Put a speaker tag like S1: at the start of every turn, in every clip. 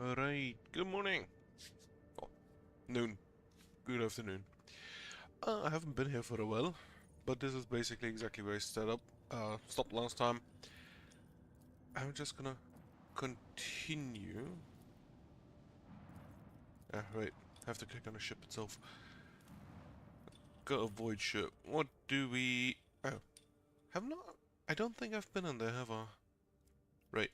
S1: Alright, good morning. Oh, noon. Good afternoon. I haven't been here for a while, but this is basically exactly where I stopped last time. I'm just gonna continue. Ah, wait, have to click on the ship itself. Gotta avoid ship. What do we... Oh, have not... I don't think I've been in there, have I? Right.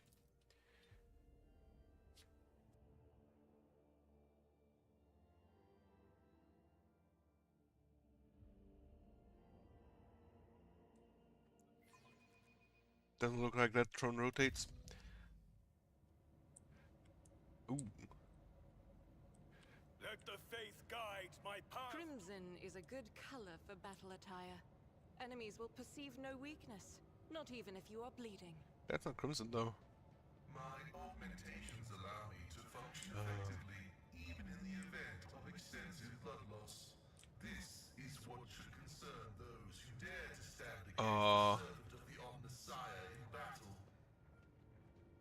S1: Doesn't look like that throne rotates. Ooh.
S2: Let the faith guide my path.
S3: Crimson is a good color for battle attire. Enemies will perceive no weakness, not even if you are bleeding.
S1: That's not crimson though.
S4: My augmentations allow me to function effectively, even in the event of extensive blood loss. This is what should concern those who dare to stand against the servant of the Omnissiah in battle.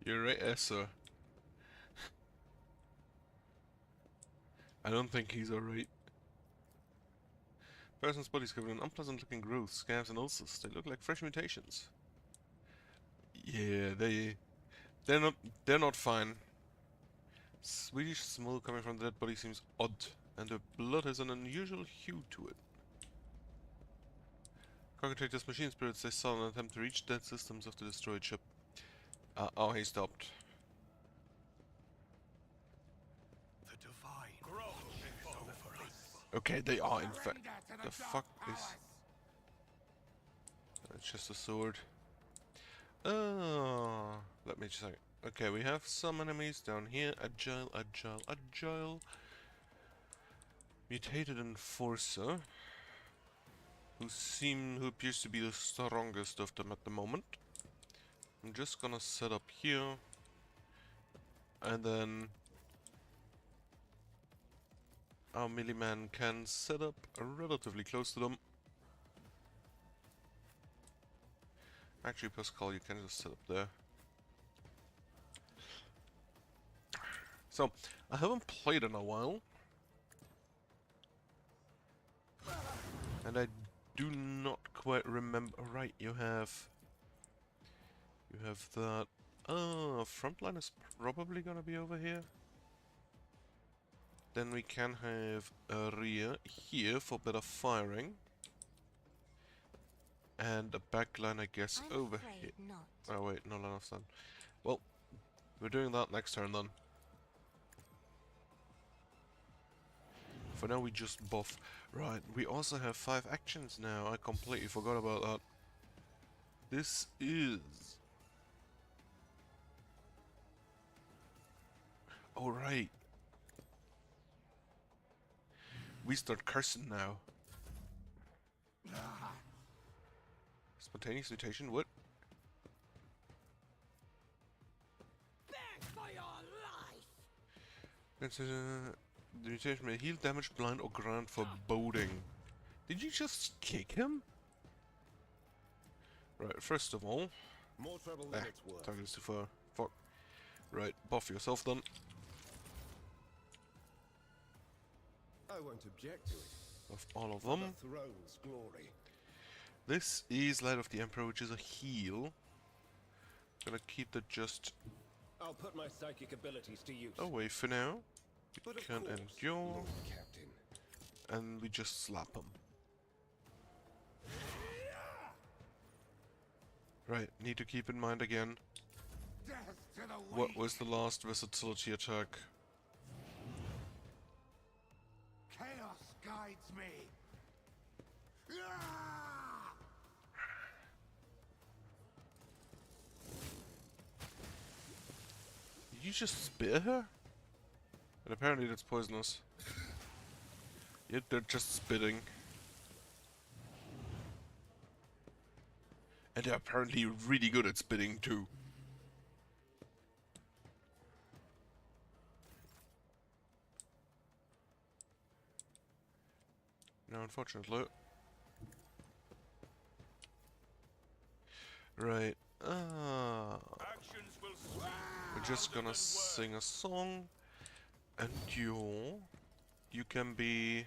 S1: You're right, Essa. I don't think he's alright. Person's body's covered in unpleasant-looking growths, scabs, and ulcers. They look like fresh mutations. Yeah, they're not fine. Swedish smell coming from the dead body seems odd, and the blood has an unusual hue to it. Cogitator's machine spirits they saw in an attempt to reach dead systems of the destroyed ship. Oh, he stopped.
S2: The divine growth is over us.
S1: Okay, they are in fact. The fuck is... It's just a sword. Let me check. Okay, we have some enemies down here. Agile, agile, agile. Mutated Enforcer. Who appears to be the strongest of them at the moment. I'm just gonna set up here. And then our melee man can set up relatively close to them. Actually, Pascal, you can just set up there. So, I haven't played in a while. And I do not quite remember. Right, you have that. Frontline is probably gonna be over here. Then we can have a rear here for better firing. And a backline, I guess, over here.
S5: Not.
S1: Oh wait, not enough sun. Well, we're doing that next turn then. For now we just buff. Right, we also have 5 actions now. I completely forgot about that. This is... Alright. We start cursing now. Spontaneous mutation, what?
S5: Beg for your life!
S1: It's, the mutation may heal damage, blind, or grant foreboding. Did you just kick him? Right, first of all...
S2: More trouble than it's worth.
S1: Target is too far. Fuck. Right, buff yourself then.
S2: I won't object to it.
S1: Buff all of them.
S2: The throne's glory.
S1: This is Light of the Emperor, which is a heal. Gonna keep that just
S2: I'll put my psychic abilities to use.
S1: away for now. We
S2: But of
S1: can
S2: course,
S1: endure,
S2: Lord Captain.
S1: and we just slap him. Right, need to keep in mind again,
S4: Death to the
S1: what was the last versatility attack?
S4: Chaos guides me.
S1: Did you just spit at her? And apparently that's poisonous. Yet they're just spitting. And they're apparently really good at spitting too. No, unfortunately. Right.
S2: Actions will speak.
S1: We're just gonna sing a song, and you can be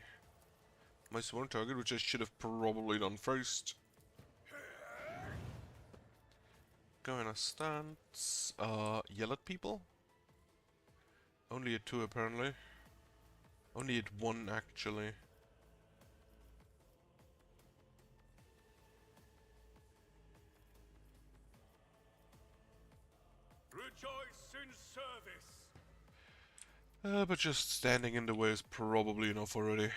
S1: my sworn target, which I should have probably done first. Go in a stance. Yell at people? Only at 2 apparently. Only at 1 actually.
S2: Rejoice in service.
S1: But just standing in the way is probably enough already.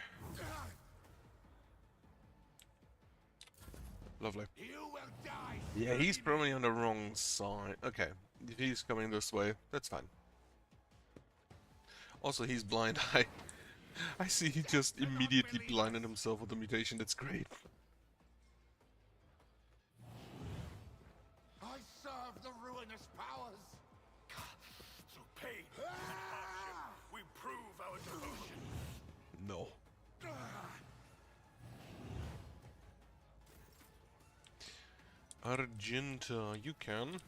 S1: Lovely.
S2: You will die.
S1: Yeah, he's probably on the wrong side. Okay, if he's coming this way, that's fine. Also, he's blind. I see he just immediately blinded himself with the mutation. That's great.
S2: I serve the ruinous powers. Through pain and hardship, we prove our devotion.
S1: No. Argenta, you can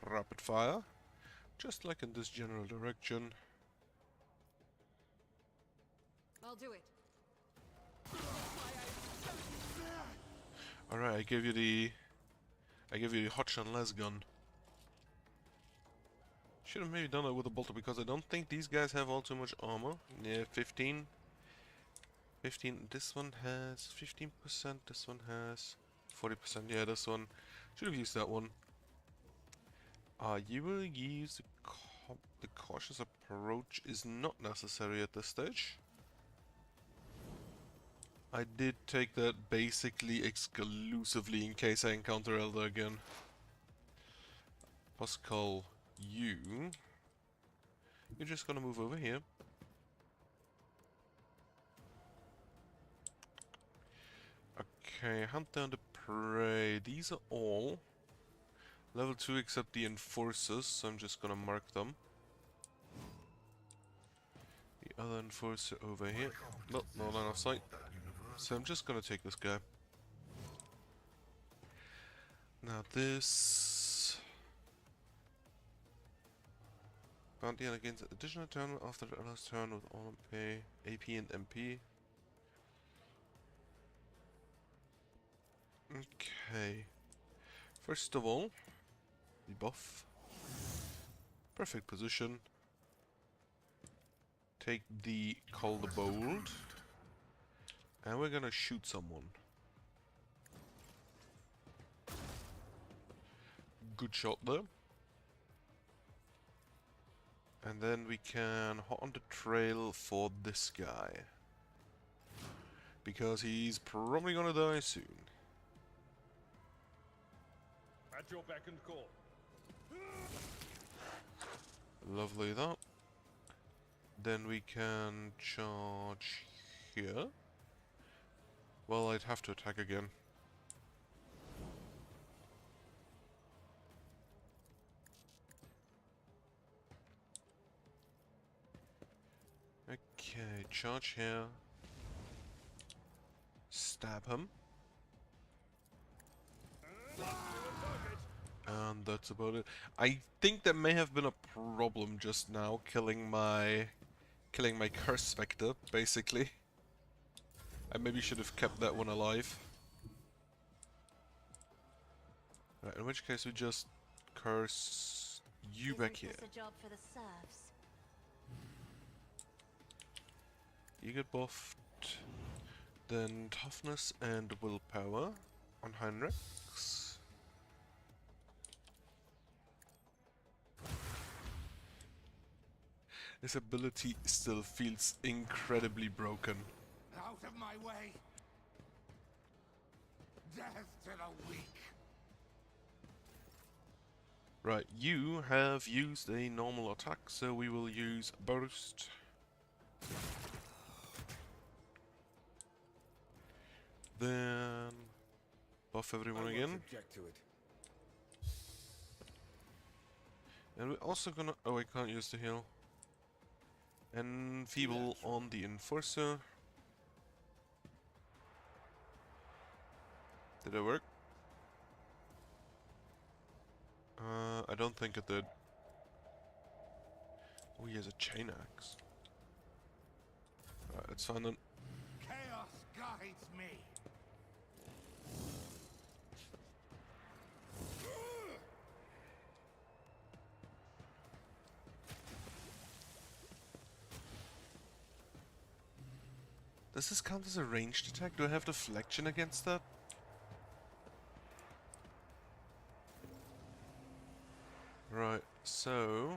S1: rapid fire, just like in this general direction.
S3: I'll do it.
S1: Alright, I gave you the hotshot les gun. Should have maybe done it with a bolter because I don't think these guys have all too much armor. Yeah, 15. 15. This one has 15%. This one has 40%. Yeah, this one. Should have used that one. You will use the cautious approach is not necessary at this stage. I did take that basically exclusively in case I encounter Elder again. Pascal, you're just gonna move over here. Okay, hunt down the prey. These are all level 2 except the enforcers, so I'm just gonna mark them. The other enforcer over here. Nope, no line of sight. So I'm just gonna take this guy. Now this bounty against additional turn after the other's turn with all pay, AP and MP. Okay. First of all, the buff. Perfect position. Take the Call the Bold. And we're gonna shoot someone. Good shot there. And then we can hot on the trail for this guy. Because he's probably gonna die soon.
S2: At your beck and call.
S1: Lovely that. Then we can charge here. Well, I'd have to attack again. Okay, charge here. Stab him. And that's about it. I think there may have been a problem just now killing my curse vector, basically. I maybe should have kept that one alive. Right, in which case we just curse you back here.
S6: Isn't this a job for the serfs?
S1: You get buffed. Then toughness and willpower on Heinrichs. This ability still feels incredibly broken.
S2: Out of my way. Death to the weak.
S1: Right, you have used a normal attack, so we will use burst. Then buff everyone again.
S2: Object to it.
S1: And we're also gonna... oh, I can't use the heal. Enfeeble on the Enforcer. Did it work? I don't think it did. Oh, he has a chain axe. Alright, let's find him.
S2: Chaos guides me.
S1: Does this count as a ranged attack? Do I have deflection against that? Right, so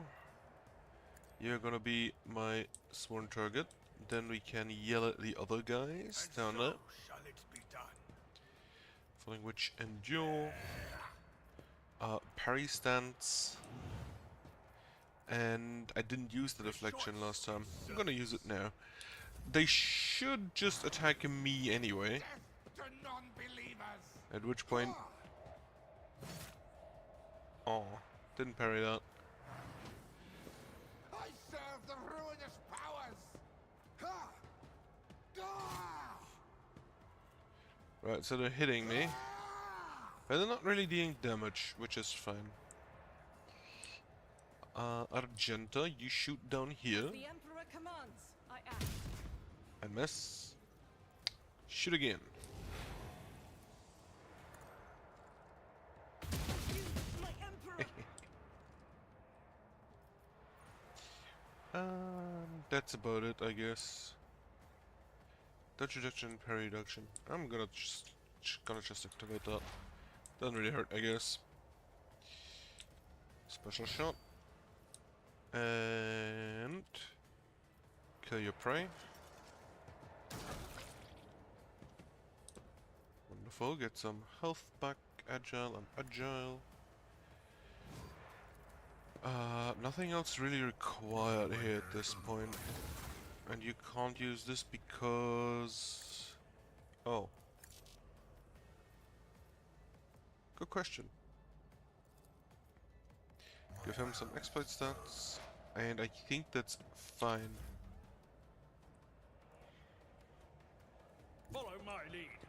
S1: you're gonna be my sworn target. Then we can yell at the other guys
S2: And
S1: down
S2: so
S1: there.
S2: shall it be done.
S1: Following which endure. Parry stance. And I didn't use the deflection last time. I'm gonna use it now. They should just attack me anyway.
S2: Death to non-believers.
S1: At which point... Oh, didn't parry that.
S2: I serve the ruinous powers. Ha! Ah!
S1: Right, so they're hitting me. But they're not really dealing damage, which is fine. Argenta, you shoot down here.
S3: The Emperor commands. I act.
S1: And miss. Shoot again.
S3: You, my Emperor!
S1: That's about it, I guess. Dodge reduction, parry reduction. I'm gonna just activate that. Doesn't really hurt, I guess. Special shot. And kill your prey. Wonderful, get some health back. Agile, I'm agile. Nothing else really required here at this point. And you can't use this because... Oh. Good question. Give him some exploit stats. And I think that's fine.
S2: Follow my lead.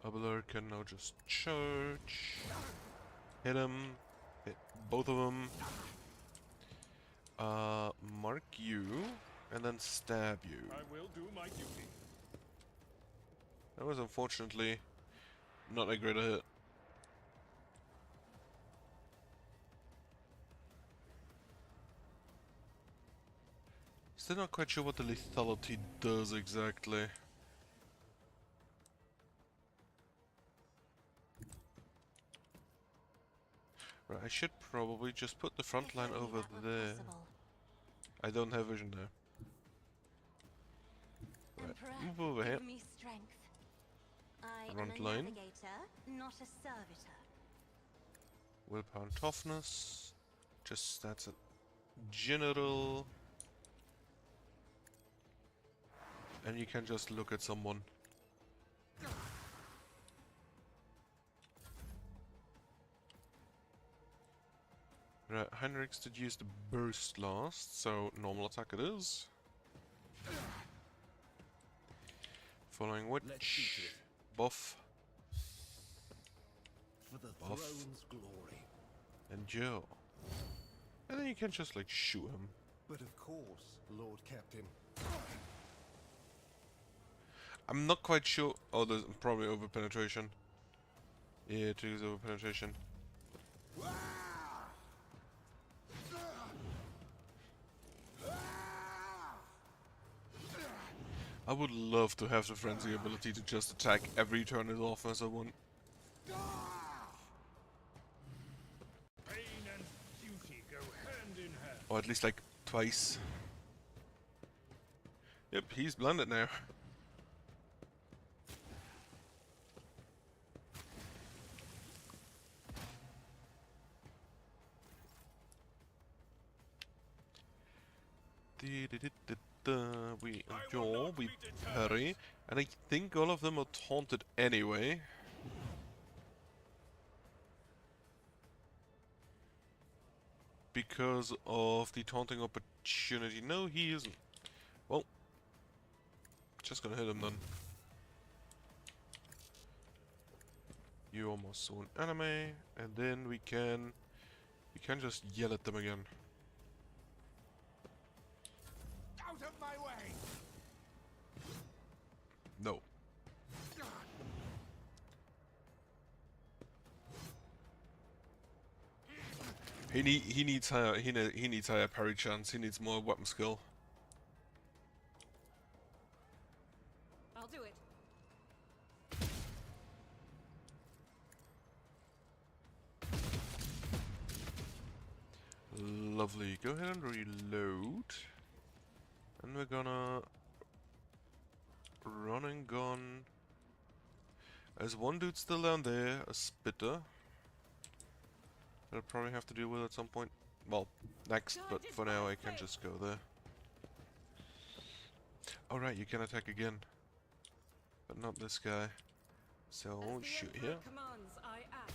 S1: Abelard can now just charge. Hit him. Hit both of them. Mark you. And then stab you.
S2: I will do my duty.
S1: That was unfortunately not a great hit. Still not quite sure what the lethality does exactly. Right, I should probably just put the front line over there. I don't have vision there. Right,
S6: Emperor,
S1: move over here.
S6: give me strength. I
S1: Front
S6: am a
S1: line.
S6: navigator, not a servitor.
S1: Willpower and toughness. Just that's a general. And you can just look at someone. Right, Heinrichs did use the burst last, so normal attack it is. Following which, buff,
S7: For the
S1: Buff.
S7: throne's glory.
S1: and Joe. And then you can just like shoot him.
S7: But of course, Lord Captain.
S1: I'm not quite sure. Oh, there's probably over penetration. Yeah, it is over penetration. I would love to have the frenzy ability to just attack every turn as often as I want.
S2: Pain and duty go hand in hand.
S1: Or at least like twice. Yep, he's blended now. We endure, we parry, and I think all of them are taunted anyway. Because of the taunting opportunity. No, he isn't. Well, just gonna hit him then. You almost saw an enemy, and then we can just yell at them again.
S2: out of my way!
S1: No. He needs higher he needs higher parry chance. He needs more weapon skill.
S3: I'll do it.
S1: Lovely. Go ahead and reload. And we're gonna run and gun. There's one dude still down there, a spitter. I'll probably have to deal with at some point. Well, next, but for now I can just go there. Alright, you can attack again. But not this guy. So I won't shoot here.
S3: Commands, I act.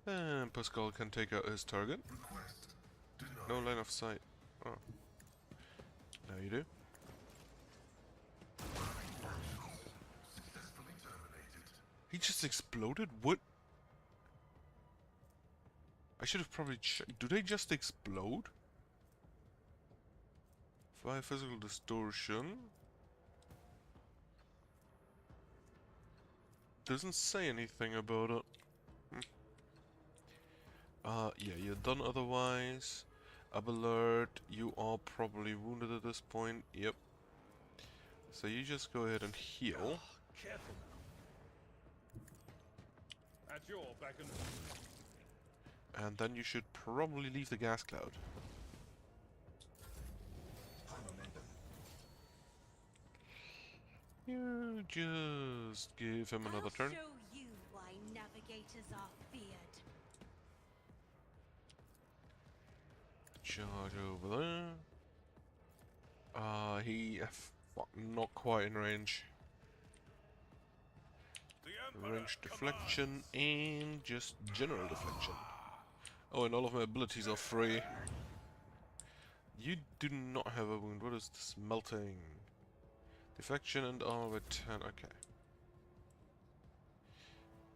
S1: And Pascal can take out his target.
S4: Request denied.
S1: No line of sight. Oh. Now you do.
S4: Successfully terminated.
S1: He just exploded? What? I should have probably checked. Do they just explode? Via physical distortion? Doesn't say anything about it. Yeah, you're done otherwise. Abelard, you are probably wounded at this point. Yep. So you just go ahead and heal.
S2: Careful now. At your beck and
S1: And then you should probably leave the gas cloud. You just give him another turn.
S6: I'll show you why navigators are feared.
S1: Charge over there. Not quite in range.
S2: the Emperor
S1: Range deflection and just general deflection. Oh, and all of my abilities are free. You do not have a wound. What is this? Melting. Deflection and armor with 10. Okay.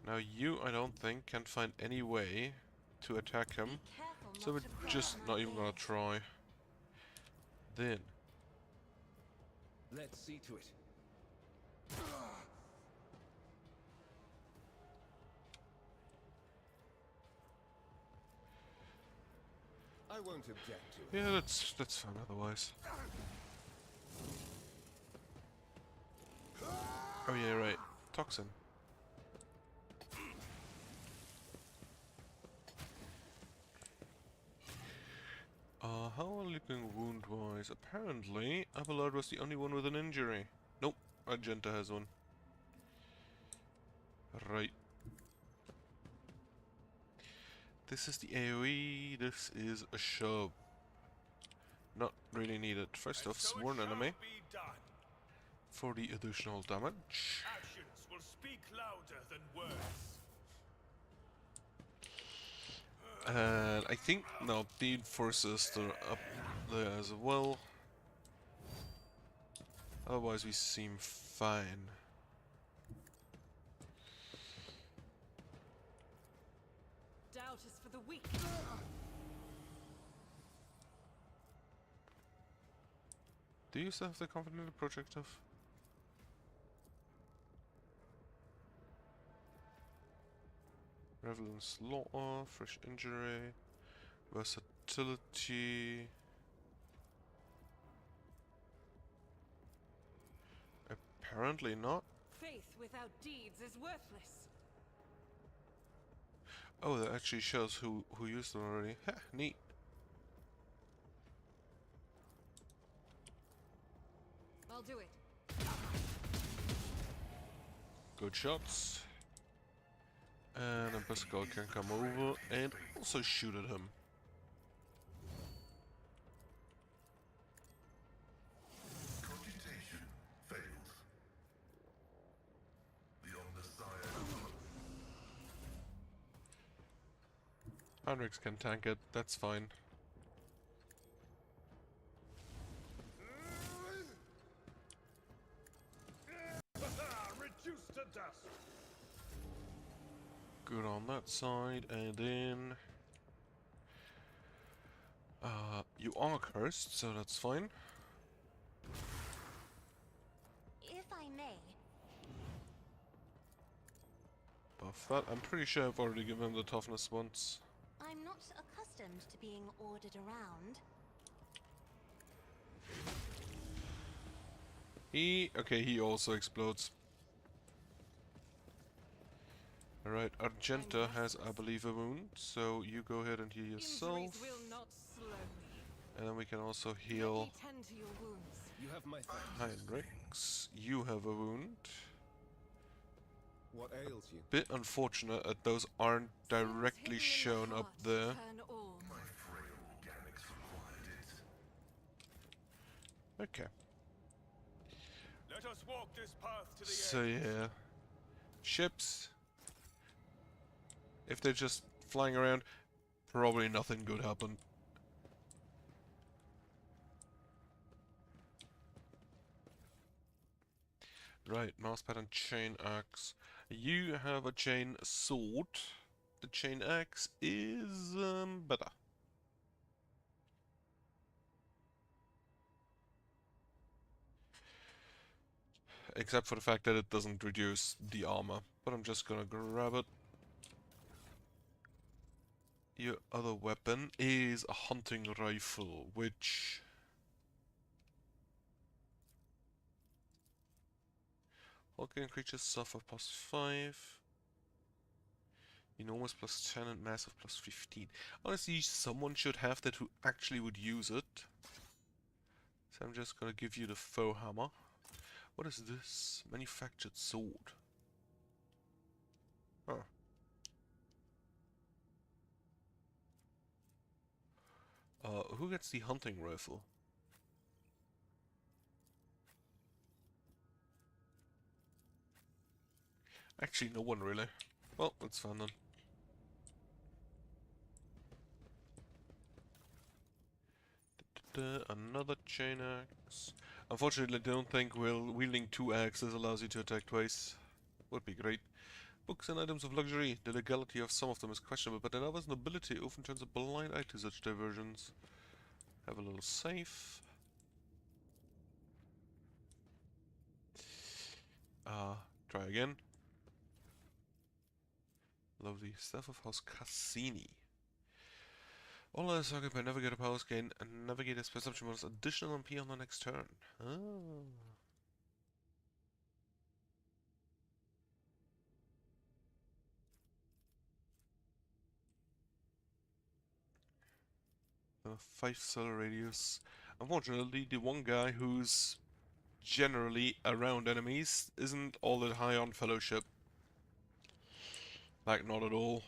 S1: Now you, I don't think, can find any way to attack him. So we're just not even gonna try. Then.
S7: Let's see to it. I won't object to it.
S1: Yeah, that's fine otherwise. Oh yeah, right. Toxin. How are we looking wound-wise? Apparently, Abelard was the only one with an injury. Nope, Argenta has one. Right. This is the AoE, this is a shove. Not really needed. First off,
S2: so it
S1: Sworn
S2: shall
S1: Enemy
S2: be done.
S1: for the additional damage.
S2: Actions will speak louder than words.
S1: And I think, no, the Enforcers are up there as well. Otherwise we seem fine.
S3: Doubt is for the weak.
S1: Do you still have the Confident Projective? Revel in Slaughter, Fresh Injury, Versatility. Apparently not.
S3: Faith without deeds is worthless.
S1: Oh, that actually shows who used it already. Heh, neat.
S3: I'll do it.
S1: Good shots. And then Pascal can come over and also shoot at him.
S4: Computation failed. The Omnissiah.
S1: Heinrichs can tank it, that's fine.
S2: Reduced to dust.
S1: Good on that side, and then You are cursed, so that's fine.
S6: If I may,
S1: Buff that. I'm pretty sure I've already given him the toughness once.
S6: I'm not accustomed to being ordered around.
S1: He also explodes. Alright, Argenta has, I believe, a wound, so you go ahead and heal yourself.
S3: Injuries will not slow me.
S1: And then we can also
S3: Let
S1: heal
S3: me tend to your wounds.
S7: You have my thanks.
S1: Heinrichs. You have a wound.
S7: What ails you?
S1: Bit unfortunate that those aren't directly
S3: Things hidden in the
S1: shown up
S3: heart
S1: there.
S3: turn all.
S4: My frail organics required it.
S1: Okay,
S2: Let us walk this path to the
S1: so
S2: end.
S1: yeah. Ships. If they're just flying around, probably nothing good happened. Right, mouse pad and chain axe. You have a chain sword. The chain axe is better. Except for the fact that it doesn't reduce the armor. But I'm just gonna grab it. Your other weapon is a hunting rifle, which... Hulking creatures suffer +5. Enormous +10 and massive +15. Honestly, someone should have that who actually would use it. So I'm just gonna give you the faux hammer. What is this? Manufactured sword. Oh. Who gets the hunting rifle? Actually, no one really. Well, that's fine then. Another chain axe. Unfortunately, I don't think wielding 2 axes allows you to attack twice. Would be great. Books and items of luxury. The legality of some of them is questionable, but their others' nobility often turns a blind eye to such diversions. Have a little safe. Try again. Lovely stuff of House Cassini. All others occupied by Navigator powers gain and Navigator's perception bonus additional MP on the next turn. Ah. A 5 solar radius. Unfortunately, the one guy who's generally around enemies isn't all that high on fellowship. Like, not at all.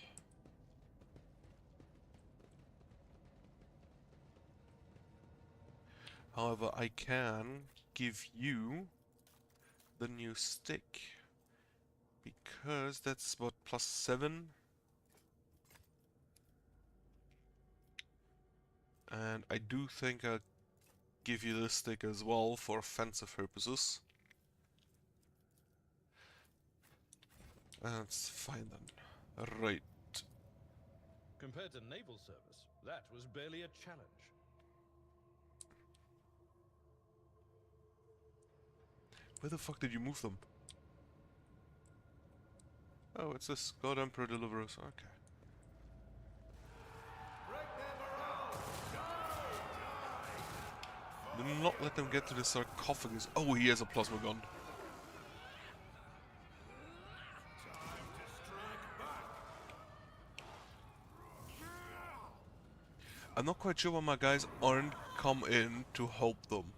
S1: However, I can give you the new stick. Because that's what, +7? And I do think I'll give you this stick as well for offensive purposes. That's fine then. Right.
S8: Compared to naval service, that was barely a challenge.
S1: Where the fuck did you move them? Oh, it's this God Emperor Deliverers. Okay. Do not let them get to the sarcophagus. Oh, he has a plasma gun. I'm not quite sure why my guys aren't come in to help them.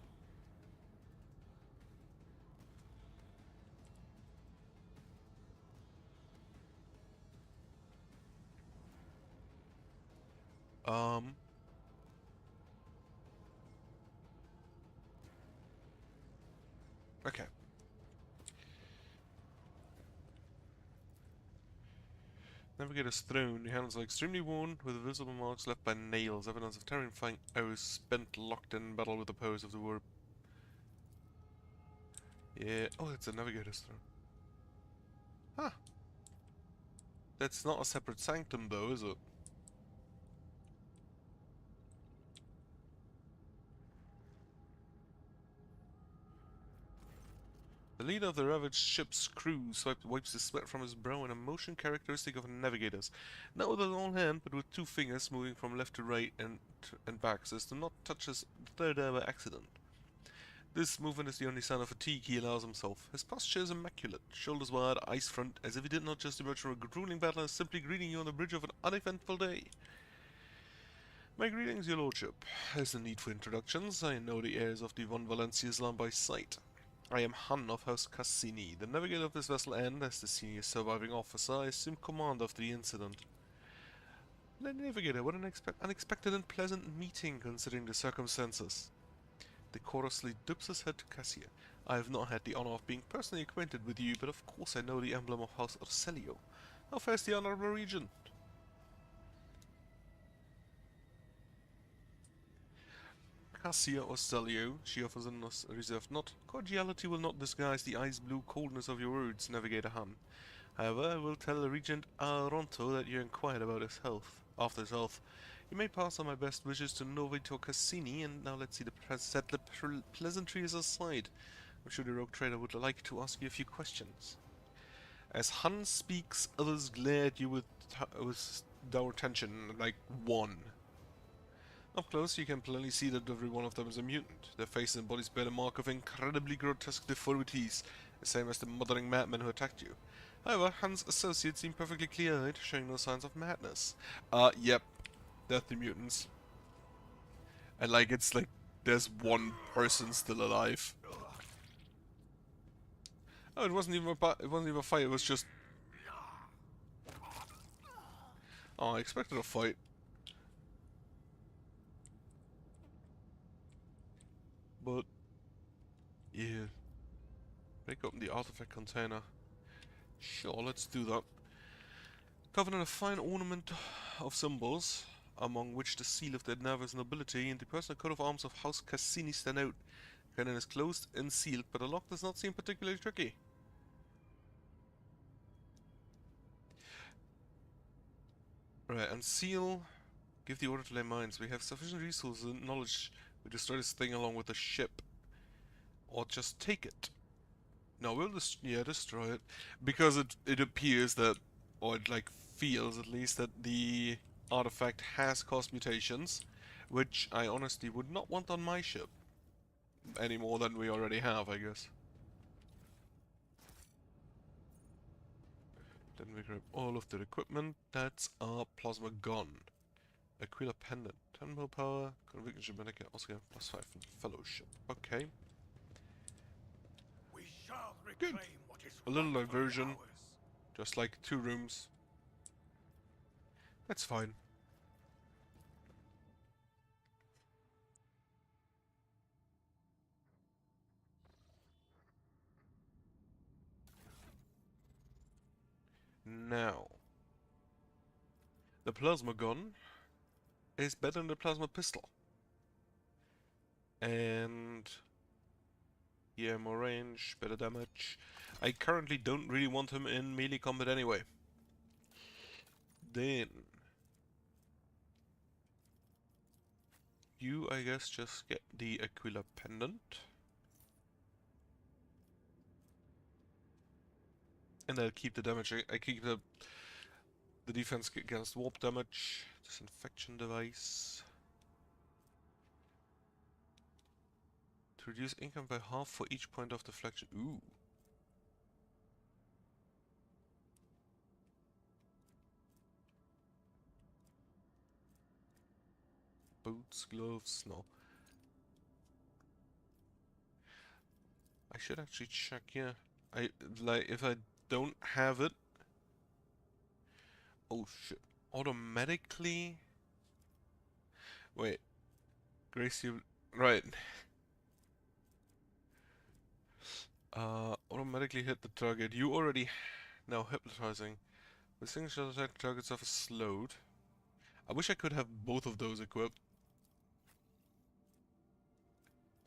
S1: Okay. Navigator's throne. He handles are extremely worn, with visible marks left by nails, evidence of terrifying hours spent locked in battle with the powers of the warp. Yeah. Oh, it's a Navigator's throne. Huh. That's not a separate sanctum, though, is it? leader of the ravaged ship's crew wipes the sweat from his brow in a motion characteristic of navigators. Not with his own hand, but with two fingers moving from left to right and back, so as to not touch his third eye by accident. This movement is the only sign of fatigue he allows himself. His posture is immaculate, shoulders wide, eyes front, as if he did not just emerge from a grueling battle and is simply greeting you on the bridge of an uneventful day. My greetings, your lordship. There's no need for introductions. I know the heirs of the Von Valencia's land by sight. I am Han of House Cassini, the navigator of this vessel, and, as the senior surviving officer, I assume command of the incident. The navigator, what an unexpected and pleasant meeting, considering the circumstances. Decorously dips his head to Cassia. I have not had the honor of being personally acquainted with you, but of course I know the emblem of House Orselio. How fares the honorable regent? Cassia Orselio, she offers a reserved nod. Cordiality will not disguise the ice-blue coldness of your words, Navigator Han. However, I will tell Regent Aronto that you inquired about his health. After his health, you may pass on my best wishes to Novito Cassini, and now let's see set the pleasantries aside. I'm sure the rogue trader would like to ask you a few questions. As Han speaks, others glare at you with dour attention, like one. Up close, you can plainly see that every one of them is a mutant. Their faces and bodies bear the mark of incredibly grotesque deformities, the same as the mothering madman who attacked you. However, Han's associates seem perfectly clear-eyed, showing no signs of madness. Yep. They're the mutants. And like, it's like, there's one person still alive. Oh, it wasn't even a fight, it was just... Oh, I expected a fight. But... yeah. Break open the artifact container. Sure, let's do that. Covered in a fine ornament of symbols, among which the seal of the Nervous nobility and the personal coat of arms of House Cassini stand out. The cannon is closed and sealed, but the lock does not seem particularly tricky. Right, unseal. Give the order to lay mines. We have sufficient resources and knowledge. We destroy this thing along with the ship. Or just take it. No, we'll destroy it. Because it appears that, or it like feels at least, that the artifact has caused mutations, which I honestly would not want on my ship. Any more than we already have, I guess. Then we grab all of the equipment. That's our plasma gun. Aquila pendant. 10 willpower. Conviction Germanica. Also get +5 from fellowship. Okay.
S2: We shall
S1: Good.
S2: reclaim what is
S1: A little
S2: rightfully
S1: diversion.
S2: ours.
S1: Just like 2 rooms. That's fine. Now, the plasma gun is better than the plasma pistol. And yeah, more range, better damage. I currently don't really want him in melee combat anyway. Then you, I guess, just get the Aquila pendant. And I'll keep the damage. I keep the defense against warp damage. Disinfection device. To reduce income by half for each point of deflection. Ooh. Boots, gloves, no. I should actually check, yeah. If I don't have it. Oh shit. Automatically. Wait. Grace, you. Right. Automatically hit the target. You already. Now hypnotizing. With single shot attack, targets off slowed. I wish I could have both of those equipped.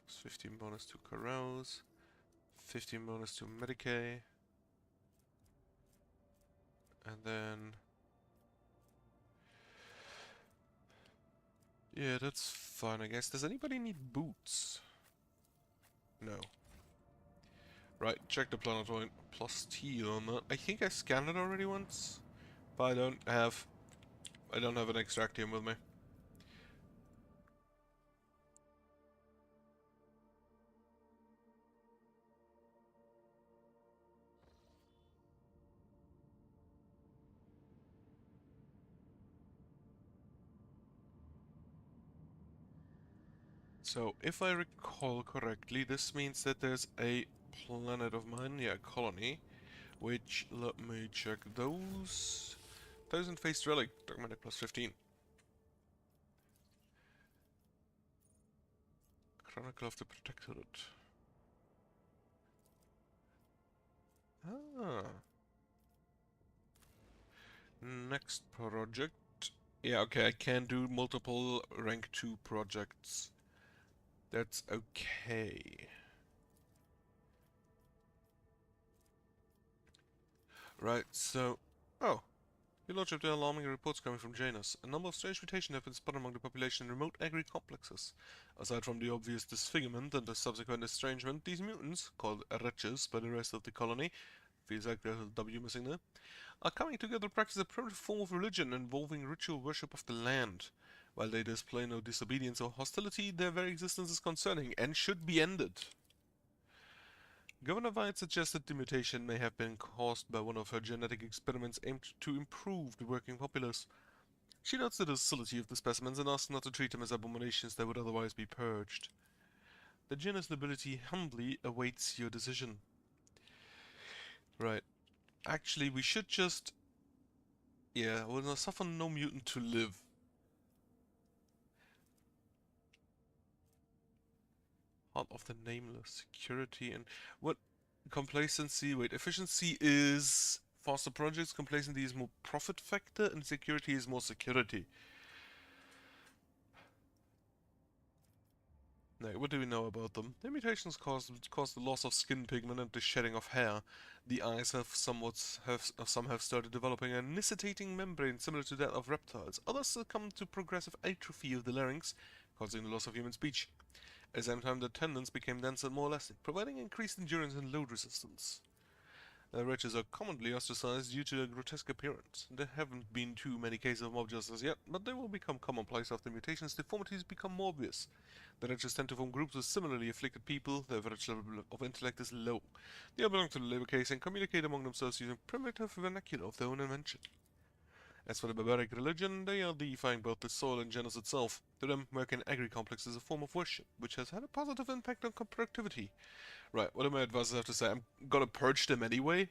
S1: Plus 15 bonus to carouse. 15 bonus to Medicae. And then... yeah, that's fine, I guess. Does anybody need boots? No. Right, check the planetoid plus T on that. I think I scanned it already once, but I don't have an extractium with me. So, if I recall correctly, this means that there's a planet of mine, yeah, colony, which, let me check those. 1000-faced relic, Dogmatic plus 15. Chronicle of the Protectorate. Ah. Next project. Yeah, okay, I can do multiple rank 2 projects. That's okay. Right, so... Oh. Your Lordship, there are alarming reports coming from Janus. A number of strange mutations have been spotted among the population in remote agri-complexes. Aside from the obvious disfigurement and the subsequent estrangement, these mutants, called wretches by the rest of the colony, feels like there's a W missing there, are coming together to practice a primitive form of religion involving ritual worship of the land. While they display no disobedience or hostility, their very existence is concerning and should be ended. Governor White suggested the mutation may have been caused by one of her genetic experiments aimed to improve the working populace. She notes the docility of the specimens and asks not to treat them as abominations that would otherwise be purged. The Janus nobility humbly awaits your decision. Right. Actually, we should just... Yeah, we'll suffer no mutant to live. Heart of the Nameless. Security and... What? Complacency. Wait, efficiency is faster projects, complacency is more profit factor, and security is more security. Now, what do we know about them? The mutations cause the loss of skin pigment and the shedding of hair. The eyes some have started developing a nictitating membrane similar to that of reptiles. Others succumb to progressive atrophy of the larynx, causing the loss of human speech. At the same time, the tendons became denser and more elastic, providing increased endurance and load resistance. The wretches are commonly ostracized due to their grotesque appearance. There haven't been too many cases of mob justice yet, but they will become commonplace after mutations' deformities become more obvious. The wretches tend to form groups with similarly afflicted people. Their average level of intellect is low. They all belong to the labor case and communicate among themselves using primitive vernacular of their own invention. As for the barbaric religion, they are deifying both the soil and Janus itself. To them, work in agri-complex is a form of worship, which has had a positive impact on productivity. Right, what do my advisors have to say? I'm gonna purge them anyway?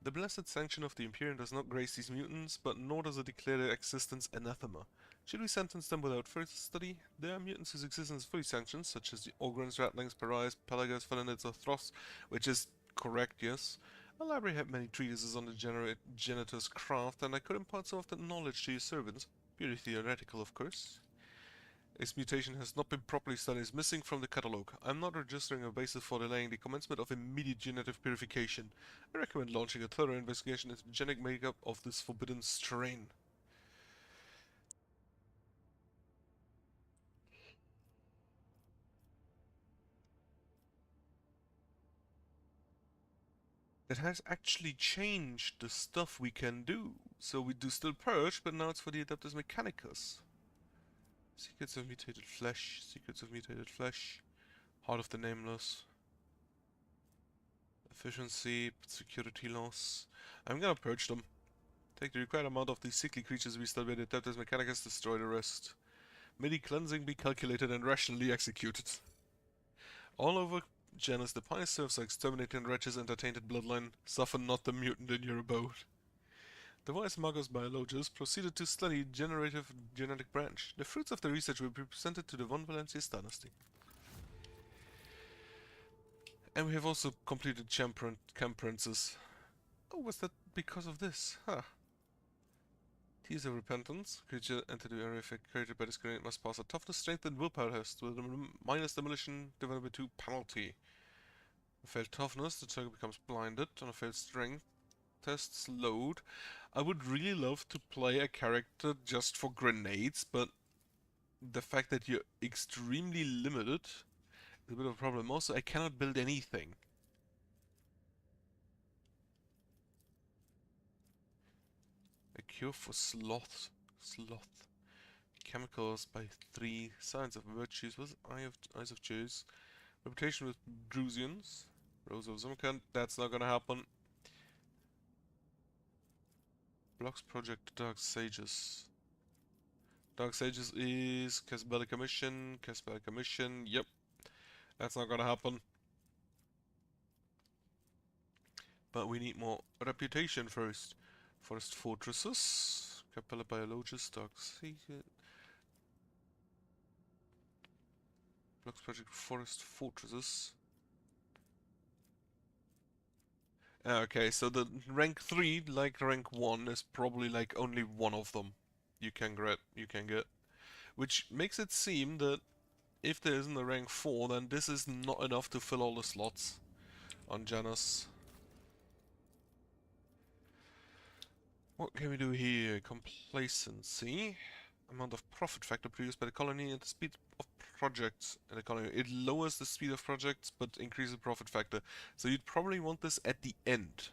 S1: The blessed sanction of the Imperium does not grace these mutants, but nor does it declare their existence anathema. Should we sentence them without further study? There are mutants whose existence is fully sanctioned, such as the Ogrons, Ratlings, Pariahs, Pelagos, Felinids, or Thros, which is correct, yes. Our library had many treatises on the janitor's craft, and I could impart some of that knowledge to your servants. Purely theoretical, of course. Its mutation has not been properly studied, is missing from the catalogue. I am not registering a basis for delaying the commencement of immediate genetic purification. I recommend launching a thorough investigation into the genetic makeup of this forbidden strain. That has actually changed the stuff we can do. So we do still purge, but now it's for the Adeptus Mechanicus. Secrets of Mutated Flesh, Secrets of Mutated Flesh, Heart of the Nameless. Efficiency, security loss. I'm gonna purge them. Take the required amount of these sickly creatures we study by the Adeptus Mechanicus, destroy the rest. May the cleansing be calculated and rationally executed. All over Janus, the pious serfs are exterminated and wretches and tainted bloodline. Suffer not the mutant in your abode. The wise Magos Biologus proceeded to study generative genetic branch. The fruits of the research will be presented to the Von Valancius dynasty. And we have also completed Camp Princess. Oh, was that because of this? Huh. Tears of Repentance. Creature entered the area created by this grenade must pass a toughness, strength, and willpower test with a minus demolition divided by 2 penalty. On a failed toughness, the target becomes blinded. On a failed strength test, slowed. I would really love to play a character just for grenades, but the fact that you're extremely limited a bit of a problem. Also, I cannot build anything. A cure for sloth. Sloth. Chemicals by 3. Signs of virtues with Eyes of Jews. Reputation with Drusians. Rose of Zumkant. That's not gonna happen. Blocks Project Dark Sages. Dark Sages is Casbelica Mission. Casbelica Mission. Yep. That's not gonna happen. But we need more reputation first. Forest Fortresses. Capella Biologist. Dark Sages. Blocks Project Forest Fortresses. Okay, so the rank 3, like rank 1, is probably like only one of them you can get. Which makes it seem that if there isn't a rank 4, then this is not enough to fill all the slots on Janus. What can we do here? Complacency. Amount of profit factor produced by the colony and the speed of projects in the colony. It lowers the speed of projects but increases the profit factor. So you'd probably want this at the end.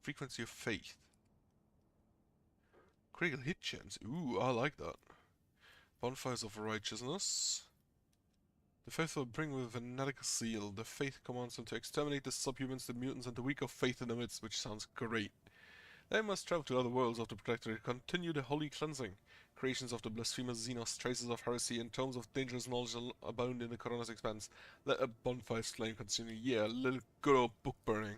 S1: Frequency of faith. Critical hit chance. Ooh, I like that. Bonfires of righteousness. The faith will bring with a fanatical zeal. The faith commands them to exterminate the subhumans, the mutants, and the weak of faith in the midst, which sounds great. They must travel to other worlds of the Protectorate to continue the holy cleansing. Creations of the blasphemous Xenos, traces of heresy, and tomes of dangerous knowledge abound in the Corona's expanse. Let a bonfire flame continue. Yeah, a little good old book burning.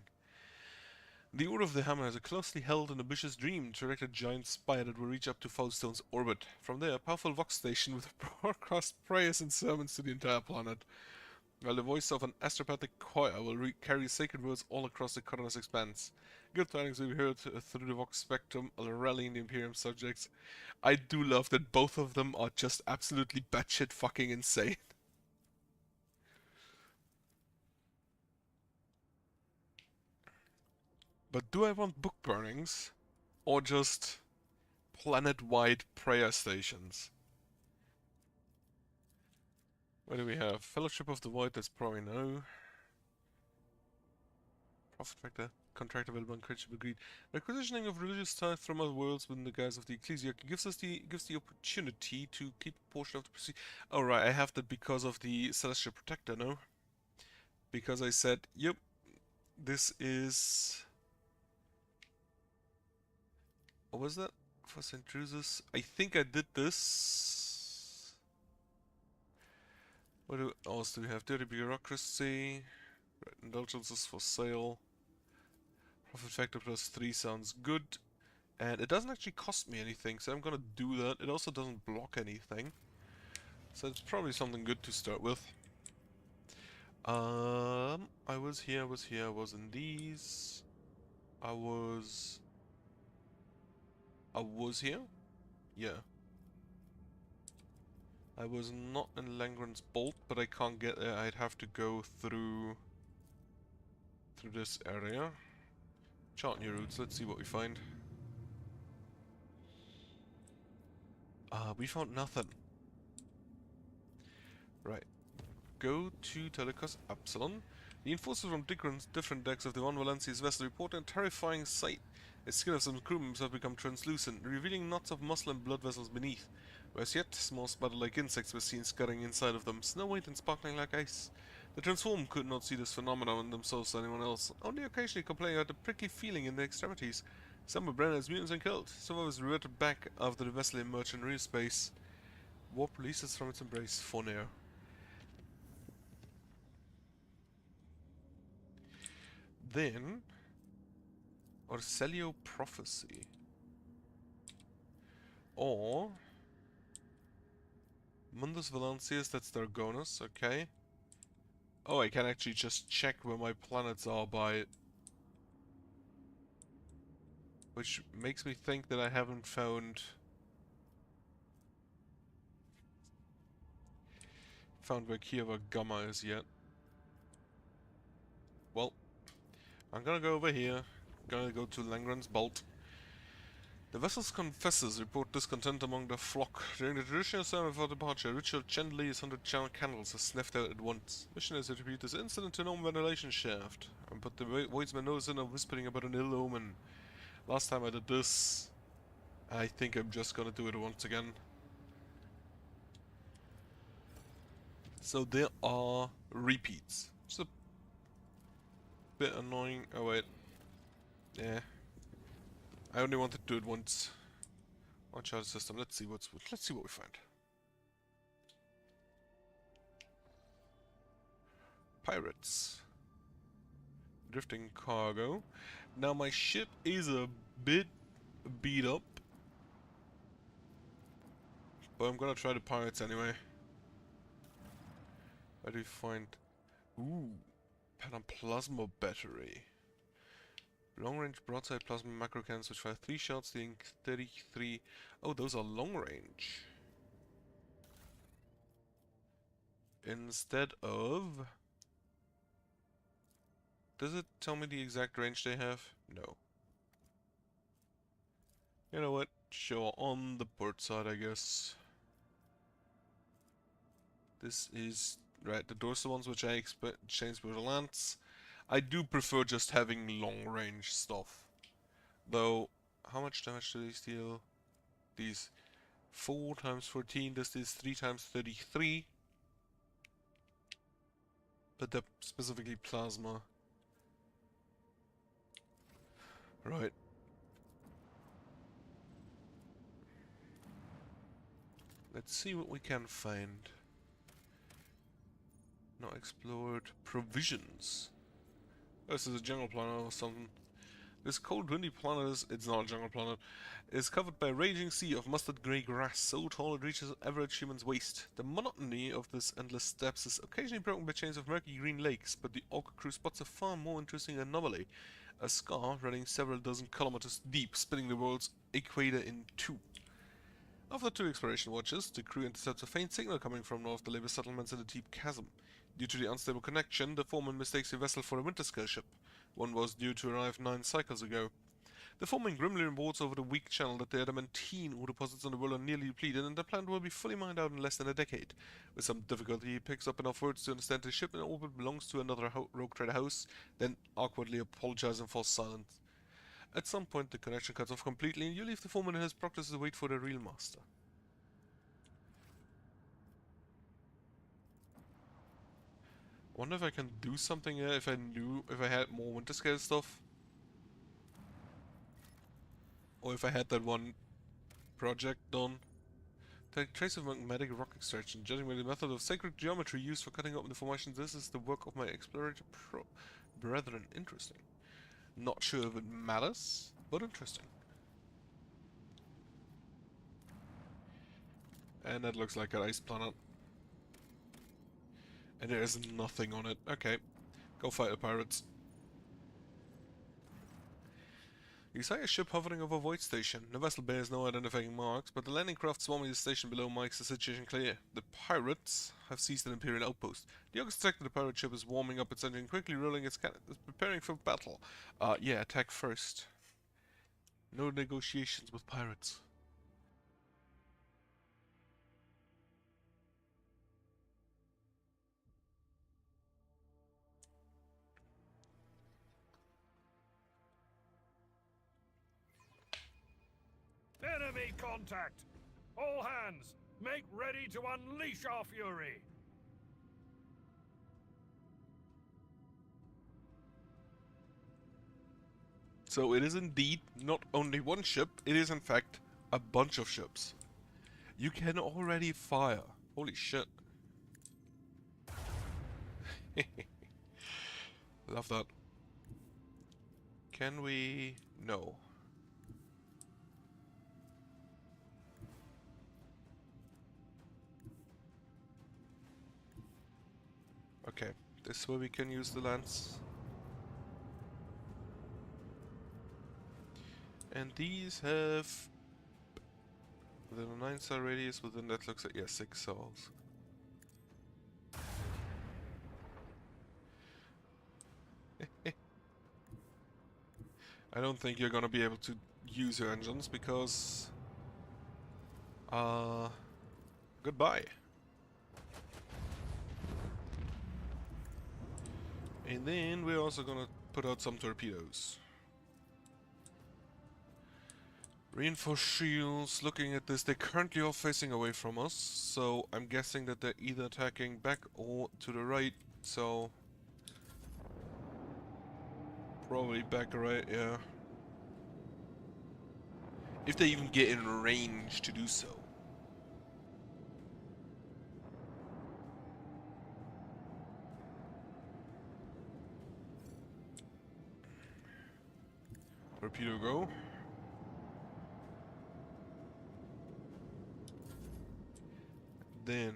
S1: The Order of the Hammer has a closely held and ambitious dream to erect a giant spire that will reach up to Foulstone's orbit. From there, a powerful vox station with broadcast prayers and sermons to the entire planet. While the voice of an astropathic choir will carry sacred words all across the Corona's expanse. Good tidings will be heard through the vox spectrum, rallying the Imperium subjects. I do love that both of them are just absolutely batshit fucking insane. But do I want book burnings? Or just planet-wide prayer stations? What do we have? Fellowship of the Void, that's probably no. Profit factor, contract available and creditship agreed. Requisitioning of religious ties from other worlds within the guise of the Ecclesiarchy gives the opportunity to keep a portion of the proceeds. Oh right, I have that because of the Celestial Protector, no? Because I said, yep, this is... What was that? For St. Drusus? I think I did this. What else do we have? Dirty bureaucracy. Indulgences for sale. Profit factor plus 3 sounds good. And it doesn't actually cost me anything, so I'm gonna do that. It also doesn't block anything. So it's probably something good to start with. I was here, I was in these. I was here? Yeah. I was not in Langren's Bolt, but I can't get there. I'd have to go through this area. Chart new routes, let's see what we find. We found nothing. Right. Go to Telecos Absalon. The enforcers from different decks of the One Valencia's vessel report a terrifying sight. The skin of some crew members have become translucent, revealing knots of muscle and blood vessels beneath. Whereas yet, small spider-like insects were seen scurrying inside of them, snow white and sparkling like ice. The transformed could not see this phenomenon in themselves or anyone else, only occasionally complaining about a prickly feeling in their extremities. Some were branded as mutants and killed, some of us reverted back after the vessel emerged in real space. Warp releases from its embrace for now. Then... Orselio Prophecy. Or... Mundus Valancius, that's Dargonus, okay. Oh, I can actually just check where my planets are by it. Which makes me think that I haven't found where Kieva Gamma is yet. Well, I'm gonna go over here. I'm gonna go to Langren's Bolt. The vessel's confessors report discontent among the flock. During the traditional ceremony for departure, Richard Chandler's 100 candles are sniffed out at once. Missionaries attribute this incident to an open ventilation shaft, but the Wadesman knows in a whispering about an ill omen. Last time I did this, I think I'm just gonna do it once again. So there are repeats. It's a bit annoying. Oh wait. Yeah. I only wanted to do it once. Watch out system. Let's see what we find. Pirates. Drifting cargo. Now my ship is a bit beat up, but I'm gonna try the pirates anyway. Where do we find? Ooh, Panoplasma battery. Long-range broadside plasma macro cannons which fire 3 shots, dealing 33. Oh, those are long-range. Instead of... Does it tell me the exact range they have? No. You know what? Sure, on the port side, I guess. This is... Right, the dorsal ones which I exchanged with the lance. I do prefer just having long-range stuff. Though, how much damage do these deal? These 4 times 14, this is 3 times 33. But they're specifically plasma. Right. Let's see what we can find. Not explored. Provisions. This is a jungle planet or something. This cold, windy planet it's not a jungle planet, is covered by a raging sea of mustard grey grass so tall it reaches average human's waist. The monotony of this endless steppes is occasionally broken by chains of murky green lakes, but the Orca crew spots a far more interesting anomaly. A scar running several dozen kilometers deep, splitting the world's equator in 2. After 2 exploration watches, the crew intercepts a faint signal coming from north the labor settlements in the deep chasm. Due to the unstable connection, the foreman mistakes the vessel for a winter scale ship. One was due to arrive 9 cycles ago. The foreman grimly reports over the weak channel that the adamantine ore deposits on the world are nearly depleted and the plant will be fully mined out in less than a decade. With some difficulty, he picks up enough words to understand the ship in orbit belongs to another rogue trader house, then awkwardly apologizes and falls silent. At some point, the connection cuts off completely and you leave the foreman and his proctors to wait for the real master. Wonder if I can do something here if I had more winter scale stuff. Or if I had that one project done. Take trace of magmatic rock extraction. Judging by the method of sacred geometry used for cutting open the formations, this is the work of my explorer brethren. Interesting. Not sure if it matters, but interesting. And that looks like an ice planet. And there is nothing on it. Okay. Go fight the pirates. You sight a ship hovering over Void Station. The vessel bears no identifying marks, but the landing craft swarming the station below makes the situation clear. The pirates have seized an Imperial outpost. The Orcs detect that the pirate ship is warming up its engine, quickly rolling its cannon, preparing for battle. Yeah, attack first. No negotiations with pirates.
S2: Enemy contact! All hands, make ready to unleash our fury!
S1: So it is indeed not only one ship, it is in fact a bunch of ships. You can already fire. Holy shit. Love that. Can we... No. Okay, this is where we can use the lance. And these have within a 9-cell radius, within that looks like, yeah, 6 cells. I don't think you're gonna be able to use your engines because goodbye. And then we're also gonna put out some torpedoes. Reinforced shields, looking at this, they're currently all facing away from us, so I'm guessing that they're either attacking back or to the right, so probably back right, yeah. If they even get in range to do so. Torpedo go. Then,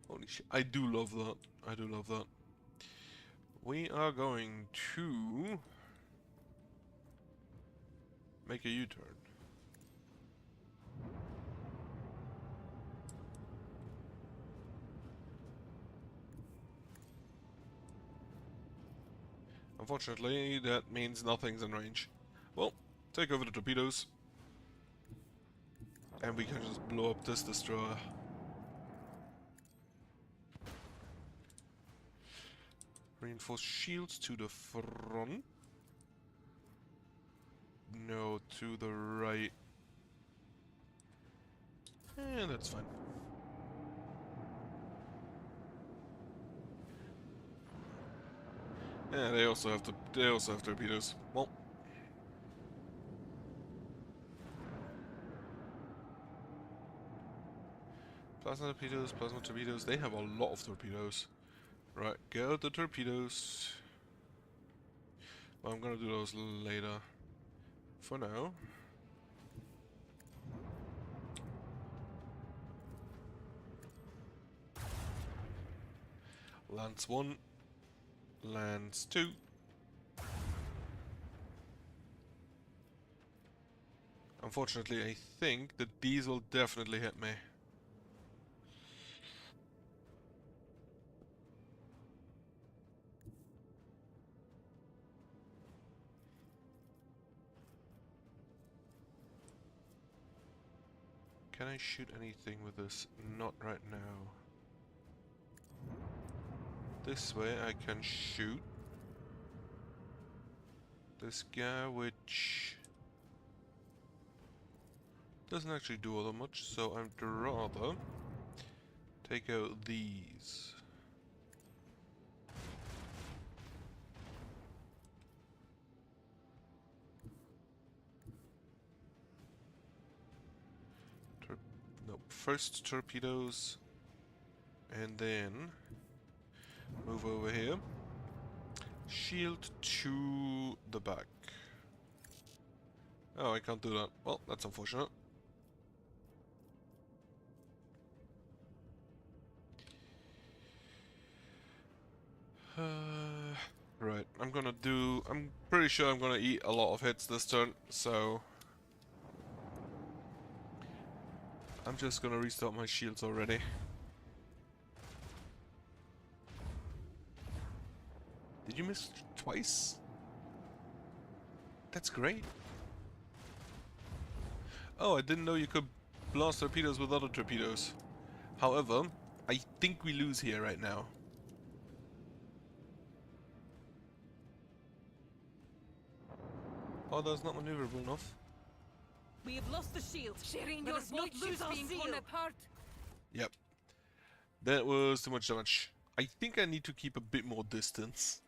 S1: holy shit, I do love that. I do love that. We are going to make a U-turn. Unfortunately, that means nothing's in range. Well, take over the torpedoes. And we can just blow up this destroyer. Reinforce shields to the front. No, to the right. And that's fine. Yeah, they also have torpedoes. Well, plasma torpedoes, they have a lot of torpedoes. Right, get out the torpedoes. Well, I'm gonna do those later. For now. Lance 1. Lance 2. Unfortunately, I think that these will definitely hit me. Can I shoot anything with this? Not right now. This way I can shoot this guy, which doesn't actually do all that much, so I'd rather take out these. No, first torpedoes, and then move over here. Shield to the back. Oh, I can't do that. Well, that's unfortunate. Right, I'm pretty sure I'm gonna eat a lot of hits this turn, so I'm just gonna restart my shields already. Did you miss twice? That's great. Oh, I didn't know you could blast torpedoes with other torpedoes. However, I think we lose here right now. Oh, that's not maneuverable enough.
S5: We have lost the shield.
S3: Sharing
S5: Let
S3: your
S5: us not lose our
S3: being
S5: zeal.
S3: torn apart.
S1: Yep. That was too much damage. I think I need to keep a bit more distance.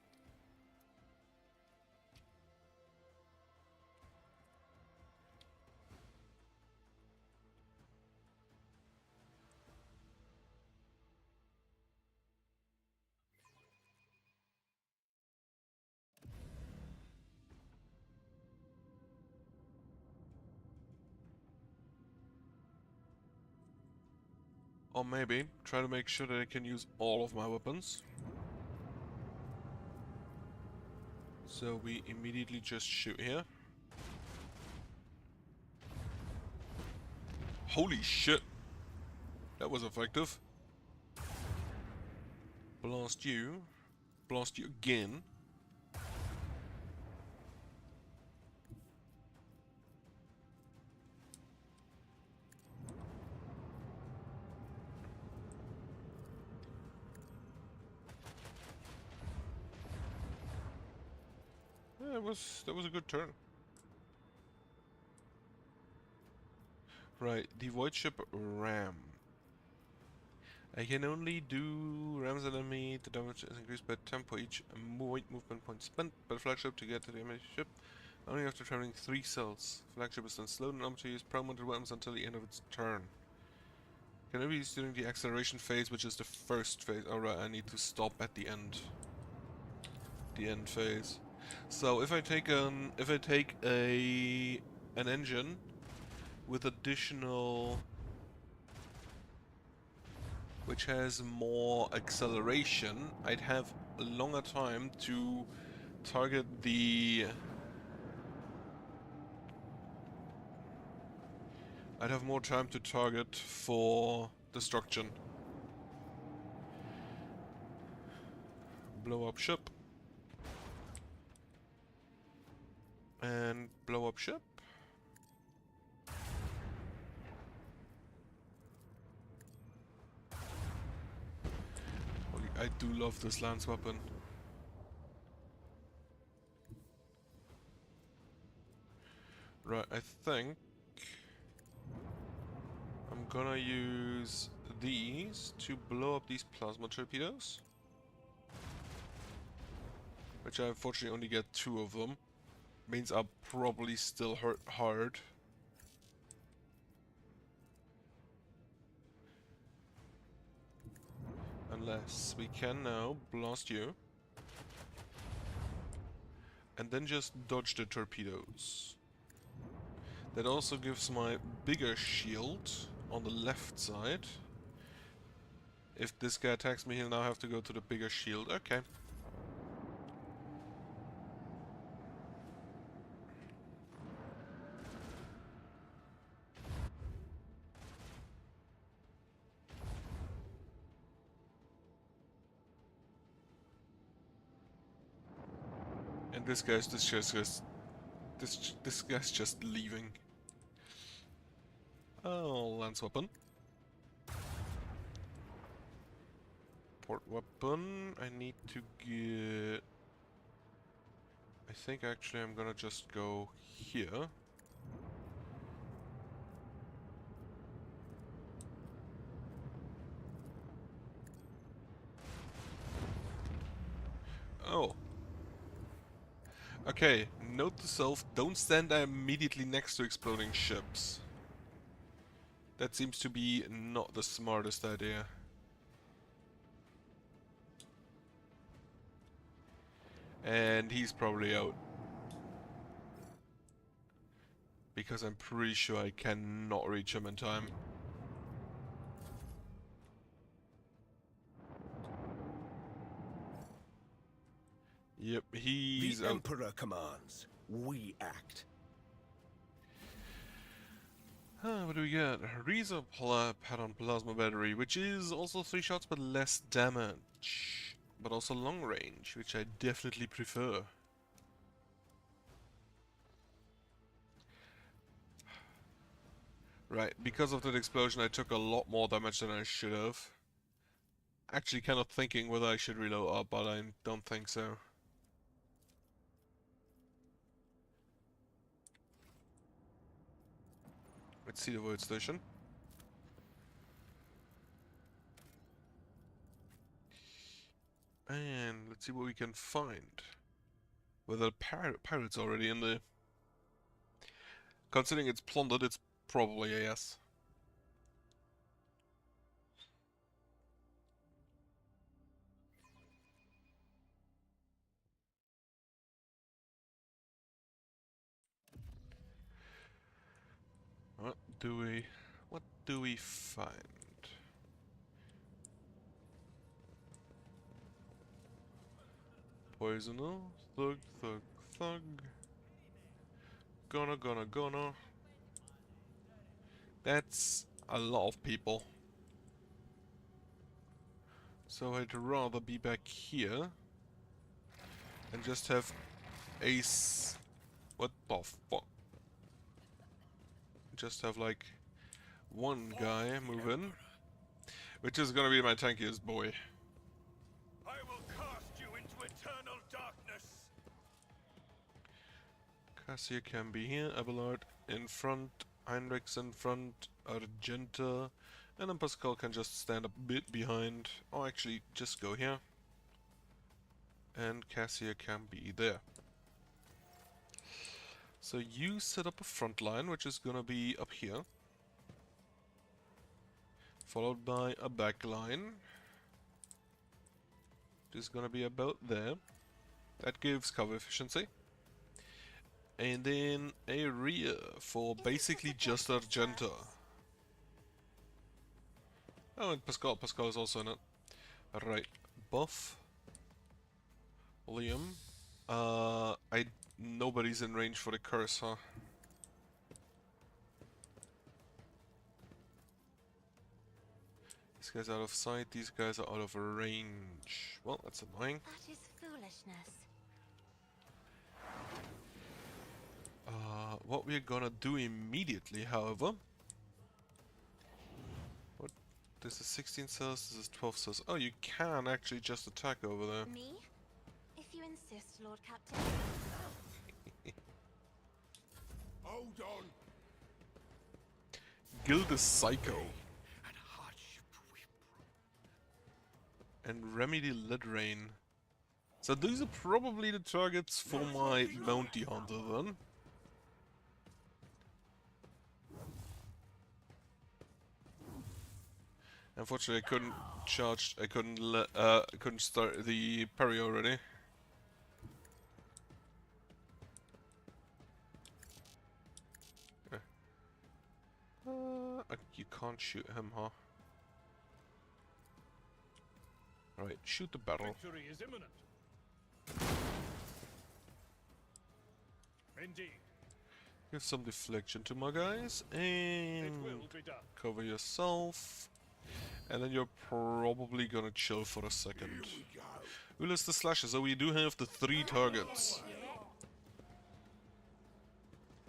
S1: Or maybe try to make sure that I can use all of my weapons. So we immediately just shoot here. Holy shit! That was effective. Blast you. Blast you again. that was a good turn. Right, the void ship ram. I can only do rams enemy. The damage is increased by 10 per each movement point spent by the flagship to get to the enemy ship. Only after traveling 3 cells. Flagship is then slowed enough to use pro-mounted weapons until the end of its turn. Can only be used during the acceleration phase, which is the first phase. Alright, I need to stop at the end. The end phase. So if I take an engine with additional, which has more acceleration, I'd have a longer time to target the... I'd have more time to target for destruction. Blow up ship. And blow up ship. I do love this lance weapon. Right, I think I'm gonna use these to blow up these plasma torpedoes. Which I unfortunately only get 2 of them. Means I'll probably still hurt hard. Unless we can now blast you. And then just dodge the torpedoes. That also gives my bigger shield on the left side. If this guy attacks me, he'll now have to go to the bigger shield. Okay. And this guy's this guy's just leaving. Oh, lance weapon. Port weapon. I need to get... I think actually I'm gonna just go here. Oh. Okay, note to self, don't stand immediately next to exploding ships. That seems to be not the smartest idea. And he's probably out. Because I'm pretty sure I cannot reach him in time. Yep, he's
S7: The
S1: out.
S7: Emperor commands. We act.
S1: What do we get? Reza pattern plasma battery, which is also 3 shots but less damage. But also long range, which I definitely prefer. Right, because of that explosion I took a lot more damage than I should have. Actually kind of thinking whether I should reload up, but I don't think so. Let's see the void station. And let's see what we can find. Whether pirates already in there. Considering it's plundered, it's probably a yes. What do we find? Poisoner, thug. Gonna. That's a lot of people. So I'd rather be back here and just have what the fuck? Just have like one guy move in, which is gonna be my tankiest boy.
S2: I will cast you into eternal darkness.
S1: Cassia can be here, Abelard in front, Heinrichs in front, Argenta, and then Pascal can just stand a bit behind, or actually just go here. And Cassia can be there. So you set up a front line, which is gonna be up here. Followed by a back line. Which is gonna be about there. That gives cover efficiency. And then a rear for basically just Argenta. Oh, and Pascal. Pascal is also in it. Right. Buff. Liam. Nobody's in range for the curse, huh? These guys are out of sight, these guys are out of range. Well, that's annoying.
S6: That is foolishness.
S1: What we're gonna do immediately, however... What? This is 16 cells, this is 12 cells. Oh, you can actually just attack over there.
S6: Me? If you insist, Lord Captain.
S2: Hold on.
S1: Guild is Psycho.
S2: And hardship we prove.
S1: And Remedy Lidrain. So these are probably the targets for my bounty hunter then. Unfortunately, I couldn't charge. I couldn't start the parry already. You can't shoot him, huh? Right, shoot the battle.
S8: Victory is imminent. Indeed.
S1: Give some deflection to my guys,
S8: It
S1: and
S8: will be done.
S1: cover yourself. And then you're probably gonna chill for a second. Ulyss the Slasher, so we do have the 3 targets.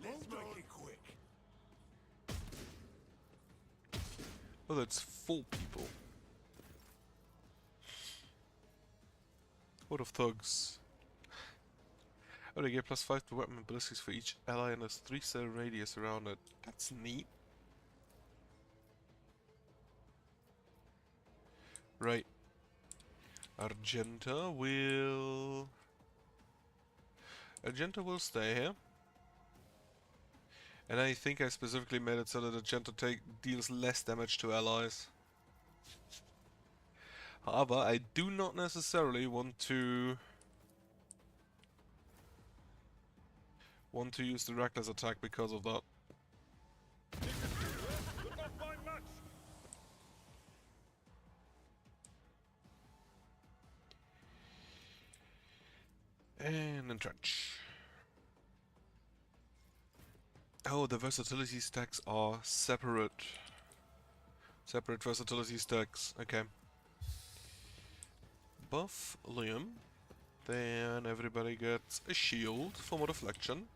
S2: Let's make it quick.
S1: Oh, that's 4 people. What of thugs? Oh, they get +5 to weapon ballistics for each ally and a 3-cell radius around it. That's neat. Right. Argenta will stay here. And I think I specifically made it so that Argenta deals less damage to allies. However, I do not necessarily want to use the reckless attack because of that.
S8: Could not find much.
S1: And entrench. Oh, the versatility stacks are separate. Separate versatility stacks. Okay. Buff Liam. Then everybody gets a shield for more deflection.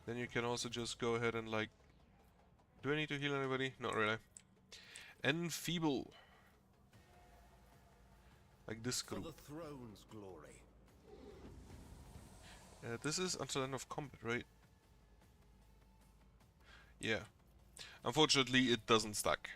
S1: Then you can also just go ahead and like... Do I need to heal anybody? Not really. Enfeeble. Like this
S7: For
S1: group.
S7: the throne's glory.
S1: This is until end of combat, right? Yeah. Unfortunately, it doesn't stack.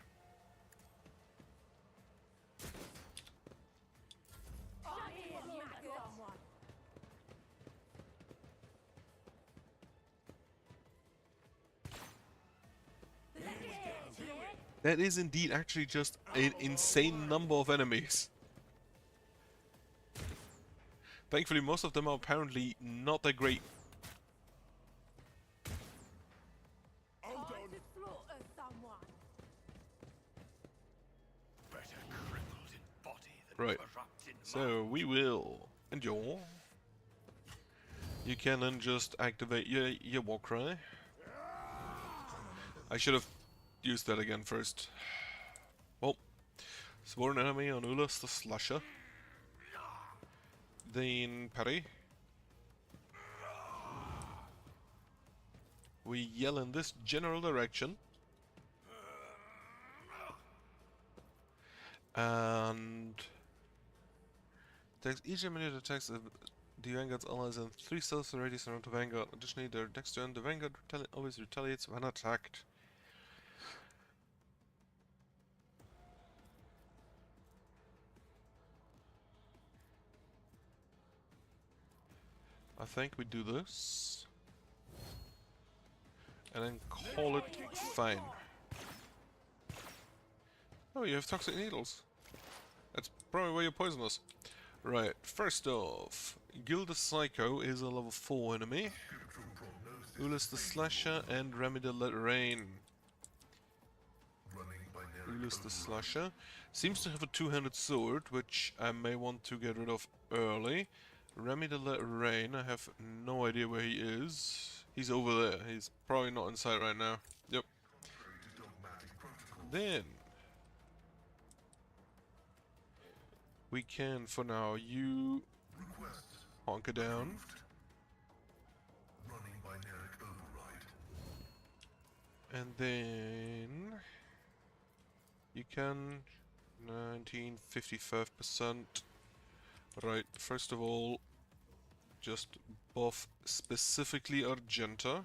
S1: That is indeed actually just an insane number of enemies. Thankfully, most of them are apparently not that great.
S2: Better crippled in body than
S1: Right.
S2: corrupt in mind.
S1: So we will endure. You can then just activate your war cry. I should have used that again first. Well, sworn enemy on Ulyss the Slasher. Then parry. We yell in this general direction. And Attacks each immediate attacks the Vanguard's allies and 3 stealth radius around the Vanguard. Additionally, their next turn, the Vanguard always retaliates when attacked. I think we do this. And then call it fine. Oh, you have toxic needles. That's probably why you're poisonous. Right, first off, Gilda Psycho is a level 4 enemy. Ulyss the Slasher and Remy the Rain. Ulyss the Slasher seems to have a two-handed sword, which I may want to get rid of early. Remy the Rain, I have no idea where he is. He's over there. He's probably not inside right now. Yep. Then we can, for now, you honker down. And then you can 55%. Right, first of all, just buff specifically Argenta.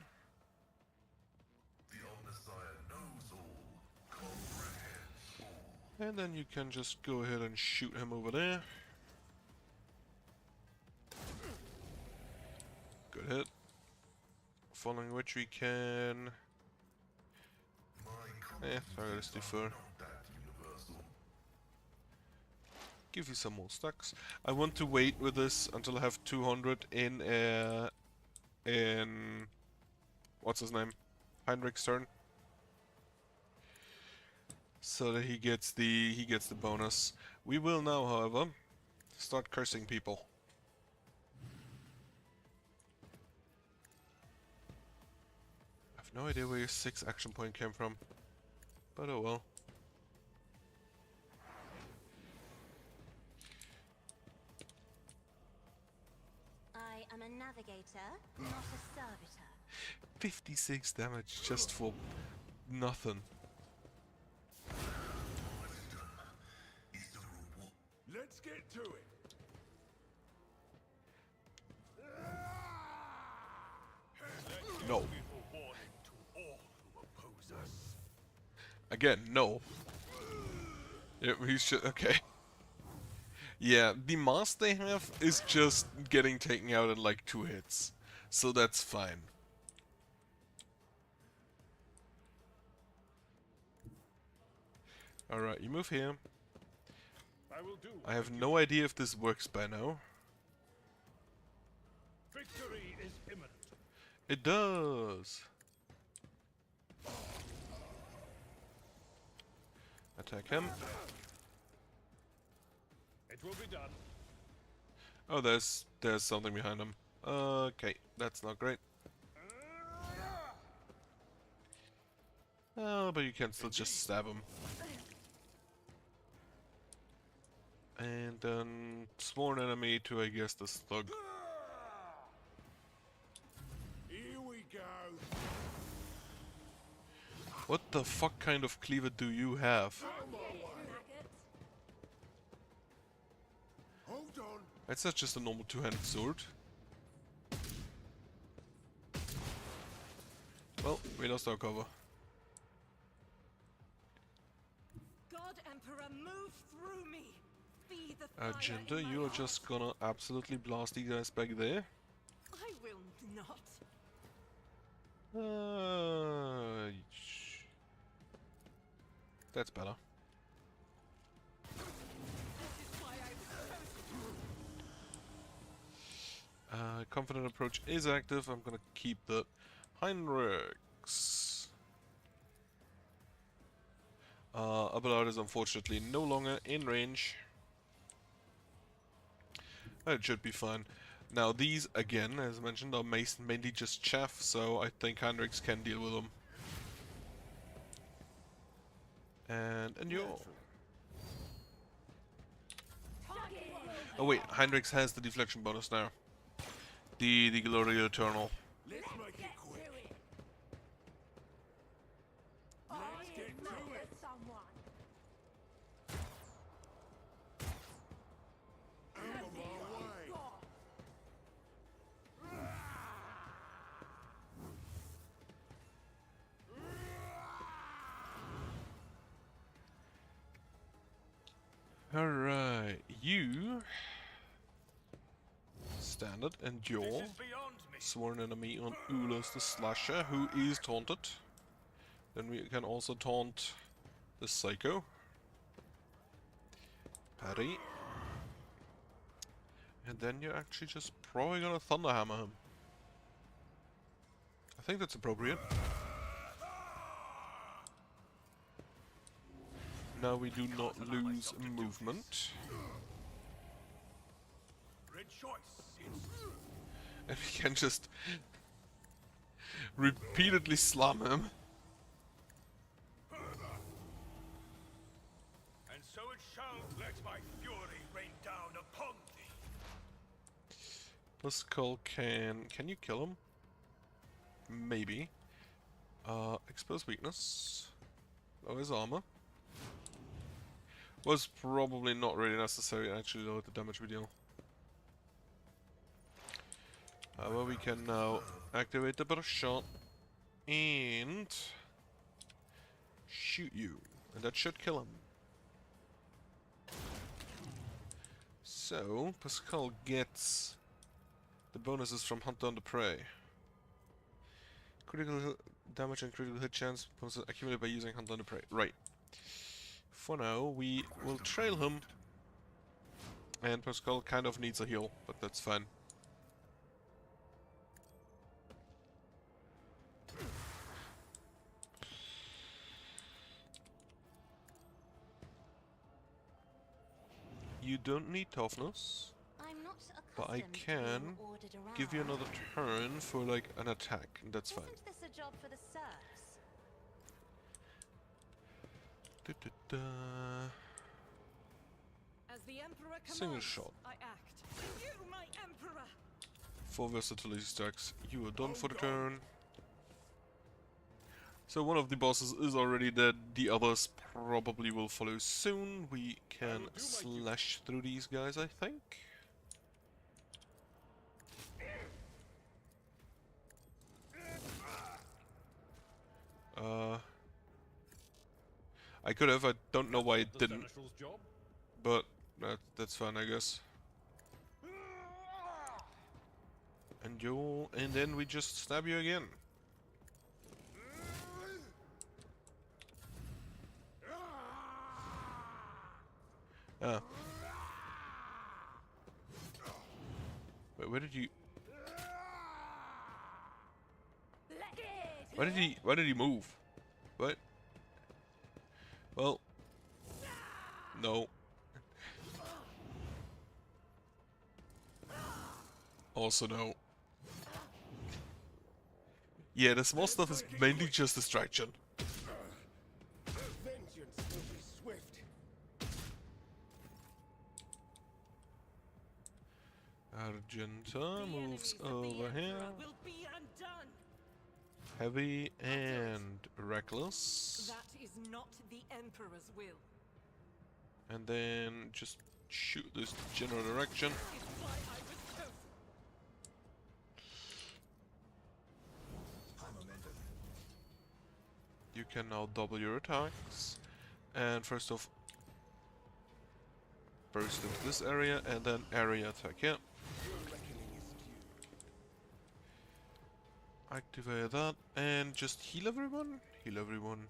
S1: And then you can just go ahead and shoot him over there. Good hit. Following which we can... sorry, let's defer. Give you some more stacks. I want to wait with this until I have 200 in what's his name? Heinrich's turn. So that he gets the bonus. We will now, however, start cursing people. I have no idea where your 6th action point came from, but oh well.
S6: I am a navigator, not a servitor.
S1: 56 damage just for nothing.
S2: Let's get to it.
S1: No.
S2: People warning to all who oppose us.
S1: Again, no. Yeah, he should. Okay. Yeah, the mask they have is just getting taken out in like 2 hits, so that's fine. Alright, you move here.
S8: I will do.
S1: I have no idea if this works by now.
S8: Victory is imminent.
S1: It does! Attack him.
S8: It will be done.
S1: Oh, there's something behind him. Okay, that's not great. Oh, but you can still just stab him. And then sworn enemy to, I guess, this thug.
S2: Here we go.
S1: What the fuck kind of cleaver do you have?
S2: Hold on.
S1: That's not just a normal two-handed sword. Well, we lost our cover.
S5: God Emperor, move through me. Be the fire
S1: Agenda,
S5: in my
S1: you are
S5: heart.
S1: just gonna absolutely blast these guys back there.
S5: I will not.
S1: That's better.
S5: This is why I was
S1: Confident approach is active. I'm gonna keep that. Heinrichs. Abelard is unfortunately no longer in range. It should be fine. Now these, again, as mentioned, are mainly just chaff, so I think Heinrichs can deal with them. And you. Oh wait, Heinrichs has the deflection bonus now. The Gloria Eternal.
S2: Let's make it quick. Let's get to it.
S1: Alright, you stand it, endure.
S2: This is beyond me.
S1: Sworn enemy on Ulas the Slasher, who is taunted. Then we can also taunt the Psycho. Parry. And then you're actually just probably gonna Thunderhammer him. I think that's appropriate. Now we do not lose movement.
S2: Rejoice in
S1: And we can just repeatedly slam him.
S2: And so it shall. Let my fury rain down upon thee.
S1: Pascal can you kill him? Maybe. Expose weakness. Lower his armor. Was probably not really necessary actually lower the damage we deal. However, we can now activate the burst shot and shoot you, and that should kill him. So Pascal gets the bonuses from Hunt Down the Prey. Critical damage and critical hit chance bonuses accumulated by using Hunt Down the Prey. Right. For now, we will trail him, and Pascal kind of needs a heal, but that's fine. You don't need toughness,
S6: I'm not
S1: but I
S6: accustomed to
S1: can
S6: being ordered around.
S1: give you another turn for like an attack, and that's fine.
S6: Isn't this a job for the serfs?
S1: Da-da-da.
S5: As the Emperor commands,
S1: Single shot.
S5: I act. You, my Emperor!
S1: 4 versatility stacks. You are done for the turn. So one of the bosses is already dead, the others probably will follow soon. We can slash through these guys, I think. I could have, I don't know why it
S8: The
S1: didn't,
S8: Seneschal's job?
S1: but that's fine, I guess. And then we just stab you again. Ah. Wait, where did you... Why did he move? What? Well... No. Also no. Yeah, the small stuff is mainly just distraction.
S7: Vengeance will be swift.
S1: Argenta
S5: The
S1: moves
S5: enemies of the
S1: over
S5: Emperor
S1: here.
S5: will be undone.
S1: Heavy and reckless.
S5: That is not the Emperor's will.
S1: And then just shoot this general direction.
S5: Is why I was chosen.
S1: You can now double your attacks. And first off, burst into this area and then area attack. Yeah. Activate that and just heal everyone. Heal everyone.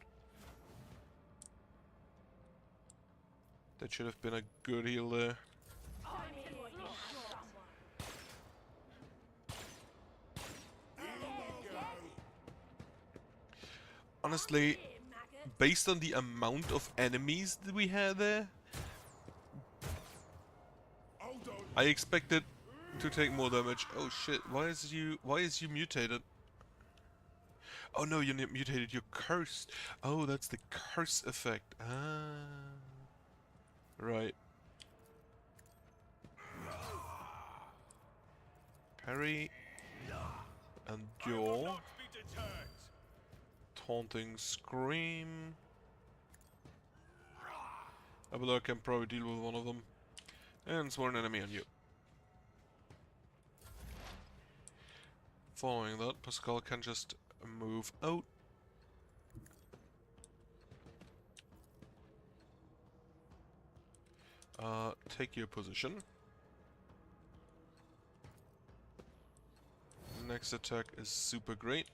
S1: That should have been a good heal there. Honestly, based on the amount of enemies that we had there, I expected to take more damage. Oh shit, why is you mutated? Oh no, you're not mutated, you're cursed. Oh, that's the curse effect. Ah. Right. Parry. Endure.
S2: Not be deterred.
S1: Taunting Scream. Abelard can probably deal with one of them. And Sworn Enemy on you. Following that, Pascal can just move out. Take your position. Next attack is super great.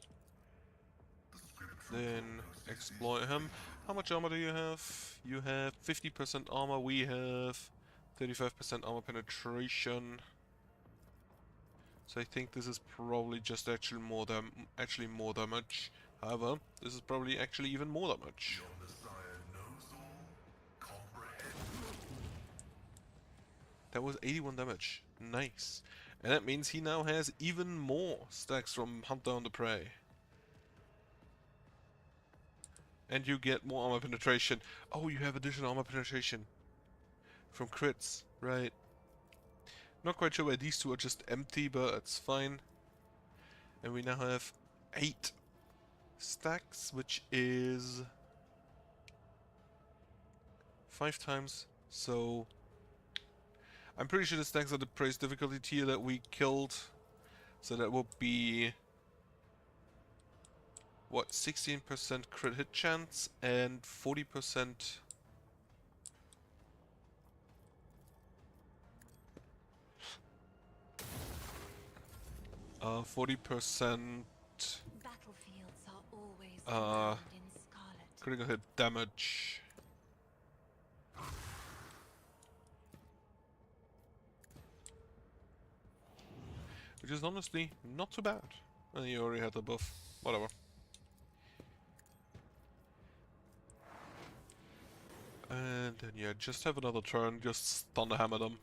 S1: Then exploit him. How much armor do you have? You have 50% armor. We have 35% armor penetration. So I think this is probably just actually more damage. However, this is probably actually even more damage.
S4: Your Messiah knows all, comprehend.
S1: That was 81 damage. Nice. And that means he now has even more stacks from Hunt Down the Prey. And you get more armor penetration. Oh, you have additional armor penetration from crits, right? Not quite sure why these two are just empty, but it's fine. And we now have 8 stacks, which is 5 times. So I'm pretty sure the stacks are the praise difficulty tier that we killed. So that would be what, 16% crit hit chance and 40% 40%
S6: Battlefields are always
S1: Uh,
S6: covered in scarlet.
S1: critical hit damage. Which is honestly not too bad. And you already had the buff. Whatever. And then yeah, just have another turn, just thunder hammer them.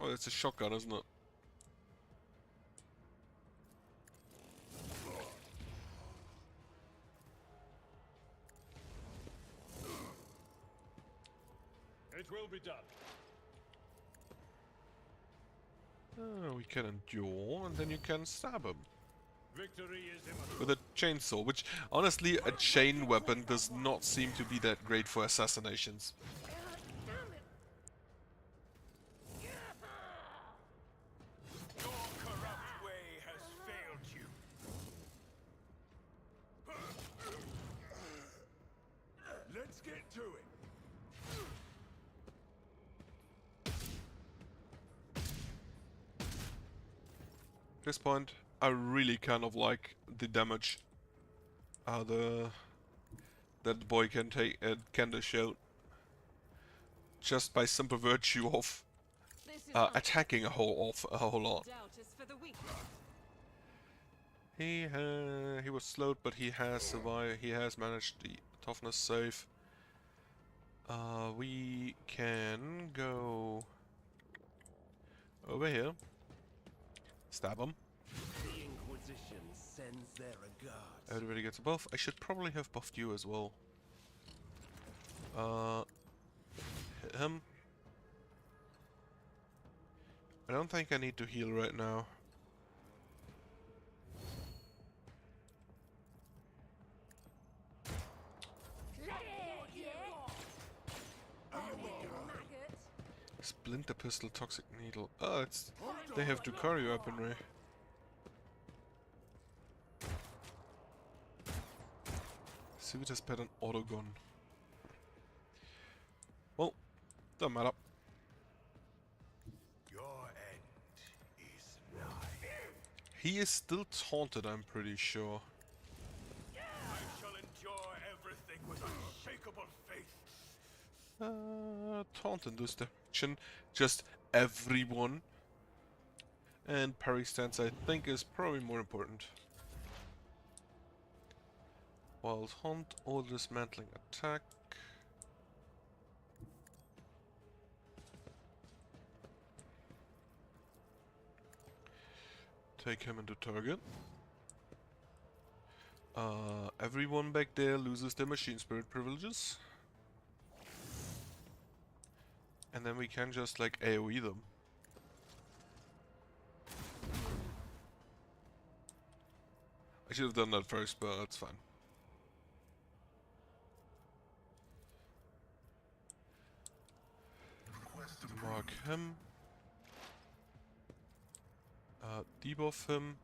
S1: Oh, it's a shotgun, isn't it?
S8: It will be done.
S1: We can endure, and then you can stab him
S8: Victory is imminent.
S1: with a chainsaw, which honestly, a chain weapon does not seem to be that great for assassinations.
S2: Your corrupt way has failed you. Let's get to it.
S1: At this point, I really kind of like the damage that the boy can take can dish out just by simple virtue of
S3: This is
S1: attacking a whole lot.
S3: doubt is for the weak.
S1: He was slowed, but he has survived. He has managed the toughness save. We can go over here, stab him.
S7: The Inquisition sends their regards.
S1: Everybody gets a buff. I should probably have buffed you as well. Hit him. I don't think I need to heal right now. Splinter pistol, toxic needle. Oh, it's they have Drukhari weaponry. Civitas pattern auto gun. Well, doesn't matter.
S2: Your end is nigh.
S1: He is still taunted, I'm pretty sure.
S2: I shall endure everything with unshakable faith.
S1: Taunt induced detection, just everyone. And parry stance, I think, is probably more important. Wild Hunt, or dismantling attack. Take him into target. Everyone back there loses their machine spirit privileges. And then we can just like AoE them. I should have done that first, but that's fine.
S4: Request
S1: Mark him. Debuff him.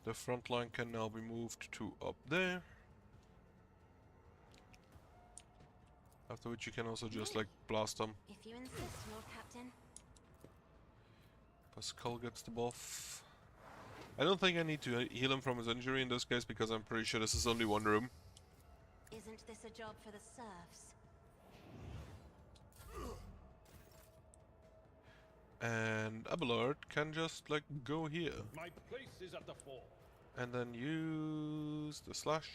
S1: The front line can now be moved to up there. After which you can also just like blast them.
S6: If you insist, Lord Captain.
S1: Pascal gets the buff. I don't think I need to heal him from his injury in this case because I'm pretty sure this is only one room.
S6: Isn't this a job for the serfs?
S1: And Abelard can just like go here.
S8: My place is at the fore.
S1: And then use the slash.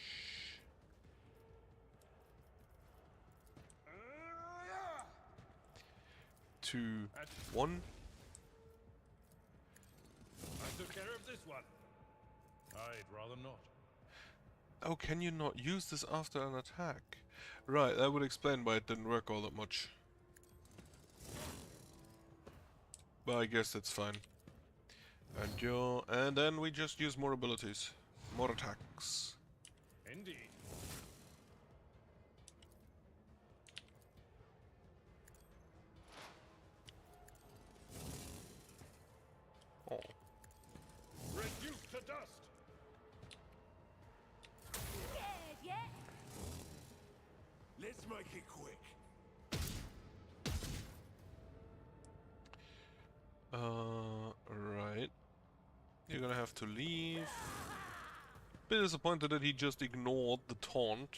S1: Two, one.
S8: I took care of this one. I'd rather not.
S1: Oh, can you not use this after an attack? Right, that would explain why it didn't work all that much. But I guess that's fine. And then we just use more abilities. More attacks.
S8: Indeed.
S1: Oh.
S8: Reduced to dust.
S5: Scared yet?
S2: Let's make it quick.
S1: Right. You're gonna have to leave. Bit disappointed that he just ignored the taunt.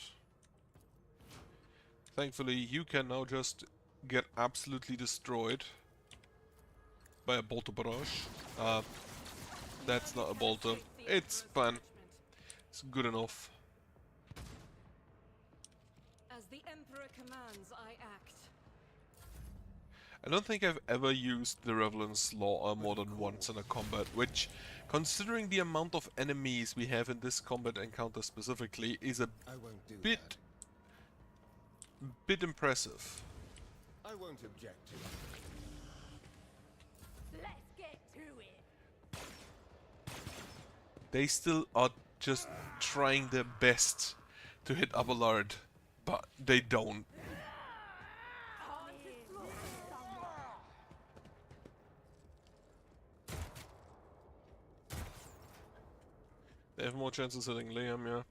S1: Thankfully, you can now just get absolutely destroyed by a bolter barrage. That's not a bolter. It's fine. It's good enough.
S3: As the Emperor commands, I act.
S1: I don't think I've ever used the Revelant Slaughter more than once in a combat, which, considering the amount of enemies we have in this combat encounter specifically, is a
S7: I won't do
S1: bit impressive.
S7: that. I won't object to it.
S5: Let's get to it.
S1: They still are just trying their best to hit Abelard, but they don't. They have more chances hitting Liam, yeah.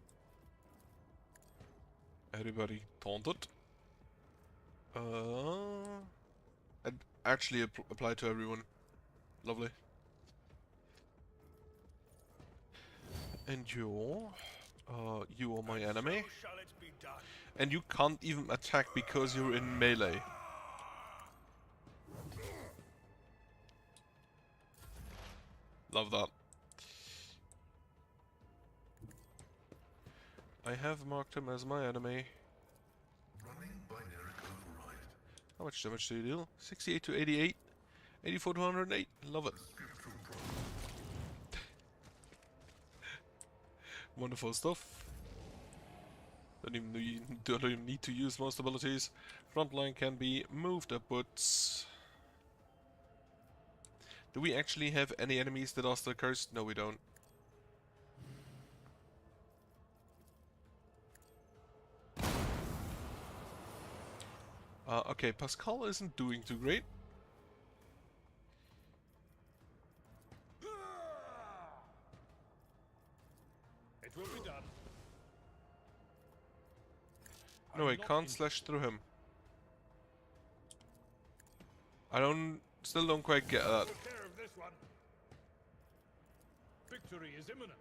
S1: Everybody taunted. I'd actually apply to everyone. Lovely. And you are my enemy.
S2: So shall it be done.
S1: And you can't even attack because you're in melee. Love that. I have marked him as my enemy.
S4: Running binary override.
S1: How much damage do you deal? 68 to 88. 84 to 108. Love it.
S4: Scriptural problem.
S1: Wonderful stuff. Don't even need to use most abilities. Frontline can be moved upwards. Do we actually have any enemies that are still cursed? No, we don't. Okay, Pascal isn't doing too great.
S8: It will be done.
S1: No, I
S8: I'm not
S1: can't
S8: in-
S1: slash through him. Still don't quite get that.
S8: Took care of this one. Victory is imminent.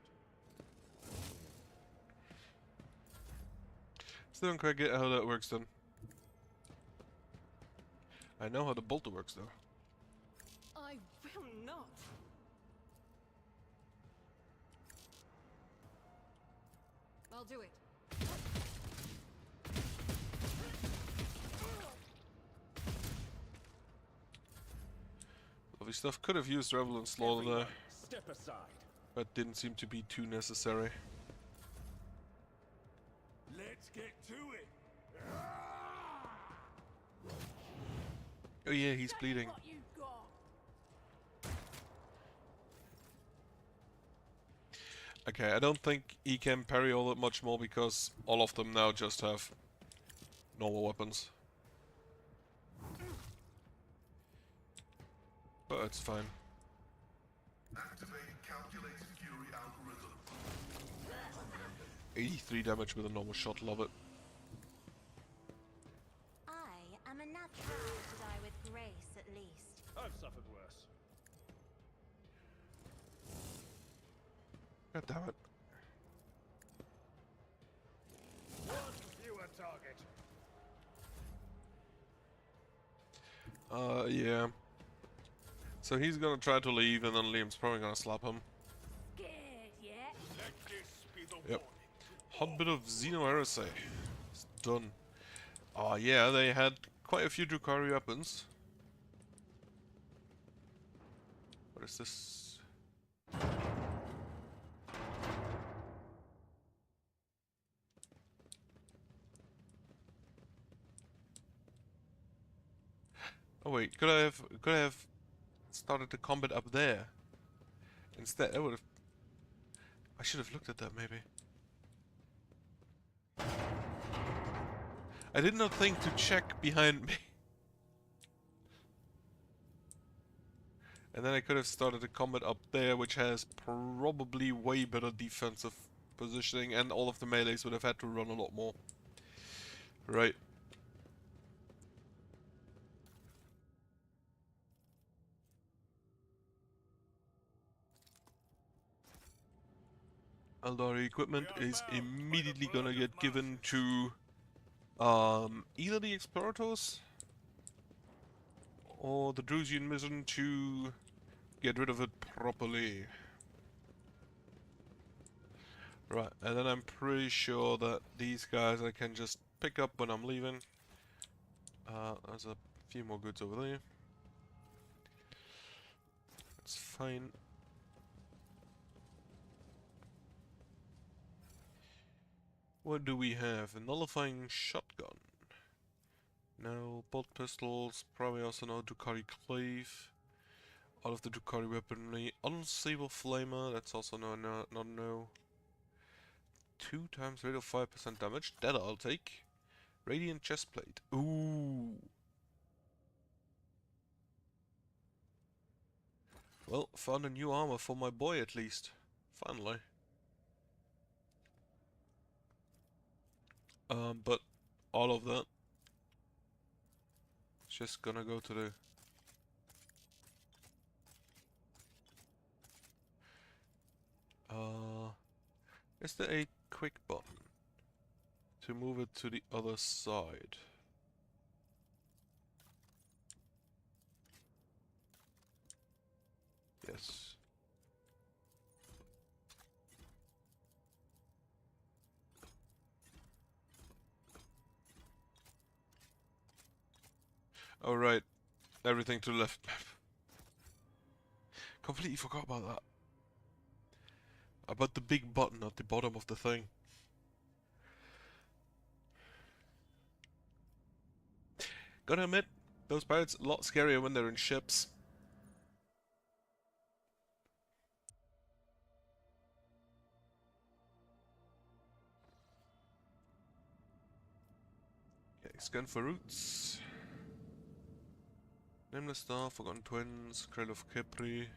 S1: Still don't quite get how that works then. I know how the bolter works though.
S3: I will not. I'll do it.
S1: Lovely stuff. Could have used Revelant Slaughter there,
S7: Step aside.
S1: but didn't seem to be too necessary.
S2: Let's get to it.
S1: Oh yeah, he's bleeding.
S5: What you got?
S1: Okay, I don't think he can parry all that much more because all of them now just have normal weapons. But it's fine.
S4: Activate calculated fury algorithm.
S1: 83 damage with a normal shot, love it.
S6: I am a natural to die with grace, at least.
S8: I've suffered worse.
S1: God damn it.
S2: One fewer target.
S1: Yeah. So he's gonna try to leave, and then Liam's probably gonna slap him.
S5: Scared yet?
S2: Let this be the
S1: Yep.
S2: warning.
S1: Hot bit of Xeno Heresy. It's done. Yeah, they had quite a few Drukhari weapons. What is this? Oh wait, could I have started the combat up there? Instead, I should have looked at that maybe. I did not think to check behind me. And then I could have started the combat up there, which has probably way better defensive positioning, and all of the melees would have had to run a lot more. Right. Eldari equipment is immediately gonna get given to either the Explorators or the Drusian mission to get rid of it properly. Right, and then I'm pretty sure that these guys I can just pick up when I'm leaving. There's a few more goods over there. That's fine. What do we have? A nullifying shotgun. No, bolt pistols, probably also no Drukhari Clave. All of the Drukhari weaponry. Unstable Flamer, that's also no, not no. 2 times rate of 5% damage, that I'll take. Radiant Chestplate. Ooh. Well, found a new armor for my boy at least. Finally. But all of that is just gonna go to the is there a quick button to move it to the other side? Yes. Alright. Everything to the left. Completely forgot about that. About the big button at the bottom of the thing. Gotta admit, those pirates a lot scarier when they're in ships. Okay, scan for roots. Nameless Star, Forgotten Twins, Trail of Capri.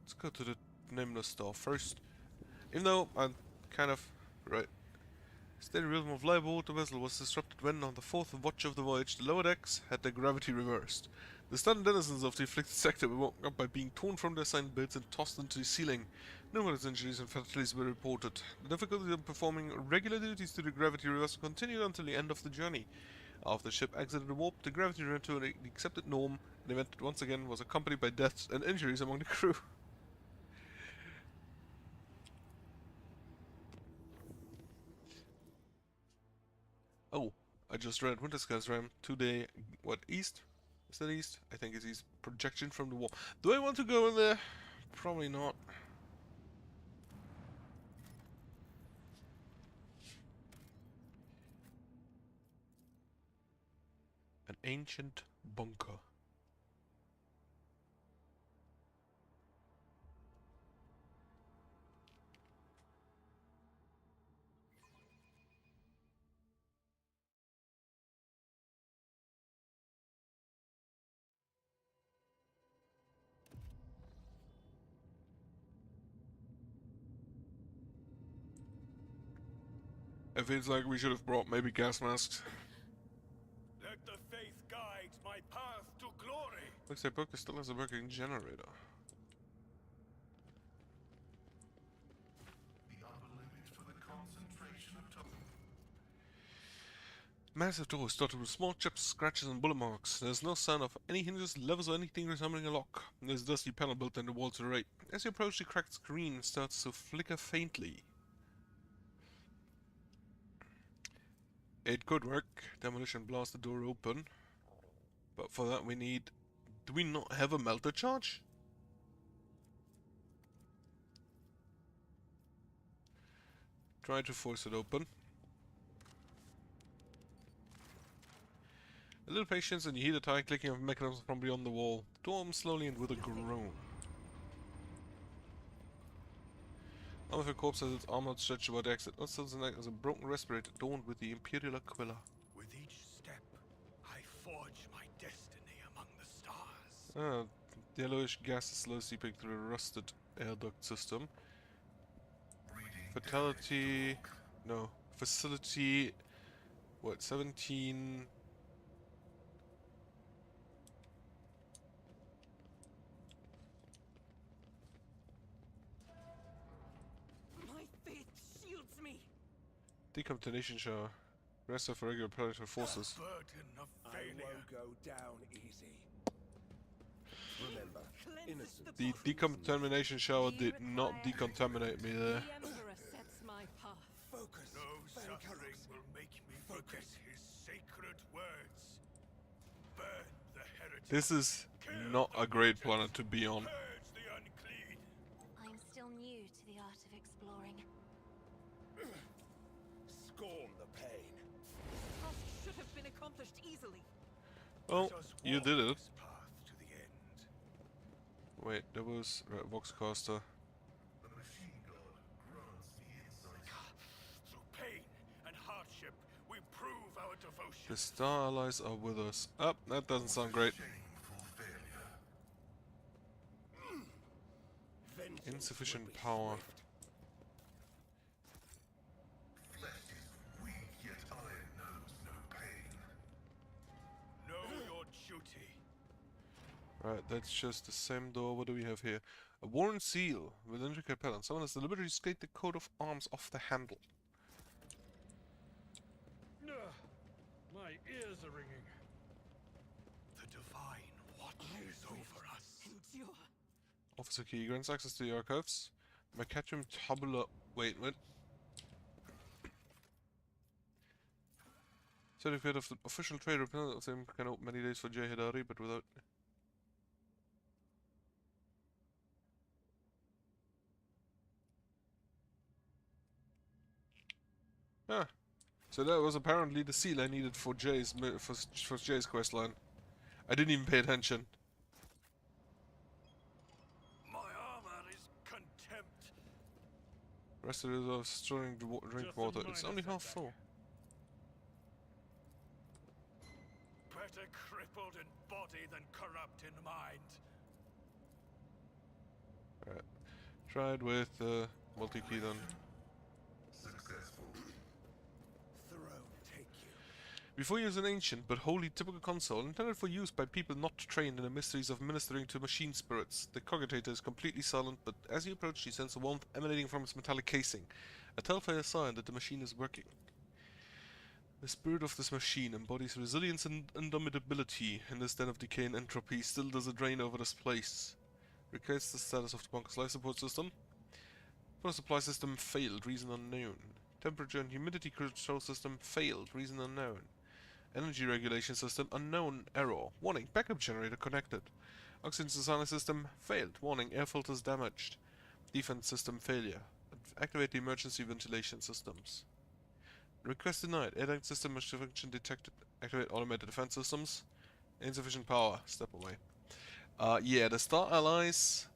S1: Let's go to the Nameless Star first. Even though I'm kind of right. Steady rhythm of libel, the vessel was disrupted when, on the fourth watch of the voyage, the lower decks had their gravity reversed. The stunned denizens of the afflicted sector were woken up by being torn from their assigned beds and tossed into the ceiling. Numerous injuries and fatalities were reported. The difficulty of performing regular duties to the gravity reversal continued until the end of the journey. After the ship exited the warp, the gravity returned to the accepted norm, and the event once again was accompanied by deaths and injuries among the crew. Oh, I just read Winter Skies Ram today. What, east? Is that east? I think it's east. Projection from the wall. Do I want to go in there? Probably not. An ancient bunker. It feels like we should have brought maybe gas masks.
S2: Let the faith guide my path to glory.
S1: Looks like Boca still has a working generator.
S4: The upper limit for the concentration of toxin.
S1: Massive door is dotted with small chips, scratches, and bullet marks. There's no sign of any hinges, levers, or anything resembling a lock. There's a dusty panel built in the wall to the right. As you approach, the cracked screen starts to flicker faintly. It could work. Demolition blast the door open. But for that we need... Do we not have a melter charge? Try to force it open. A little patience and you hear the tire clicking of mechanisms from beyond the wall. The door opens slowly and with a groan. One of the corpse has its arm outstretched about the exit. Nostrils and neck as a broken respirator adorned with the Imperial Aquila.
S2: With each step, I forge my destiny among the stars.
S1: Ah, the yellowish gas is slowly seeping through a rusted air duct system. Fatality... No. Facility... What, 17...
S5: My faith shields me.
S1: Decontamination shower. Rest of regular predator forces.
S2: Burden of
S7: I
S2: failure.
S7: won't go down easy. Remember,
S5: Cleanses
S7: innocent.
S1: The decontamination shower did not decontaminate me there.
S3: The Emperor sets my path.
S7: Focus.
S2: No
S7: Van
S2: suffering
S7: Kellogg's.
S2: will make me forget his sacred words. Burn the heritage.
S1: This is not a great planet to be on.
S2: Purge the unclean.
S6: I'm still new to the art of exploring.
S7: Scorn the pain.
S3: The task should have been accomplished easily.
S1: Oh,
S2: Let us
S1: you
S2: walk
S1: did it.
S2: this path to the end.
S1: Wait, there was Voxcaster.
S4: The machine god grants the insight.
S2: Through pain and hardship, we prove our devotion.
S1: The Star Allies are with us. Up, that doesn't sound great.
S4: Shameful failure.
S7: Vengeance
S1: Insufficient
S7: will be
S1: power.
S7: swift.
S4: Flesh is weak, yet iron knows no pain.
S2: Know your duty.
S1: Right, that's just the same door. What do we have here? A worn seal with intricate pattern. Someone has deliberately scraped the coat of arms off the handle.
S8: My ears are ringing.
S2: The divine watches over us.
S3: Endure.
S1: Officer key grants access to the archives. Macatrum tabula. Wait, what? Certificate of the official trade representative of them can open many days for Jay Hidari, but without. Ah, so that was apparently the seal I needed for Jay's for Jay's quest line. I didn't even pay attention.
S2: My armor is contempt.
S1: Rest of it is storing drink
S8: Just a
S1: water. It's
S8: minor
S1: only half
S8: setback.
S1: full.
S2: Better crippled in body than corrupt in mind.
S1: Alright. Tried with multi-key then.
S4: Successful.
S7: Throne take you.
S1: Before you use an ancient but wholly typical console intended for use by people not trained in the mysteries of ministering to machine spirits, the cogitator is completely silent, but as you approach you sense a warmth emanating from its metallic casing, a telltale sign that the machine is working. The spirit of this machine embodies resilience and indomitability in this den of decay and entropy. Still does a drain over this place. Records the status of the bunker's life support system. Water supply system failed, reason unknown. Temperature and humidity control system failed, reason unknown. Energy regulation system unknown, error. Warning, backup generator connected. Oxygen designer system failed, warning, air filters damaged. Defense system failure. Activate the emergency ventilation systems. Request denied. Air duct system malfunction detected. Activate automated defense systems. Insufficient power. Step away. Yeah, the Star Allies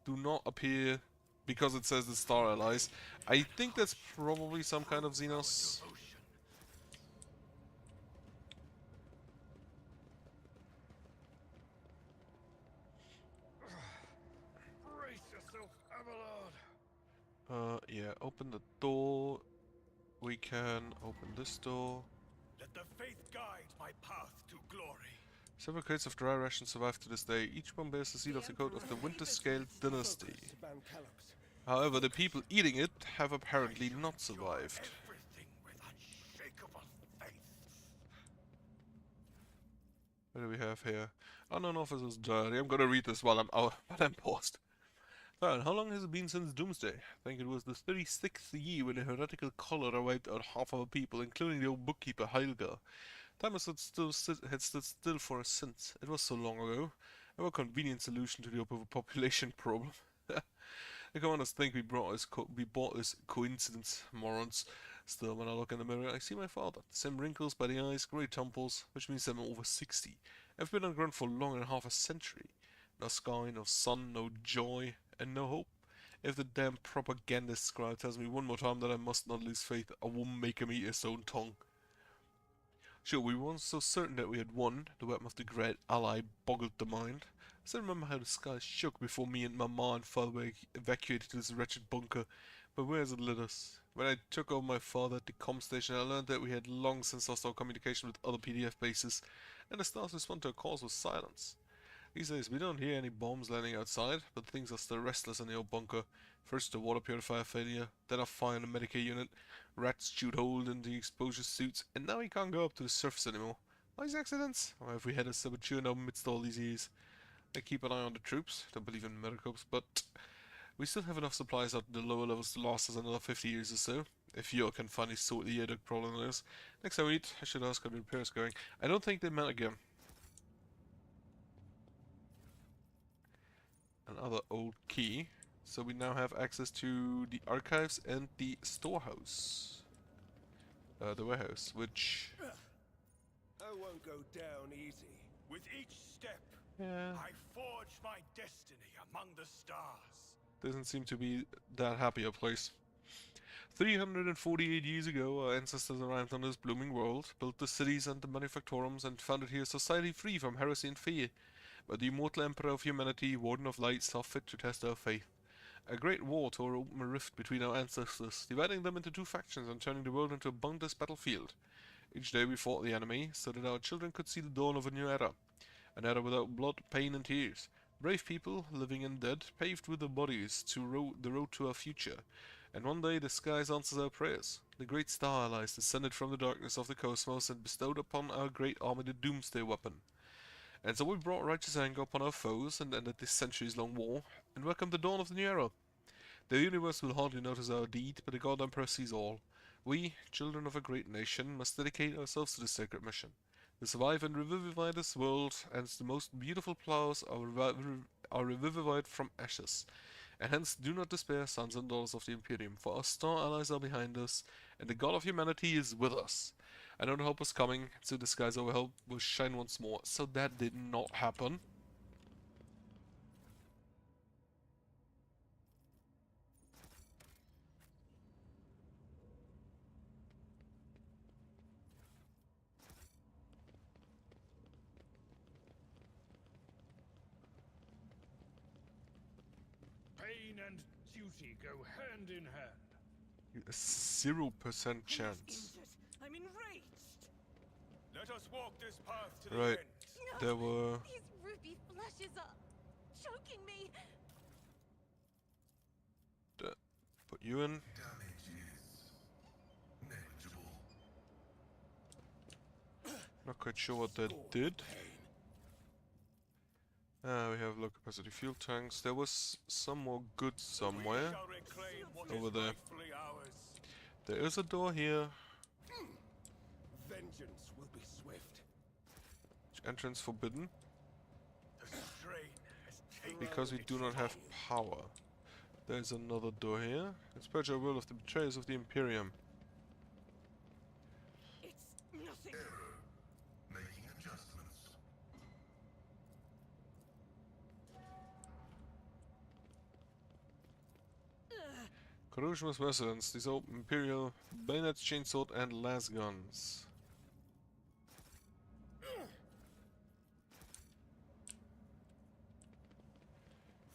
S1: do not appear because it says the Star Allies. I think that's probably some kind of Xenos.
S2: Devotion.
S8: Brace yourself, Abelard.
S1: Yeah, open the door. we can open this door.
S2: Let the faith guide my path to glory.
S1: Several crates of dry rations survive to this day. Each one bears the seal of the coat of the Winterscale dynasty. However, the people eating it have apparently not survived.
S2: Everything with unshakable faith.
S1: What do we have here? Unknown officer's diary. I'm gonna read this while I'm paused. Alright, how long has it been since Doomsday? I think it was the 36th year when a heretical cholera wiped out half our people, including the old bookkeeper Heilgar. Time had stood still for us since. It was so long ago. A more convenient solution to the overpopulation problem. The commanders think we bought this coincidence, morons. Still, when I look in the mirror, I see my father. Same wrinkles by the eyes, grey temples, which means I'm over 60. I've been underground for longer than half a century. No sky, no sun, no joy, and no hope. If the damn propagandist scribe tells me one more time that I must not lose faith, I will make him eat his own tongue. Sure, we were once so certain that we had won. The weapon of the great ally boggled the mind. I still remember how the sky shook before me and Mama and father were evacuated to this wretched bunker. But where has it led us? When I took over my father at the comm station, I learned that we had long since lost our communication with other PDF bases, and the staff's response to our calls was silence. These days, we don't hear any bombs landing outside, but things are still restless in the old bunker. First the water purifier failure, then a fire in the Medicare unit, rats chewed hole in the exposure suits, and now we can't go up to the surface anymore. Why these accidents? Or have we had a saboteur in our midst all these years? I keep an eye on the troops, don't believe in miracles, but we still have enough supplies out in the lower levels to last us another 50 years or so. If you can finally sort the Yerduk problem is. Next time we eat, I should ask how the repairs going. I don't think they met again. Another old key. So we now have access to the archives and the storehouse. The warehouse, which...
S7: I won't go down easy.
S2: With each step,
S1: yeah,
S2: I forge my destiny among the stars.
S1: doesn't seem to be that happy a place. 348 years ago, our ancestors arrived on this blooming world, built the cities and the manufactorums, and founded here a society free from heresy and fear. But the immortal Emperor of Humanity, Warden of Light, saw fit to test our faith. A great war tore open a rift between our ancestors, dividing them into two factions and turning the world into a boundless battlefield. Each day we fought the enemy, so that our children could see the dawn of a new era. An era without blood, pain and tears. Brave people, living and dead, paved with their bodies the road to our future. And one day the skies answered our prayers. The great star allies descended from the darkness of the cosmos and bestowed upon our great army the Doomsday weapon. And so we brought righteous anger upon our foes and ended this centuries-long war, and welcomed the dawn of the new era. The universe will hardly notice our deed, but the God Emperor sees all. We, children of a great nation, must dedicate ourselves to this sacred mission. To survive and revivify this world, and the most beautiful flowers are revivified from ashes. And hence do not despair, sons and daughters of the Imperium, for our star allies are behind us, and the God of humanity is with us. I know the help is coming, so the skies over help will shine once more. So that did not happen.
S8: Pain and duty go hand in hand.
S1: A 0% chance.
S5: Injured. I'm enraged.
S2: Let us walk this path to the
S1: Right.
S2: end.
S6: No,
S1: There were...
S6: these ruby flashes are choking me.
S1: Put you in.
S4: Damage is negligible.
S1: Not quite sure what that did. We have low capacity fuel tanks. There was some more goods somewhere.
S2: We shall reclaim what
S1: Over
S2: is
S1: there.
S2: rightfully ours.
S1: There is a door here.
S7: Vengeance will be swift.
S1: Entrance forbidden.
S2: The strain has taken
S1: Because we do not have power. There's another door here. Let's purge our will of the betrayers of the Imperium.
S5: It's nothing.
S4: Error. Making adjustments.
S1: Corrosionless residents. These are Imperial bayonets, chainsword, and las guns.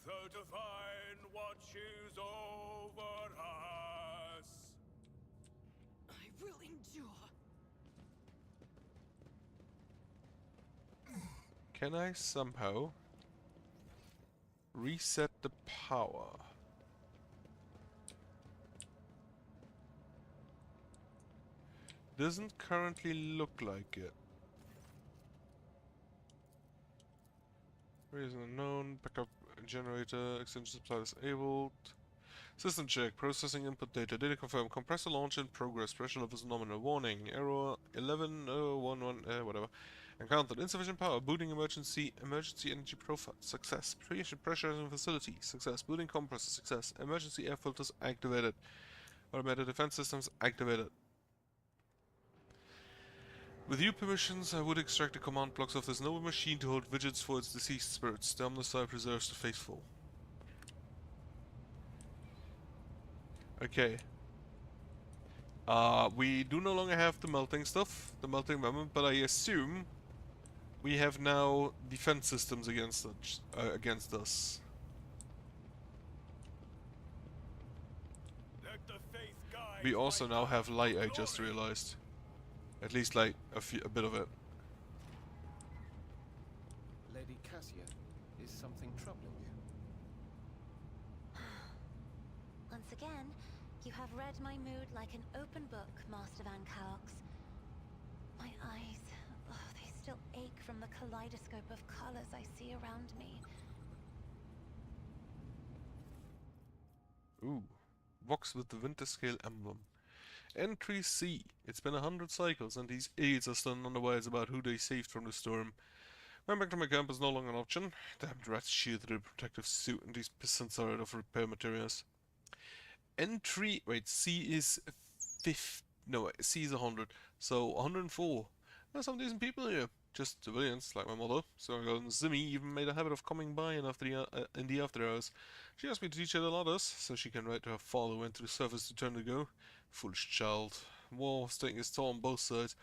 S2: The divine watches over us.
S5: endure.
S1: Can I somehow reset the power? Doesn't currently look like it. Reason unknown. Backup generator. Extension supply disabled. System check. Processing input data. Data confirmed. Compressor launch in progress. Pressure levels nominal. Warning. Error 11011. Whatever. Encountered. Insufficient power. Booting emergency energy profile. Success. Pressure in facility. Success. Booting compressor. Success. Emergency air filters activated. Automated defense systems activated. With your permissions, I would extract the command blocks of this noble machine to hold vigils for its deceased spirits. The Omnissiah preserves the faithful. Okay. We do no longer have the melting stuff, the melting moment, but I assume we have now defense systems against us.
S2: Let the faith guide
S1: We also
S2: my
S1: now
S2: path
S1: have light,
S2: to
S1: I just
S2: glory.
S1: realized. At least like a bit of it.
S7: Lady Cassia, is something troubling you?
S6: Once again, you have read my mood like an open book, Master Van Caux. My eyes, they still ache from the kaleidoscope of colors I see around me.
S1: Ooh. Vox with the Winter Scale emblem. Entry C. It's been 100 cycles and these idiots are still unaware about who they saved from the storm. Going back to my camp is no longer an option. Damned rats shielded a protective suit and these pistons are out of repair materials. Entry... Wait, C is 50... No, C is 100. So 104. There's some decent people here. Just civilians, like my mother. So Zimmy even made a habit of coming by in the after hours. She asked me to teach her the ladders, so she can write to her father who went to the surface to turn to go. Foolish child. War was taking its toll on both sides.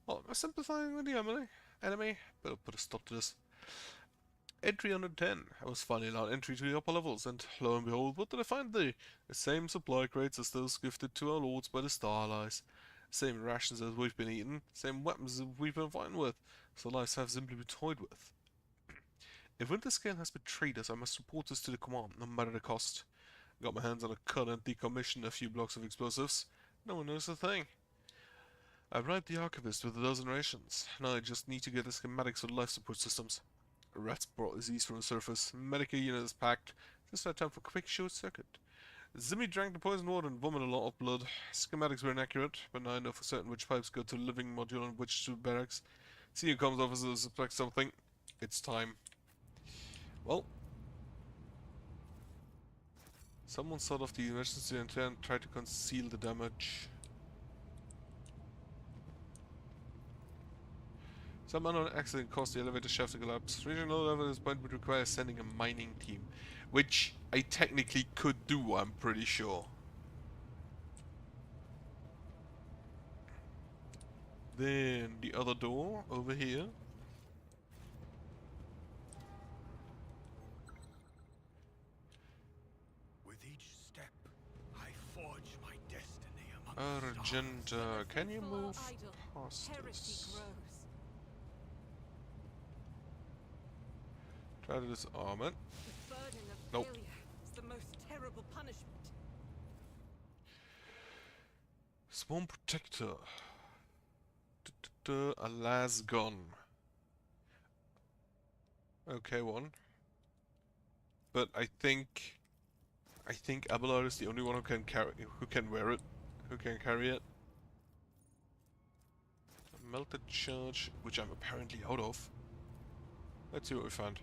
S1: Well, I'm sympathizing with the enemy. Better put a stop to this. Entry 110. I was finally allowed entry to the upper levels, and lo and behold, what did I find there? The same supply crates as those gifted to our lords by the Star Allies. Same rations as we've been eating, same weapons as we've been fighting with, so lives have simply been toyed with. If Winterscale has betrayed us, I must report this to the command, no matter the cost. Got my hands on a cut and decommissioned a few blocks of explosives. No one knows a thing. I bribed the archivist with a dozen rations. Now I just need to get the schematics for the life support systems. Rats brought disease from the surface. Medical unit is packed. Just had time for a quick short circuit. Zimmy drank the poisoned water and vomited a lot of blood. Schematics were inaccurate, but now I know for certain which pipes go to the living module and which to barracks. Senior comms officer suspects something. It's time. Well, someone sort of the emergency and tried to conceal the damage. Some unknown accident caused the elevator shaft to collapse. Regional evidence point would require sending a mining team, which I technically could do, I'm pretty sure. Then the other door over here.
S2: With each step, I forge my destiny among the
S1: Argent,
S2: stars.
S1: can you
S3: Faithful are
S1: move
S3: idle.
S1: past
S3: Heresy
S1: this?
S3: grows.
S1: Try to disarm it.
S3: The burden of
S1: Nope.
S3: failure is the most terrible punishment.
S1: Swarm Protector. A las gun. Okay, one. But I think Abelard is the only one who can wear it, who can carry it. A melted charge, which I'm apparently out of. Let's see what we find.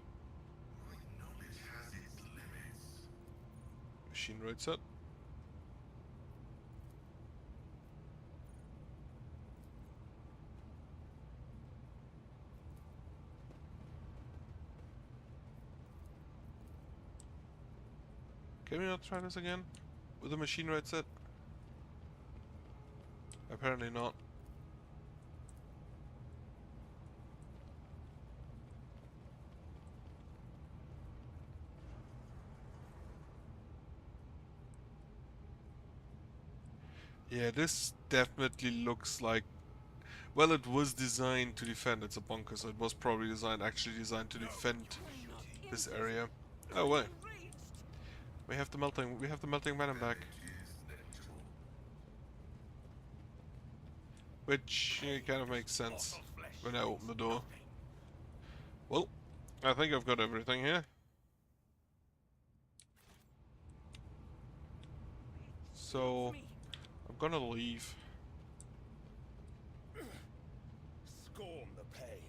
S4: My knowledge has its limits.
S1: Machine right set. Can we not try this again? With the machine right set? Apparently not. Yeah, this definitely looks like... Well, it was designed to defend. It's a bunker, so it was probably actually designed to defend this area. Oh wait, we have the melting venom back, which kind of makes sense when I open the door. Well, I think I've got everything here. So I'm gonna leave.
S7: Scorn the pain.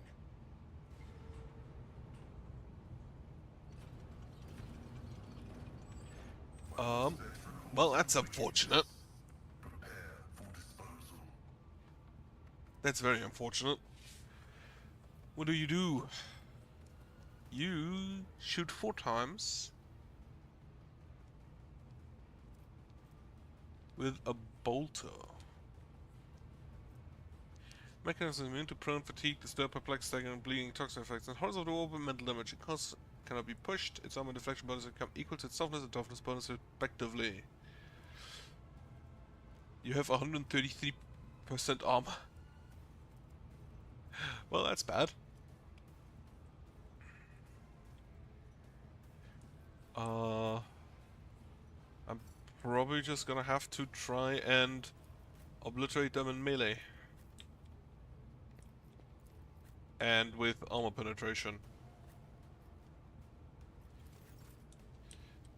S1: Well, that's unfortunate.
S4: Prepare for disposal.
S1: That's very unfortunate. What do? You shoot 4 times with a bolter. Mechanism immune to prone, fatigue, disturb, perplex, stagnant, bleeding, toxin effects, and horrors of the open mental damage. It costs cannot be pushed. Its armor deflection bonus become equal to its softness and toughness bonus respectively. You have 133% armor. Well, that's bad. I'm probably just gonna have to try and obliterate them in melee. And with armor penetration.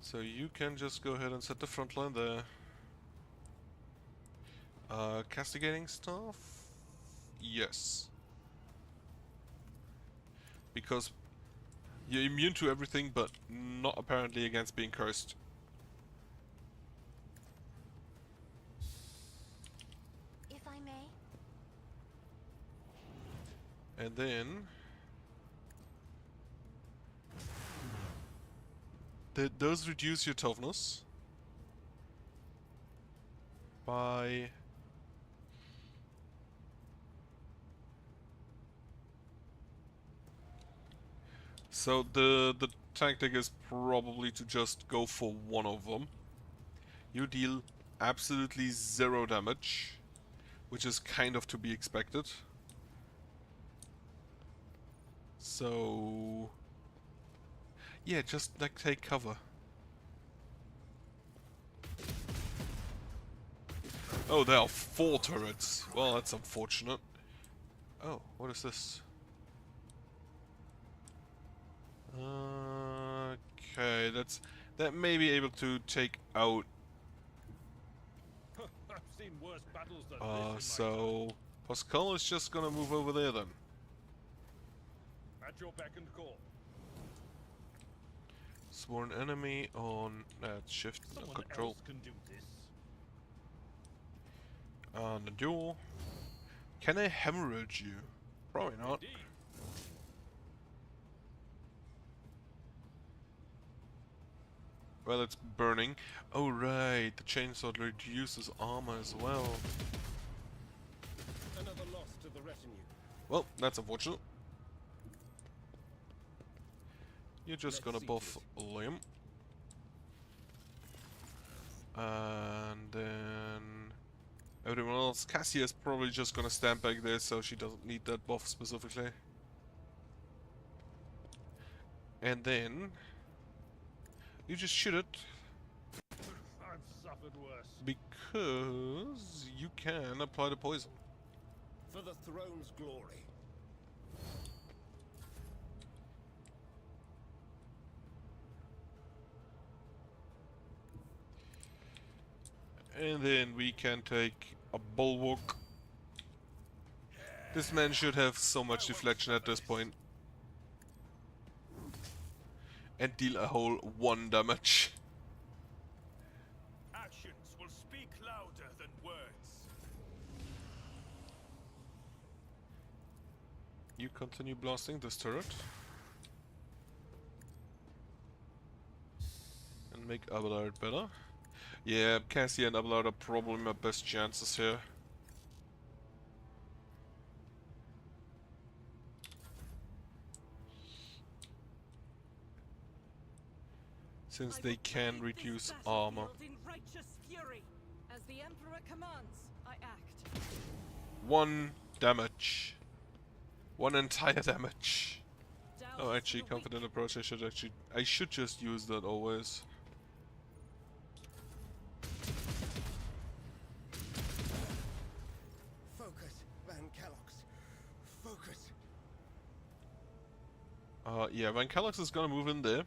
S1: So you can just go ahead and set the front line there. Castigating staff? Yes. Because you're immune to everything, but not apparently against being cursed.
S6: If I may.
S1: And then... those reduce your toughness by... So the tactic is probably to just go for one of them. You deal absolutely 0 damage, which is kind of to be expected. So yeah, just like take cover. Oh, there are 4 turrets. Well, that's unfortunate. Oh, what is this? Okay, that may be able to take out.
S8: I've seen worse battles than this in my time.
S1: So Pascal is just gonna move over there then.
S8: At your beck and call.
S1: Sworn enemy on shift
S8: Someone
S1: control
S8: else can do this.
S1: on the duel. Can I hemorrhage you? Probably not.
S8: Indeed.
S1: Well, it's burning. Oh right, the chainsaw reduces armor as well.
S7: Another loss to the retinue.
S1: Well, that's unfortunate. You're just
S7: Let's
S1: gonna
S7: see
S1: buff Liam. And then everyone else. Cassia's probably just gonna stand back there so she doesn't need that buff specifically. And then you just shoot it
S8: I've suffered worse.
S1: because you can apply the poison.
S7: For the throne's glory.
S1: And then we can take a bulwark. This man should have so much deflection at this point. And deal a whole 1 damage.
S2: Actions will speak louder than words.
S1: You continue blasting this turret. And make Abelard better. Yeah, Cassia and Abelard are probably my best chances here. Since they can reduce armor.
S5: In righteous fury, As the Emperor commands, I act.
S1: 1 damage. 1 entire damage.
S5: Doubt
S1: Oh,
S5: is
S1: actually,
S5: for the weak.
S1: confident approach. I should just use that always.
S7: Focus, Van Kellogg's. Focus.
S1: Yeah, Van Kellogg's is gonna move in there.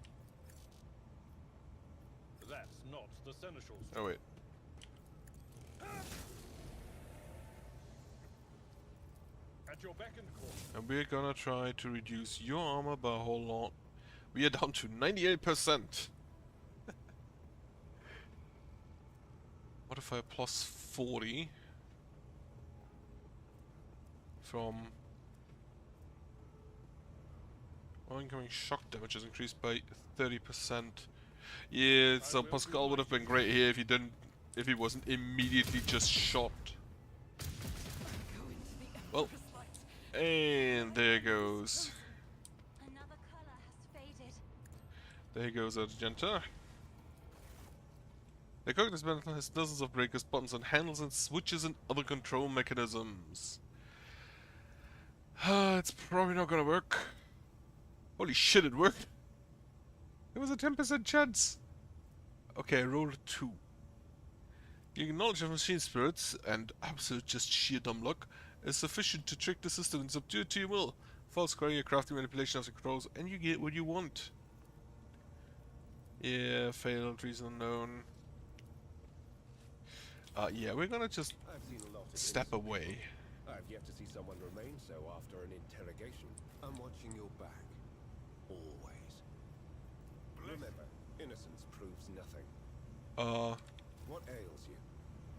S8: That's not the seneschal's.
S1: Oh wait.
S8: At your beck and call.
S1: And we're gonna try to reduce your armor by a whole lot. We are down to 98%. Modifier plus 40 from incoming shock damage is increased by 30%. Yeah, so Pascal would have been great here if he wasn't immediately just shot.
S5: Go into the
S1: Well,
S5: Emperor's light.
S1: and there goes.
S6: Another color has faded.
S1: There goes Argenta. The Cognitive Battle has dozens of breakers, buttons, and handles and switches and other control mechanisms. It's probably not gonna work. Holy shit, it worked! It was a 10% chance! Okay, I rolled a 2. Gaining knowledge of machine spirits, and absolute just sheer dumb luck, is sufficient to trick the system and subdue it to your will. False squaring, crafty manipulation of the controls, and you get what you want. Yeah, failed, reason unknown. Yeah, we're gonna just
S7: I've seen a lot of
S1: step
S7: innocent
S1: away.
S7: people. I've yet to see someone remain so after an interrogation. I'm watching your back. Always. Remember, innocence proves nothing. What ails you?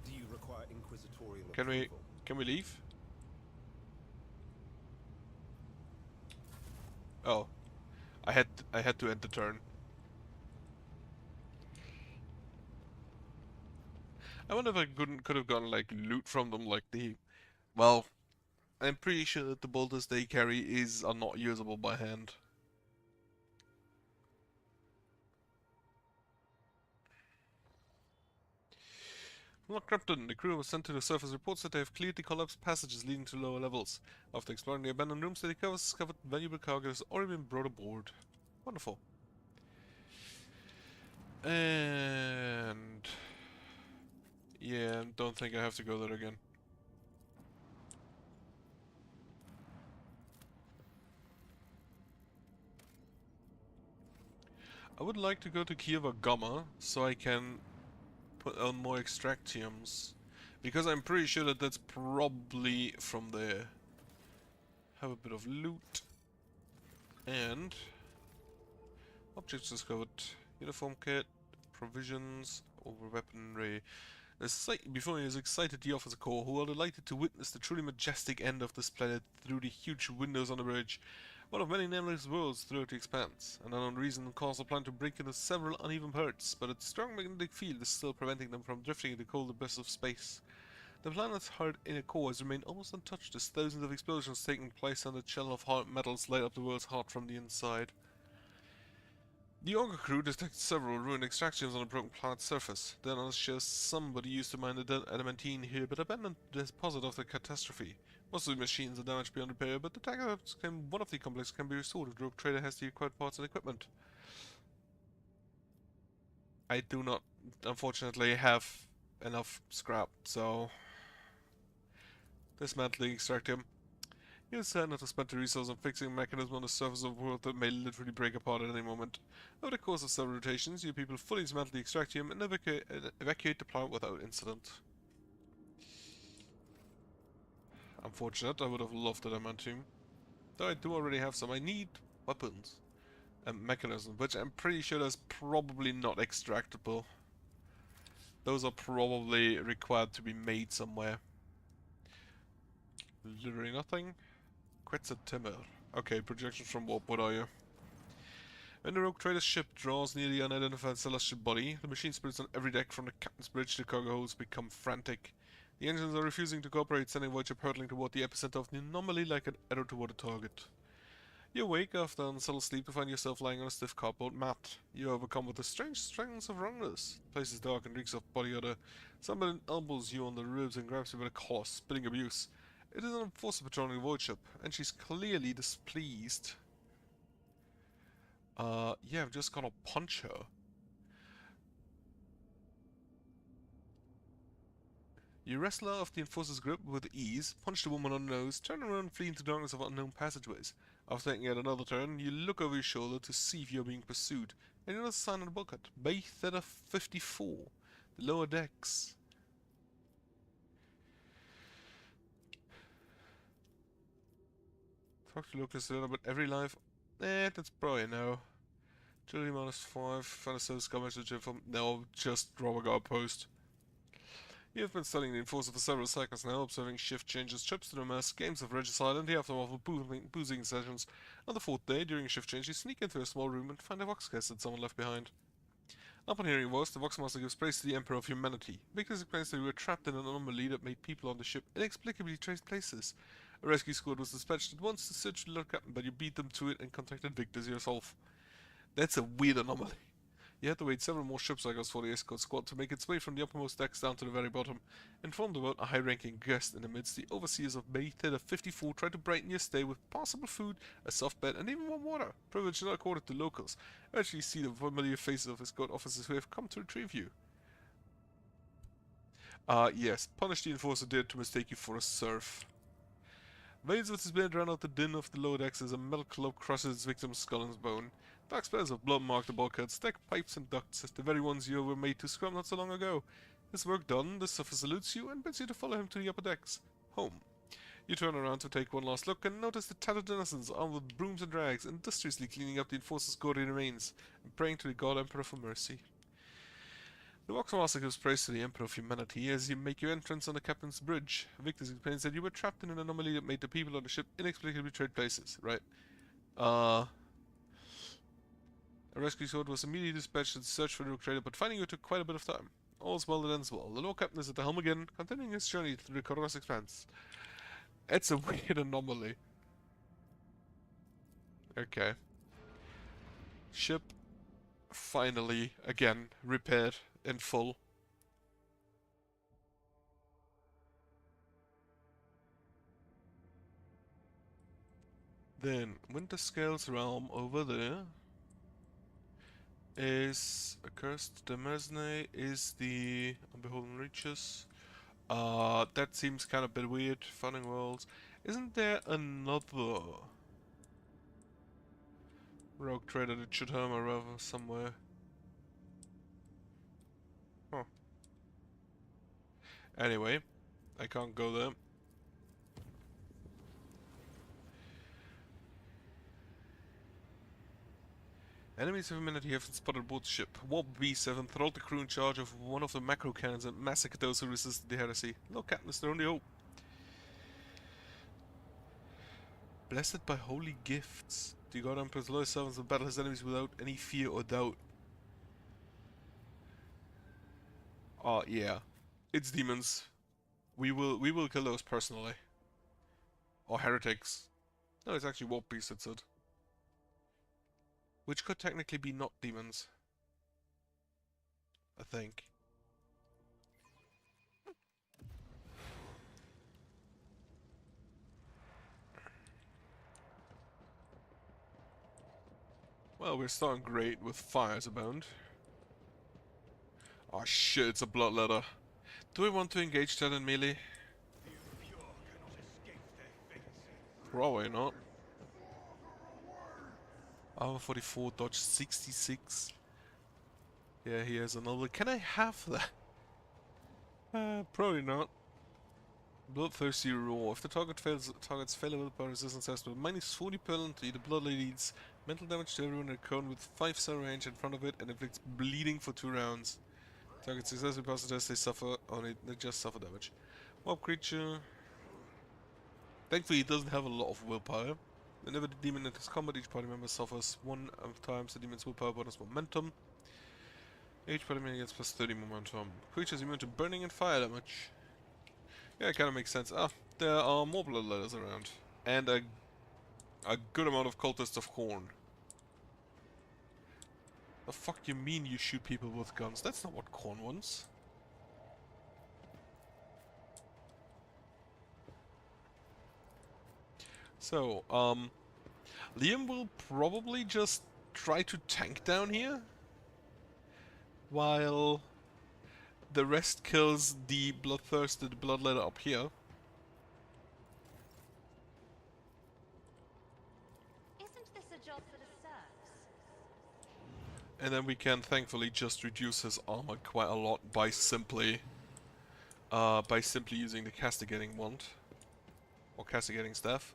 S7: Do you require inquisitorial approval?
S1: Can we leave? Oh, I had to end the turn. I wonder if I could have gotten like loot from them, like well, I'm pretty sure that the bolters they carry are not usable by hand. Lock Krypton, the crew was sent to the surface, reports that they have cleared the collapsed passages leading to lower levels. After exploring the abandoned rooms, they discovered valuable cargo that has already been brought aboard. Wonderful. And yeah, don't think I have to go there again. I would like to go to Kieva Gamma so I can put on more extractiums, because I'm pretty sure that that's probably from there. Have a bit of loot and objects discovered. Uniform kit, provisions, over weaponry. Before he is excited, the officer corps, who are delighted to witness the truly majestic end of this planet through the huge windows on the bridge. One of many nameless worlds throughout the expanse. An unknown reason caused the planet to break into several uneven parts, but its strong magnetic field is still preventing them from drifting into the cold abyss of space. The planet's hard inner core has remained almost untouched as thousands of explosions taking place and a chill of hard metals light up the world's heart from the inside. The Auger crew detected several ruined extractions on the broken planet's surface. The analysis shows somebody used to mine the adamantine here, but abandoned the deposit after the catastrophe. Most of the machines are damaged beyond repair, but the Tiger claim one of the complexes can be restored if the Rogue Trader has the required parts and equipment. I do not, unfortunately, have enough scrap, so dismantling extractium. You decide not to spend the resources on fixing a mechanism on the surface of a world that may literally break apart at any moment. Over the course of several rotations, you people fully dismantle the extractium and evacuate the planet without incident. Unfortunate, I would have loved the adamantium. Though I do already have some. I need weapons and mechanisms, which I'm pretty sure is probably not extractable. Those are probably required to be made somewhere. Literally nothing. Quetzaltimmer. Okay, projections from warp, what are you? When the Rogue Trader's ship draws near the unidentified celestial body, the machine spirits on every deck from the captain's bridge to cargo holds become frantic. The engines are refusing to cooperate, sending Voyager hurtling toward the epicenter of the anomaly like an arrow toward a target. You wake after unsettled sleep to find yourself lying on a stiff cardboard mat. You are overcome with a strange sense of wrongness. The place is dark and reeks of body odor. Someone elbows you on the ribs and grabs you by the collar, spitting abuse. It is an enforcer patrolling the void ship, and she's clearly displeased. Yeah, I'm just gonna punch her. You wrestle out of the enforcer's grip with ease, punch the woman on the nose, turn around and flee into darkness of unknown passageways. After taking yet another turn, you look over your shoulder to see if you're being pursued, and you notice a sign on the bulkhead. Bay Theta 54. The lower decks. Talk to locals about every life. That's probably no. Agility -5, find a service message info. No, just drop a guard post. You have been studying the Enforcer for several cycles now, observing shift changes, trips to the mess, games of Regicide, and the aftermath of boozing sessions. On the 4th day, during a shift change, you sneak into a small room and find a vox case that someone left behind. Upon hearing your voice, the Vox Master gives praise to the Emperor of Humanity. Victus explains that you were trapped in an anomaly that made people on the ship inexplicably trace places. A rescue squad was dispatched at once to search the little captain, but you beat them to it and contacted Victus yourself. That's a weird anomaly. You had to wait several more ship cycles for the escort squad to make its way from the uppermost decks down to the very bottom. Informed about a high-ranking guest in the midst, the overseers of Bay Theta 54 tried to brighten your stay with passable food, a soft bed, and even warm water. Privilege not accorded to locals. Eventually, you see the familiar faces of escort officers who have come to retrieve you. Yes. Punish the enforcer dared to mistake you for a serf. Veins with his blade drown out the din of the lower decks as a metal club crushes its victim's skull and bone. Dark splatters of blood mark the bulkhead, stack pipes and ducts, the very ones you were made to scrub not so long ago. His work done, the suffer salutes you and bids you to follow him to the upper decks. Home. You turn around to take one last look and notice the tattered innocents armed with brooms and rags, industriously cleaning up the enforcer's gaudy remains and praying to the God Emperor for mercy. The Vox Master gives praise to the Emperor of Humanity as you make your entrance on the captain's bridge. Victus explains that you were trapped in an anomaly that made the people on the ship inexplicably trade places, right? A rescue squad was immediately dispatched to search for the rogue trader, but finding you took quite a bit of time. All's well that ends well. The Lord Captain is at the helm again, continuing his journey through the Koronos Expanse. It's a weird anomaly. Okay. Ship finally, again, repaired in full. Then, Winter Scale's realm over there is Accursed Demesne, is the Unbeholden Reaches. That seems kind of a bit weird. Founding Worlds. Isn't there another rogue trader that should have a river somewhere? Huh. Anyway, I can't go there. Enemies of humanity have spotted aboard the ship. Warp B7 throttled the crew in charge of one of the macro cannons and massacred those who resisted the heresy. No captain is their only hope. Blessed by holy gifts, the God Emperor's loyal servants will battle his enemies without any fear or doubt. Yeah. It's demons. We will kill those personally. Or heretics. No, it's actually Warp Beast that said. Which could technically be not demons. I think. Well, we're starting great with fires abound. Oh shit, it's a bloodletter. Do we want to engage that in melee? Probably not. Armor 44, dodge 66. Yeah, he has another. Can I have that? Probably not. Bloodthirsty roar. If the targets fail a willpower resistance test with -40 penalty, the blood leads mental damage to everyone in a cone with 5 cell range in front of it and inflicts bleeding for 2 rounds. Target successfully passes the test, they suffer only they just suffer damage. Mob creature. Thankfully, he doesn't have a lot of willpower. Whenever the demon enters combat, each party member suffers 1 times the demon's willpower bonus momentum. Each party member gets plus 30 momentum. Creatures immune to burning and fire damage. Yeah, it kind of makes sense. Ah, there are more bloodletters around. And a a good amount of cultists of Horn. The fuck you mean you shoot people with guns? That's not what Khorne wants. So, Liam will probably just try to tank down here, while the rest kills the bloodthirsty bloodletter up here.
S6: Isn't this a job for the serfs?
S1: And then we can thankfully just reduce his armor quite a lot by simply using the castigating wand or castigating staff.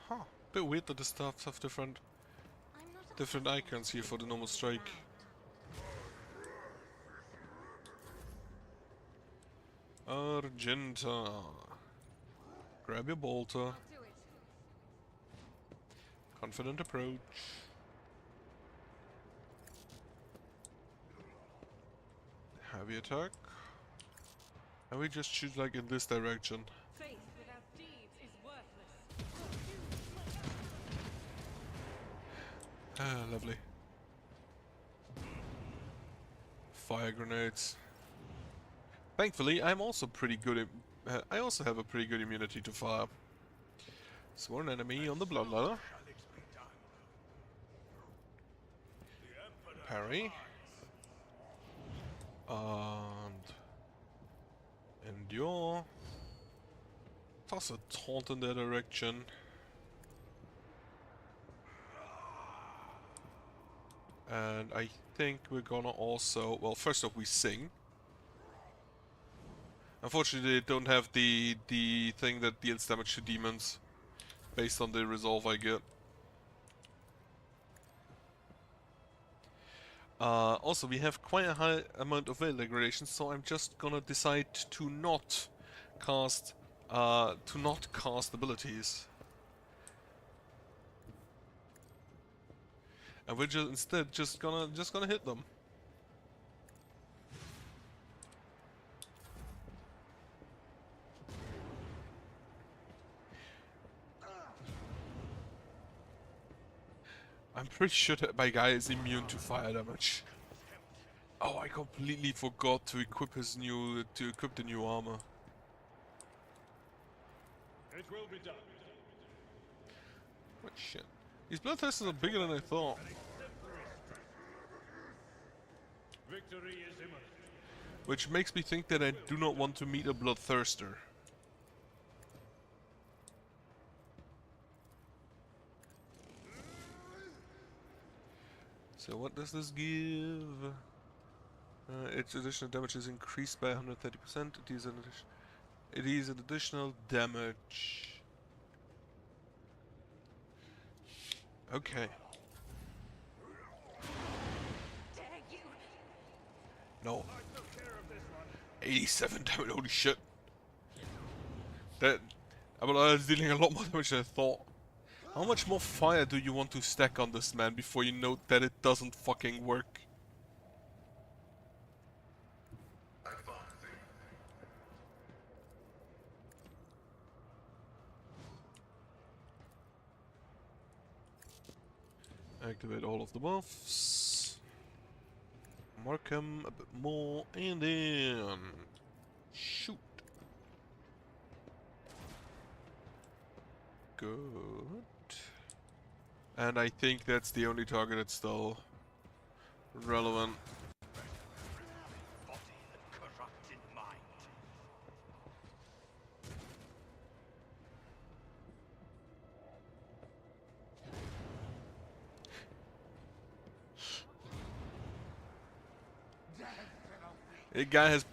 S1: Huh. Bit weird that the staffs have different icons here for the normal strike. Argenta. Grab your bolter. Confident approach. Heavy attack. And we just shoot like in this direction.
S5: Faith without deeds is worthless.
S1: Ah, lovely. Fire grenades. Thankfully, I'm also pretty good. I also have a pretty good immunity to fire. Sworn enemy on the bloodletter. Parry. And endure. Toss a taunt in their direction. And I think we're gonna also, well, first off we sing. Unfortunately they don't have the thing that deals damage to demons based on the resolve I get. Also we have quite a high amount of veil degradation, so I'm just gonna decide to not cast abilities. And we're instead just gonna hit them. I'm pretty sure that my guy is immune to fire damage. Oh, I completely forgot to equip the new armor.
S8: It will be done.
S1: What shit? These bloodthirsters are bigger than I thought.
S8: Victory is imminent.
S1: Which makes me think that I do not want to meet a bloodthirster. So what does this give? Its additional damage is increased by 130%. It is an additional damage. Okay. No. 87 damage, holy shit. That... I was dealing a lot more damage than I thought. How much more fire do you want to stack on this man before you note that it doesn't fucking work? Activate all of the buffs. Mark him a bit more, and then shoot. Good. And I think that's the only target that's still relevant.
S2: Body and corrupted mind.
S1: The guy has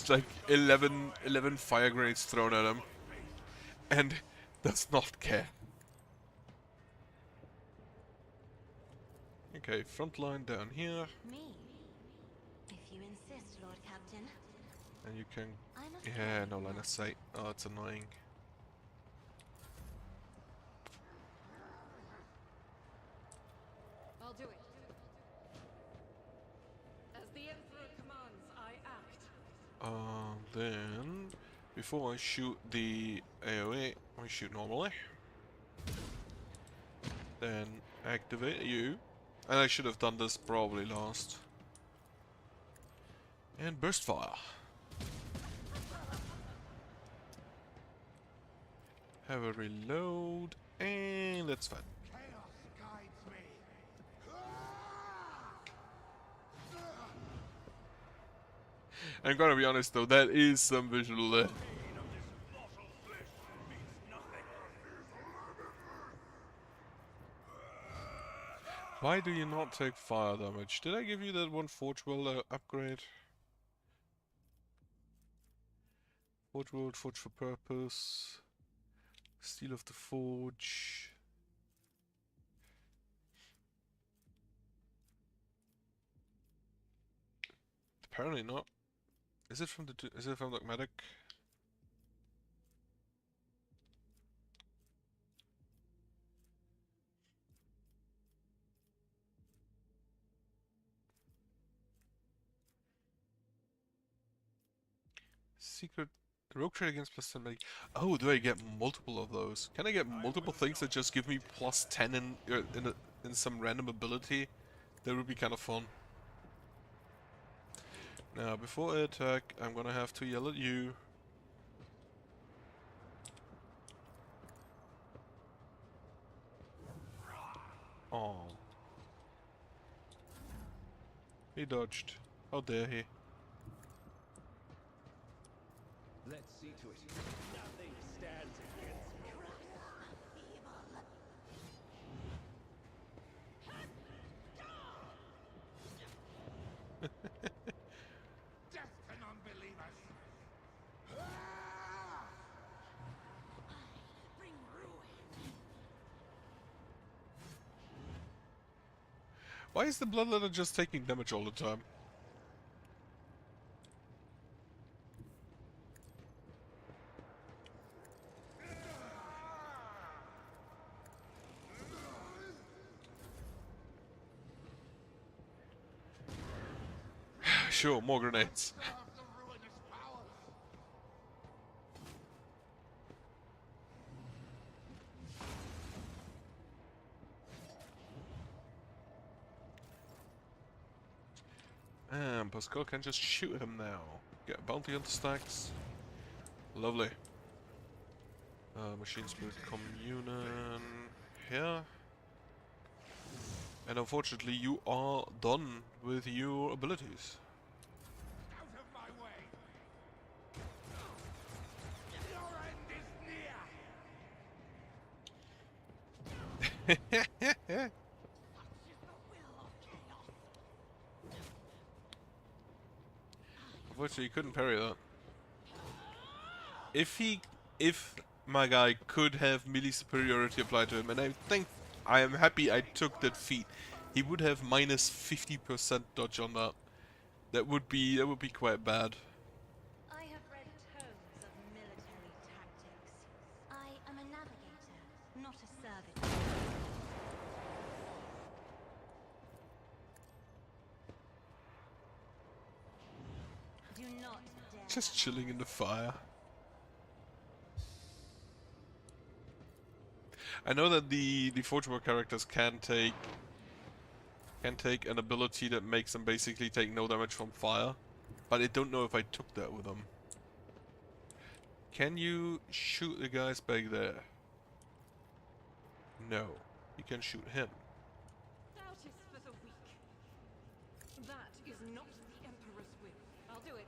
S1: like 11 fire grenades thrown at him and does not care. Okay, front line down here.
S6: Me? If you insist, Lord Captain.
S1: And you can...
S6: I must
S1: Yeah,
S6: go.
S1: no line of sight. Oh, it's annoying.
S3: I'll do it. As the Emperor commands, I act.
S1: Then, before I shoot the AoE, I shoot normally. Then activate you. And I should have done this probably last. And burst fire. Have a reload, and that's fine.
S2: Chaos guides me.
S1: I'm gonna be honest though, that is some visual there.
S2: Pain of this mortal flesh means nothing.
S1: Why do you not take fire damage? Did I give you that one Forge World upgrade? Forge World, Forge for Purpose, Steel of the Forge. Apparently not. Is it from the Dogmatic? Secret rogue trade against plus 10 medic. Oh, do I get multiple of those? Can I get multiple things that just give me plus 10 in some random ability? That would be kind of fun. Now, before I attack, I'm gonna have to yell at you. Oh. He dodged. How dare he?
S7: Let's see to it. Nothing stands against me.
S2: Death to non-believers.
S5: Bring ruin.
S1: Why is the Bloodletter just taking damage all the time? Sure, more grenades.
S2: Serve the ruinous powers.
S1: And Pascal can just shoot him now. Get a bounty on the stacks. Lovely. Machine Spirit Communion here. And unfortunately you are done with your abilities.
S2: Out of my way. Your end is near.
S1: Unfortunately you couldn't parry that. If my guy could have melee superiority applied to him, and I am happy I took that feat, he would have minus 50% dodge on that. That would be quite bad.
S6: I have read tomes of military tactics. I am a navigator, not a servitor. Do not dare.
S1: Just chilling in the fire. I know that the Forge World characters can take an ability that makes them basically take no damage from fire, but I don't know if I took that with them. Can you shoot the guys back there? No. You can shoot him.
S3: Doubt is for the weak. That is not the Emperor's will. I'll do it.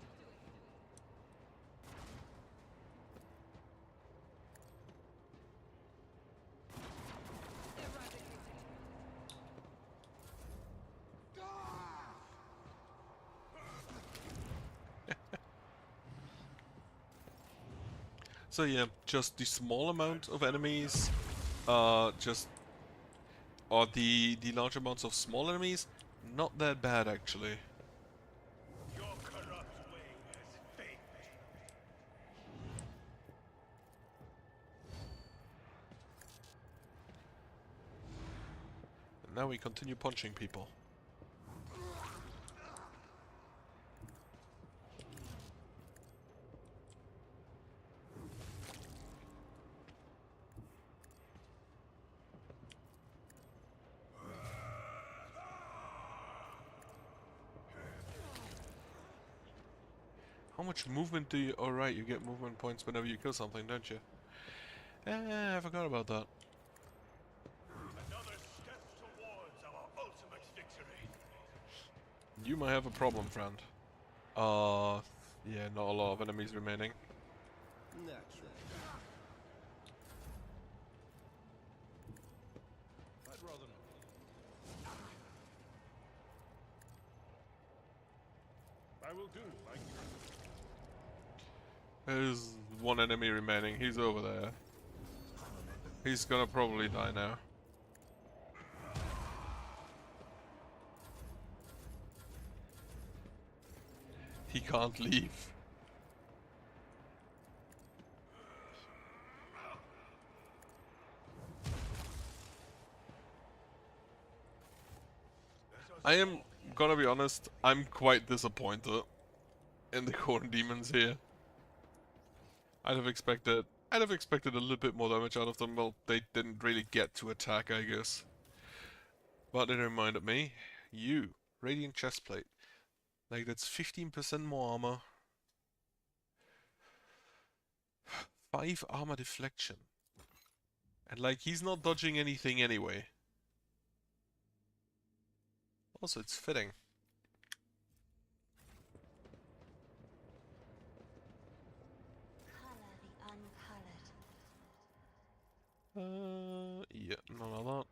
S3: Eradicated.
S1: So yeah, just the small amount of enemies, or the large amounts of small enemies, not that bad actually.
S2: Your corrupt way has failed.
S1: And now we continue punching people. How much movement do you... Oh, right, you get movement points whenever you kill something, don't you? I forgot about that.
S2: Another step towards our ultimate victory.
S1: You might have a problem, friend. Yeah, not a lot of enemies remaining.
S7: Naturally.
S8: I'd rather not. I will do like you.
S1: There's one enemy remaining. He's over there. He's gonna probably die now. He can't leave. I am gonna be honest, I'm quite disappointed in the Corn Demons here. I'd have expected a little bit more damage out of them. Well, they didn't really get to attack, I guess. But it reminded me, you, Radiant Chestplate. Like, that's 15% more armor. 5 armor deflection. And like, he's not dodging anything anyway. Also, it's fitting.
S6: Color the uncolored.
S1: Yeah, none of that.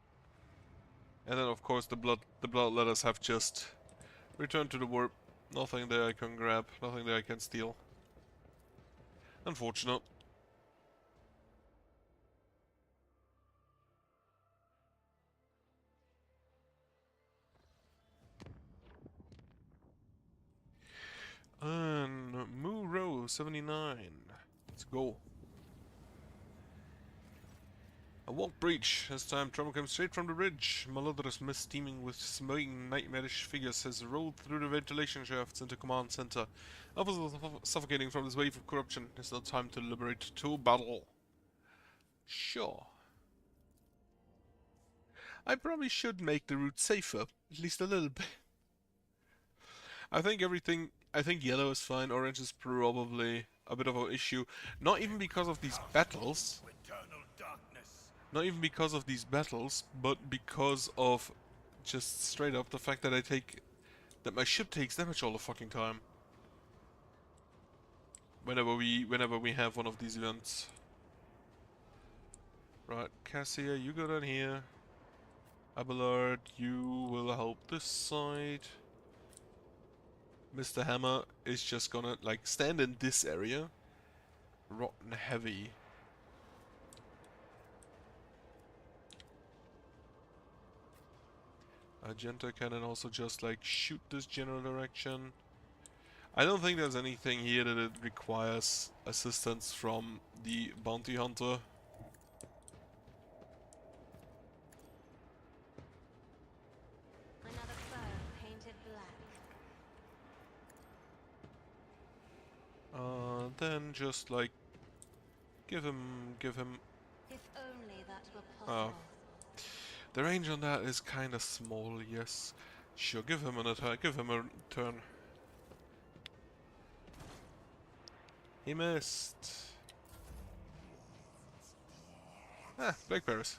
S1: And then of course the bloodletters have just returned to the warp. Nothing there I can grab, nothing there I can steal. Unfortunate. And Moo Row 79. Let's go. A walk breach. This time trouble comes straight from the ridge. Malodorous mist steaming with smoking nightmarish figures has rolled through the ventilation shafts into command center. Officers are suffocating from this wave of corruption. It's not time to liberate to battle. Sure. I probably should make the route safer, at least a little bit. I think yellow is fine, orange is probably a bit of an issue. Not even because of these battles.
S2: Eternal darkness.
S1: Not even because of these battles, but because of just straight up the fact that that my ship takes damage all the fucking time. Whenever we have one of these events. Right, Cassia, you go down here. Abelard, you will help this side. Mr. Hammer is just gonna like stand in this area. Rotten heavy. Argenta can also just like shoot this general direction. I don't think there's anything here that it requires assistance from the bounty hunter.
S6: Another foe painted black.
S1: Then just like give him.
S6: If only that were
S1: Oh.
S6: possible.
S1: The range on that is kind of small. Yes, sure. Give him an attack. Give him a turn. He missed. Ah, Black Bears.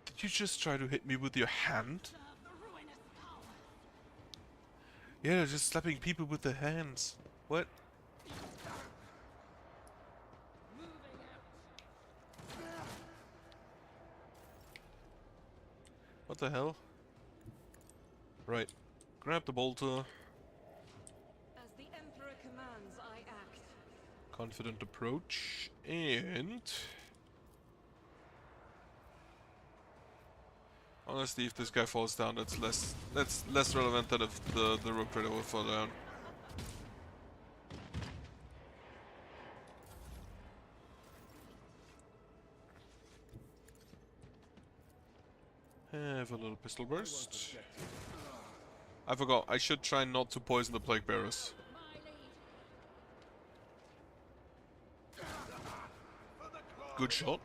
S1: Did you just try to hit me with your hand? Yeah, they're just slapping people with their hands. What? What the hell? Right. Grab the bolter.
S3: As the Emperor commands, I act.
S1: Confident approach. And... honestly, if this guy falls down, that's less relevant than if the Rogue Trader will fall down. Have a little pistol burst. I forgot, I should try not to poison the Plague Bearers. good shot.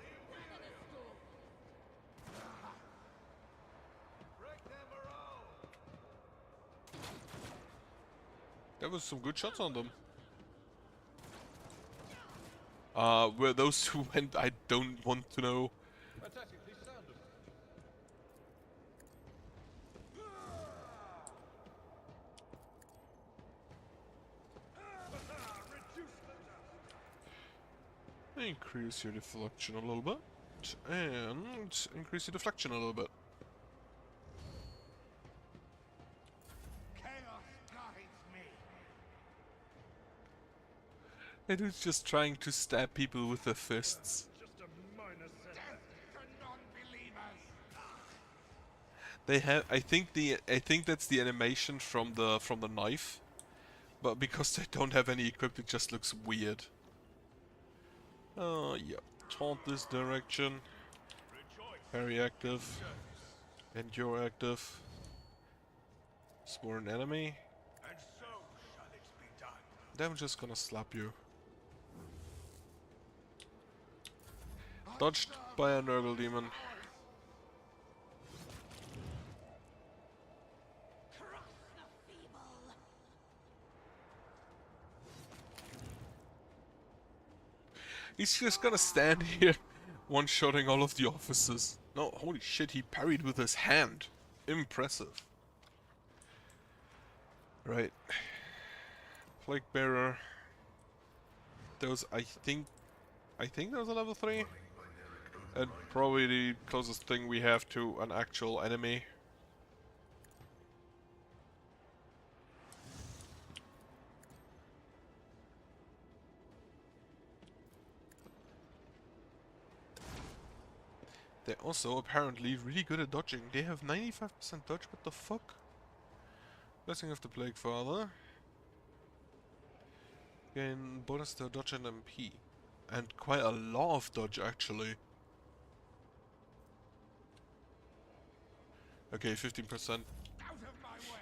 S1: There was some good shots on them. Where those two went, I don't want to know.
S8: Tactically sound of
S1: Increase your deflection a little bit. And increase your deflection a little bit.
S2: Chaos guides me.
S1: That dude's just trying to stab people with their fists.
S8: just a minor setback.
S2: Death to non-believers.
S1: They have, I think that's the animation from the knife, but because they don't have any equipped, it just looks weird. Oh yeah, taunt this direction. Very active, and you're active. Sworn enemy.
S2: And so shall it be done.
S1: Then I'm just gonna slap you. Dodged by a Nurgle demon. He's just gonna stand here, one-shotting all of the officers. No, holy shit, he parried with his hand. Impressive. Right. Plague Bearer. Those, I think those are level 3. And probably the closest thing we have to an actual enemy. They're also apparently really good at dodging. They have 95% dodge, what the fuck? Blessing of the Plague Father. Gain bonus to dodge and MP. And quite a lot of dodge actually. Okay, 15%.
S2: Out of my way.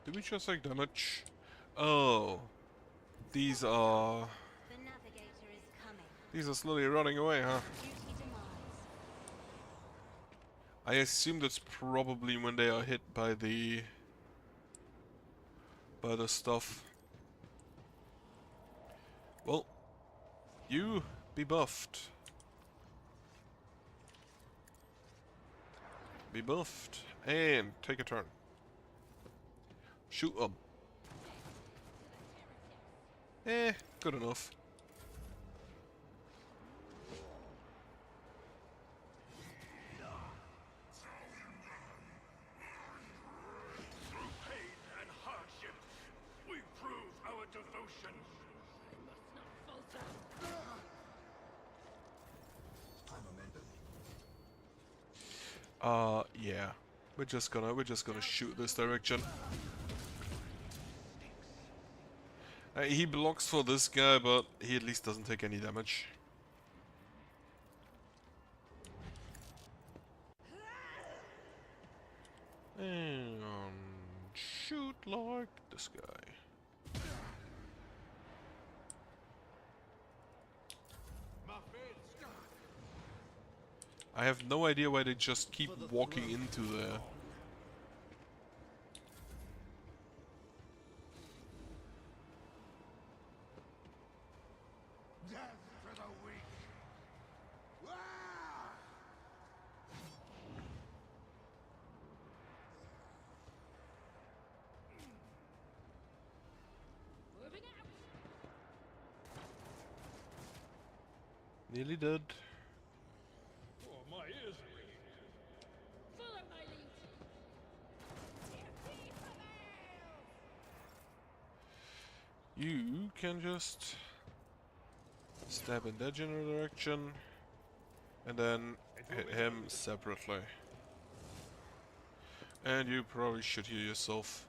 S1: Did we just take damage? Oh. These are...
S6: The navigator is coming.
S1: These are slowly running away, huh?
S6: Duty demands.
S1: I assume that's probably when they are hit by the stuff. Well, you be buffed. Be buffed. And take a turn. Shoot 'em. Good enough.
S2: Through pain and hardship, we prove our devotion.
S1: Yeah. We're just gonna shoot this direction. He blocks for this guy, but he at least doesn't take any damage. And shoot like this guy. I have no idea why they just keep walking into there.
S2: Death to the weak. Ah!
S5: Moving out.
S1: Nearly dead.
S8: Oh, my ears are ringing.
S5: Follow my lead.
S1: You can just stab in that general direction and then hit him separately. And you probably should heal yourself.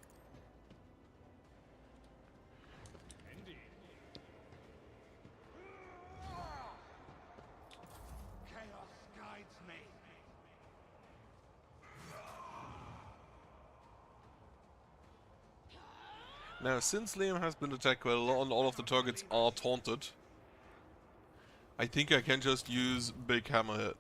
S8: Indeed.
S2: Chaos guides me.
S1: Now, since Liam has been attacked quite a lot and all of the targets are taunted, I think I can just use Big Hammerhead.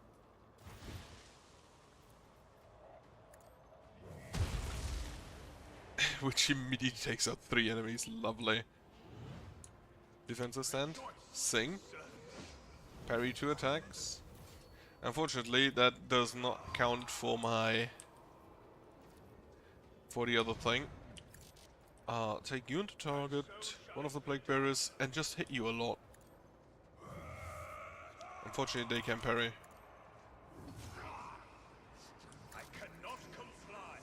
S1: Which immediately takes out 3 enemies. Lovely. Defensive stand. Sing. Parry 2 attacks. Unfortunately, that does not count for the other thing. Take you into target, one of the Plague Bearers, and just hit you a lot. Unfortunately, they can parry.
S2: I cannot comply.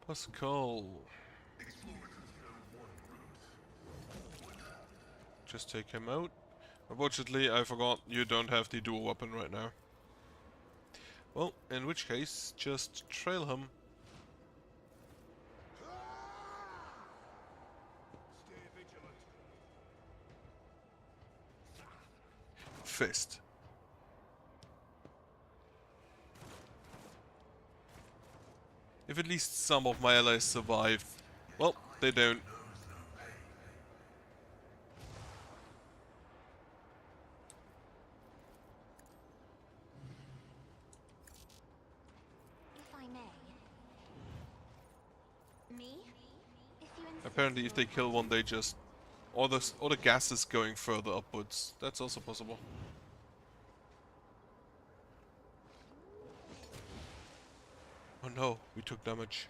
S1: Pascal. Just take him out. Unfortunately, I forgot you don't have the dual weapon right now. Well, in which case, just trail him.
S2: Stay vigilant.
S1: Fist. If at least some of my allies survive. Well, they don't.
S6: If I may. Me? If you insist.
S1: Apparently, if they kill one, they just... Or the gas is going further upwards. That's also possible. Oh no, we took damage.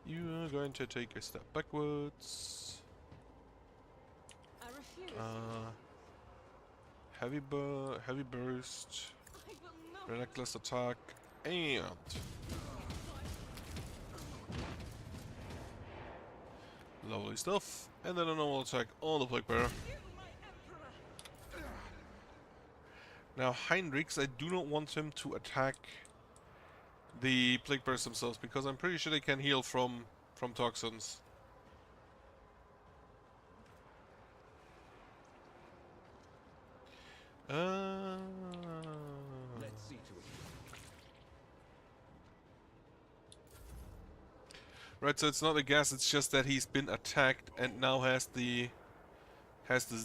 S1: You are going to take a step backwards.
S3: I refuse.
S1: Heavy burst,
S3: I will not.
S1: relentless attack, and lovely stuff. And then a normal attack on the Plague Bearer.
S3: You, my emperor.
S1: Now Heinrichs, I do not want him to attack the Plague Bearers themselves because I'm pretty sure they can heal from toxins.
S7: Let's see to it.
S1: Right, so it's not a gas, it's just that he's been attacked and now has this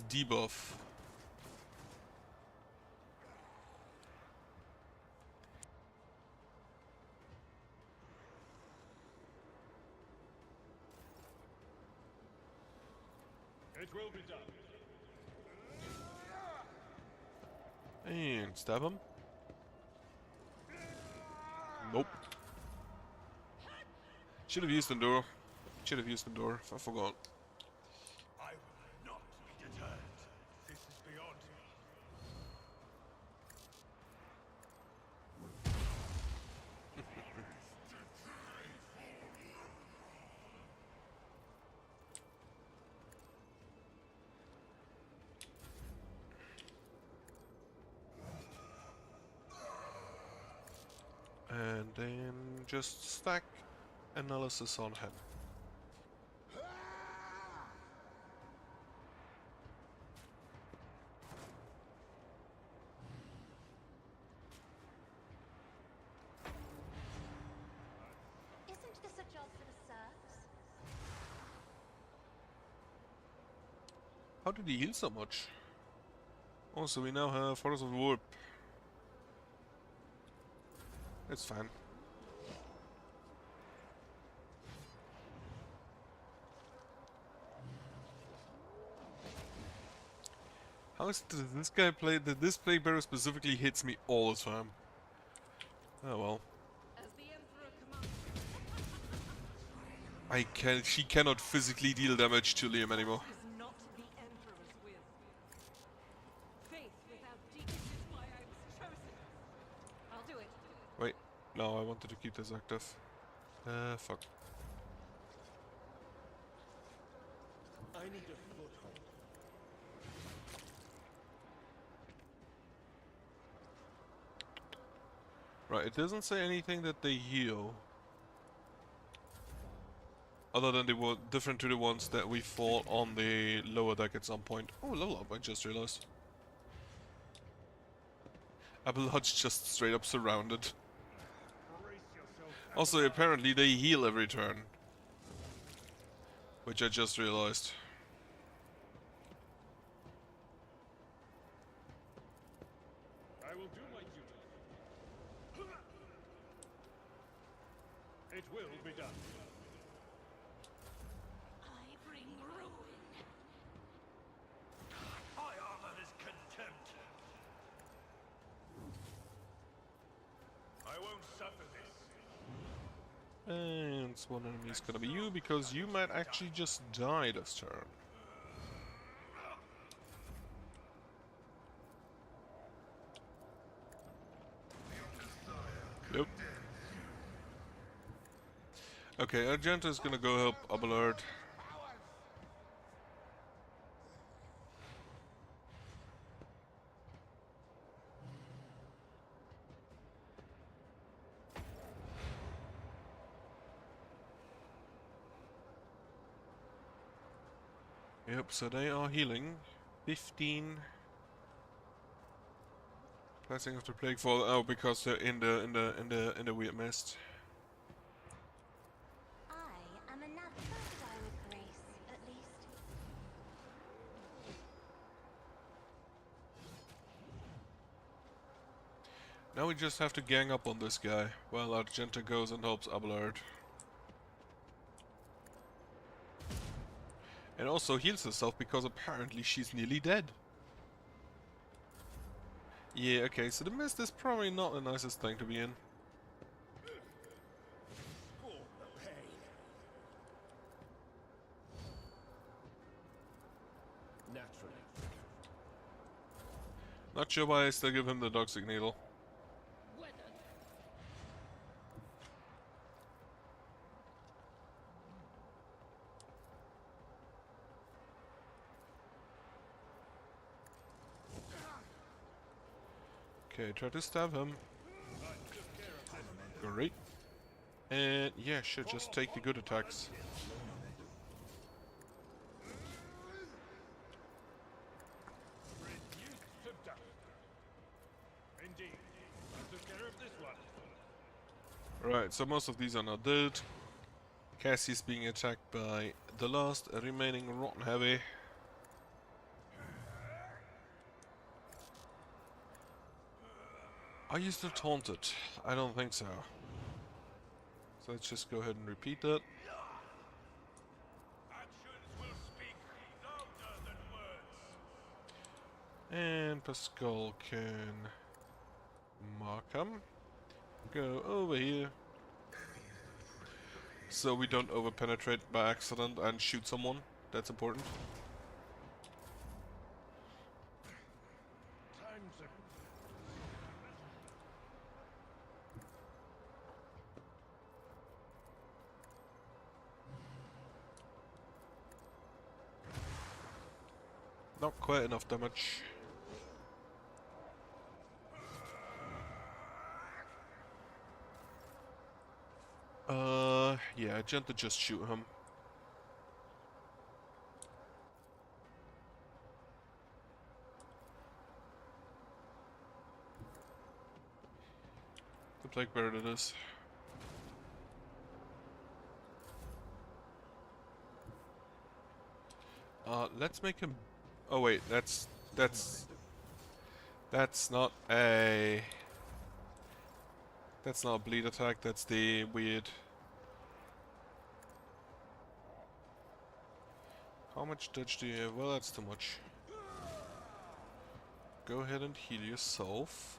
S1: debuff.
S8: It will be done.
S1: And stab him. Nope. Should have used Endure. Should have used Endure. I forgot.
S2: I will not be deterred. This is beyond me.
S1: And then just stack analysis on him.
S6: Isn't this a job for the serfs?
S1: How did he heal so much? Also, we now have Force of Warp. It's fine. Does this guy play? This Plague Bearer specifically hits me all the time. Oh well.
S3: As the emperor commands.
S1: She cannot physically deal damage to Liam anymore.
S3: Is not the emperor's will. Faith without deacons is why I was chosen. I'll do it.
S1: Wait, no, I wanted to keep this active. Fuck. Right, it doesn't say anything that they heal. Other than they were different to the ones that we fought on the lower deck at some point. Oh, level up, I just realized. Abelard's just straight up surrounded. Also, apparently they heal every turn. Which I just realized.
S8: I will do my duty. It will be done.
S5: I bring ruin.
S2: My armor is contempt. I won't suffer this.
S1: And one enemy is gonna be you, because you might actually just die this turn. Yep. Okay, Argenta is gonna go help Abelard. Yep, so they are healing. 15. Blessing of the Plague Fall. Oh, because they're in the weird mist.
S6: I am a natural to die with grace, at least.
S1: Now we just have to gang up on this guy while Argenta goes and helps Abelard. And also heals herself because apparently she's nearly dead. Yeah, okay, so the mist is probably not the nicest thing to be in.
S7: Naturally.
S1: Not sure why I still give him the Toxic Needle. Okay, try to stab him. Great. And yeah, sure, just take the good attacks.
S8: Reduced to dust. Indeed. I took care of this one.
S1: Right, so most of these are not dead. Cassie's being attacked by the last remaining Rotten Heavy. Are you still taunted? I don't think so. So let's just go ahead and repeat that.
S2: Actions will speak louder than words.
S1: And Pascal can mark him. Go over here. So we don't overpenetrate by accident and shoot someone. That's important.
S8: Time's a
S1: Not quite enough damage. Yeah, Argenta just shoot him. The Plague Bird it is. Let's make him. Oh wait, that's not a. That's not a bleed attack. That's the weird. How much dodge do you have? Well, that's too much. Go ahead and heal yourself.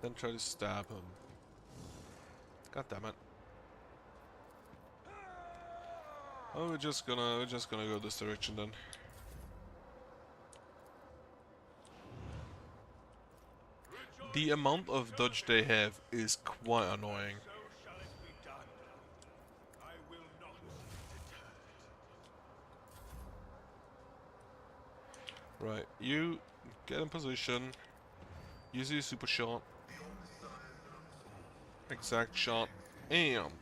S1: Then try to stab him. God damn it. Oh, we're just gonna go this direction then. The amount of dodge they have is quite annoying.
S2: So shall it be done. I will not deter.
S1: Right, you get in position. Use your super shot.
S4: The only sign
S1: Exact shot. And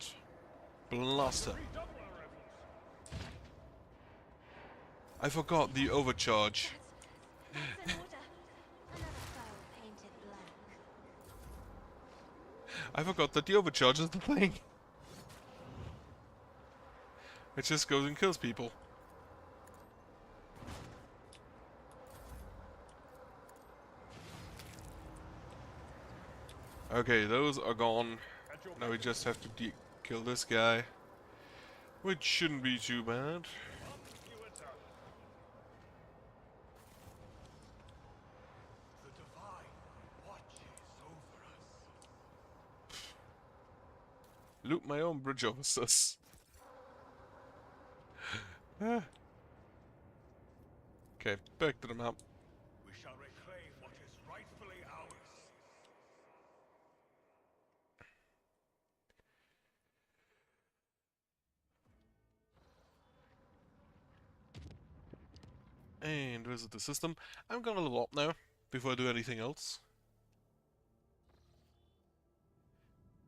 S1: blaster.
S8: Redouble our efforts.
S1: I forgot the overcharge.
S6: That's an order. Another foe painted black.
S1: I forgot that the overcharge is the thing. It just goes and kills people. Okay, those are gone.
S8: At your
S1: Now we just have to kill this guy. Which shouldn't be too bad.
S8: up you attack.
S2: The Divine watches over us.
S1: Loot my own bridge officers. Ah. Okay, back to the map.
S2: We shall reclaim what is rightfully ours.
S1: And visit the system. I'm gonna level up now, before I do anything else.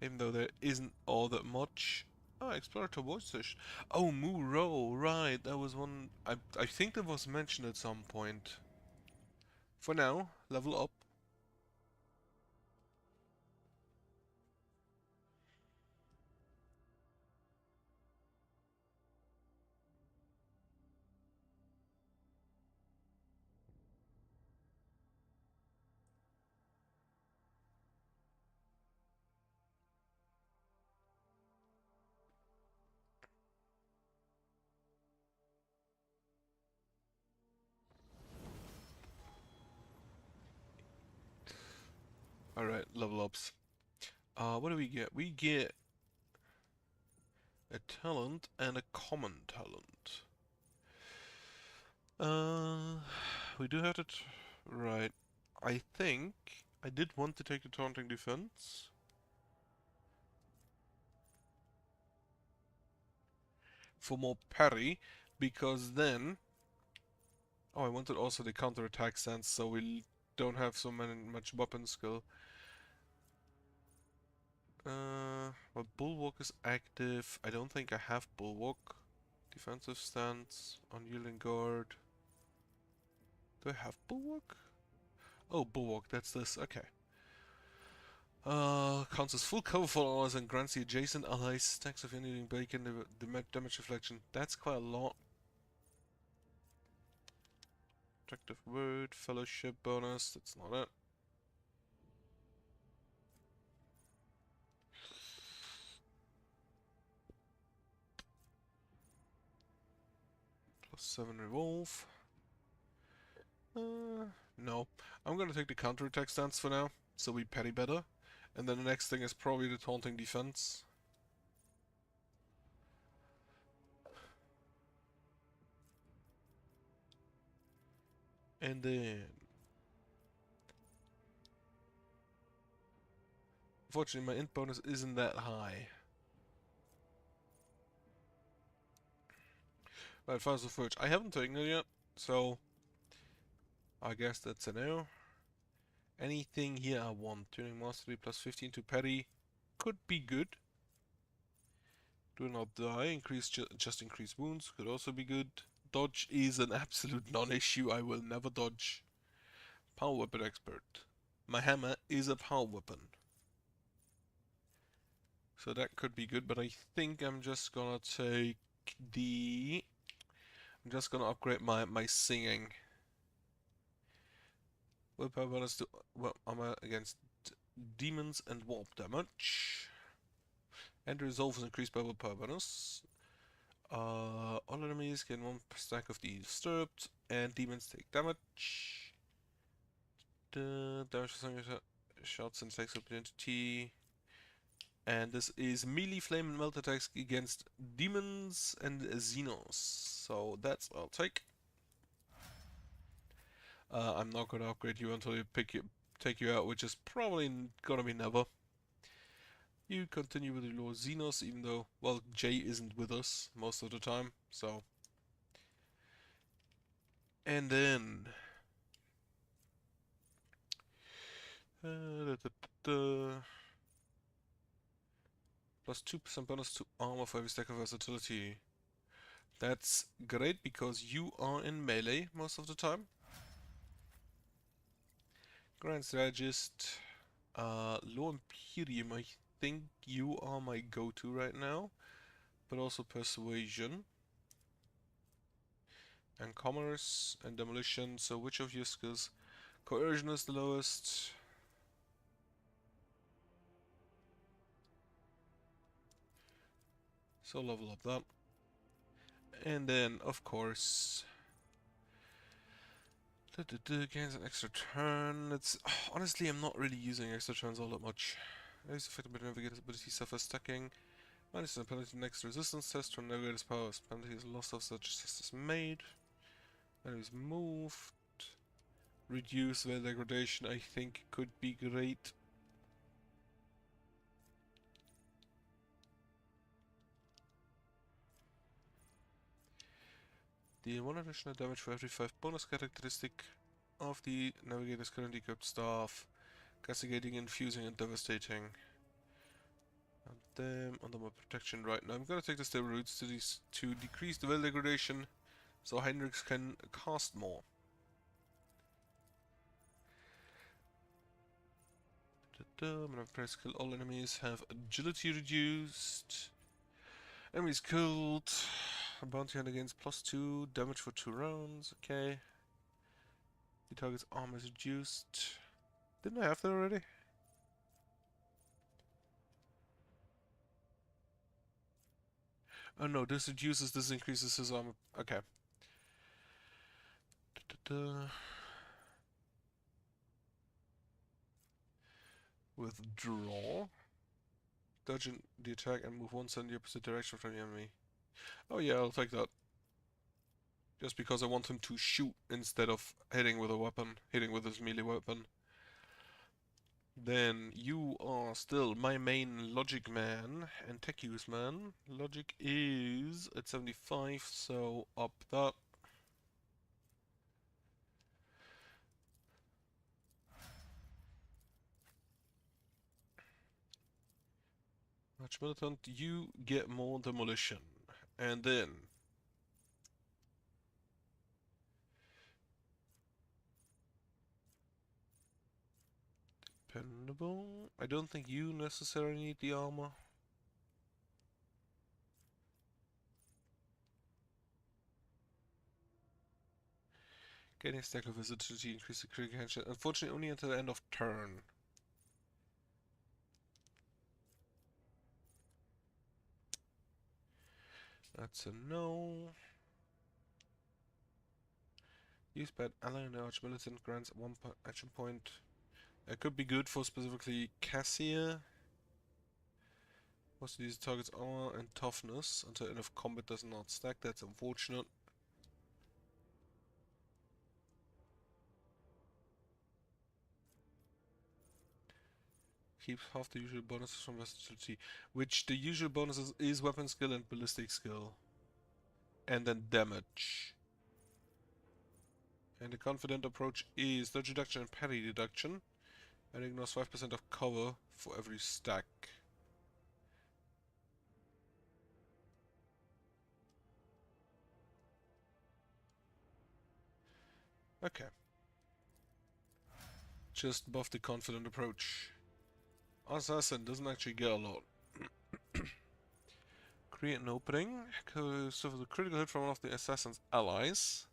S1: Even though there isn't all that much. Oh, Explorator voice station. Oh, Muro, right, that was one... I think that was mentioned at some point. For now, level up. Alright, level ups. What do we get? We get a talent and a common talent. We do have to... right. I think I did want to take the taunting defense. For more parry, because then... oh, I wanted also the counter-attack stance, so we don't have so much weapon skill. Well, Bulwark is active. I don't think I have Bulwark. Defensive stance, unyielding guard. Do I have Bulwark? Oh, Bulwark, that's this. Okay. Counts as full cover for allies and grants the adjacent allies stacks of unyielding bacon, the damage reflection. That's quite a lot. Protective word, fellowship bonus. That's not it. +7 revolve. No. I'm gonna take the counter-attack stance for now, so we parry better. And then the next thing is probably the taunting defense. And then... unfortunately, my int bonus isn't that high. Right, Fossil Forge. I haven't taken it yet, so... I guess that's a no. Anything here I want. Tuning Mastery +15 to parry. Could be good. Do not die. Increase just increase wounds. Could also be good. Dodge is an absolute non-issue. I will never dodge. Power Weapon Expert. My hammer is a power weapon. So that could be good, but I think I'm just gonna take the... I'm just gonna upgrade my singing. Willpower bonus to armor against demons and warp damage. And resolve is increased by willpower bonus. All enemies gain 1 stack of the disturbed, and demons take damage. The damage for shots and attacks of identity. And this is melee flame and melt attacks against demons and Xenos. So that's what I'll take. I'm not gonna upgrade you until you take you out, which is probably gonna be never. You continue with your Xenos, even though, well, Jay isn't with us most of the time, so. And then... Plus 2% bonus to armor for every stack of versatility. That's great because you are in melee most of the time. Grand Strategist. Law Imperium, I think you are my go-to right now. But also Persuasion. And Commerce and Demolition. So which of your skills? Coercion is the lowest. So level up that. And then, of course, gains an extra turn. It's honestly, I'm not really using extra turns all that much. It's affected by Navigator's ability, suffers stacking. Minus the penalty next resistance test from Navigator's powers. Penalty is lost of such test is made. Enemies moved. Reduce their degradation, I think, could be great. Deal 1 additional damage for every 5 bonus characteristic of the Navigator's current equipped staff. Castigating, infusing, and devastating. And them under my protection right now. I'm gonna take the stable roots to decrease the well degradation so Heinrichs can cast more. I'm gonna press kill all enemies, have agility reduced. Enemies killed. Bounty hunter gains +2 damage for 2 rounds. Okay. The target's armor is reduced. Didn't I have that already? Oh no, this reduces, this increases his armor. Okay. Withdraw. Dodge the attack and move 1 cent in the opposite direction from the enemy. Oh yeah, I'll take that. Just because I want him to shoot instead of hitting with a weapon, hitting with his melee weapon. Then you are still my main logic man and tech use man. Logic is at 75, so up that. Much militant, you get more demolition. And then dependable. I don't think you necessarily need the armor. Getting a stack of versatility increase the critical handshake. Unfortunately, only until the end of turn. That's a no. Use bad ally and arch militant grants 1 action point. It could be good for specifically Cassia. Most of these targets armor and toughness until end of combat does not stack. That's unfortunate. Keeps half the usual bonuses from versatility, which the usual bonuses is weapon skill and ballistic skill. And then damage. And the confident approach is dodge reduction and parry deduction. And ignores 5% of cover for every stack. Okay. Just buff the confident approach. Assassin doesn't actually get a lot. Create an opening. Suffer the critical hit from one of the assassin's allies.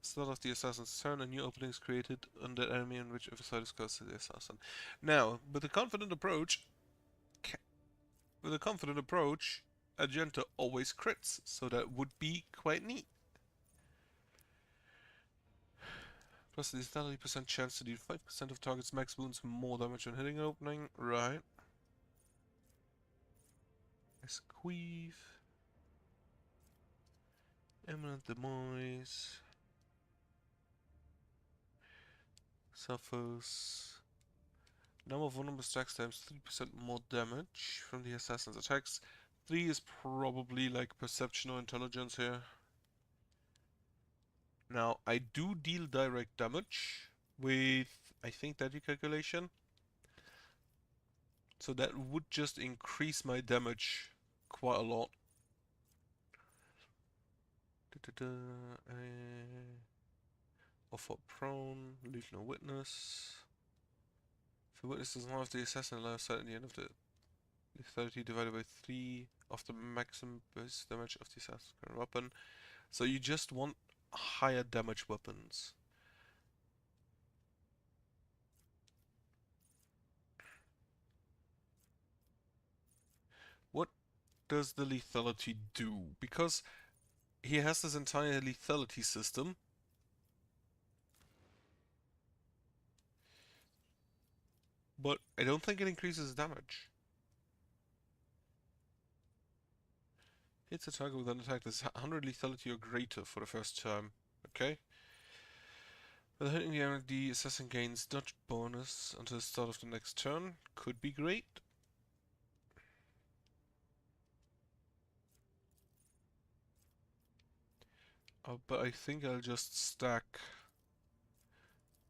S1: Start of the assassin's turn, a new opening is created on the enemy in whichever side is close to the assassin. Now, with the confident approach, Argenta always crits, so that would be quite neat. Plus the 30% chance to deal 5% of target's max wounds more damage when hitting an opening. Right. Squeeze. Imminent demise. Suffers. Number of vulnerable stacks times 3% more damage from the assassin's attacks. 3 is probably like perception or intelligence here. Now, I do deal direct damage with, I think, that calculation. So that would just increase my damage quite a lot. Offer prone, leave no witness. If the witness does not have the assassin alive sight at the end of the lethality divided by 3 of the maximum base damage of the assassin's current weapon. So you just want higher damage weapons. What does the lethality do? Because he has this entire lethality system. But I don't think it increases damage. Hits a target with an attack that's 100 lethality or greater for the first term. Okay. With hitting the enemy, the assassin gains dodge bonus until the start of the next turn. Could be great. But I think I'll just stack,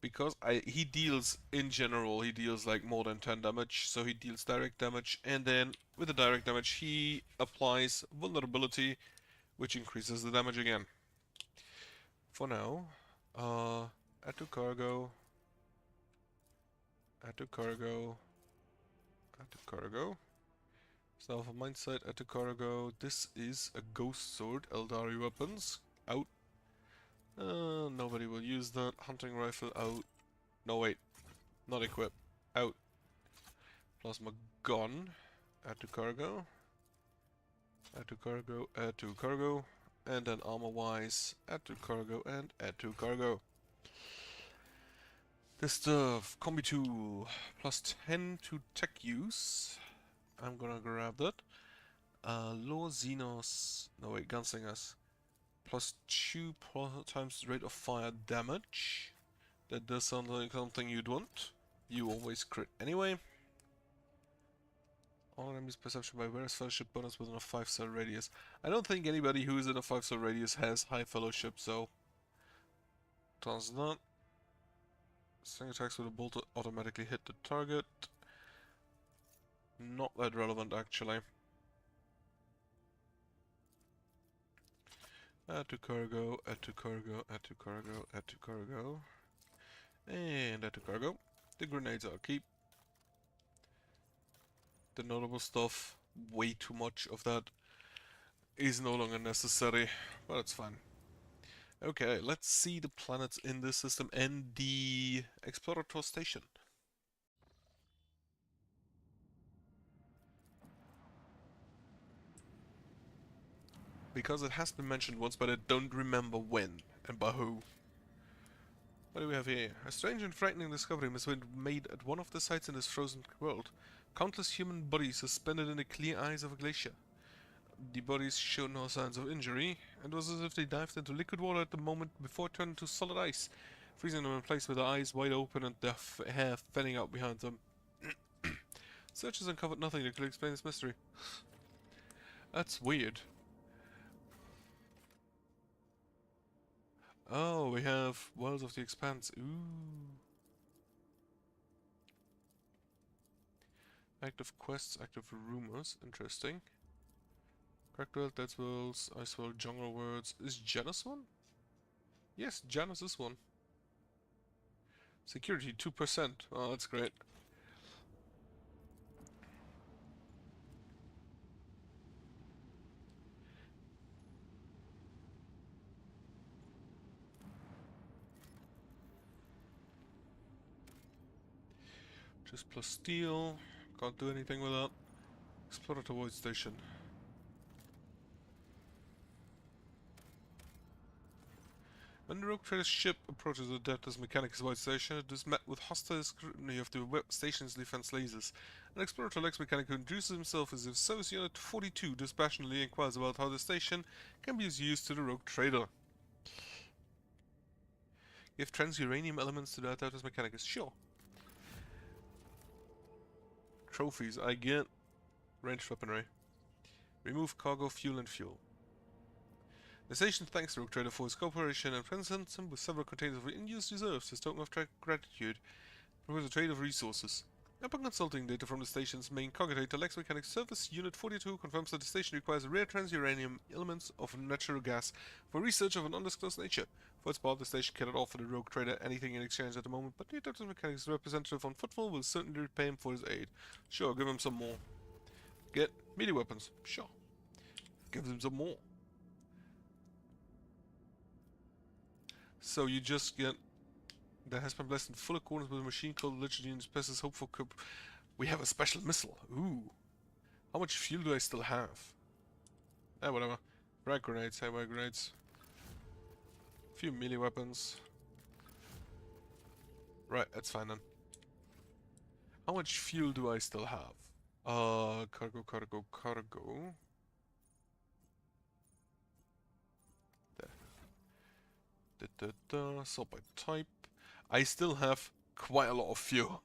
S1: because he deals, in general, he deals like more than 10 damage, so he deals direct damage, and then with the direct damage he applies vulnerability, which increases the damage again. For now, add to cargo, add to cargo, add to cargo. So for mindsight, add to cargo. This is a ghost sword, Eldari weapons. Out. Nobody will use that. Hunting rifle out. No, wait. Not equipped. Out. Plasma gun. Add to cargo. Add to cargo. Add to cargo. And then armor wise, add to cargo and add to cargo. This stuff. Combi tool. Plus 10 to tech use. I'm gonna grab that. Low Xenos. No, wait. Gunslingers. Plus 2 times the rate of fire damage. That does sound like something you'd want. You always crit anyway. All enemies perception by various fellowship bonus within a 5-cell radius. I don't think anybody who is in a 5-cell radius has high fellowship, so does not. String attacks with a bolt automatically hit the target. Not that relevant actually. Add to cargo, add to cargo, add to cargo, add to cargo. And add to cargo. The grenades are keep. The notable stuff, way too much of that is no longer necessary, but it's fine. Okay, let's see the planets in this system and the Explorator station. Because it has been mentioned once, but I don't remember when and by who. What do we have here? A strange and frightening discovery has been made at one of the sites in this frozen world. Countless human bodies suspended in the clear eyes of a glacier. The bodies showed no signs of injury, and it was as if they dived into liquid water at the moment before turning to solid ice, freezing them in place with their eyes wide open and their hair fanning out behind them. Search has uncovered nothing that could explain this mystery. That's weird. Oh, we have Wells of the Expanse. Ooh. Active quests, active rumors. Interesting. Cracked World, Dead Worlds, Ice World, Jungle Worlds. Is Janus one? Yes, Janus is one. Security 2%. Oh, that's great. Just plus steel. Can't do anything with that. Explorator Void Station. When the Rogue Trader's ship approaches the Adeptus Mechanicus Void Station, it is met with hostile scrutiny of the station's defense lasers. An Explorator Lex Mechanic who introduces himself as if Service Unit 42 dispassionately inquires about how the station can be used to the Rogue Trader. Give trans-uranium elements to the Adeptus Mechanicus. Sure. Trophies. I get ranged weaponry. Remove cargo, fuel and fuel. The station thanks the Rogue Trader for his cooperation and presents him with several containers of unused reserves as token of gratitude. Propose a trade of resources. Upon consulting data from the station's main cargo data, Lex Mechanics Service Unit 42 confirms that the station requires rare transuranium elements of natural gas for research of an undisclosed nature. For its part, the station cannot offer the rogue trader anything in exchange at the moment, but the Dr. Mechanics representative on Footfall will certainly repay him for his aid. Sure, give him some more. Get melee weapons. Sure. Give him some more. So you just get... That has been blessed in full accordance with a machine called Legend and expresses hope for We have a special missile. Ooh. How much fuel do I still have? Eh, whatever. Frag grenades, heavy grenades. A few melee weapons. Right, that's fine then. How much fuel do I still have? Cargo. There. Sort by type. I still have quite a lot of fuel.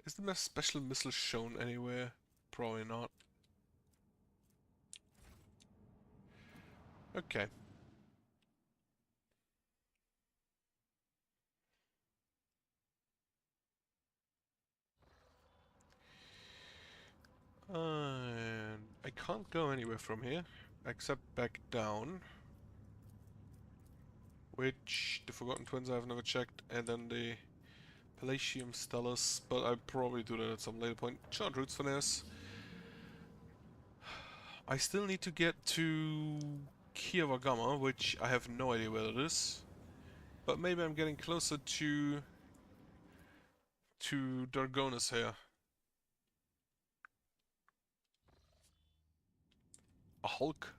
S1: Is the special missile shown anywhere? Probably not. Okay. And I can't go anywhere from here, except back down. Which, the Forgotten Twins I've never checked, and then the Palatium Stellus, but I'll probably do that at some later point. Short routes for this. I still need to get to Kiavagama, which I have no idea where it is. But maybe I'm getting closer to Dargonis here. A Hulk?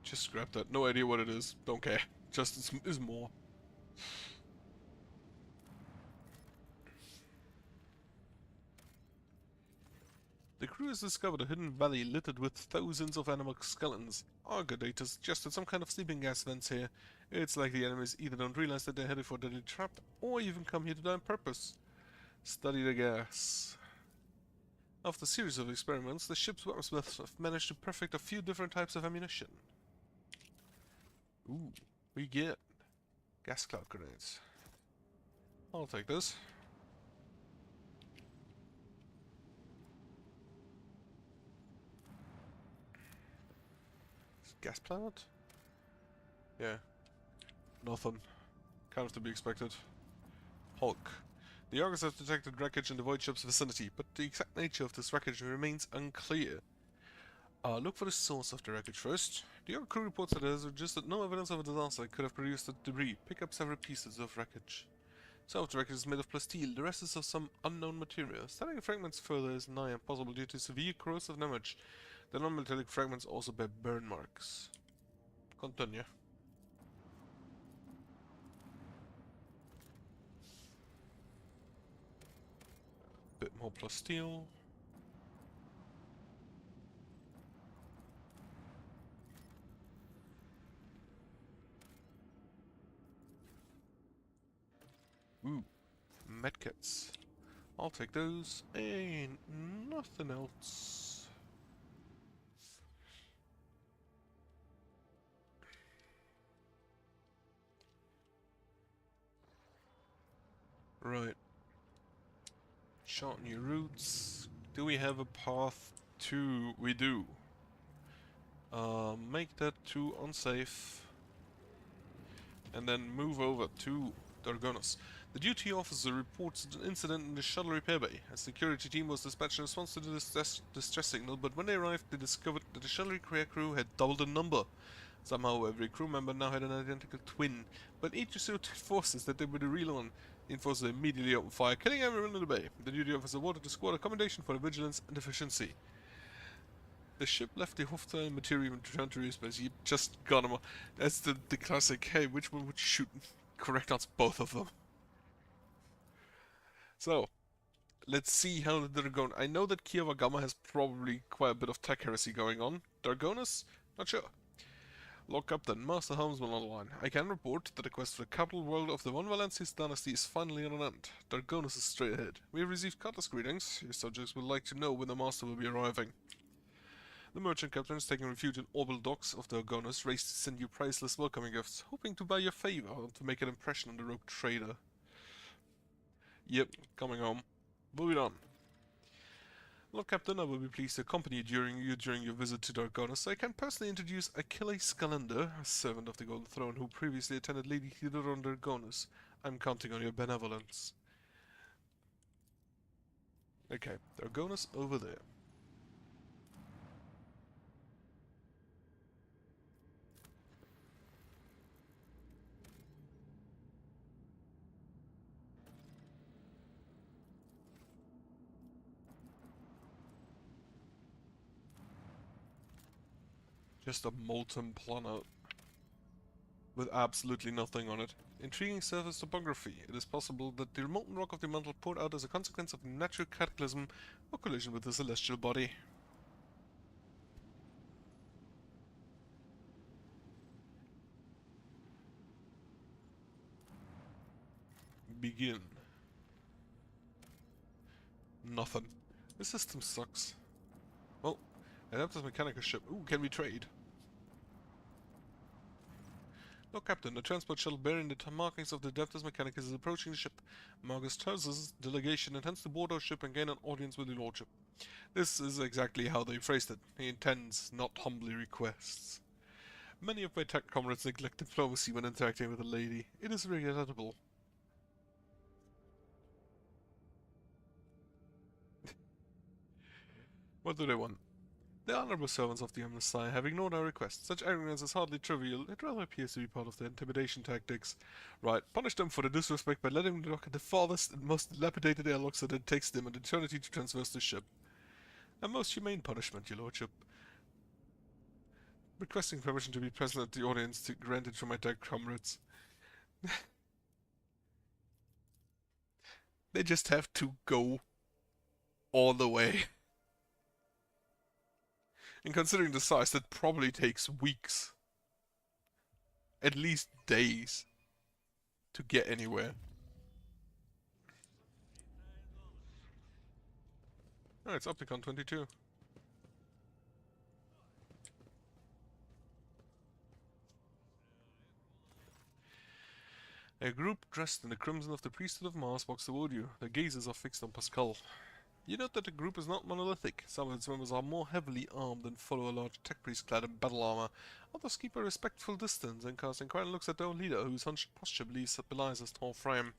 S1: Just grab that. No idea what it is. Don't care. Just is more. The crew has discovered a hidden valley littered with thousands of animal skeletons. Argo data suggested some kind of sleeping gas vents here. It's like the enemies either don't realize that they're headed for a deadly trap, or even come here to die on purpose. Study the gas. After a series of experiments, the ship's weaponsmiths have managed to perfect a few different types of ammunition. Ooh, we get gas cloud grenades. I'll take this. Gas planet? Yeah. Nothing. Kind of to be expected. Hulk. The Argus have detected wreckage in the Void Ship's vicinity, but the exact nature of this wreckage remains unclear. Look for the source of the wreckage first. The Ark crew reports that it has registered no evidence of a disaster that could have produced the debris. Pick up several pieces of wreckage. Some of the wreckage is made of plasteel, the rest is of some unknown material. Studying fragments further is nigh impossible due to severe corrosive damage. The non-metallic fragments also bear burn marks. Continue. Bit more plasteel. Ooh, medkits. I'll take those, and nothing else. Right. Short new routes. Do we have a path to... We do. Make that too unsafe. And then move over to Dargonis. The duty officer reports an incident in the shuttle repair bay. A security team was dispatched in response to the distress signal, but when they arrived they discovered that the shuttle repair crew had doubled the number. Somehow every crew member now had an identical twin, but each assumed forces that they were the real one. The enforcers immediately opened fire, killing everyone in the bay. The duty officer awarded the squad a commendation for their vigilance and efficiency. The ship left the hostile material and returned to airspace. You just got him. That's the classic, hey, which one would you shoot? Correct answer, both of them. So, let's see how they're going. I know that Kiavagama has probably quite a bit of tech heresy going on. Dargonis? Not sure. Log up then. Master Helmsman online. I can report that the quest for the capital world of the Von Valancius dynasty is finally on an end. Dargonis is straight ahead. We have received countless greetings. Your subjects would like to know when the Master will be arriving. The merchant captain is taking refuge in orbital docks of the Argonus, raised to send you priceless welcoming gifts, hoping to buy your favor and to make an impression on the rogue trader. Yep, coming home. Moving on. Lord Captain, I will be pleased to accompany you during your visit to Dargonus. I can personally introduce Achilles Calendar, a servant of the Golden Throne who previously attended Lady Theodore on Dargonus. I'm counting on your benevolence. Okay, Dargonus over there. Just a molten planet with absolutely nothing on it. Intriguing surface topography. It is possible that the molten rock of the mantle poured out as a consequence of natural cataclysm or collision with a celestial body. Begin. Nothing. This system sucks. Well, Adeptus Mechanicus ship. Ooh, can we trade? No, Captain. The transport shuttle bearing the markings of the Adeptus Mechanicus is approaching the ship. Margus Tarsus' delegation intends to board our ship and gain an audience with the Lordship. This is exactly how they phrased it. He intends, not humbly requests. Many of my tech comrades neglect diplomacy when interacting with a lady. It is regrettable. What do they want? The honorable servants of the Amnesty have ignored our request. Such arrogance is hardly trivial. It rather appears to be part of their intimidation tactics. Right, punish them for the disrespect by letting them dock at the farthest and most dilapidated airlock so that it takes them an eternity to transverse the ship. A most humane punishment, your lordship. Requesting permission to be present at the audience to grant it to my dead comrades. They just have to go all the way. And considering the size, that probably takes weeks. At least days. To get anywhere. Oh, it's Opticon 22. A group dressed in the crimson of the priesthood of Mars walks toward you. Their gazes are fixed on Pascal. You note that the group is not monolithic. Some of its members are more heavily armed and follow a large tech priest clad in battle armor. Others keep a respectful distance and cast inquiring looks at their own leader, whose hunched posture belies his tall frame.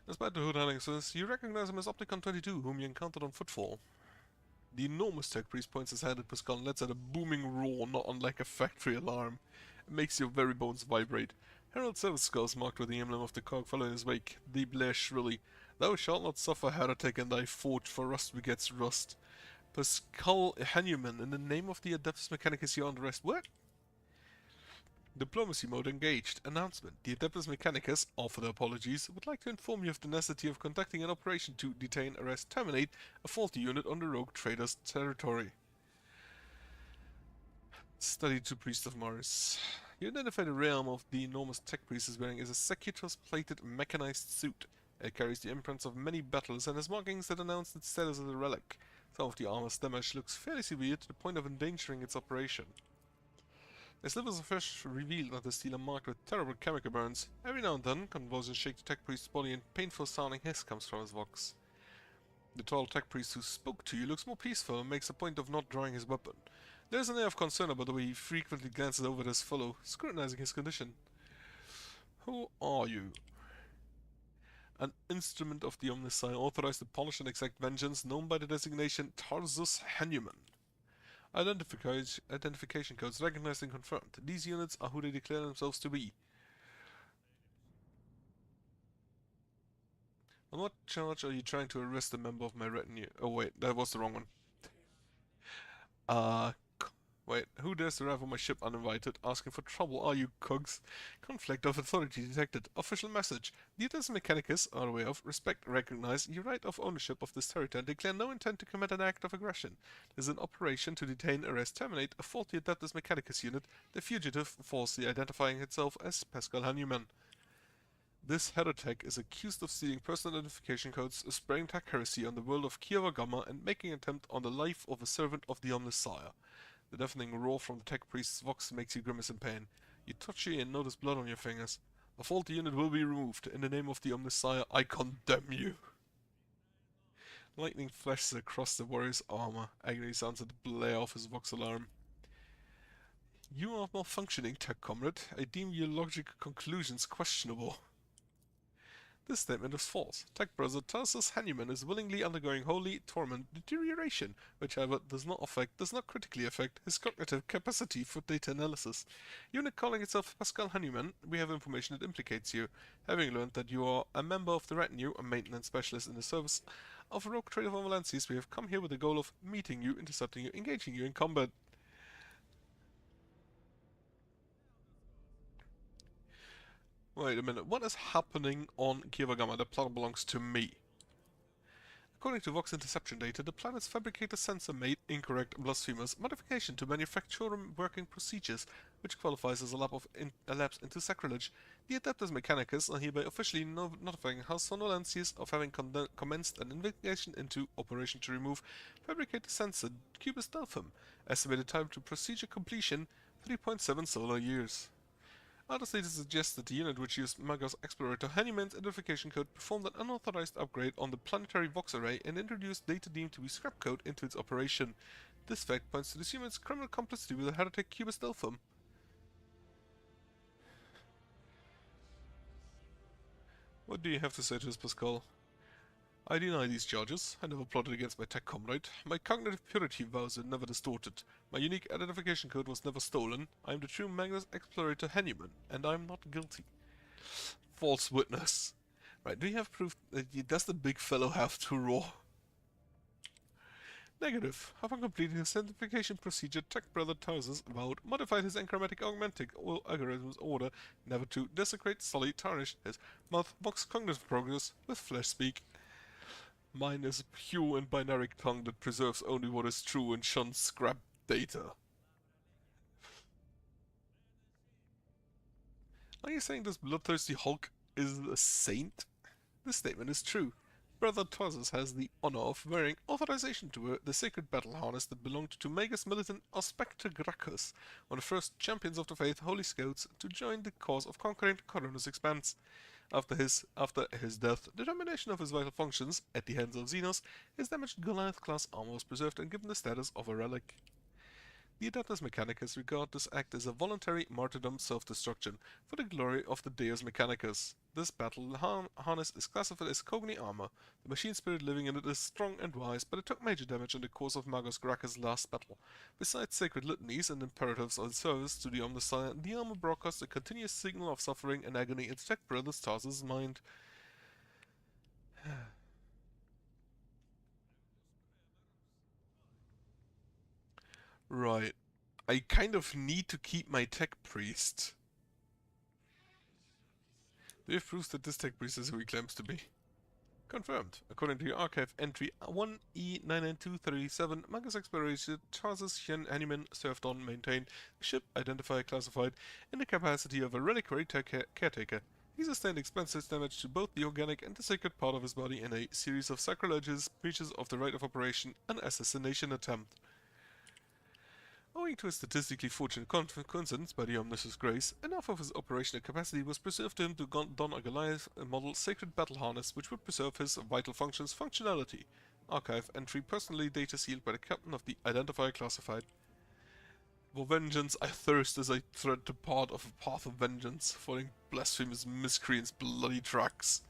S1: Despite the hood hangings, you recognize him as Opticon 22, whom you encountered on Footfall. The enormous tech priest points his hand at Pascal and lets out a booming roar not unlike a factory alarm. It makes your very bones vibrate. Herald service skulls marked with the emblem of the cog follow in his wake. They blare shrilly. Thou shalt not suffer heretic in thy forge, for rust begets rust. Pascal Hanuman, in the name of the Adeptus Mechanicus, you are under arrest. What? Diplomacy mode engaged. Announcement. The Adeptus Mechanicus, offer their apologies, would like to inform you of the necessity of conducting an operation to detain, arrest, terminate a faulty unit on the rogue trader's territory. Study to Priest of Mars. You identify the realm of the enormous tech priest is wearing as a Secutus-plated mechanized suit. It carries the imprints of many battles and has markings that announce its status as a relic. Some of the armor's damage looks fairly severe to the point of endangering its operation. The slivers of flesh revealed that the steel are marked with terrible chemical burns. Every now and then, convulsions shake the tech priest's body and painful sounding hiss comes from his vox. The tall tech priest who spoke to you looks more peaceful and makes a point of not drawing his weapon. There is an air of concern about the way he frequently glances over at his fellow, scrutinizing his condition. Who are you? An instrument of the Omnisci authorized to punish and exact vengeance, known by the designation Tarsus Hanuman. Identification codes recognized and confirmed. These units are who they declare themselves to be. On what charge are you trying to arrest a member of my retinue? Oh wait, that was the wrong one. Wait, who dares to arrive on my ship uninvited? Asking for trouble, are you, Cogs? Conflict of authority detected. Official message. The Adeptus Mechanicus are aware of, respect, recognize your right of ownership of this territory and declare no intent to commit an act of aggression. This is an operation to detain, arrest, terminate a faulty Adeptus Mechanicus unit, the fugitive falsely identifying itself as Pascal Hanuman. This heretic is accused of stealing personal identification codes, spreading tech heresy on the world of Kiava Gamma, and making an attempt on the life of a servant of the Omnissiah. The deafening roar from the tech priest's vox makes you grimace in pain. You touch it and notice blood on your fingers. A faulty unit will be removed. In the name of the Omnissiah, I condemn you. Lightning flashes across the warrior's armor. Agony sounds at the blare of his vox alarm. You are malfunctioning, tech comrade. I deem your logical conclusions questionable. This statement is false. Tech brother Tarsus Hanuman is willingly undergoing holy torment deterioration, which however does not critically affect his cognitive capacity for data analysis. Unit calling itself Pascal Hanuman, we have information that implicates you. Having learned that you are a member of the retinue, a maintenance specialist in the service of a rogue trader from Valensis, we have come here with the goal of meeting you, intercepting you, engaging you in combat. Wait a minute, what is happening on Kiava Gamma? The planet belongs to me. According to Vox interception data, the planet's fabricator sensor made incorrect blasphemous modification to manufacture working procedures, which qualifies as a lapse into sacrilege. The Adeptus Mechanicus are hereby officially notifying House Sonolensis of having commenced an investigation into operation to remove fabricator sensor Cubus Delphum. Estimated time to procedure completion, 3.7 solar years. Other data suggests that the unit which used Magos Explorator Hanuman's identification code performed an unauthorized upgrade on the planetary Vox array and introduced data deemed to be scrap code into its operation. This fact points to this unit's criminal complicity with the heretic Cubus Delphum. What do you have to say to this, Pascal? I deny these charges. I never plotted against my tech comrade. My cognitive purity vows are never distorted. My unique identification code was never stolen. I am the true Magnus Explorator Hanuman, and I am not guilty. False witness. Right, do you have proof that does the big fellow have to roar? Negative. Upon completing his identification procedure, Tech Brother Tarsus vowed modified his enchromatic augmentic algorithm's order never to desecrate, sully, tarnish his mouthbox cognitive progress with flesh speak. Mine is a pure and binary tongue that preserves only what is true and shuns scrap data. Are you saying this bloodthirsty Hulk is a saint? This statement is true. Brother Tarsus has the honor of wearing authorization to wear the sacred battle harness that belonged to Magus militant Ospector Gracchus, one of the first champions of the faith, Holy Scouts, to join the cause of conquering the Coronus Expanse. After his death, the termination of his vital functions at the hands of Xenos, his damaged Goliath-class armor was preserved and given the status of a relic. The Adeptus Mechanicus regard this act as a voluntary martyrdom self-destruction for the glory of the Deus Mechanicus. This battle harness is classified as Cogni armor. The machine spirit living in it is strong and wise, but it took major damage in the course of Magos Gracchus' last battle. Besides sacred litanies and imperatives on service to the Omnissiah, the armor broadcasts a continuous signal of suffering and agony into Tech Brother Tarsus' mind. Right. I kind of need to keep my tech priest. Do you have proof that this tech priest is who he claims to be? Confirmed. According to your archive entry 1E99237, Magus Exploration Tarsus Hanuman served on, maintained, a ship identified, classified, in the capacity of a reliquary caretaker. He sustained expensive damage to both the organic and the sacred part of his body in a series of sacrilegious breaches of the right of operation and assassination attempt. Owing to a statistically fortunate coincidence by the Omniscience Grace, enough of his operational capacity was preserved to him to don a Goliath model sacred battle harness which would preserve his vital functions functionality. Archive entry personally data sealed by the captain of the Identifier classified. For vengeance I thirst as I tread the path of vengeance, following blasphemous miscreants' bloody tracks.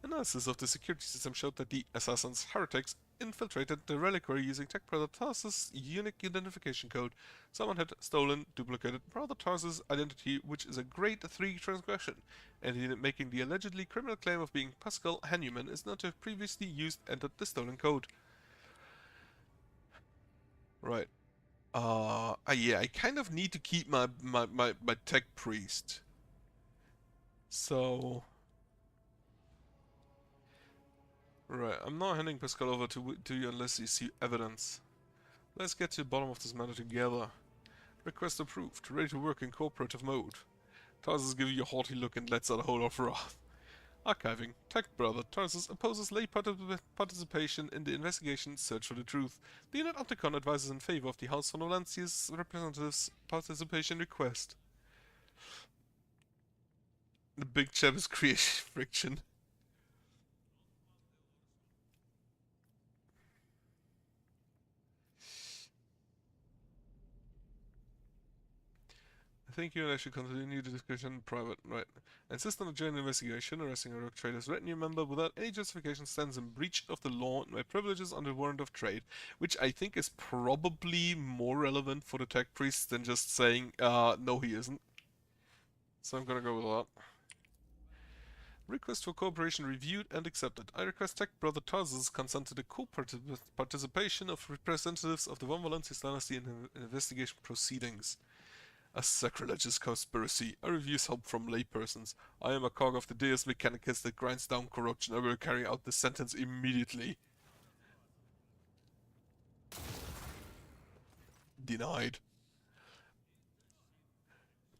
S1: Analysis of the security system showed that the assassins heretics infiltrated the reliquary using Tech Brother Tarsus' unique identification code. Someone had stolen, duplicated Brother Tarsus' identity, which is a grade 3 transgression, and in making the allegedly criminal claim of being Pascal Hanuman is not to have previously entered the stolen code. Right. Yeah, I kind of need to keep my tech priest. So... Right, I'm not handing Pascal over to you unless you see evidence. Let's get to the bottom of this matter together. Request approved, ready to work in cooperative mode. Tarsus gives you a haughty look and lets out a howl of wrath. Archiving. Tech Brother Tarsus opposes lay participation in the investigation Search for the Truth. The Unit Opticon advises in favor of the House von Olancius representatives' participation request. The big chap is creation friction. I think you and I should continue the discussion in private, right? Insist on a joint investigation. Arresting a rogue trader's retinue member without any justification stands in breach of the law and my privileges under warrant of trade, which I think is probably more relevant for the tech priest than just saying, no he isn't. So I'm gonna go with that. Request for cooperation reviewed and accepted. I request Tech Brother Tarsus consent to the co-participation of representatives of the Von Valancius dynasty in investigation proceedings. A sacrilegious conspiracy. I refuse help from laypersons. I am a cog of the Deus Mechanicus that grinds down corruption. I will carry out the sentence immediately. Denied.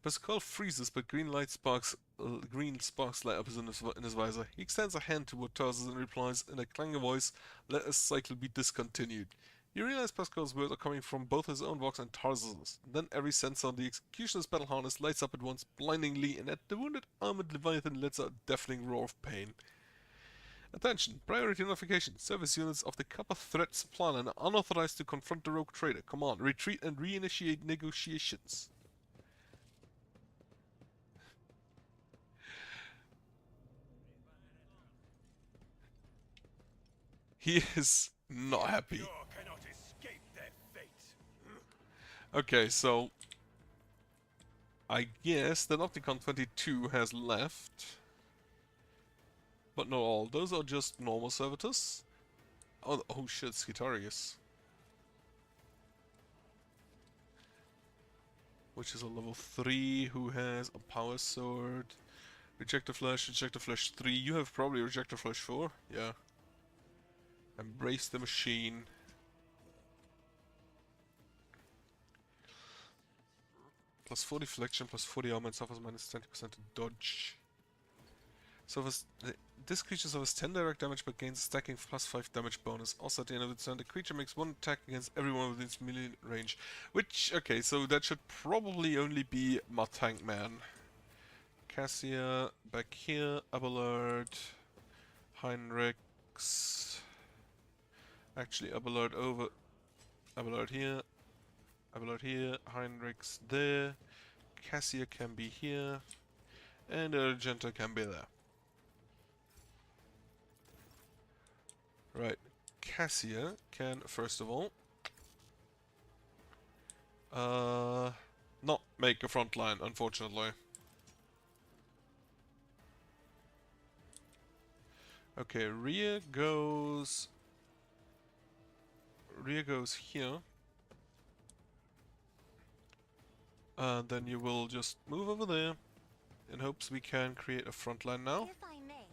S1: Pascal freezes, but green sparks light up in his visor. He extends a hand toward Tarsus and replies in a clanging voice, "Let this cycle be discontinued." You realize Pascal's words are coming from both his own voice and Tarsus's. Then every sensor on the executioner's battle harness lights up at once blindingly, and at the wounded armored Leviathan lets out a deafening roar of pain. Attention! Priority notification. Service units of the Copper Threat Supply Line are unauthorized to confront the rogue trader. Command, retreat and reinitiate negotiations. He is not happy. Okay, so I guess the Opticon 22 has left, but not all. Those are just normal servitors. Oh shit, Skitarius, which is a level 3 who has a power sword. Rejector Flash 3. You have probably Rejector Flash 4, yeah. Embrace the machine. Plus 4 deflection, plus 40 armor, and suffers minus 20% to dodge. So this creature suffers 10 direct damage but gains a stacking plus 5 damage bonus. Also at the end of the turn, the creature makes one attack against everyone within its melee range. Which, okay, so that should probably only be my tank man. Cassia, back here, Abelard, Heinrichs. Actually, Abelard over. Abelard here. Abelard here. Heinrichs there. Cassia can be here. And Argenta can be there. Right. Cassia can, first of all, not make a front line, unfortunately. Okay, rear goes here. Then you will just move over there in hopes we can create a front line now.
S6: If I may.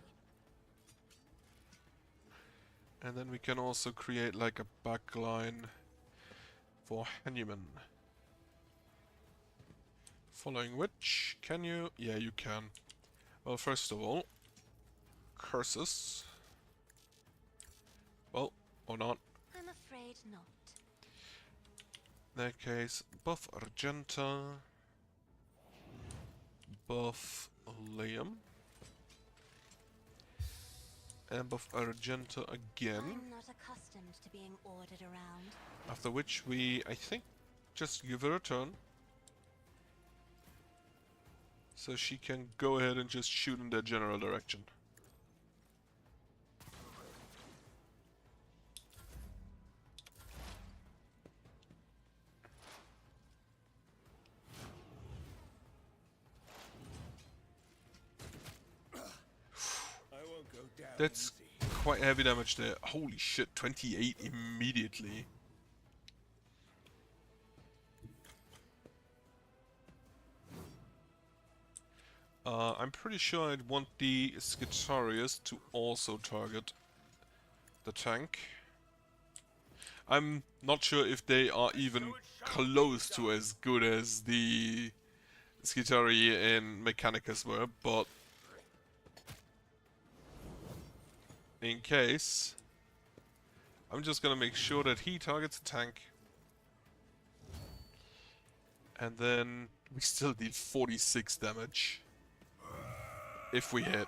S1: And then we can also create like a back line for Hanuman. Following which, can you? Yeah, you can. Well, first of all, curses. Well, or not.
S6: I'm afraid not.
S1: In that case, buff Argenta, buff Liam, and buff Argenta again.
S6: I'm not accustomed to being ordered around.
S1: After which we, I think, just give her a turn. So she can go ahead and just shoot in that general direction. That's quite heavy damage there. Holy shit, 28 immediately. I'm pretty sure I'd want the Skitarius to also target the tank. I'm not sure if they are even close to as good as the Skitari and Mechanicus were, but in case, I'm just gonna make sure that he targets a tank. And then we still deal 46 damage. If we hit.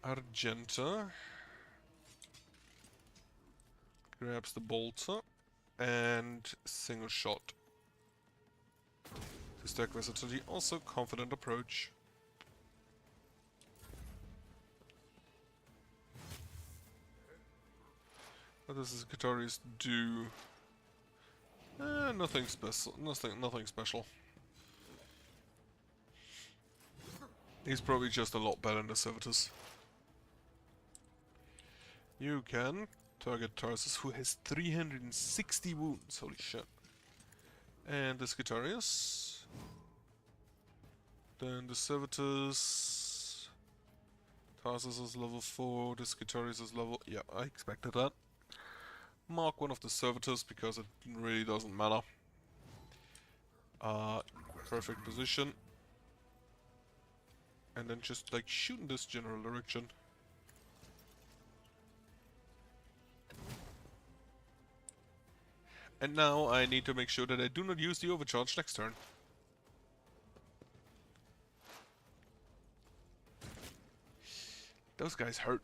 S1: Argenta grabs the bolter and single shot. To stack versatility, also confident approach. What does this guitarist do? Nothing special. Nothing special. He's probably just a lot better than the Servitors. You can target Tarsus, who has 360 wounds. Holy shit. And the Skitarius. Then the Servitors. Tarsus is level 4, the Skitarius is level... Yeah, I expected that. Mark one of the Servitors because it really doesn't matter. Perfect position. And then just like shoot in this general direction. And now I need to make sure that I do not use the overcharge next turn. Those guys hurt.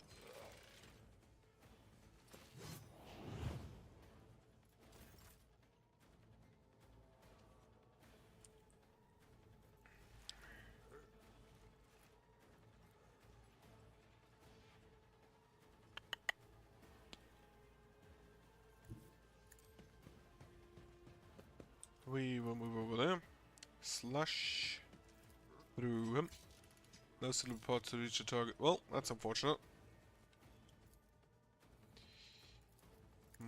S1: We will move over there. Slash through him. No silver part to reach the target. Well, that's unfortunate.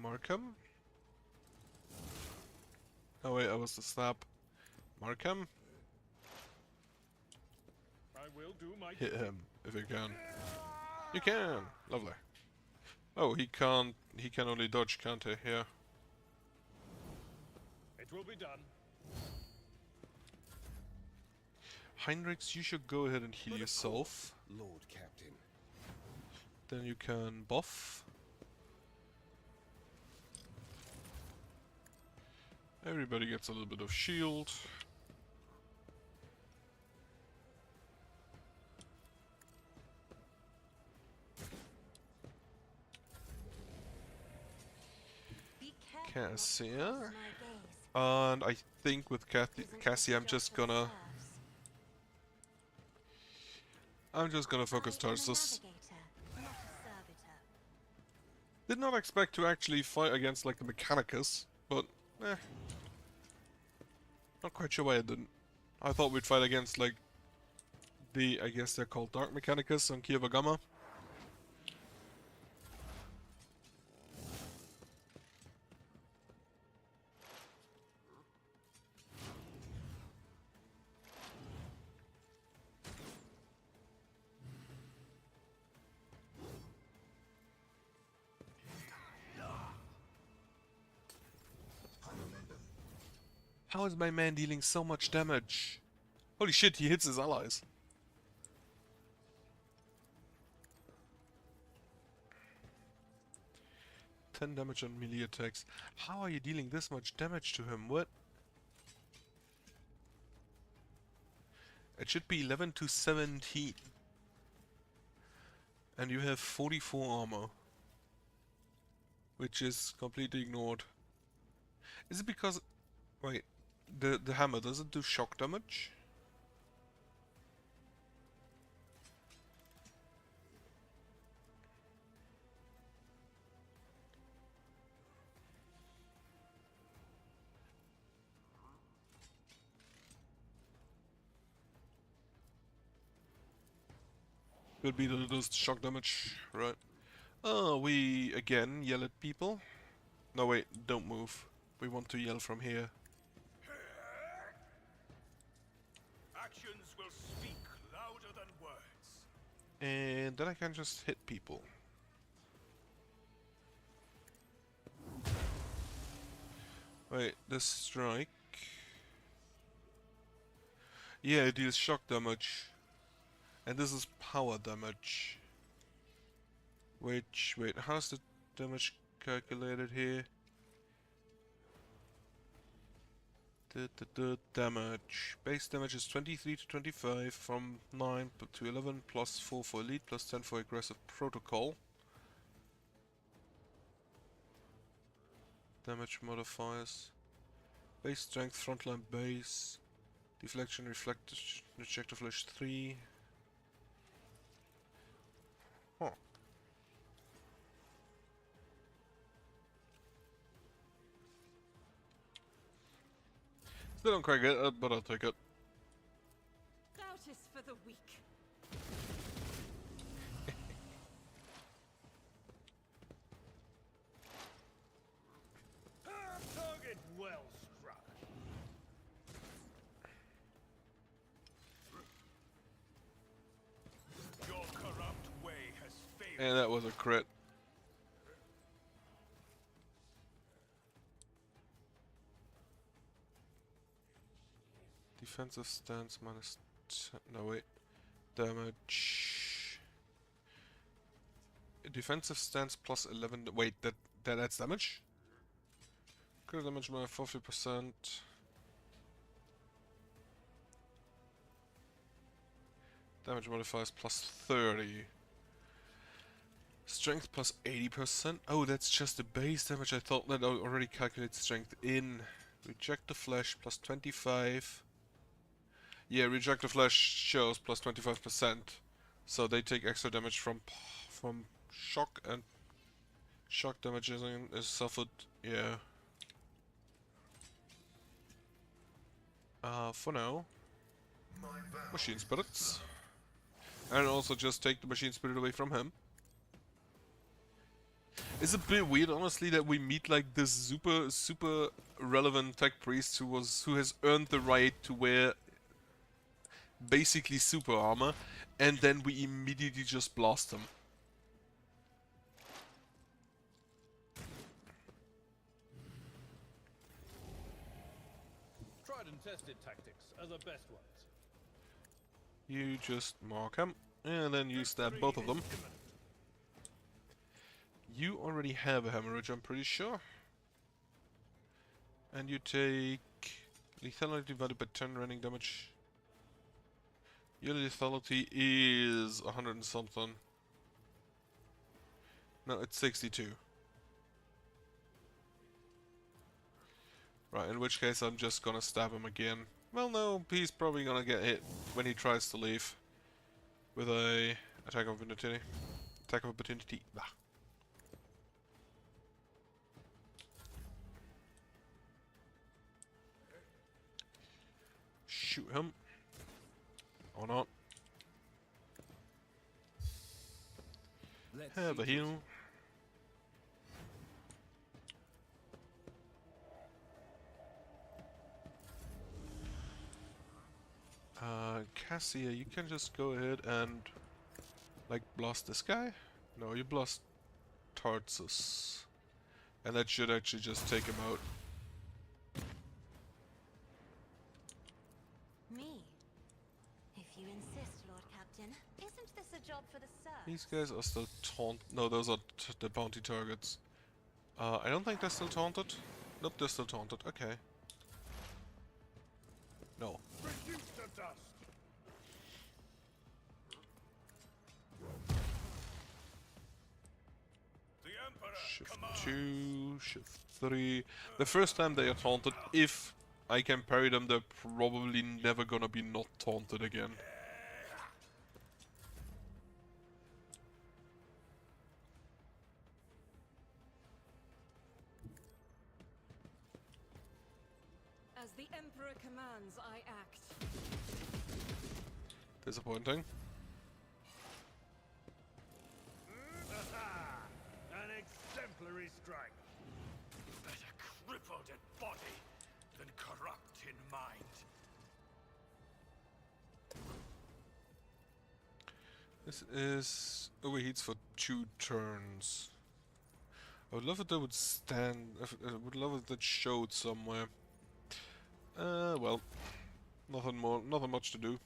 S1: Markham. Oh wait, I was the stab. Markham.
S8: I will do my
S1: Hit him if you can. You can. Lovely. Oh, he can't. He can only dodge, can't he? Yeah.
S8: It will be done.
S1: Heinrichs, you should go ahead and heal yourself.
S7: Lord Captain.
S1: Then you can buff. Everybody gets a little bit of shield. Cassia. And I think with Cassie I'm just gonna focus Tarsus. Did not expect to actually fight against like the Mechanicus, but not quite sure why I didn't. I thought we'd fight against like the, I guess they're called Dark Mechanicus on Kiyoba. How is my man dealing so much damage? Holy shit, he hits his allies. "10 damage on melee attacks. How are you dealing this much damage to him? What? It should be 11 to 17. And you have 44 armor. Which is completely ignored. Is it because... Wait. The hammer, does it do shock damage? Could be that it does shock damage, right? Oh, we again yell at people. No wait, don't move. We want to yell from here.
S2: Actions will speak louder than words.
S1: And then I can just hit people. Wait, this strike. Yeah, it deals shock damage. And this is power damage. Which, wait, how's the damage calculated here? Damage. Base damage is 23 to 25 from 9 to 11 plus 4 for elite plus 10 for aggressive protocol. Damage modifiers. Base strength, frontline base. Deflection, reflect, rejector flash 3. Huh. Still don't quite get it, but I'll take it.
S5: Doubt is for the weak.
S8: Target well struck.
S2: Your corrupt way has failed.
S1: And that was a crit. Defensive stance minus 10, no wait. Damage. Defensive stance plus 11. Wait, that adds damage? Crit damage by 40%. Damage modifiers plus 30. Strength plus 80%. Oh, that's just the base damage. I thought that already calculated strength in. Reject the flesh plus 25. Yeah, reject the flesh shows plus 25%. So they take extra damage from shock, and shock damage is suffered. Yeah. For now, machine spirits, and also just take the machine spirit away from him. It's a bit weird, honestly, that we meet like this super relevant tech priest who has earned the right to wear basically super armor, and then we immediately just blast him.
S8: Tried and tested tactics are the best ones.
S1: You just mark him, and then you stab both of them. You already have a hemorrhage, I'm pretty sure. And you take lethality divided by 10 running damage. Your lethality is 100 and something. No, it's 62. Right, in which case I'm just gonna stab him again. Well, no, he's probably gonna get hit when he tries to leave. With a attack of opportunity. Attack of opportunity. Bah. Shoot him. Or not. Have a heal. Cassia, you can just go ahead and like blast this guy. No, you blast Tarsus. And that should actually just take him out.
S6: Me? If you insist, Lord Captain. Isn't this a job for the Sir?
S1: These guys are still taunt. No, those are the bounty targets. I don't think they're still taunted. Nope, they're still taunted. Okay. No.
S8: Reduce to dust.
S2: The Emperor
S1: Shift
S2: commands.
S1: 2, shift 3. The first time they are taunted, if I can parry them, they're probably never gonna be not taunted again.
S5: As the Emperor commands, I act.
S1: Disappointing.
S8: An exemplary strike.
S2: Better crippled in body than corrupt in mind.
S1: This is overheats for 2 turns. I would love if they would stand. I would love if that showed somewhere. Well, nothing much to do.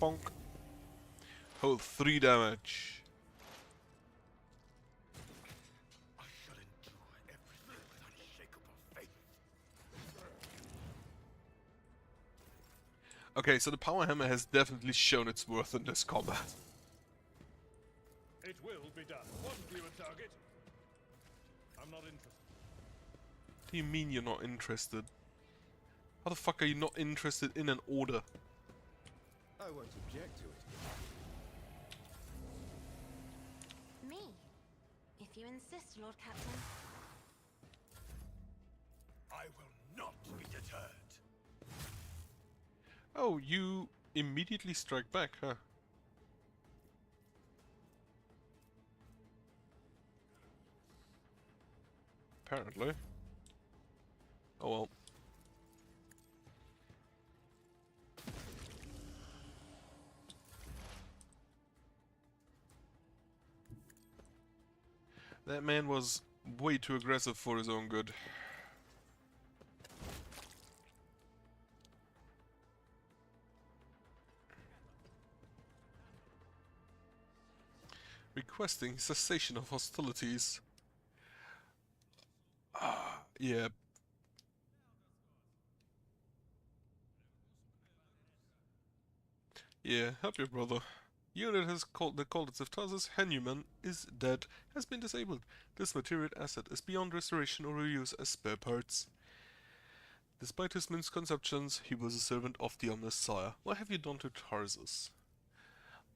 S1: Bonk. Hold 3 damage.
S2: I shall endure everything with unshakable faith.
S1: Okay, so the power hammer has definitely shown its worth in this combat.
S8: It will be done. One fewer target. I'm not interested.
S1: What do you mean you're not interested? How the fuck are you not interested in an order?
S7: I won't object to it.
S6: Me, if you insist, Lord Captain.
S2: I will not be deterred.
S1: Oh, you immediately strike back, huh? Apparently. Oh well. That man was way too aggressive for his own good. Requesting cessation of hostilities. Yeah. Yeah, help your brother. Unit has called the Cauldrons of Tarsus. Hanuman is dead, has been disabled. This material asset is beyond restoration or reuse as spare parts. Despite his misconceptions, he was a servant of the Omnis Sire. What have you done to Tarsus?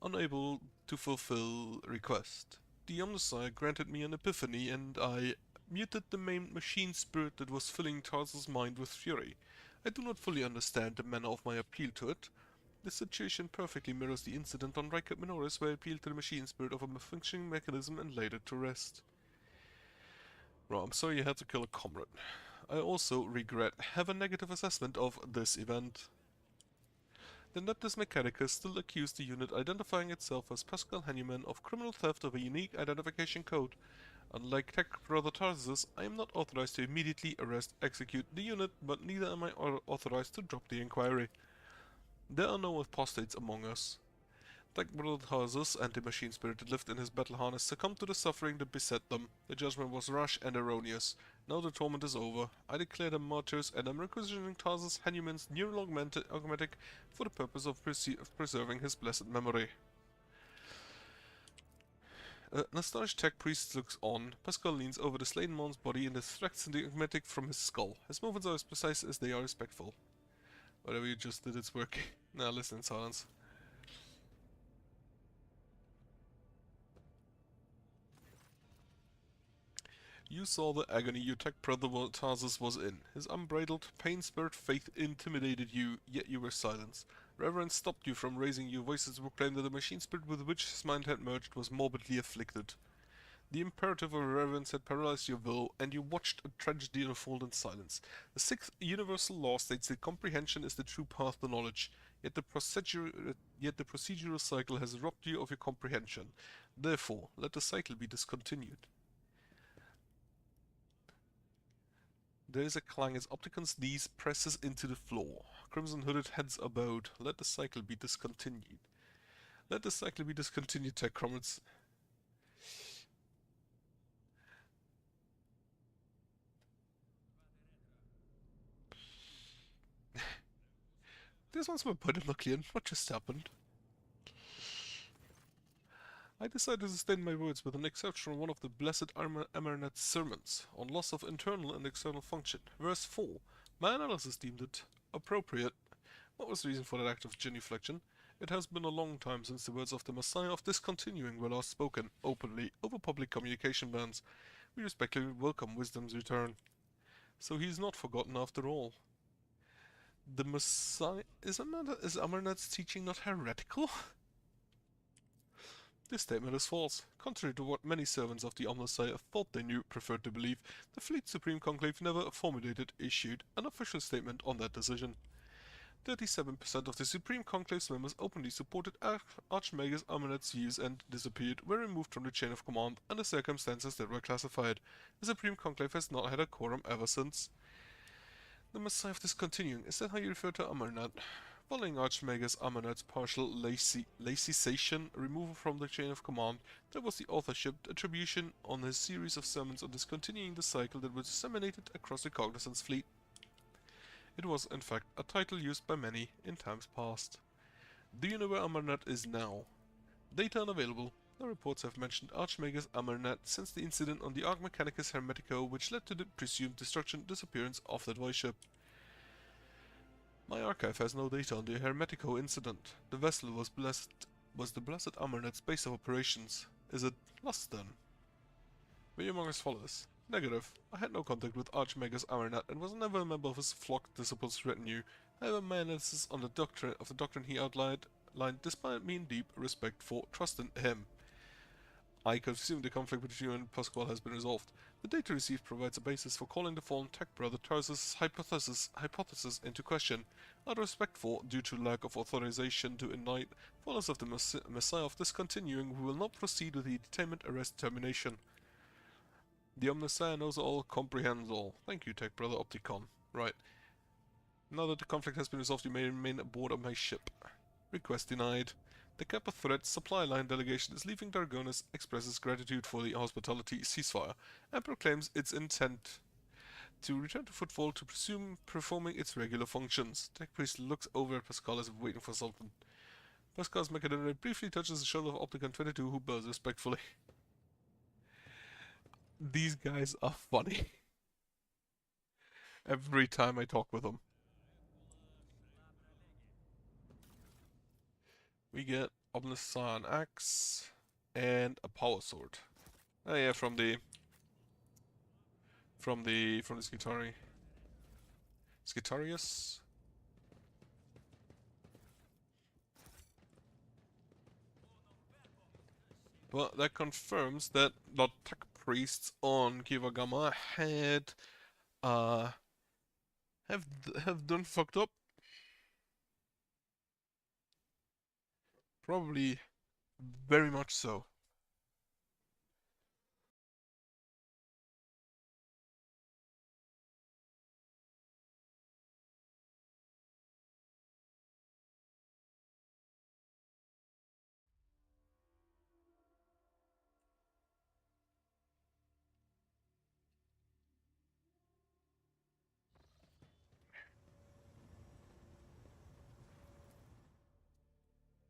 S1: Unable to fulfill request. The Omnis Sire granted me an epiphany and I muted the maimed machine spirit that was filling Tarsus' mind with fury. I do not fully understand the manner of my appeal to it. This situation perfectly mirrors the incident on Rykard Minoris where I appealed to the machine spirit of a functioning mechanism and laid it to rest. Well, I'm sorry you had to kill a comrade. I also regret have a negative assessment of this event. The Neptus Mechanicus still accused the unit identifying itself as Pascal Hanuman of criminal theft of a unique identification code. Unlike Tech Brother Tarsus, I am not authorized to immediately execute the unit, but neither am I authorized to drop the inquiry. There are no apostates among us. Tech Brother Tarsus and the machine spirit that lived in his battle harness succumbed to the suffering that beset them. The judgment was rash and erroneous. Now the torment is over. I declare them martyrs and am requisitioning Tarsus Hanuman's neural augmetic for the purpose of preserving his blessed memory. An astonished tech priest looks on. Pascal leans over the slain man's body and extracts the augmetic from his skull. His movements are as precise as they are respectful. Whatever you just did, it's working. Now listen in silence. You saw the agony your tech brother Tarsus was in. His unbridled, pain-spurred faith intimidated you, yet you were silenced. Reverence stopped you from raising your voices to proclaim that the machine spirit with which his mind had merged was morbidly afflicted. The imperative of reverence had paralyzed your will, and you watched a tragedy unfold in silence. The sixth universal law states that comprehension is the true path to knowledge, yet the procedural cycle has robbed you of your comprehension. Therefore, let the cycle be discontinued. There is a clang as Opticon's knees presses into the floor. Crimson hooded heads are bowed. Let the cycle be discontinued. Let the cycle be discontinued, Tech comrades. This one's my point of McLean. What just happened? I decided to sustain my words with an exception from one of the blessed Amernet's sermons on loss of internal and external function. Verse 4. My analysis deemed it appropriate. What was the reason for that act of genuflection? It has been a long time since the words of the Messiah of discontinuing were last spoken openly over public communication bans. We respectfully welcome wisdom's return. So he is not forgotten after all. The Messiah... Is Amernet's teaching not heretical? This statement is false. Contrary to what many servants of the Omnissiah thought they knew, preferred to believe, the Fleet Supreme Conclave never issued an official statement on that decision. 37% of the Supreme Conclave's members openly supported Archmagus Amernet's views and disappeared, were removed from the chain of command under circumstances that were classified. The Supreme Conclave has not had a quorum ever since. The Messiah of discontinuing, is that how you refer to Amernet? Following Archmagus Amunnet's partial laicization, removal from the chain of command, there was the authorship attribution on his series of sermons on discontinuing the cycle that was disseminated across the Cognizance fleet. It was, in fact, a title used by many in times past. Do you know where Amarnet is now? Data unavailable. No reports have mentioned Archmagus Amarnet since the incident on the Arch Mechanicus Hermetico, which led to the presumed disappearance of that voice ship. My archive has no data on the Hermetico incident. The vessel was the blessed Amernet's base of operations. Is it lost then? Will you among us follow this? Negative. I had no contact with Archmagus Amarnet and was never a member of his flock disciples' retinue. However, my analysis on the doctrine he outlined despite me in deep respect for trust in him. I assume the conflict between you and Pasquale has been resolved. The data received provides a basis for calling the fallen tech brother Tarsus' hypothesis into question. Out of respect for, due to lack of authorization to indict followers of the Messiah of discontinuing, we will not proceed with the detainment, arrest, termination. The Omnissiah knows all, comprehends all. Thank you, tech brother Opticon. Right. Now that the conflict has been resolved, you may remain aboard of my ship. Request denied. The Kappa Threat supply line delegation is leaving Dargonis, expresses gratitude for the hospitality ceasefire, and proclaims its intent to return to Footfall to resume performing its regular functions. Tech Priest looks over at Pascal as if waiting for something. Pascal's Mechadonate briefly touches the shoulder of Opticon 22, who bows respectfully. These guys are funny. Every time I talk with them. We get Omnissiah axe and a power sword. Oh yeah, from the Skitari. Skitarius? Well, that confirms that the tech priests on Kiva Gamma have done fucked up. Probably very much so.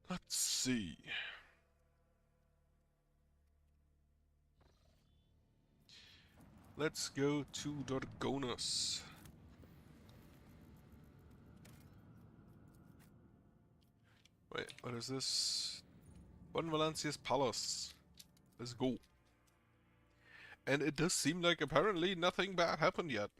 S1: Let's see. Let's go to Dargonis. Wait, what is this? One Valencia's Palace. Let's go. And it does seem like apparently nothing bad happened yet.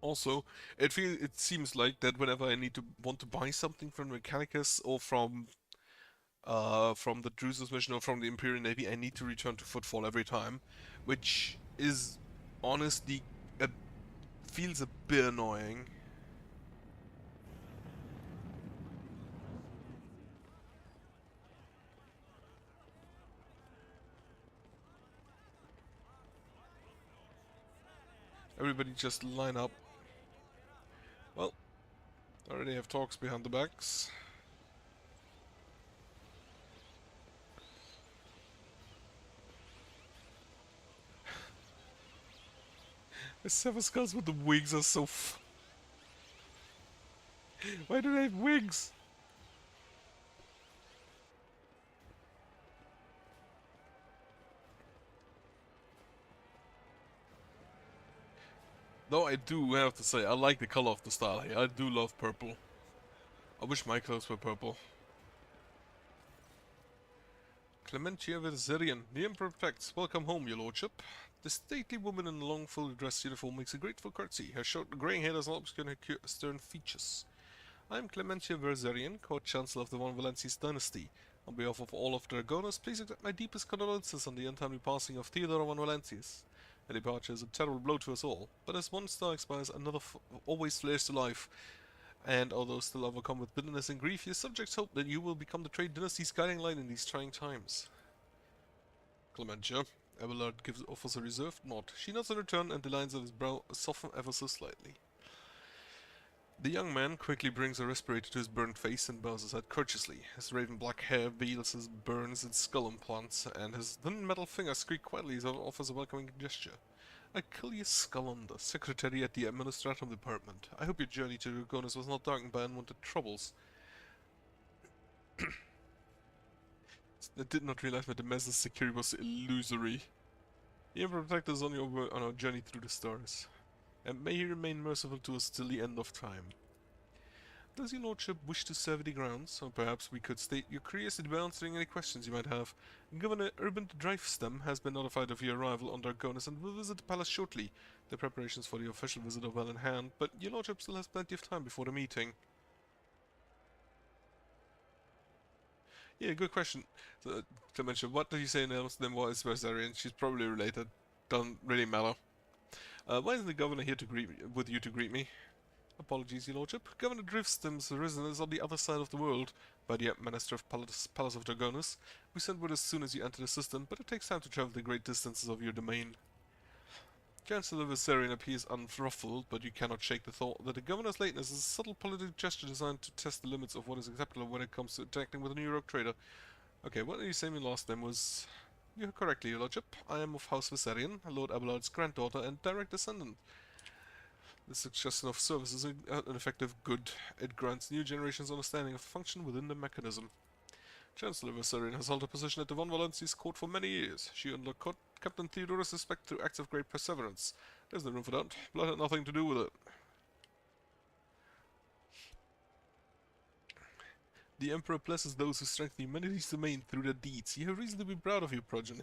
S1: Also, it seems like that whenever I want to buy something from Mechanicus or from the Drusus mission or from the Imperial Navy, I need to return to Footfall every time, which is honestly feels a bit annoying. Everybody just line up. Well, already have talks behind the backs. The Seven Skulls with the wings are so Why do they have wings? Though I do have to say, I like the color of the style here. I do love purple. I wish my clothes were purple. Clementia Verzerian, the Emperor protects. Welcome home, your lordship. The stately woman in the long, fully dressed uniform makes a grateful curtsy. Her short grey hair does not obscure her stern features. I am Clementia Verzerian, Court Chancellor of the Von Valentius dynasty. On behalf of all of Dargonis, please accept my deepest condolences on the untimely passing of Theodore Von Valentius. A departure is a terrible blow to us all, but as one star expires, another always flares to life. And although still overcome with bitterness and grief, your subjects hope that you will become the trade dynasty's guiding light in these trying times. Clementia, Abelard offers a reserved nod. She nods in return, and the lines of his brow soften ever so slightly. The young man quickly brings a respirator to his burnt face and bows his head courteously. His raven black hair veils his burns and skull implants, and his thin metal fingers squeak quietly as he offers a welcoming gesture. Achilles Scalander, secretary at the Administratum Department. I hope your journey to Draconis was not darkened by unwanted troubles. I did not realize that the Mess's security was illusory. The Emperor protect us on our journey through the stars, and may he remain merciful to us till the end of time. Does your lordship wish to survey the grounds, or perhaps we could state your curiosity by answering any questions you might have? Governor Urban Drivestem has been notified of your arrival on Draconis and will visit the palace shortly. The preparations for the official visit are well in hand, but your lordship still has plenty of time before the meeting. Yeah, good question. To mention, what did you say else than what is Versarian? She's probably related. Doesn't really matter. Why isn't the governor here to with you to greet me? Apologies, your lordship. Governor Driftstem's residence is on the other side of the world, by the Minister of Palace of Draconis. We send word as soon as you enter the system, but it takes time to travel the great distances of your domain. Chancellor Versarian appears unruffled, but you cannot shake the thought that the governor's lateness is a subtle political gesture designed to test the limits of what is acceptable when it comes to interacting with a New York trader. Okay, what did you say my last name was? You heard correctly, your lordship. I am of House Versarian, Lord Abelard's granddaughter and direct descendant. The suggestion of service is an effective good. It grants new generations understanding of function within the mechanism. Chancellor Versarian has held a position at the Von Valenci's court for many years. She earned Captain Theodorus' respect through acts of great perseverance. There's no room for doubt. Blood had nothing to do with it. The Emperor blesses those who strengthen humanity's domain through their deeds. You have reason to be proud of your progeny.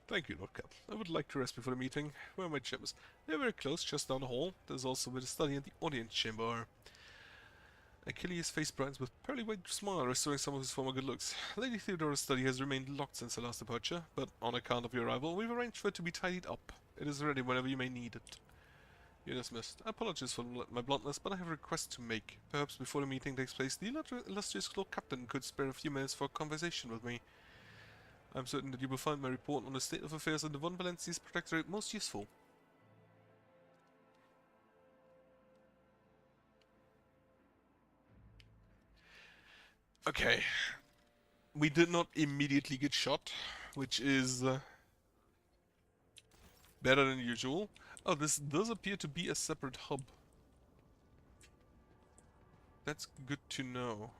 S1: Thank you, Lord Cap. I would like to rest before the meeting. Where are my chambers? They're very close, just down the hall. There's also where the study and the audience chamber are. Achilles' face brightens with pearly white smile, restoring some of his former good looks. Lady Theodora's study has remained locked since her last departure, but on account of your arrival, we've arranged for it to be tidied up. It is ready whenever you may need it. You're dismissed. I apologize for my bluntness, but I have a request to make. Perhaps before the meeting takes place, the illustrious Lord Captain could spare a few minutes for a conversation with me. I'm certain that you will find my report on the state of affairs in the Von Valenci's Protectorate most useful. Okay. We did not immediately get shot, which is better than usual. Oh, this does appear to be a separate hub. That's good to know.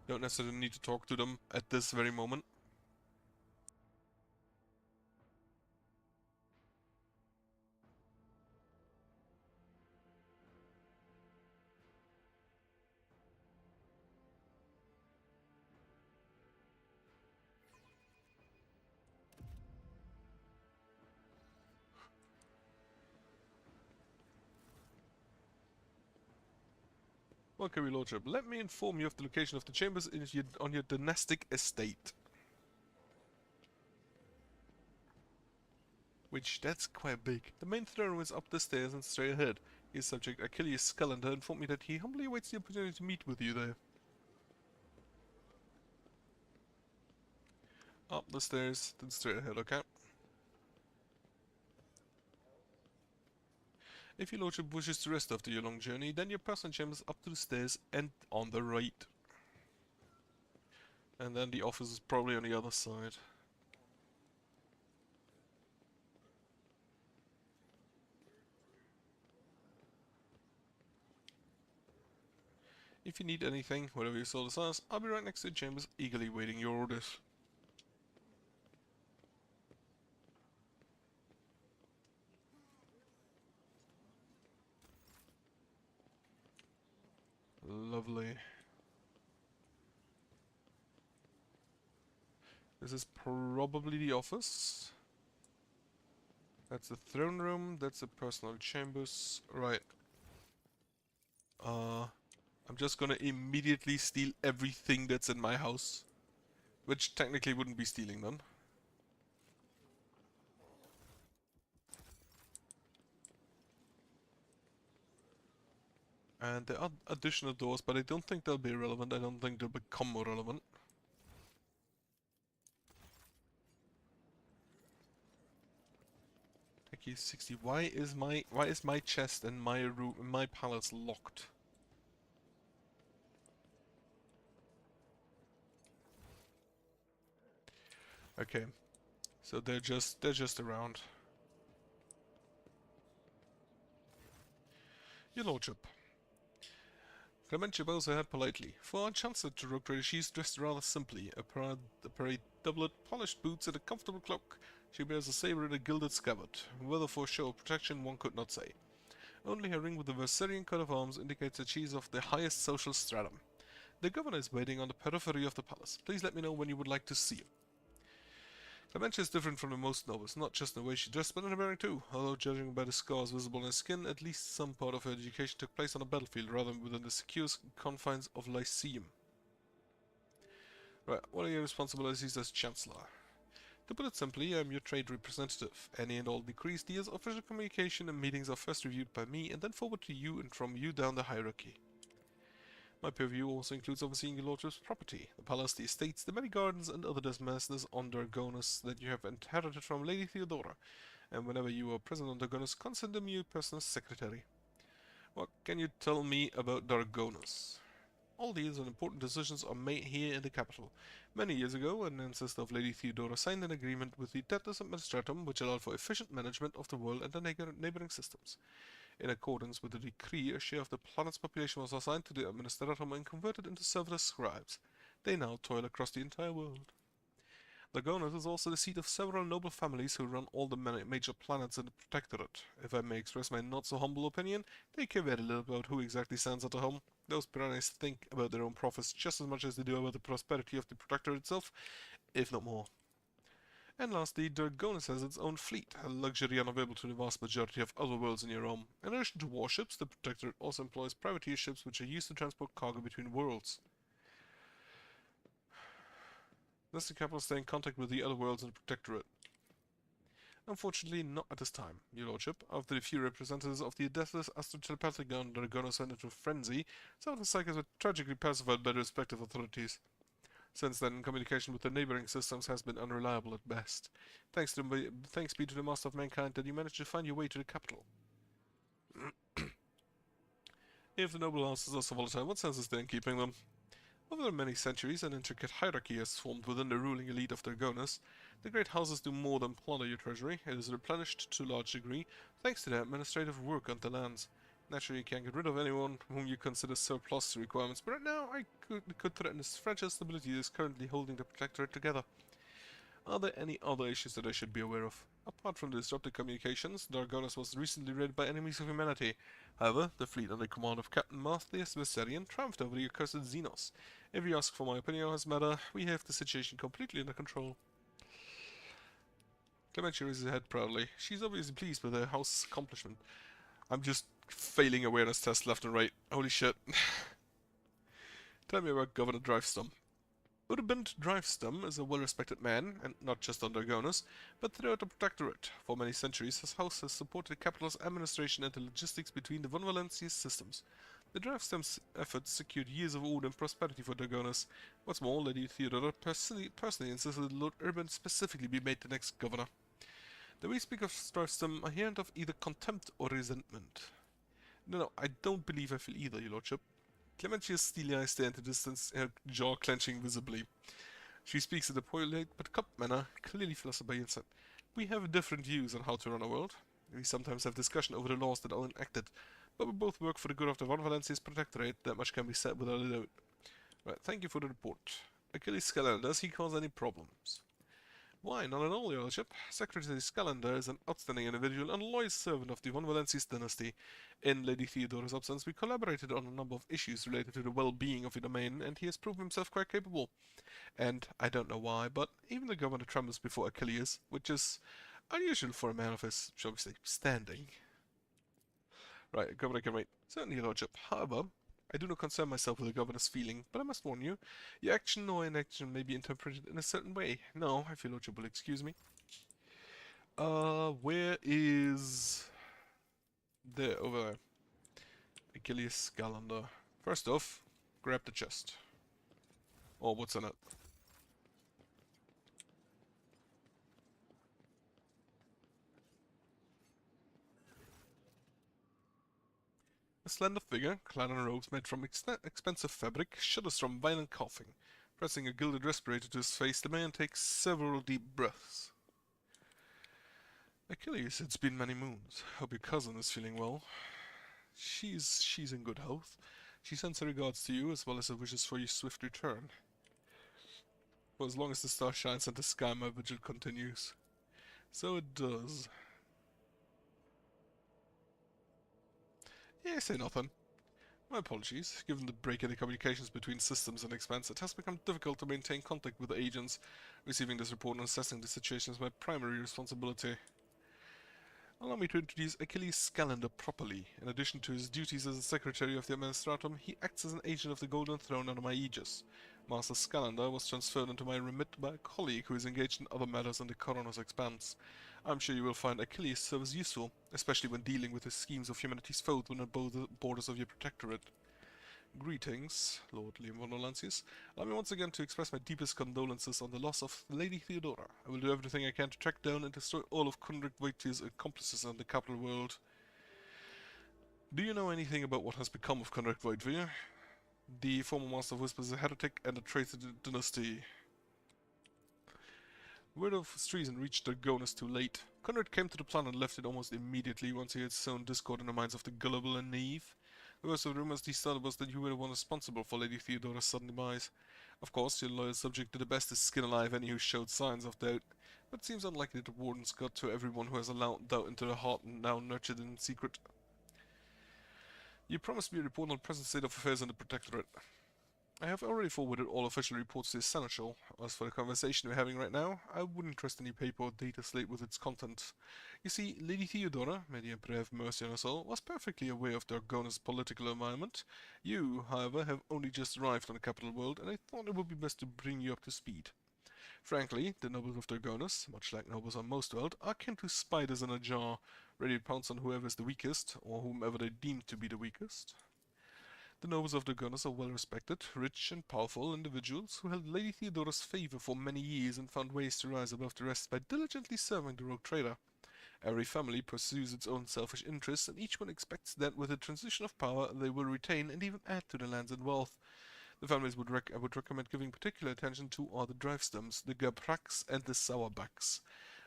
S1: Don't necessarily need to talk to them at this very moment. Welcome, your lordship. Let me inform you of the location of the chambers on your dynastic estate. Which, that's quite big. The main throne room is up the stairs and straight ahead. His subject, Achilles Scalander, informed me that he humbly awaits the opportunity to meet with you there. Up the stairs, then straight ahead, okay? If your lordship wishes to rest after your long journey, then your personal chambers up to the stairs and on the right. And then the office is probably on the other side. If you need anything, whatever your soul desires, I'll be right next to the chambers, eagerly waiting your orders. Lovely. This is probably the office. That's the throne room, that's the personal chambers. Right. I'm just gonna immediately steal everything that's in my house. Which technically wouldn't be stealing then. And there are additional doors, but I don't think they'll be relevant. I don't think they'll become more relevant. Hierarchy 60. Why is my chest and my room, my palace locked? Okay, so they're just around. Your lordship. Clementia bows her head politely. For our Chancellor to Rogre, she's dressed rather simply. A parade doublet, polished boots, and a comfortable cloak. She bears a saber in a gilded scabbard. Whether for show or protection, one could not say. Only her ring with the Verserian coat of arms indicates that she is of the highest social stratum. The governor is waiting on the periphery of the palace. Please let me know when you would like to see him. Clementia is different from the most nobles, not just in the way she dressed, but in her bearing too. Although judging by the scars visible on her skin, at least some part of her education took place on a battlefield rather than within the secure confines of Lyceum. Right, what are your responsibilities as Chancellor? To put it simply, I am your trade representative. Any and all decrees, deals, official communication and meetings are first reviewed by me and then forwarded to you and from you down the hierarchy. My purview also includes overseeing your lordship's property, the palace, the estates, the many gardens and other domestics on Dargonus that you have inherited from Lady Theodora, and whenever you are present on Dargonus, consider me your personal secretary. What can you tell me about Dargonus? All these and important decisions are made here in the capital. Many years ago, an ancestor of Lady Theodora signed an agreement with the Tetus Administratum which allowed for efficient management of the world and the neighboring systems. In accordance with the decree, a share of the planet's population was assigned to the Administratum and converted into serverless scribes. They now toil across the entire world. Dargonus is also the seat of several noble families who run all the major planets in the Protectorate. If I may express my not-so-humble opinion, they care very little about who exactly stands at the helm. Those piranhas think about their own profits just as much as they do about the prosperity of the Protectorate itself, if not more. And lastly, Dargonus has its own fleet, a luxury unavailable to the vast majority of other worlds in your realm. In addition to warships, the Protectorate also employs privateer ships which are used to transport cargo between worlds. Does the capital stay in contact with the other worlds in the Protectorate? Unfortunately, not at this time, your lordship. After the few representatives of the Adeptus Astrotelepathica on Dargonus went into frenzy, some of the psychers were tragically pacified by the respective authorities. Since then, communication with the neighboring systems has been unreliable at best. Thanks be to the Master of Mankind that you managed to find your way to the capital. If the noble houses are so volatile, what sense is there in keeping them? Over the many centuries, an intricate hierarchy has formed within the ruling elite of Dargonus. The great houses do more than plunder your treasury. It is replenished to a large degree, thanks to their administrative work on the lands. Naturally, you can't get rid of anyone whom you consider surplus requirements, but right now I could threaten the fragile stability that is currently holding the Protectorate together. Are there any other issues that I should be aware of? Apart from the disrupted communications, Dargonus was recently raided by enemies of humanity. However, the fleet under command of Captain Marthius Verserian triumphed over the accursed Xenos. If you ask for my opinion on this matter, we have the situation completely under control. Clementia raises her head proudly. She's obviously pleased with her house's accomplishment. I'm just failing awareness tests left and right. Holy shit. Tell me about Governor Drivestum. Urbint Drivestum is a well-respected man, and not just on Dargonus, but throughout the Protectorate. For many centuries, his house has supported the capital's administration and the logistics between the Von Valencia's systems. The Drivestum's efforts secured years of order and prosperity for Dargonus. What's more, Lady Theodora personally insisted that Lord Urbint specifically be made the next governor. When we speak of Drivestum, I hear of either contempt or resentment. No, I don't believe I feel either, your lordship. Clementia's steely eyes stare into distance, her jaw clenching visibly. She speaks in a polite but cupped manner, clearly flustered by insight. We have different views on how to run a world. We sometimes have discussion over the laws that are enacted, but we both work for the good of the Von Valencia's Protectorate. That much can be said without a doubt. Right, thank you for the report. Achilles Scalander, does he cause any problems? Why, not at all, your lordship. Secretary Scalander is an outstanding individual and loyal servant of the Von Valencia's dynasty. In Lady Theodora's absence, we collaborated on a number of issues related to the well-being of the domain, and he has proved himself quite capable. And I don't know why, but even the governor trembles before Achilles, which is unusual for a man of his, shall we say, standing. Right, Governor can wait. Certainly, your lordship. However, I do not concern myself with the governor's feeling, but I must warn you, your action or inaction may be interpreted in a certain way. No, I feel lordship will excuse me. Where is... There, over there. Achilles Scalander. First off, grab the chest. Or what's in it. slender figure, clad in robes made from expensive fabric, shudders from violent coughing. Pressing a gilded respirator to his face, the man takes several deep breaths. Achilles, it's been many moons. Hope your cousin is feeling well. She's in good health. She sends her regards to you, as well as her wishes for your swift return. For as long as the star shines in the sky, my vigil continues. So it does. Yeah, say nothing. My apologies. Given the break in the communications between systems and Expanse, it has become difficult to maintain contact with the agents. Receiving this report and assessing the situation is my primary responsibility. Allow me to introduce Achilles Scalander properly. In addition to his duties as a secretary of the Administratum, he acts as an agent of the Golden Throne under my aegis. Master Scalander was transferred into my remit by a colleague who is engaged in other matters in the Coroner's Expanse. I'm sure you will find Achilles' service useful, especially when dealing with the schemes of humanity's foes within the borders of your protectorate. Greetings, Lord Liam von Valancius. Allow me once again to express my deepest condolences on the loss of Lady Theodora. I will do everything I can to track down and destroy all of Konrad Wojtyr's accomplices in the capital world. Do you know anything about what has become of Konrad Wojtyr? The former Master of Whispers is a heretic and a traitor to the dynasty. Word of his treason reached Dergonus too late. Konrad came to the planet and left it almost immediately once he had sown discord in the minds of the gullible and naive. The worst of the rumors he started was that you were the one responsible for Lady Theodora's sudden demise. Of course, your loyal subject did the best to skin alive any who showed signs of doubt, but it seems unlikely that the Wardens got to everyone who has allowed doubt into their heart and now nurtured in secret. You promised me a report on the present state of affairs in the Protectorate. I have already forwarded all official reports to the Seneschal. As for the conversation we're having right now, I wouldn't trust any paper or data slate with its content. You see, Lady Theodora, may the Emperor have mercy on us all, was perfectly aware of Dergonus' political environment. You, however, have only just arrived on the capital world, and I thought it would be best to bring you up to speed. Frankly, the nobles of Dergonus, much like nobles on most world, are akin to spiders in a jar, ready to pounce on whoever is the weakest, or whomever they deem to be the weakest. The nobles of Dergonus are well-respected, rich and powerful individuals who held Lady Theodora's favor for many years and found ways to rise above the rest by diligently serving the rogue trader. Every family pursues its own selfish interests, and each one expects that with the transition of power they will retain and even add to their lands and wealth. The families I would recommend giving particular attention to are the Drivestones, the Gabraks, and the Sauerbachs.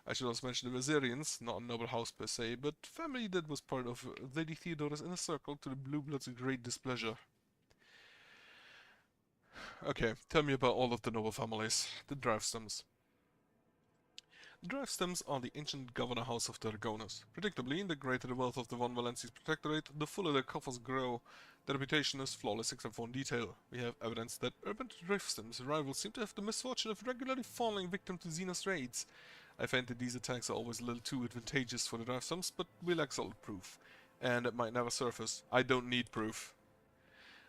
S1: I should also mention the Vezerians, not a noble house per se, but family that was part of Lady Theodora's inner circle to the Blue Bloods' great displeasure. Okay, tell me about all of the noble families. The Drivestones. The Drivestones are the ancient governor house of Dergonus. Predictably, the greater the wealth of the von Valancius protectorate, the fuller their coffers grow. Their reputation is flawless except for one detail. We have evidence that urban Drivestones' rivals seem to have the misfortune of regularly falling victim to Xenos raids. I find that these attacks are always a little too advantageous for the Drivestones, but we lack solid proof. And it might never surface. I don't need proof.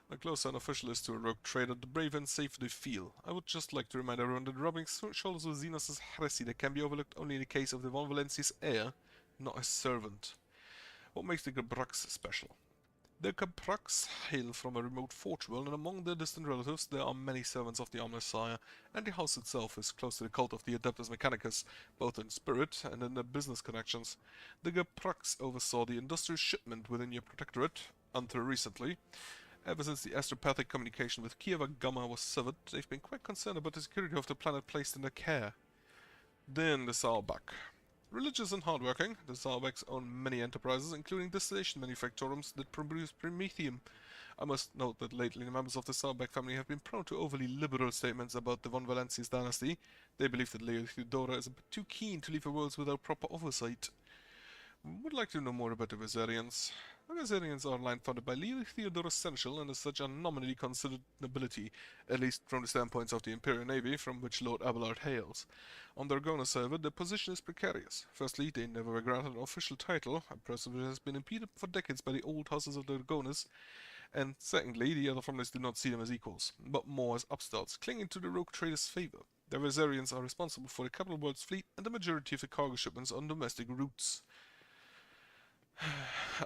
S1: The closer an official is to a rogue trader, the braver and safer they feel. I would just like to remind everyone that rubbing shoulders with Xenos is heresy that can be overlooked only in the case of the von Valancius heir, not a servant. What makes the Gabraks special? The Gabraks hail from a remote forge world, and among their distant relatives there are many servants of the Omnissiah, and the house itself is close to the cult of the Adeptus Mechanicus, both in spirit and in their business connections. The Gabraks oversaw the industrial shipment within your protectorate, until recently. Ever since the astropathic communication with Kieva Gamma was severed, they've been quite concerned about the security of the planet placed in their care. Then the Sauerbach. Religious and hardworking, the Sauerbachs own many enterprises, including distillation manufactorums that produce promethium. I must note that lately the members of the Sauerbach family have been prone to overly liberal statements about the von Valancius dynasty. They believe that Lady Theodora is a bit too keen to leave her worlds without proper oversight. Would like to know more about the Vezerians. The Vezerians are a line founded by Lady Theodora Seneschal and as such are nominally considered nobility, at least from the standpoints of the Imperial Navy, from which Lord Abelard hails. On Dergonus, however, their position is precarious. Firstly, they never were granted an official title, a process which has been impeded for decades by the old houses of Dergonus, and secondly, the other families do not see them as equals, but more as upstarts, clinging to the rogue trader's favor. The Vezerians are responsible for the capital world's fleet and the majority of the cargo shipments on domestic routes.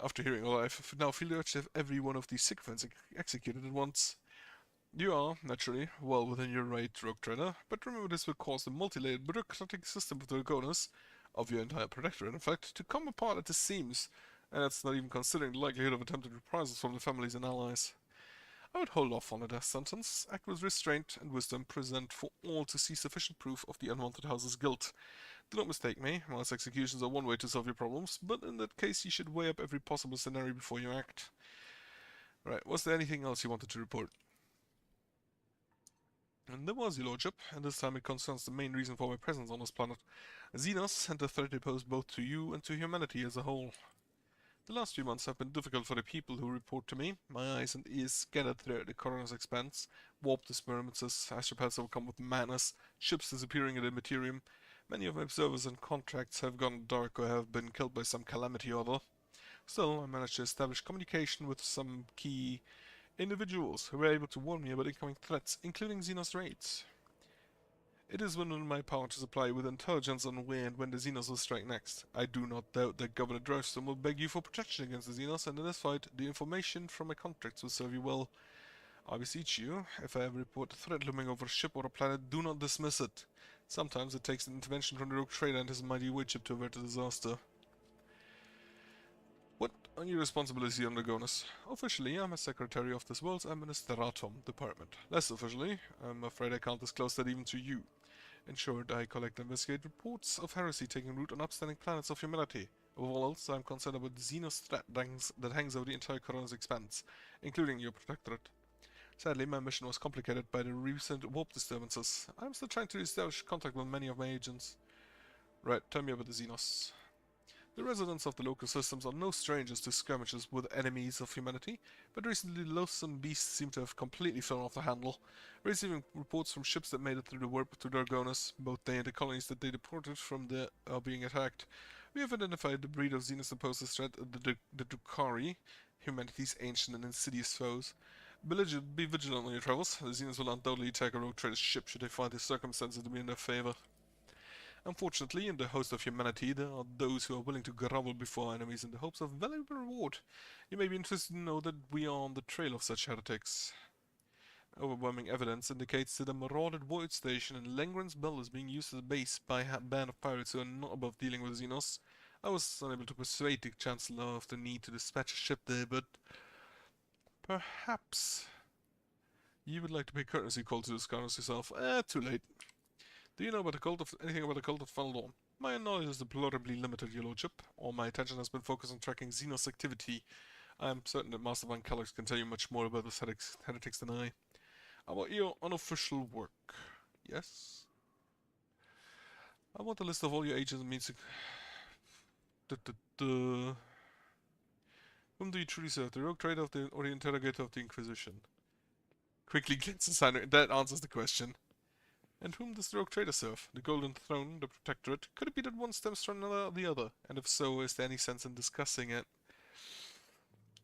S1: After hearing all, I now feel the urge to have every one of these sycophants executed at once. You are, naturally, well within your right, rogue trader, but remember this will cause the multi-layered bureaucratic system of Dergonus, of your entire protectorate in fact, to come apart at the seams, And that's not even considering the likelihood of attempted reprisals from the families and allies. I would hold off on a death sentence, act with restraint and wisdom, present for all to see sufficient proof of the unwanted house's guilt. Do not mistake me, mass executions are one way to solve your problems, but in that case you should weigh up every possible scenario before you act. Right, was there anything else you wanted to report? And there was, your lordship, and this time it concerns the main reason for my presence on this planet. Xenos and the threat they pose both to you and to humanity as a whole. The last few months have been difficult for the people who report to me. My eyes and ears scattered throughout the coroner's expanse, warped experiences, astropaths overcome with madness, ships disappearing in the Materium. Many of my observers and contracts have gone dark or have been killed by some calamity or other. Still, I managed to establish communication with some key individuals who were able to warn me about incoming threats, including Xenos raids. It is within my power to supply with intelligence on where and when the Xenos will strike next. I do not doubt that Governor Drivestone will beg you for protection against the Xenos, and in this fight, the information from my contracts will serve you well. I beseech you, if I ever report a threat looming over a ship or a planet, do not dismiss it. Sometimes it takes an intervention from the rogue trader and his mighty witch ship to avert a disaster. What are your responsibilities here, Gondas? Officially, I'm a secretary of this world's Administratum department. Less officially, I'm afraid I can't disclose that even to you. In short, I collect and investigate reports of heresy taking root on upstanding planets of humanity. Above all else, I'm concerned about the Xenos threat that hangs over the entire coroner's expanse, including your protectorate. Sadly, my mission was complicated by the recent warp disturbances. I'm still trying to establish contact with many of my agents. Right, tell me about the Xenos. The residents of the local systems are no strangers to skirmishes with enemies of humanity, but recently loathsome beasts seem to have completely thrown off the handle, receiving reports from ships that made it through the warp to Dargonus. Both they and the colonies that they deported from there are being attacked. We have identified the breed of Xenos that poses threat, the Drukhari, humanity's ancient and insidious foes. Be vigilant on your travels. The Xenos will undoubtedly attack a rogue trader's ship should they find the circumstances to be in their favor. Unfortunately, in the host of humanity, there are those who are willing to grovel before enemies in the hopes of valuable reward. You may be interested to know that we are on the trail of such heretics. Overwhelming evidence indicates that a marauded void station in Lengren's Bell is being used as a base by a band of pirates who are not above dealing with Xenos. I was unable to persuade the Chancellor of the need to dispatch a ship there, but perhaps you would like to pay courtesy call to the Scarnos yourself. Too late. Do you know about anything about the cult of Final Dawn? My knowledge is deplorably limited, your lordship. All my attention has been focused on tracking Xenos activity. I am certain that Master Van Kallax can tell you much more about this heretics than I. How about your unofficial work? Yes? I want a list of all your agents and means. Whom do you truly serve? The rogue trader or the interrogator of the Inquisition? Quickly glances Heinrich. That answers the question. And whom does the rogue trader serve? The Golden Throne, the Protectorate? Could it be that one stems from another or the other? And if so, is there any sense in discussing it?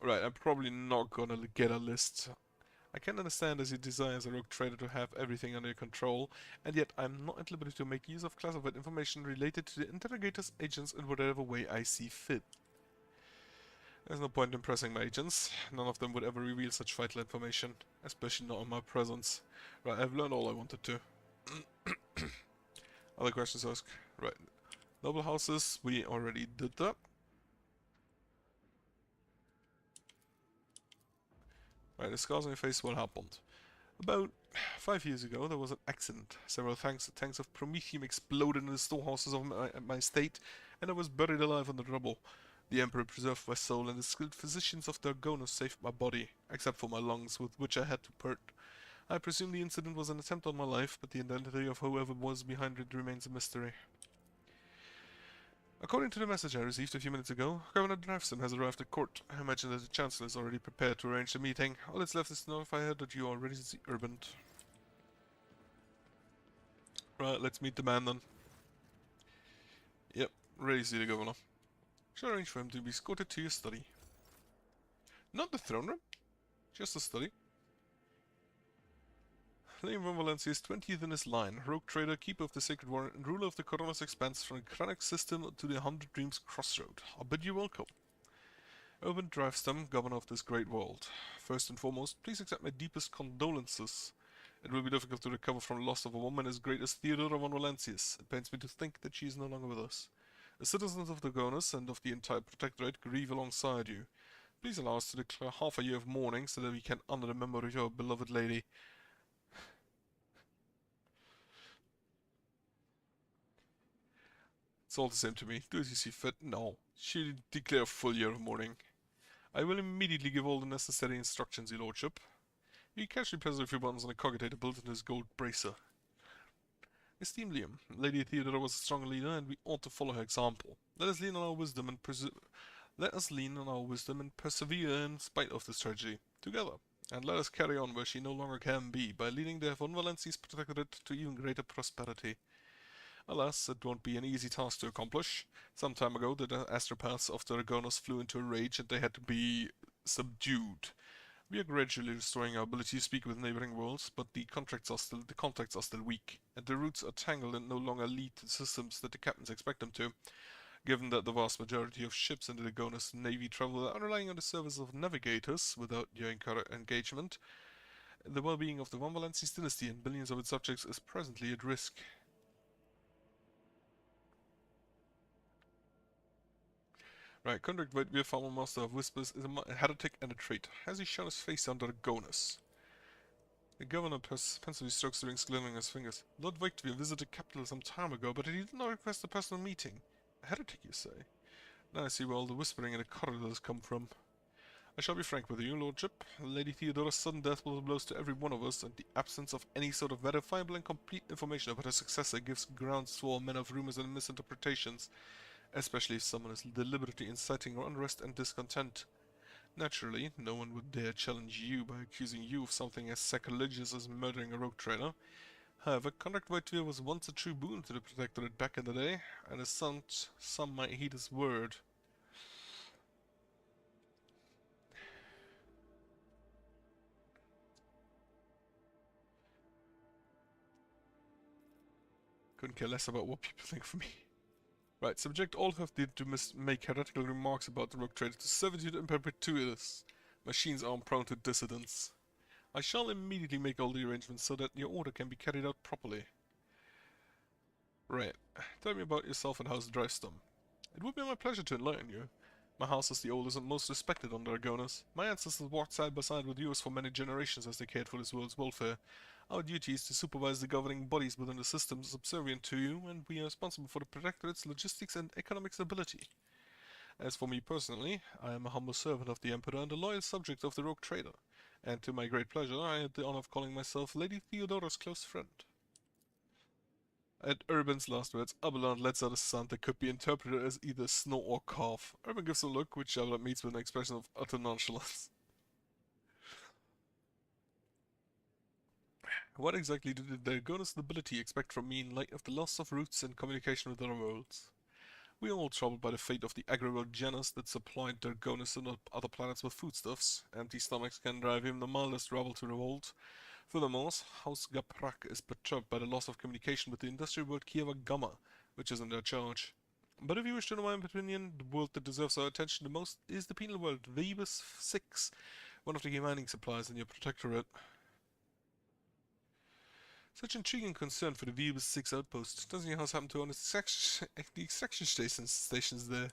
S1: Right, I'm probably not gonna get a list. I can understand as you desire as a rogue trader to have everything under your control, and yet I'm not at liberty to make use of classified information related to the interrogator's agents in whatever way I see fit. There's no point in pressing my agents. None of them would ever reveal such vital information, especially not in my presence. Right, I've learned all I wanted to. Other questions asked? Right. Noble houses, we already did that. Right, the scars on your face, what happened? About 5 years ago, there was an accident. Several tanks of promethium exploded in the storehouses of my estate, and I was buried alive in the rubble. The Emperor preserved my soul, and the skilled physicians of Dargonus saved my body, except for my lungs, with which I had to part. I presume the incident was an attempt on my life, but the identity of whoever was behind it remains a mystery. According to the message I received a few minutes ago, Governor Drivestone has arrived at court. I imagine that the Chancellor is already prepared to arrange the meeting. All that's left is to notify her that you are ready to see Urbant. Right, let's meet the man then. Yep, ready to see the Governor. Shall arrange for him to be escorted to your study. Not the throne room, just the study. Liam von Valencia is 20th in his line, rogue trader, keeper of the Sacred Warren, and ruler of the Coroner's Expanse from the Kranich system to the 100 Dreams Crossroad. I bid you welcome. Urbant Drivestone, governor of this great world. First and foremost, please accept my deepest condolences. It will be difficult to recover from the loss of a woman as great as Theodora von Valencius. It pains me to think that she is no longer with us. The citizens of Dragonus and of the entire Protectorate grieve alongside you. Please allow us to declare half a year of mourning so that we can honor the memory of your beloved lady. It's all the same to me. Do as you see fit. No. She declare a full year of mourning. I will immediately give all the necessary instructions, your lordship. You casually press a few buttons on a cogitator built into his gold bracer. Esteemed Liam, Lady Theodora was a strong leader, and we ought to follow her example. Let us lean on our wisdom and persevere in spite of this tragedy, together. And let us carry on where she no longer can be, by leading the Von Valenci's Protectorate to even greater prosperity. Alas, it won't be an easy task to accomplish. Some time ago, the astropaths of the Dragonus flew into a rage, and they had to be subdued. We are gradually restoring our ability to speak with neighboring worlds, but the contacts are still weak, and the routes are tangled and no longer lead to the systems that the captains expect them to. Given that the vast majority of ships in the Dragonus Navy travel are relying on the service of navigators without your engagement, the well-being of the Von Valenci's dynasty and billions of its subjects is presently at risk. Right, Conrad Whitebeard, former Master of Whispers, is a heretic and a traitor. Has he shown his face under Dragonus? The governor pensively strokes the rings glittering on his fingers. Lord Whitebeard visited the capital some time ago, but he did not request a personal meeting. A heretic, you say? Now I see where all the whispering in the corridors come from. I shall be frank with you, Lordship. Lady Theodora's sudden death was a blow to every one of us, and the absence of any sort of verifiable and complete information about her successor gives grounds to all manner of rumors and misinterpretations, especially if someone is deliberately inciting unrest and discontent. Naturally, no one would dare challenge you by accusing you of something as sacrilegious as murdering a rogue trader. However, Conrad Whitebeard was once a true boon to the Protectorate back in the day, and as such, some might heed his word. Couldn't care less about what people think of me. Right, subject all who have dared to make heretical remarks about the rogue trader to servitude in perpetuitas. Machines aren't prone to dissidence. I shall immediately make all the arrangements so that your order can be carried out properly. Right, tell me about yourself and House Drivestorm. It would be my pleasure to enlighten you. My house is the oldest and most respected on Dragonus. My ancestors walked side by side with yours for many generations as they cared for this world's welfare. Our duty is to supervise the governing bodies within the systems subservient to you, and we are responsible for the Protectorate's logistics and economic stability. As for me personally, I am a humble servant of the Emperor and a loyal subject of the rogue trader, and to my great pleasure I had the honor of calling myself Lady Theodora's close friend. At Urban's last words, Abelard lets out a sound that could be interpreted as either snort or cough. Urban gives a look, which Abelard meets with an expression of utter nonchalance. What exactly did the Dragonus nobility expect from me in light of the loss of routes and communication with other worlds? We are all troubled by the fate of the agri-world Janus that supplied Dragonus and other planets with foodstuffs. Empty stomachs can drive even the mildest rebel to revolt. Furthermore, House Gaprak is perturbed by the loss of communication with the industrial world Kieva Gamma, which is in their charge. But if you wish to know my opinion, the world that deserves our attention the most is the penal world, Vebus 6, one of the mining suppliers in your Protectorate. Such intriguing concern for the Vebus 6 outpost. Doesn't your house happen to own the extraction stations there?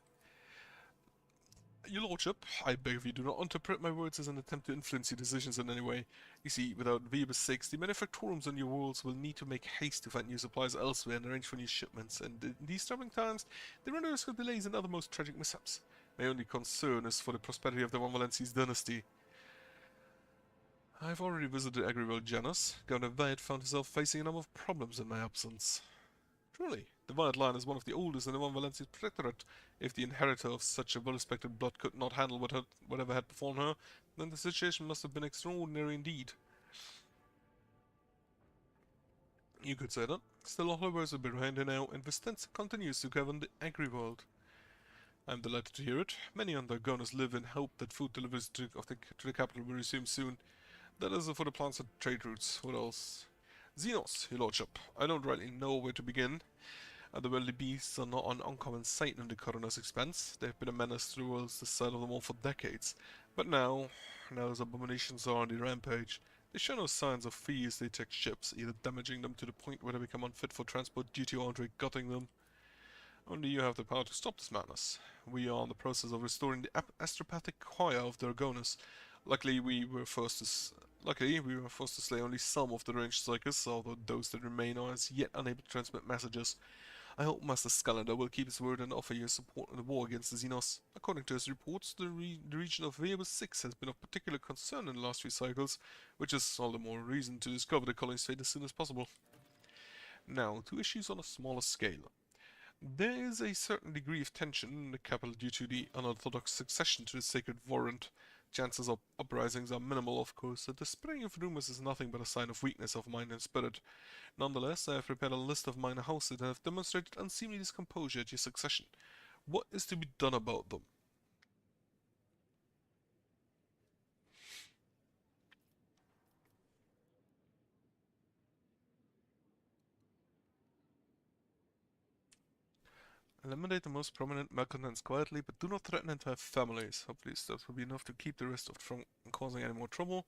S1: Your Lordship, I beg of you, do not interpret my words as an attempt to influence your decisions in any way. You see, without Vebus 6, the manufactorums on your worlds will need to make haste to find new supplies elsewhere and arrange for new shipments, and in these troubling times, they run the risk of delays and other most tragic mishaps. My only concern is for the prosperity of the Von Valenci's dynasty. I've already visited Agriworld Janus. Governor Vade found herself facing a number of problems in my absence. Truly, the Violet line is one of the oldest in the Von Valenci's Protectorate. If the inheritor of such a well-respected blood could not handle whatever had befallen her, then the situation must have been extraordinary indeed. You could say that. Still, all her words are behind her now, and Vistenza continues to govern the Agri-World. I am delighted to hear it. Many on Dragonus live in hope that food deliveries to the capital will resume soon. That is for the plants and trade routes. What else? Xenos, your lordship. I don't rightly know where to begin. Otherworldly beasts are not an uncommon sight in the Coroner's expanse. They have been a menace to the worlds this side of them all for decades. But now those abominations are on the rampage. They show no signs of fear as they attack ships, either damaging them to the point where they become unfit for transport due to outright gutting them. Only you have the power to stop this madness. We are in the process of restoring the astropathic choir of Dragonus. Luckily, we were forced to slay only some of the ranged psychics, although those that remain are as yet unable to transmit messages. I hope Master Scalander will keep his word and offer you support in the war against the Xenos. According to his reports, the region of Veabus 6 has been of particular concern in the last few cycles, which is all the more reason to discover the colony's fate as soon as possible. Now, to issues on a smaller scale. There is a certain degree of tension in the capital due to the unorthodox succession to the Sacred Warrant. Chances of uprisings are minimal, of course, and the spreading of rumors is nothing but a sign of weakness of mind and spirit. Nonetheless, I have prepared a list of minor houses that have demonstrated unseemly discomposure at your succession. What is to be done about them? Eliminate the most prominent malcontents quietly, but do not threaten entire families. Hopefully steps will be enough to keep the rest from causing any more trouble.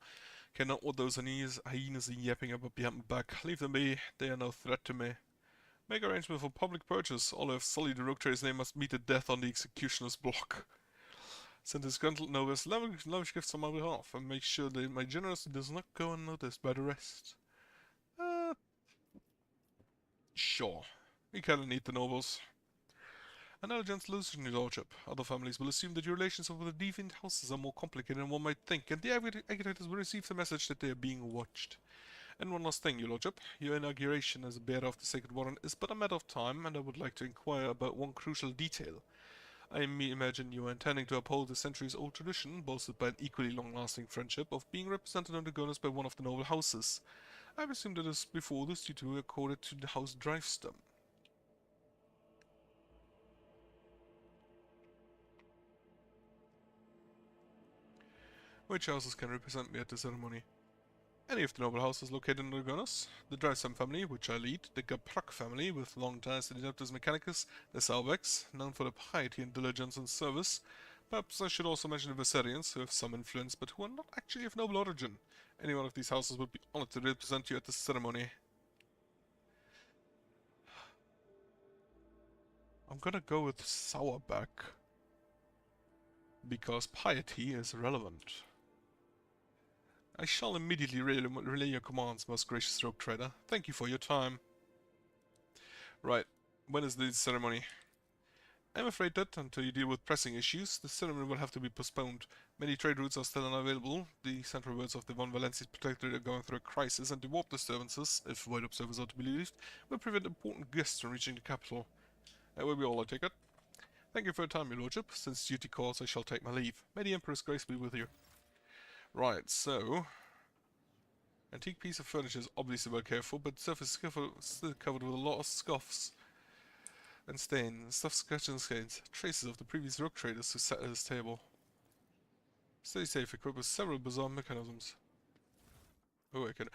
S1: Cannot what those hyenas are yapping about behind my back. Leave them be, they are no threat to me. Make arrangement for public purchase. All who have sullied the Rogue Trader's name must meet their death on the executioner's block. Send disgruntled novice lavish gifts on my behalf, and make sure that my generosity does not go unnoticed by the rest. Sure. We kinda need the nobles. An elegant solution, your lordship. Other families will assume that your relations with the deviant houses are more complicated than one might think, and the agitators will receive the message that they are being watched. And one last thing, your lordship. Your inauguration as a bearer of the Sacred Warrant is but a matter of time, and I would like to inquire about one crucial detail. I imagine you are intending to uphold the centuries-old tradition, bolstered by an equally long-lasting friendship, of being represented on the Dragonus by one of the noble houses. I have assumed that as before this duty accorded to the House Drivestem. Which houses can represent me at the ceremony? Any of the noble houses located in Dragonus, the Drivestem family, which I lead, the Gaprak family, with long ties to the Adeptus Mechanicus, the Salvex, known for their piety and diligence in service. Perhaps I should also mention the Viserians, who have some influence, but who are not actually of noble origin. Any one of these houses would be honored to represent you at the ceremony. I'm gonna go with Sourback, because piety is relevant. I shall immediately relay your commands, most gracious Rogue Trader. Thank you for your time. Right, when is the ceremony? I'm afraid that, until you deal with pressing issues, the ceremony will have to be postponed. Many trade routes are still unavailable. The central worlds of the Von Valencia's Protectorate are going through a crisis, and the warp disturbances, if void observers are to be believed, will prevent important guests from reaching the capital. That will be all, I take it. Thank you for your time, your lordship. Since duty calls, I shall take my leave. May the Emperor's grace be with you. Right, so... Antique piece of furniture is obviously well cared for, but the surface is still covered with a lot of scuffs and stains, stuffed scratches and stains, traces of the previous Rogue Traders who sat at this table. Steady safe equipped with several bizarre mechanisms. Oh, I can...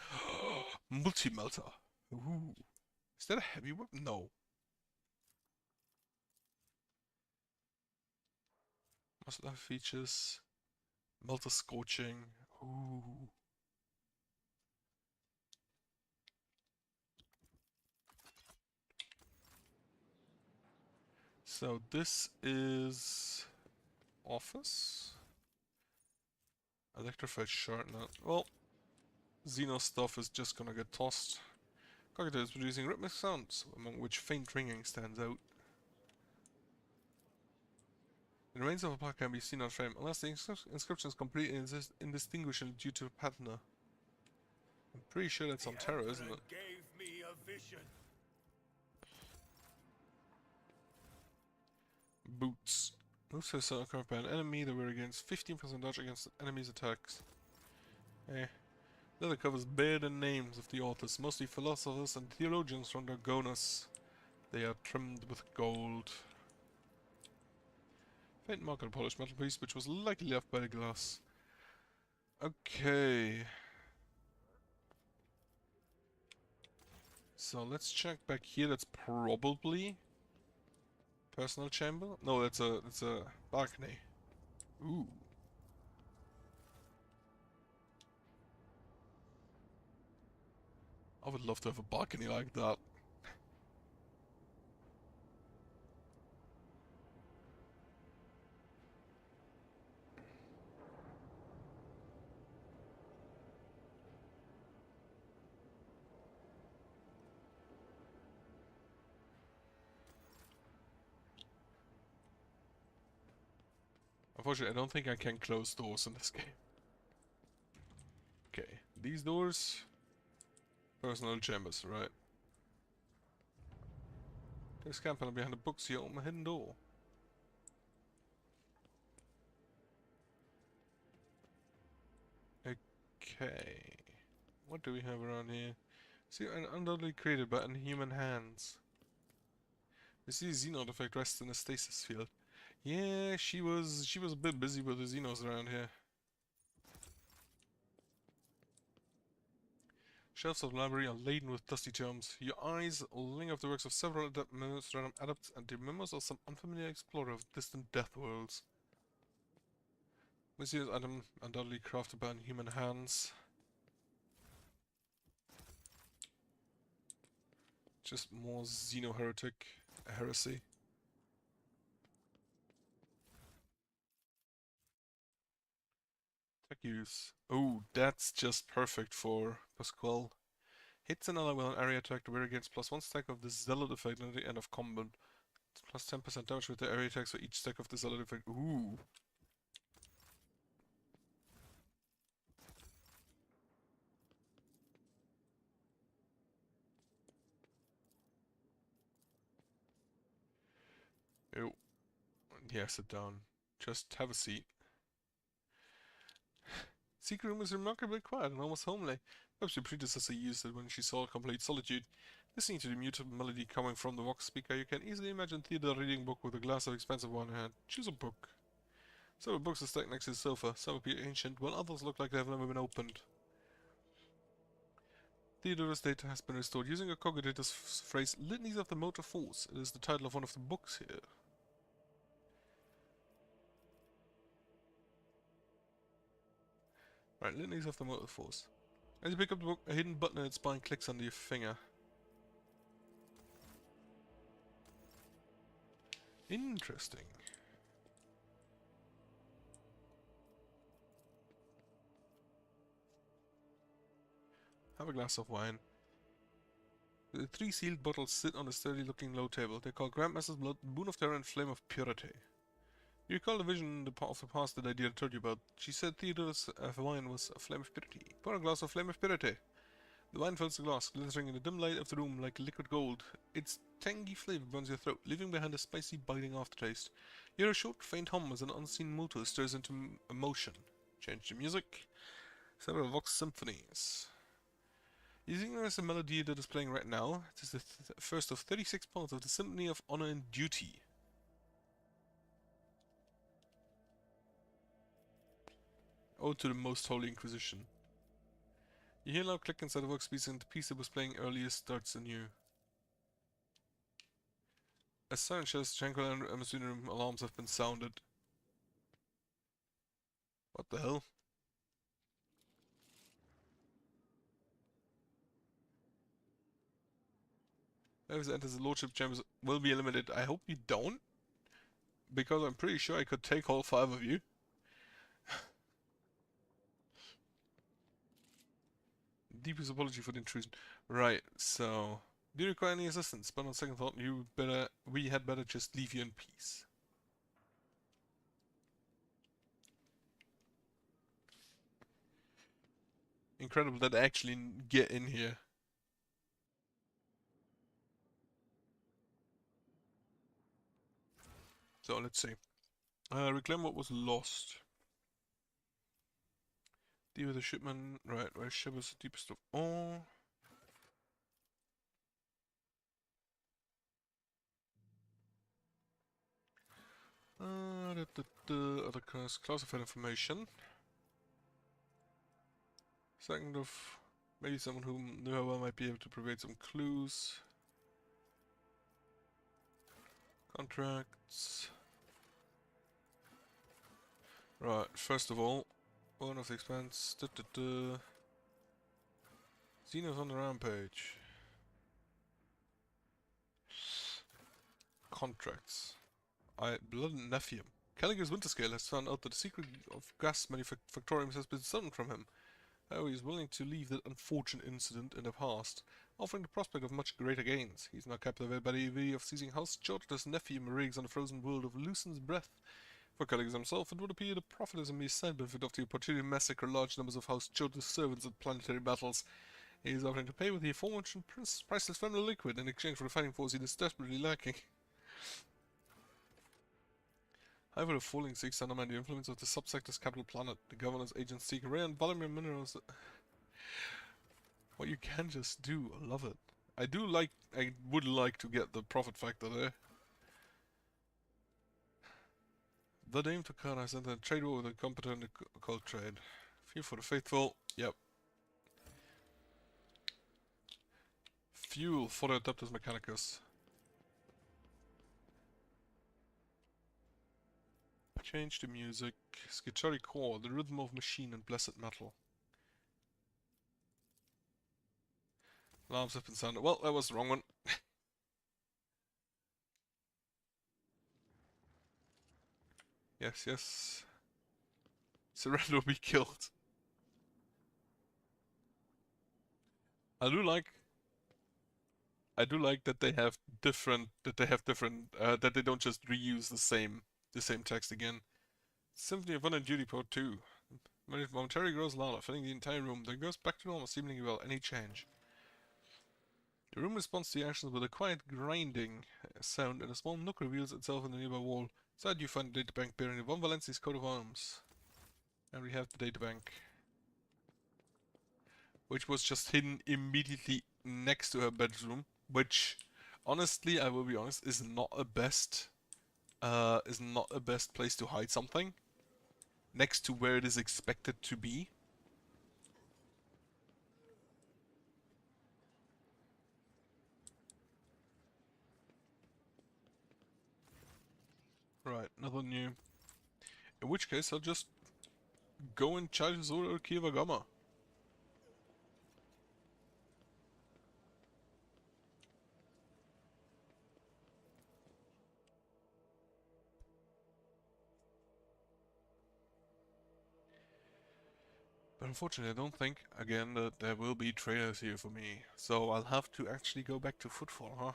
S1: Multi-melter! Ooh. Is that a heavy weapon? No. Must have features. Melter scorching. Ooh. So this is office. Electrified sharpener. Well, Xeno stuff is just gonna get tossed. Cogito is producing rhythmic sounds, among which faint ringing stands out. The remains of a plaque can be seen on frame, unless the inscription is completely indistinguishable due to a patina. I'm pretty sure that's on Terra, isn't it?
S2: Gave me a vision.
S1: Boots. Moves are occurred by an enemy that were against 15% dodge against enemies' attacks. Leather covers bear the names of the authors, mostly philosophers and theologians from Dragonus. They are trimmed with gold. Faint mark on a polished metal piece, which was likely left by the glass. Okay. So let's check back here. That's probably personal chamber. No, that's a balcony. Ooh. I would love to have a balcony like that. Unfortunately, I don't think I can close doors in this game. Okay, these doors... Personal chambers, right. There's a scam panel behind the books here on my hidden door. Okay. What do we have around here? See, undoubtedly created by inhuman hands. We see a Xenon effect rests in a stasis field. Yeah, she was a bit busy with the Xenos around here. Shelves of the library are laden with dusty tomes. Your eyes linger off the works of several random adepts and the memoirs of some unfamiliar explorer of distant death worlds. Mysterious item undoubtedly crafted by inhuman hands. Just more Xeno-heretic heresy. Tech use. Oh, that's just perfect for Pasquale. Hits an ally with an area attack to where against +1 stack of the Zealot effect at the end of combat. Plus 10% damage with the area attacks for each stack of the Zealot effect. Ooh. Ew. Yeah, sit down. Just have a seat. Secret room is remarkably quiet and almost homely. Perhaps your predecessor used it when she saw complete solitude. Listening to the muted melody coming from the Vox speaker, you can easily imagine Theodore reading a book with a glass of expensive wine in hand. Choose a book. Several books are stacked next to the sofa. Some appear ancient, while others look like they have never been opened. Theodore's data has been restored using a cogitator's phrase, Litanies of the Motor Force. It is the title of one of the books here. Right, Litanies of the Motor Force. As you pick up the book, a hidden button in its spine clicks under your finger. Interesting. Have a glass of wine. The 3 sealed bottles sit on a sturdy-looking low table. They're called Grandmaster's Blood, Boon of Terror, and Flame of Purity. You recall the vision of the past that Idea told you about. She said Theodore's wine was a flame of purity. Pour a glass of flame of purity. The wine fills the glass, glittering in the dim light of the room like liquid gold. Its tangy flavor burns your throat, leaving behind a spicy, biting aftertaste. You hear a short, faint hum as an unseen motor stirs into emotion. Change the music. Several Vox symphonies. Using as a melody that is playing right now, it is the first of 36 parts of the Symphony of Honor and Duty. Ode to the Most Holy Inquisition. You hear a loud click inside the workspace and the piece that was playing earlier starts anew. As silent as tranquil and machinery alarms have been sounded. What the hell? Whoever enters the Lordship Chambers will be eliminated. I hope you don't. Because I'm pretty sure I could take all 5 of you. Deepest apology for the intrusion. Right, so... Do you require any assistance? But on second thought, we had better just leave you in peace. Incredible that I actually get in here. So, let's see. Reclaim what was lost. Deal with the shipment. Right, where ship is the deepest of all. Other classified information. Second of maybe someone who knew how well might be able to provide some clues. Contracts. Right, first of all, one of the expense. Xenos on the rampage. Contracts. Blood and Nephium. Caligus Winterscale has found out that the secret of gas manufactorium has been stolen from him. However, he is willing to leave that unfortunate incident in the past, offering the prospect of much greater gains. He is now captivated by the idea of seizing House George's Nephium rigs on the frozen world of Lucen's Breath, For Calix himself, it would appear the Prophet is a mere side benefit of the opportunity to massacre large numbers of House Chota servants at planetary battles. He is offering to pay with the aforementioned priceless family liquid in exchange for the fighting force he is desperately lacking. However, the falling seeks to undermine the influence of the subsector's capital planet. The governor's agents seek rare and valuable minerals. What you can just do, I love it. I would like to get the profit factor there. The Dame Takara has entered a trade war with a competent occult trade. Few for the faithful, yep. Fuel for the Adeptus Mechanicus. Change the music. Skitari core, the rhythm of machine and blessed metal. Alarms have been sounded. Well, that was the wrong one. Yes, yes. Surrender or be killed. I do like that they have different that they don't just reuse the same text again. Symphony of Fun and Duty Part 2. Momentarily grows louder, filling the entire room, then goes back to normal, seemingly without any change. The room responds to the actions with a quiet grinding sound, and a small nook reveals itself in the nearby wall. Inside you find a databank bearing the Von Valenci's coat of arms. And we have the databank, which was just hidden immediately next to her bedroom, which, honestly, I will be honest, is not a best place to hide something next to where it is expected to be. Right, nothing new. In which case, I'll just go and charge Zoro Kiwagama. But unfortunately, I don't think, again, that there will be trailers here for me. So I'll have to actually go back to Footfall, huh?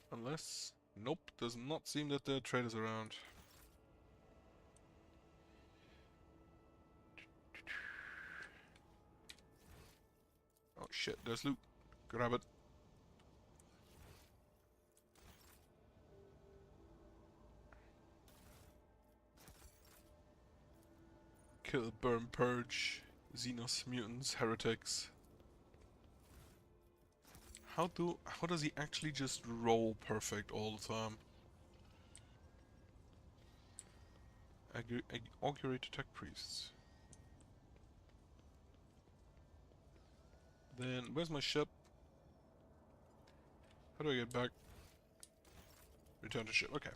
S1: Unless... Nope, does not seem that there are trailers around. Oh shit, there's loot. Grab it. Kill, burn, purge. Xenos, mutants, heretics. How does he actually just roll perfect all the time? Augurate attack priests. Then where's my ship? How do I get back? Return to ship. Okay.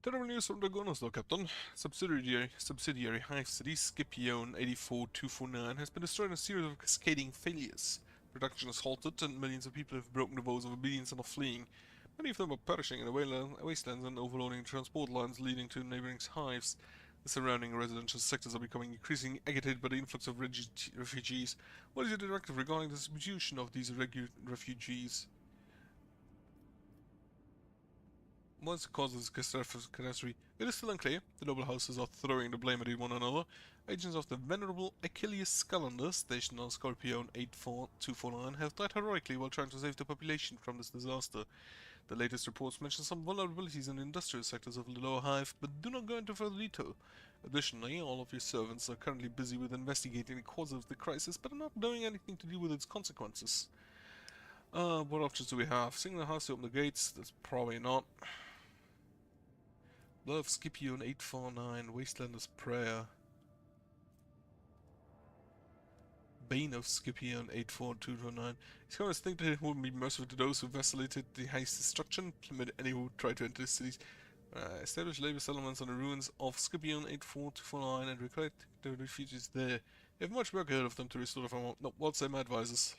S1: Terrible news from the Gonoslo, Captain. Subsidiary Hive City, Scipione 84249, has been destroyed in a series of cascading failures. Production is halted, and millions of people have broken the vows of obedience and are fleeing. Many of them are perishing in the wastelands and overloading transport lines leading to neighboring hives. The surrounding residential sectors are becoming increasingly agitated by the influx of refugees. What is your directive regarding the distribution of these refugees? What's the cause of this catastrophe? It is still unclear. The noble houses are throwing the blame at one another. Agents of the venerable Achilles Scalander, stationed on Scorpion 84249, have died heroically while trying to save the population from this disaster. The latest reports mention some vulnerabilities in the industrial sectors of the lower hive, but do not go into further detail. Additionally, all of your servants are currently busy with investigating the cause of the crisis, but are not doing anything to deal with its consequences. What options do we have? Sing the house to open the gates? That's probably not. Blood of Scipione 849, Wastelander's Prayer. Bane of Scipione 84229. These scholars think that it wouldn't be merciful to those who vacillated the highest destruction, limit any who try to enter the cities. Establish labor settlements on the ruins of Scipion 8449 and recruit the refugees there. They have much work ahead of them to restore the farm. No, what say my advisors?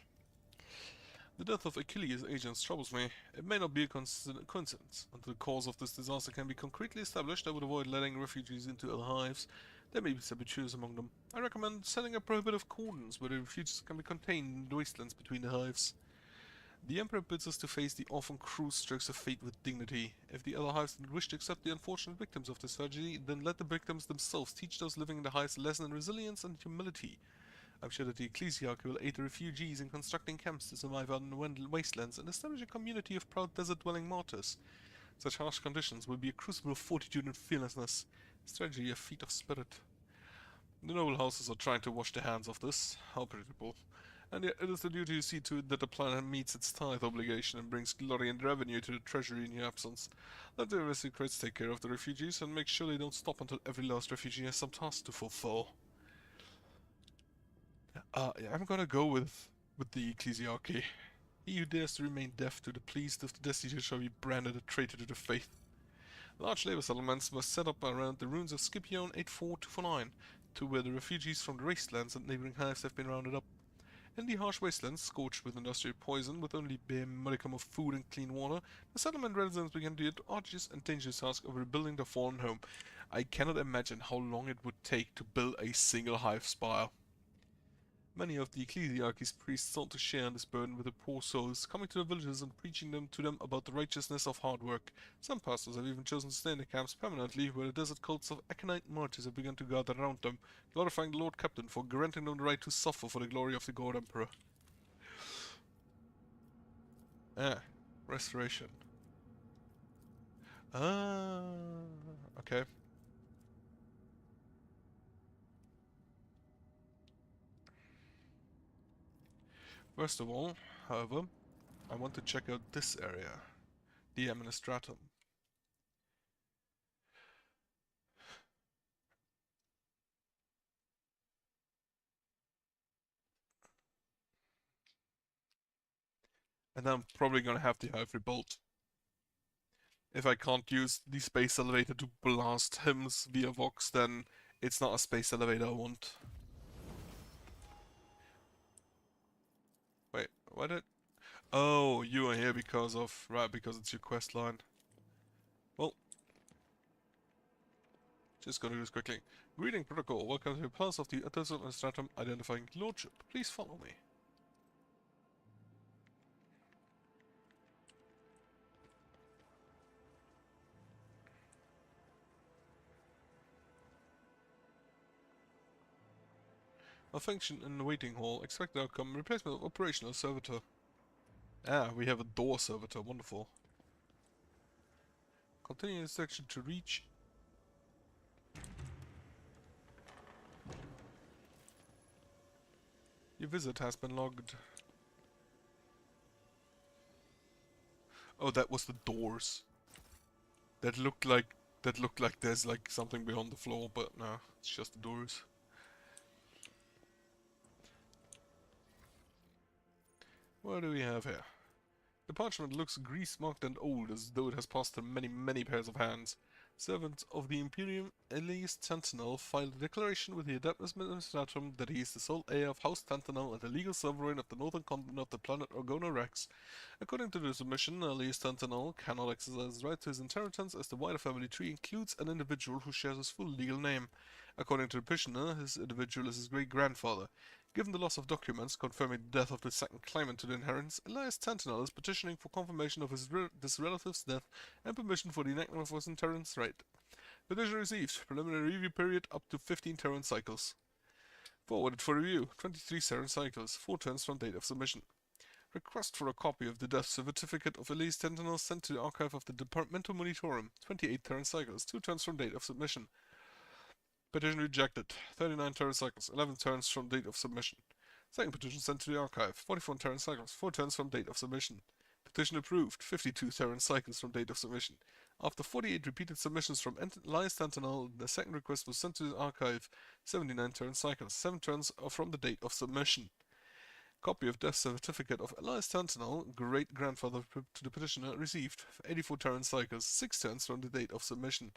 S1: The death of Achilles' agents troubles me. It may not be a coincidence. Until the cause of this disaster can be concretely established, I would avoid letting refugees into other hives. There may be saboteurs among them. I recommend setting up prohibitive cordons where the refugees can be contained in the wastelands between the hives. The Emperor bids us to face the often cruel strokes of fate with dignity. If the other hives don't wish to accept the unfortunate victims of this tragedy, then let the victims themselves teach those living in the hives a lesson in resilience and humility. I'm sure that the Ecclesiarchy will aid the refugees in constructing camps to survive out in the wastelands and establish a community of proud desert-dwelling martyrs. Such harsh conditions will be a crucible of fortitude and fearlessness, strategy a feat of spirit. The noble houses are trying to wash their hands of this. How predictable. And yet it is the duty to see to it that the planet meets its tithe obligation and brings glory and revenue to the treasury in your absence. Let the aristocrats take care of the refugees and make sure they don't stop until every last refugee has some task to fulfill. Yeah, I'm gonna go with the Ecclesiarchy. He who dares to remain deaf to the pleas of the destitute shall be branded a traitor to the faith. Large labor settlements were set up around the ruins of Scipion 84249, to where the refugees from the wastelands and neighboring hives have been rounded up. In the harsh wastelands, scorched with industrial poison, with only bare modicum of food and clean water, the settlement residents began the arduous and dangerous task of rebuilding their fallen home. I cannot imagine how long it would take to build a single hive spire. Many of the Ecclesiarchy's priests sought to share in this burden with the poor souls, coming to the villages and preaching to them about the righteousness of hard work. Some pastors have even chosen to stay in the camps permanently, where the desert cults of Aconite martyrs have begun to gather around them, glorifying the Lord Captain for granting them the right to suffer for the glory of the God Emperor. Restoration. Okay. First of all, however, I want to check out this area, the Administratum. And I'm probably gonna have the hive rebuilt. If I can't use the space elevator to blast hymns via Vox, then it's not a space elevator I want. Wait, what did... Oh, you are here because of... Right, because it's your quest line. Well, just gonna do this quickly. Greeting protocol. Welcome to the palace of the Athersum Administratum identifying lordship. Please follow me. A function in the waiting hall. Expected outcome. Replacement of operational servitor. Ah, we have a door servitor. Wonderful. Continue this section to reach. Your visit has been logged. Oh, that was the doors. That looked like there's like something beyond the floor, but no, it's just the doors. What do we have here? The parchment looks grease-marked and old, as though it has passed through many pairs of hands. Servant of the Imperium, Elias Tantanel filed a declaration with the Adeptus Administratum that he is the sole heir of House Tantanel and the legal sovereign of the northern continent of the planet Orgona Rex. According to the submission, Elias Tantanel cannot exercise his right to his inheritance as the wider family tree includes an individual who shares his full legal name. According to the petitioner, his individual is his great-grandfather. Given the loss of documents confirming the death of the second claimant to the inheritance, Elias Tantanel is petitioning for confirmation of this relative's death and permission for the enactment of his inheritance right. Petition received. Preliminary review period up to 15 turn cycles. Forwarded for review. 23 turn cycles. 4 turns from date of submission. Request for a copy of the death certificate of Elias Tantanel sent to the archive of the Departmental Monitorum. 28 turn cycles. 2 turns from date of submission. Petition rejected. 39 turn cycles. 11 turns from date of submission. Second petition sent to the archive. 44 turn cycles. 4 turns from date of submission. Petition approved. 52 turn cycles from date of submission. After 48 repeated submissions from Elias Tantanel, the second request was sent to the archive. 79 turn cycles. 7 turns from the date of submission. Copy of death certificate of Elias Tantanel, great-grandfather to the petitioner, received 84 Terran Psychers, 6 turns from the date of submission.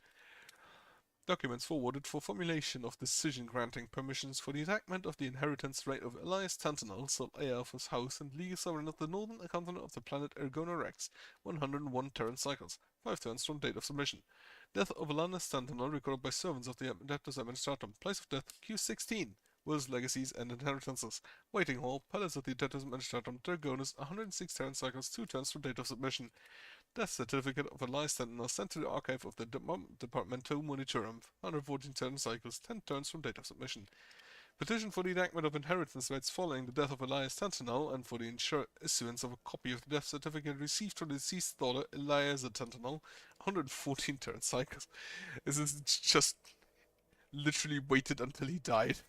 S1: Documents forwarded for formulation of decision-granting permissions for the enactment of the inheritance right of Elias Tantanel, sole heir of his house and legal sovereign of the northern continent of the planet Ergona Rex, 101 Terran Cycles, 5 turns from date of submission. Death of Elias Tantanel recorded by servants of the Adeptus Administratum. Place of death Q16. Wills, legacies, and inheritances. Waiting hall, Palace of the Adeptus Administratum, Dragonus, 106 Terran Cycles, 2 turns from date of submission. Death certificate of Elias Tantanel sent to the archive of the Departamento Monitorum, 114 Terran Cycles, 10 turns from date of submission. Petition for the enactment of inheritance rights following the death of Elias Tantanel and for the issuance of a copy of the death certificate received from the deceased daughter Eliza Tantanel, 114 Terran Cycles. This is just literally waited until he died.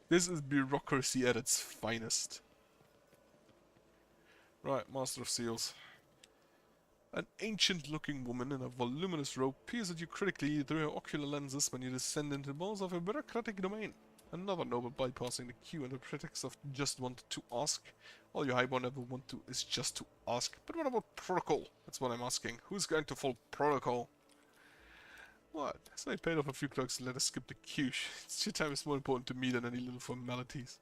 S1: This is bureaucracy at its finest. Right, Master of Seals. An ancient-looking woman in a voluminous robe peers at you critically through her ocular lenses when you descend into the balls of a bureaucratic domain. Another noble bypassing the queue and the pretext of just want to ask. All your highborn ever want to is just to ask. But what about protocol? That's what I'm asking. Who's going to follow protocol? What? So I paid off a few clerks and let us skip the queue. Your time is more important to me than any little formalities.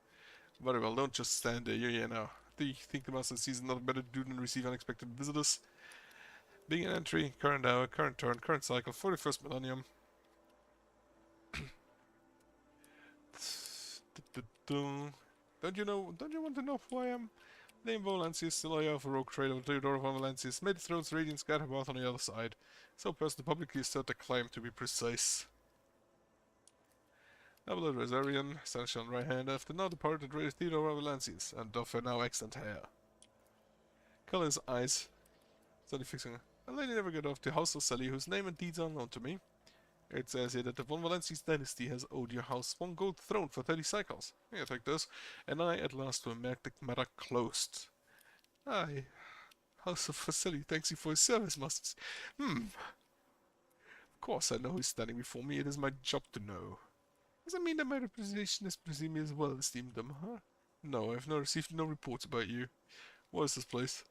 S1: Very well, don't just stand there. You're here now. Do you think the Master sees nothing better to do than receive unexpected visitors? Being an entry, current hour, current turn, current cycle, 41st millennium. Don't you want to know who I am? Name Volancius, the lawyer of a rogue trader of Theodore von Volancius, made the throne's radiant scatterpath on the other side. So person to publicly assert the claim, to be precise. Double Rosarian, Sanction right hand, after now departed Raider Theodore von Volancius, and doff her now extant hair. Color his eyes. Study fixing her. A lady never got off the house of Sally, whose name and deeds are unknown to me. It says here that the von Volancius dynasty has owed your house 1 gold throne for 30 cycles. Here, take this. And I at last will make the matter closed. Aye. House of Vasily thanks you for his service, masters. Of course I know who's standing before me. It is my job to know. Does that mean that my representation is presumed as well esteemed them, huh? No, I have received no reports about you. What is this place?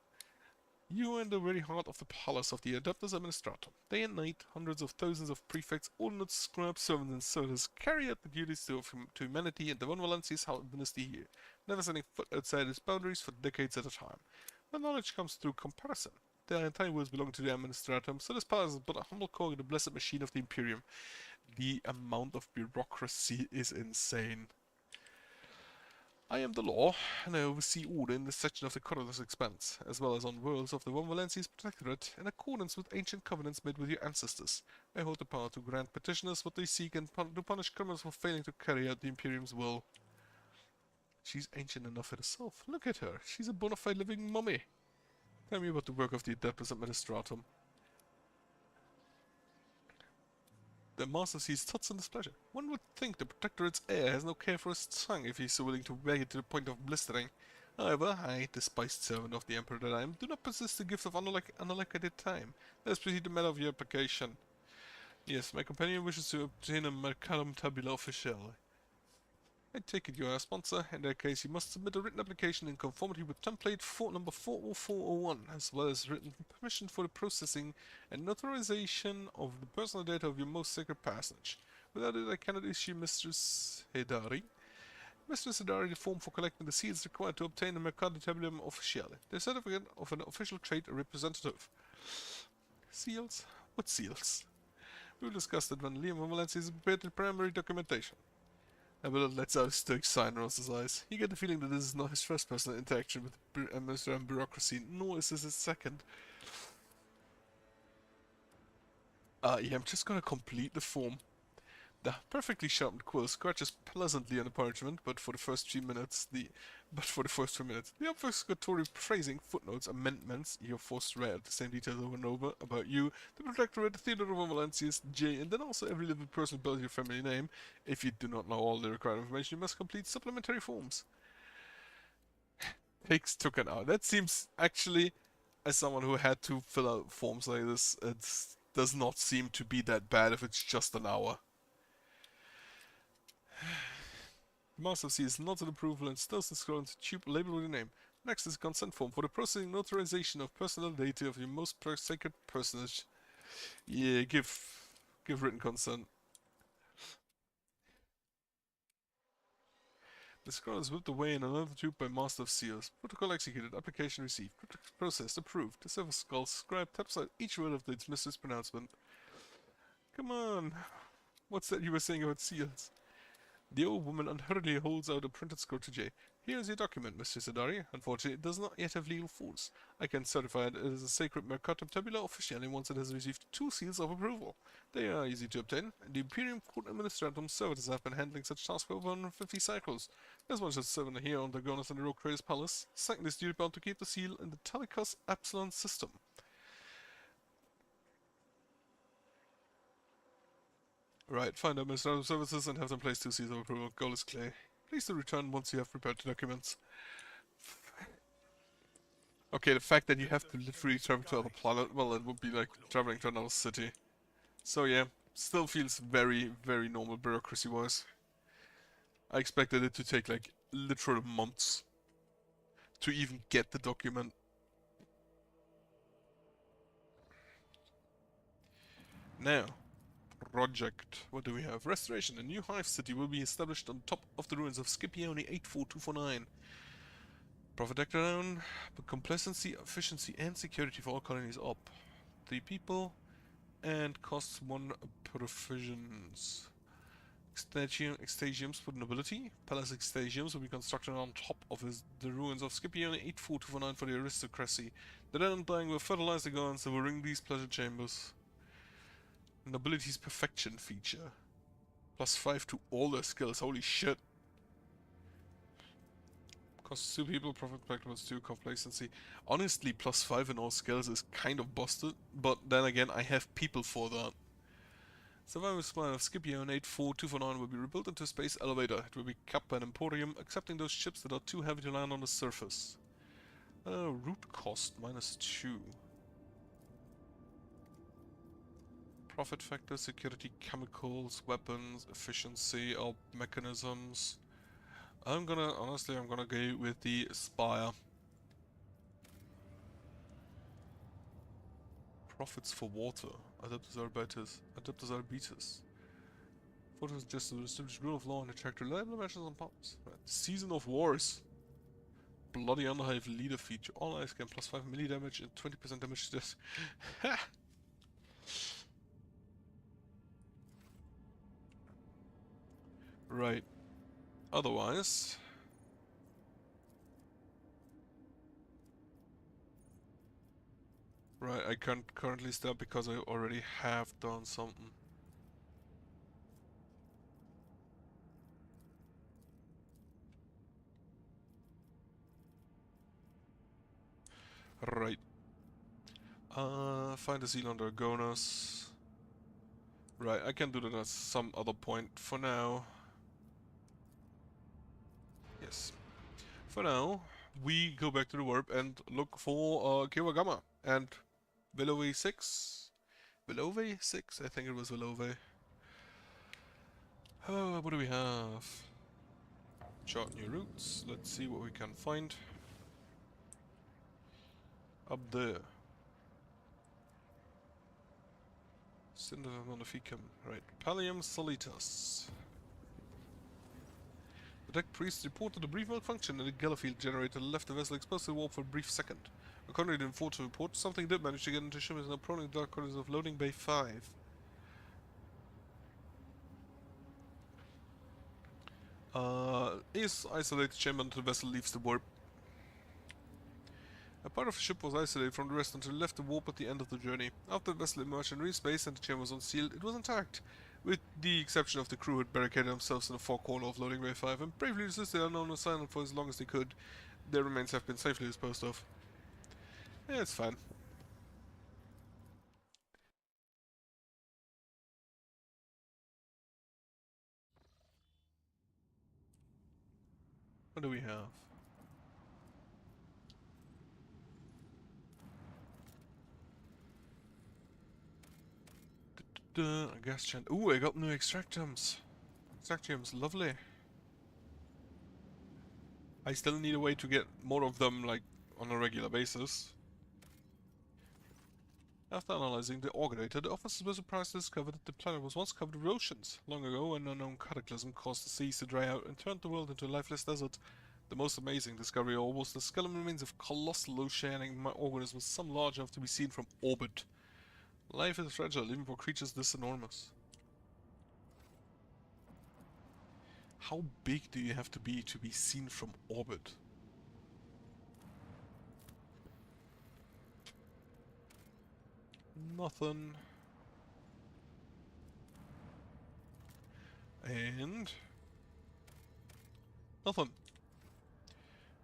S1: You are in the very heart of the palace of the Adeptus Administratum. Day and night, hundreds of thousands of prefects, ordnance, scribes, servants, and servitors carry out the duties to humanity and the von Volancius dynasty here, never setting foot outside its boundaries for decades at a time. The knowledge comes through comparison. The entire world belongs to the Administratum, so this palace is but a humble cog in the blessed machine of the Imperium. The amount of bureaucracy is insane. I am the law, and I oversee order in this section of the Corridor's expanse, as well as on worlds of the von Volancius Protectorate, in accordance with ancient covenants made with your ancestors. I hold the power to grant petitioners what they seek and to punish criminals for failing to carry out the Imperium's will. She's ancient enough herself. Look at her. She's a bona fide living mummy. Tell me about the work of the Adeptus Administratum. The master sees thoughts and displeasure. One would think the Protectorate's heir has no care for his tongue if he is so willing to wag it to the point of blistering. However, I, despised servant of the Emperor that I am, do not possess the gift of unallocated time. Let us proceed to the matter of your application. Yes, my companion wishes to obtain a Mercatum Tabula Officiale. I take it you are a sponsor. In that case, you must submit a written application in conformity with template number 40401, as well as written permission for the processing and notarization of the personal data of your most sacred personage. Without it, I cannot issue Mistress Hidari. Mistress Hidari, the form for collecting the seals required to obtain the Mercatum Tabulum Officiale, the certificate of an official trade representative. Seals? What seals? We will discuss that when Liam von Volancius prepared the primary documentation. Abelard lets out a stoic sigh and rolls his eyes. You get the feeling that this is not his first personal interaction with Administratum bureaucracy, nor is this his second. Yeah, I'm just gonna complete the form. The perfectly sharpened quill scratches pleasantly on the parchment, but for the first 3 minutes, the obfuscatory phrasing, footnotes, amendments, you're forced to write out the same details over and over about you, the Protectorate, the Theodore von Volancius, J, and then also every living person spells your family name. If you do not know all the required information, you must complete supplementary forms. Took an hour. That seems actually, as someone who had to fill out forms like this, it does not seem to be that bad if it's just an hour. The Master of Seal is not an approval and stirs the scroll into tube labeled with your name. Next is a consent form for the processing notarization of personal data of your most sacred personage. Yeah, give written consent. The scroll is whipped away in another tube by Master of Seals. Protocol executed. Application received. Processed. Approved. The Silver Skull scribe taps out each word of its mistress pronouncement. Come on. What's that you were saying about seals? The old woman unhurriedly holds out a printed scroll to Jay. Here is your document, Mr. Sadari. Unfortunately, it does not yet have legal force. I can certify it as a sacred Mercatum Tabula officially once it has received 2 seals of approval. They are easy to obtain. The Imperium Court Administratum servitors have been handling such tasks for over 150 cycles. There's one such servant here on the Gonas and the Rogue Traders Palace. Second is duty bound to keep the seal in the Talikos Epsilon system. Right, find administrative services and have them place 2 seals of approval. Goal is clear. Please do return once you have prepared the documents. Okay, the fact that you have to literally travel to another planet, well, it would be like traveling to another city. So yeah, still feels very, very normal bureaucracy-wise. I expected it to take like literal months to even get the document. Now, project. What do we have? Restoration. A new hive city will be established on top of the ruins of Scipione 84249. Profit factor down, but complacency, efficiency, and security for all colonies up. 3 people, and costs 1 provisions. Extasiums for nobility. Palace extasiums will be constructed on top of the ruins of Scipione 84249 for the aristocracy. The dead and dying will fertilize the gardens that will ring these pleasure chambers. Nobility's perfection feature. +5 to all their skills, holy shit. Costs 2 people, profit collectibles 2, complacency. Honestly, +5 in all skills is kind of busted, but then again, I have people for that. Survival supply of Scipione 84249 will be rebuilt into a space elevator. It will be capped by an emporium, accepting those ships that are too heavy to land on the surface. Route cost -2. Profit factor, security, chemicals, weapons, efficiency, all mechanisms. Honestly, I'm gonna go with the Spire. Profits for water. Adeptus Arbitus. Photos just to establish rule of law and attract reliable measures on pops. Right. Season of Wars. Bloody Underhive leader feature. All eyes gain +5 melee damage and 20% damage to this. Right. Otherwise... Right, I can't currently stop because I already have done something. Right. Find a seal on Dragonas. Right, I can do that at some other point. For now... Yes. For now, we go back to the warp and look for Kiwagama and Velove 6? Velove 6? I think it was Velove. What do we have? Chart new routes. Let's see what we can find. Up there. Cinder Monificum. Right. Pallium Solitas. The deck priest reported a brief malfunction and the Gallowfield generator left the vessel exposed to the warp for a brief second. According to the Forge report, something did manage to get into ship in the prone dark corners of Loading Bay 5. Is isolated chamber until the vessel leaves the warp. A part of the ship was isolated from the rest until it left the warp at the end of the journey. After the vessel emerged in real space and the chamber was unsealed, it was intact, with the exception of the crew who had barricaded themselves in the far corner of Loading Bay 5 and bravely resisted the unknown assailant for as long as they could. Their remains have been safely disposed of. Yeah, it's fine. What do we have? Gas chant. Ooh, I got new extractums. Extractiums, lovely. I still need a way to get more of them, like, on a regular basis. After analyzing the Auger data, the officers were surprised to discover that the planet was once covered with oceans. Long ago, an unknown cataclysm caused the seas to dry out and turned the world into a lifeless desert. The most amazing discovery of all was the skeleton remains of colossal oceanic organisms, some large enough to be seen from orbit. Life is fragile, even for creatures this enormous. How big do you have to be seen from orbit? Nothing. And nothing.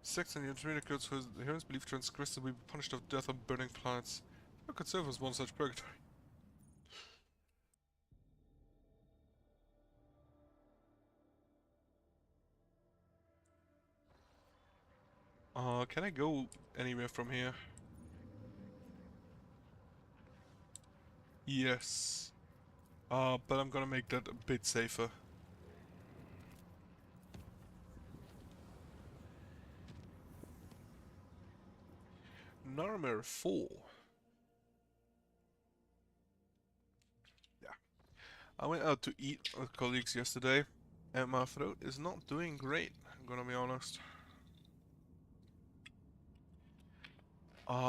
S1: Sects and the intermediate codes whose adherents believe transgressors will be punished of death on burning planets. What could serve as one such purgatory? Can I go anywhere from here? Yes. But I'm gonna make that a bit safer. Narmer 4. Yeah. I went out to eat with colleagues yesterday, and my throat is not doing great, I'm gonna be honest.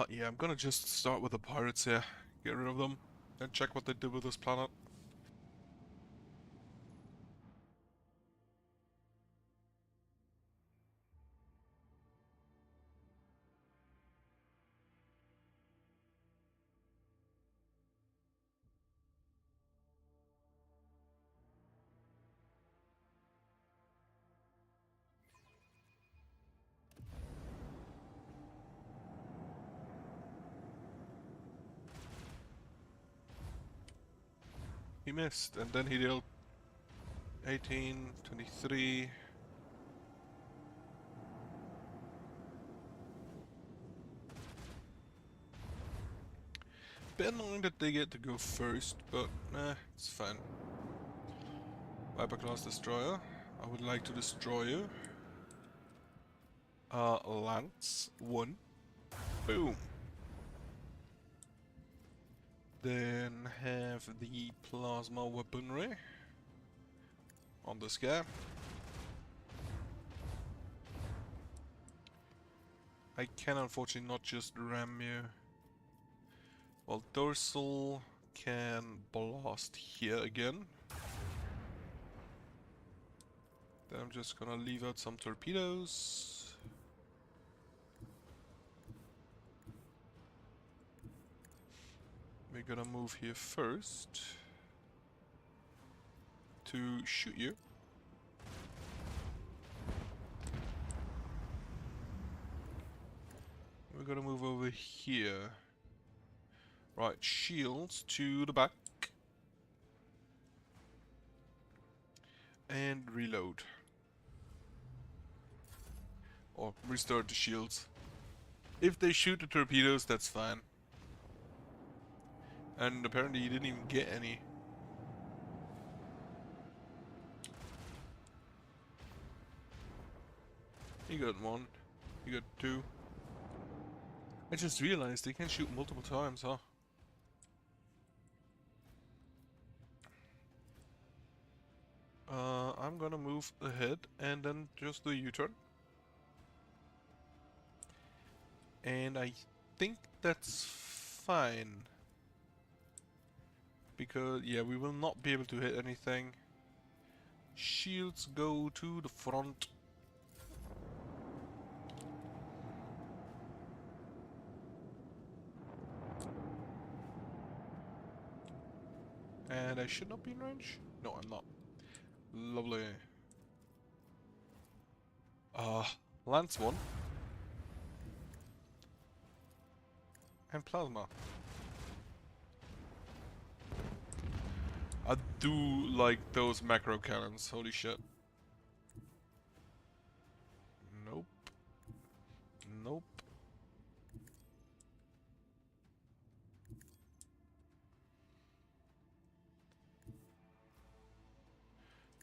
S1: Yeah, I'm gonna just start with the pirates here. Get rid of them, and check what they did with this planet. He missed, and then he dealt 18, 23... Bit annoying that they get to go first, but it's fine. Viper class destroyer. I would like to destroy you. Lance 1. Boom. Then have the plasma weaponry on this guy. I can unfortunately not just ram you. Well, dorsal can blast here again. Then I'm just gonna leave out some torpedoes. We're gonna move here first to shoot you. We're gonna move over here. Right, shields to the back. And reload. Or restart the shields. If they shoot the torpedoes, that's fine. And apparently you didn't even get any. You got one. You got two. I just realized they can shoot multiple times, huh? I'm gonna move ahead and then just do a U-turn. And I think that's fine. Because, yeah, we will not be able to hit anything. Shields go to the front. And I should not be in range? No, I'm not. Lovely. Lance 1. And plasma. I do like those macro cannons, holy shit. Nope. Nope.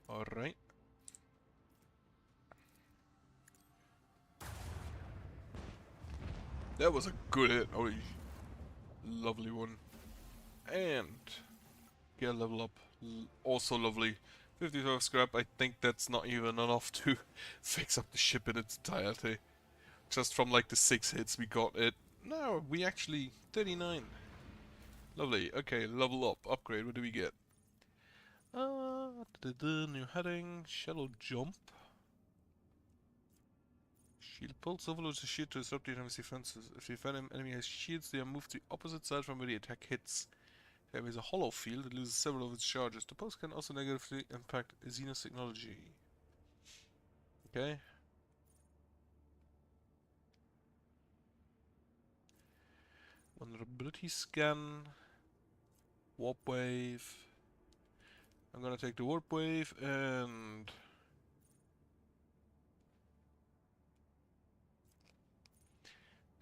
S1: Alright. That was a good hit. Oh, lovely one. And get a level up. Also lovely. 55 scrap. I think that's not even enough to fix up the ship in its entirety. Just from like the 6 hits we got it. No, we actually 39. Lovely. Okay, level up. Upgrade. What do we get? New heading. Shallow jump. Shield pulse overloads the shield to disrupt the enemy's defenses. If the enemy has shields, they are moved to the opposite side from where the attack hits. If the enemy has a hollow field, it loses several of its charges. The pulse can also negatively impact Xenos technology. Okay. Vulnerability scan. Warp wave. I'm gonna take the warp wave and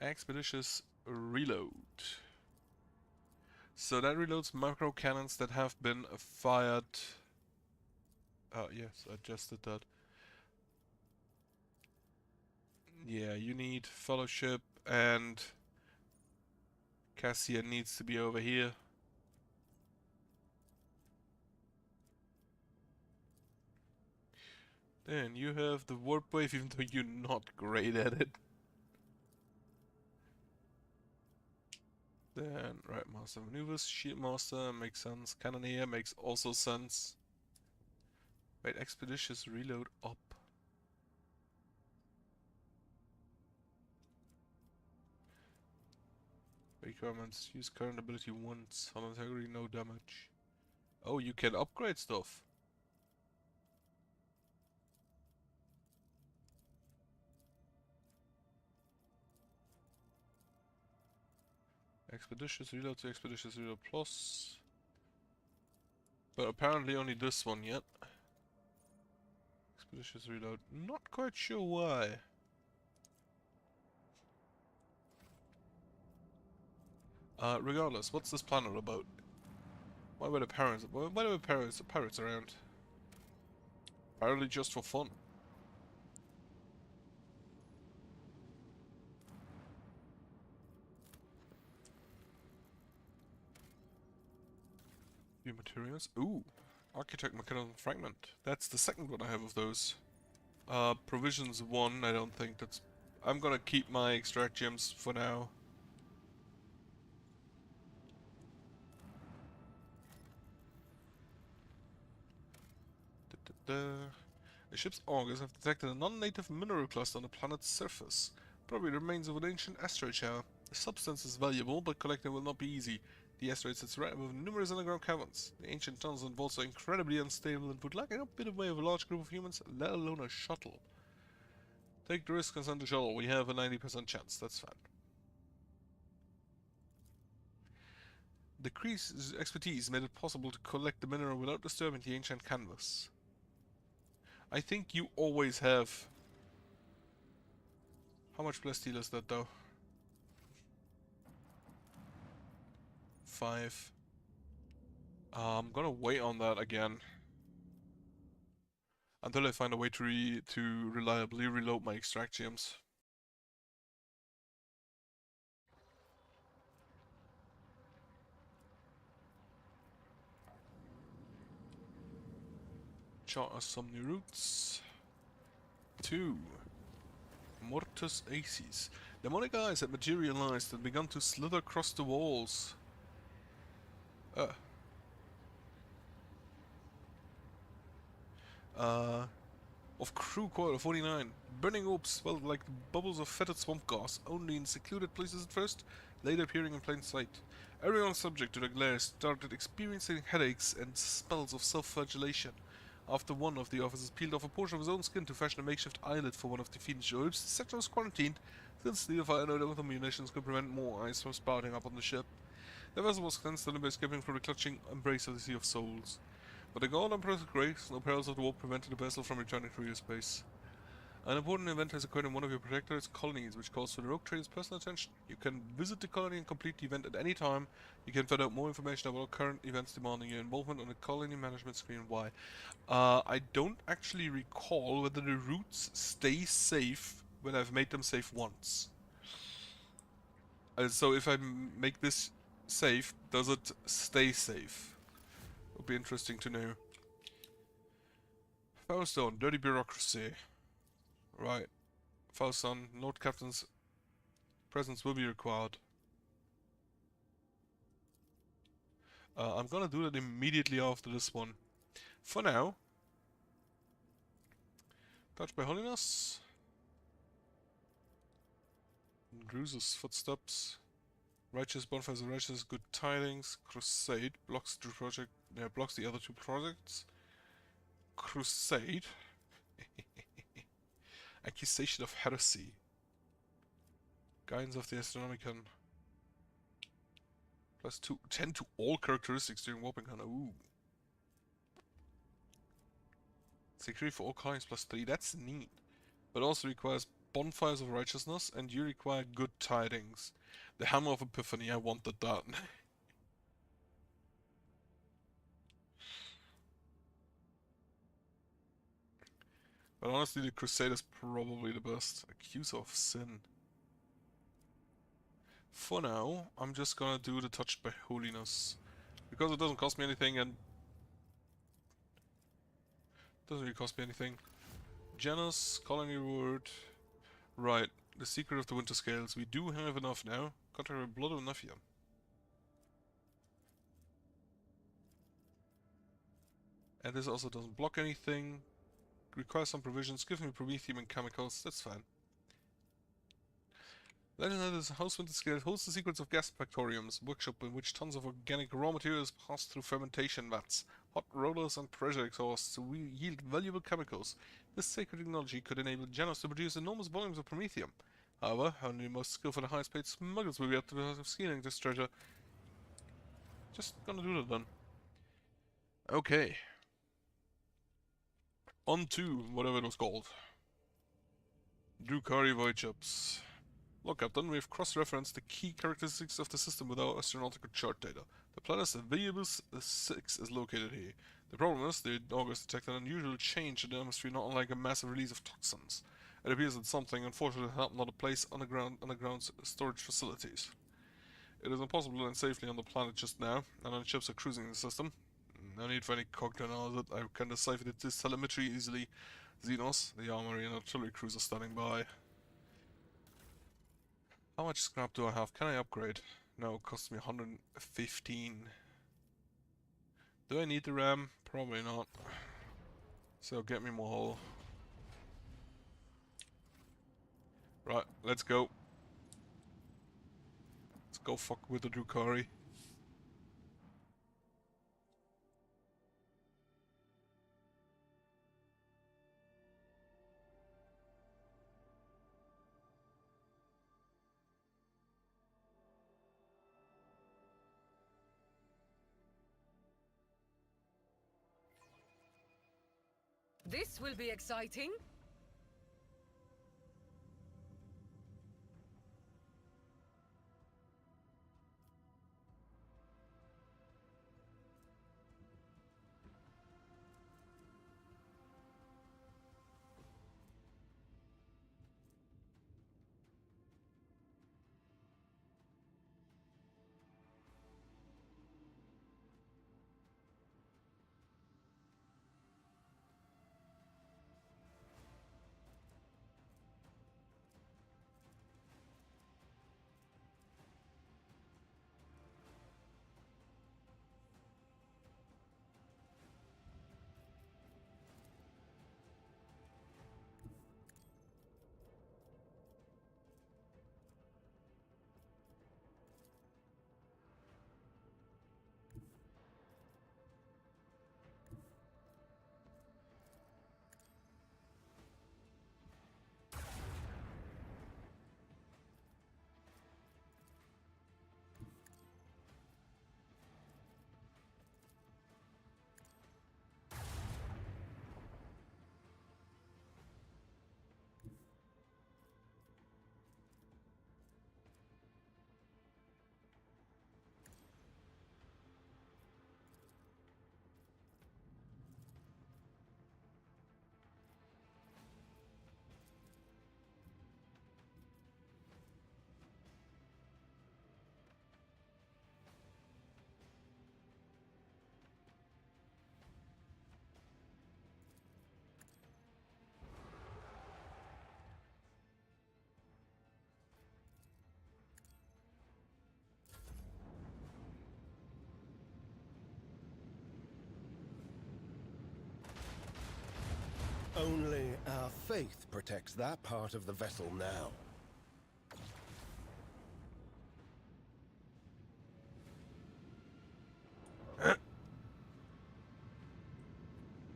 S1: expeditious reload. So that reloads macro cannons that have been fired. Oh yes, I just did that. Yeah, you need Fellowship, and Cassian needs to be over here. Then you have the warp wave, even though you're not great at it. Then, right, Master Maneuvers, Shield Master makes sense, Cannoneer makes also sense. Wait, Expeditious reload up. Requirements, use current ability once, on integrity no damage. Oh, you can upgrade stuff. Expeditious reload to Expeditious reload plus. But apparently only this one yet. Expeditious reload, not quite sure why. Regardless, what's this planet about? Why were the pirates around? Apparently just for fun. New materials. Ooh, Architect Mechanism Fragment. That's the second one I have of those. Provisions 1, I don't think that's... I'm gonna keep my extract gems for now. The ship's augurs have detected a non-native mineral cluster on the planet's surface. Probably the remains of an ancient asteroid shower. The substance is valuable, but collecting will not be easy. The asteroid sits right above numerous underground caverns. The ancient tunnels and vaults are incredibly unstable and would lack a bit of way of a large group of humans, let alone a shuttle. Take the risk and send the shuttle. We have a 90% chance. That's fine. The Kree's expertise made it possible to collect the mineral without disturbing the ancient canvas. I think you always have... How much plasteel is that though? 5. I'm gonna wait on that again. Until I find a way to reliably reload my extract gems. Chart us some new routes. 2. Mortis Aces. Demonic eyes had materialized and begun to slither across the walls. Of crew coil 49. Burning orbs swelled like bubbles of fetid swamp gas, only in secluded places at first, later appearing in plain sight. Everyone subject to the glare started experiencing headaches and spells of self-flagellation. After one of the officers peeled off a portion of his own skin to fashion a makeshift eyelid for one of the fiend's orbs, the section was quarantined, since the fire node with munitions could prevent more eyes from spouting up on the ship. The vessel was cleansed only by escaping from the clutching embrace of the Sea of Souls. But the God Emperor's grace, no perils of the war prevented the vessel from returning through your space. An important event has occurred in one of your protector's colonies, which calls for the rogue trader's personal attention. You can visit the colony and complete the event at any time. You can find out more information about current events demanding your involvement on the colony management screen. Why? I don't actually recall whether the routes stay safe when I've made them safe once. So if I make this safe, does it stay safe? Would be interesting to know. Firestone, dirty bureaucracy. Right. Firestone, Lord Captain's presence will be required. I'm gonna do that immediately after this one. For now, touched by holiness. Druse's footsteps. Righteous bonfires of righteous, good tidings. Crusade blocks the project. Blocks the other two projects. Crusade. Accusation of heresy. Guidance of the Astronomicon. Plus 10 to all characteristics during Warping Hunter. Ooh. Security for all kinds plus 3. That's neat. But also requires bonfires of righteousness, and you require good tidings. The Hammer of Epiphany, I wanted that. But honestly, the Crusade is probably the best. Accuser of Sin. For now, I'm just gonna do the Touched by Holiness. Because it doesn't cost me anything and... doesn't really cost me anything. Janus, Colony Reward. Right, the Secret of the Winter Scales. We do have enough now. Contrary with Blood of Nafia. And this also doesn't block anything. Requires some provisions. Give me Promethium and chemicals. That's fine. Legend that this House Winter Scale holds the secrets of gas factoriums, workshop in which tons of organic raw materials pass through fermentation vats, hot rollers and pressure exhausts to yield valuable chemicals. This sacred technology could enable Janus to produce enormous volumes of promethium. However, only the most skillful and highest paid smugglers will be able to stealing this treasure. Just gonna do that then. Okay. On to whatever it was called. Drukhari Voyages. Look, Captain, we have cross-referenced the key characteristics of the system with our astronautical chart data. The planet Villiabus 6 is located here. The problem is, the August detected an unusual change in the atmosphere, not unlike a massive release of toxins. It appears that something unfortunately happened on the place underground storage facilities. It is impossible to land safely on the planet just now, and none ships are cruising the system. No need for any cognitive analysis. I can decipher this telemetry easily. Xenos, the armory and artillery crews are standing by. How much scrap do I have? Can I upgrade? No, it costs me 115. Do I need the RAM? Probably not. So get me more hull. Right, let's go. Let's go fuck with the Drukhari.
S5: This will be exciting.
S7: Only our faith protects that part of the vessel now.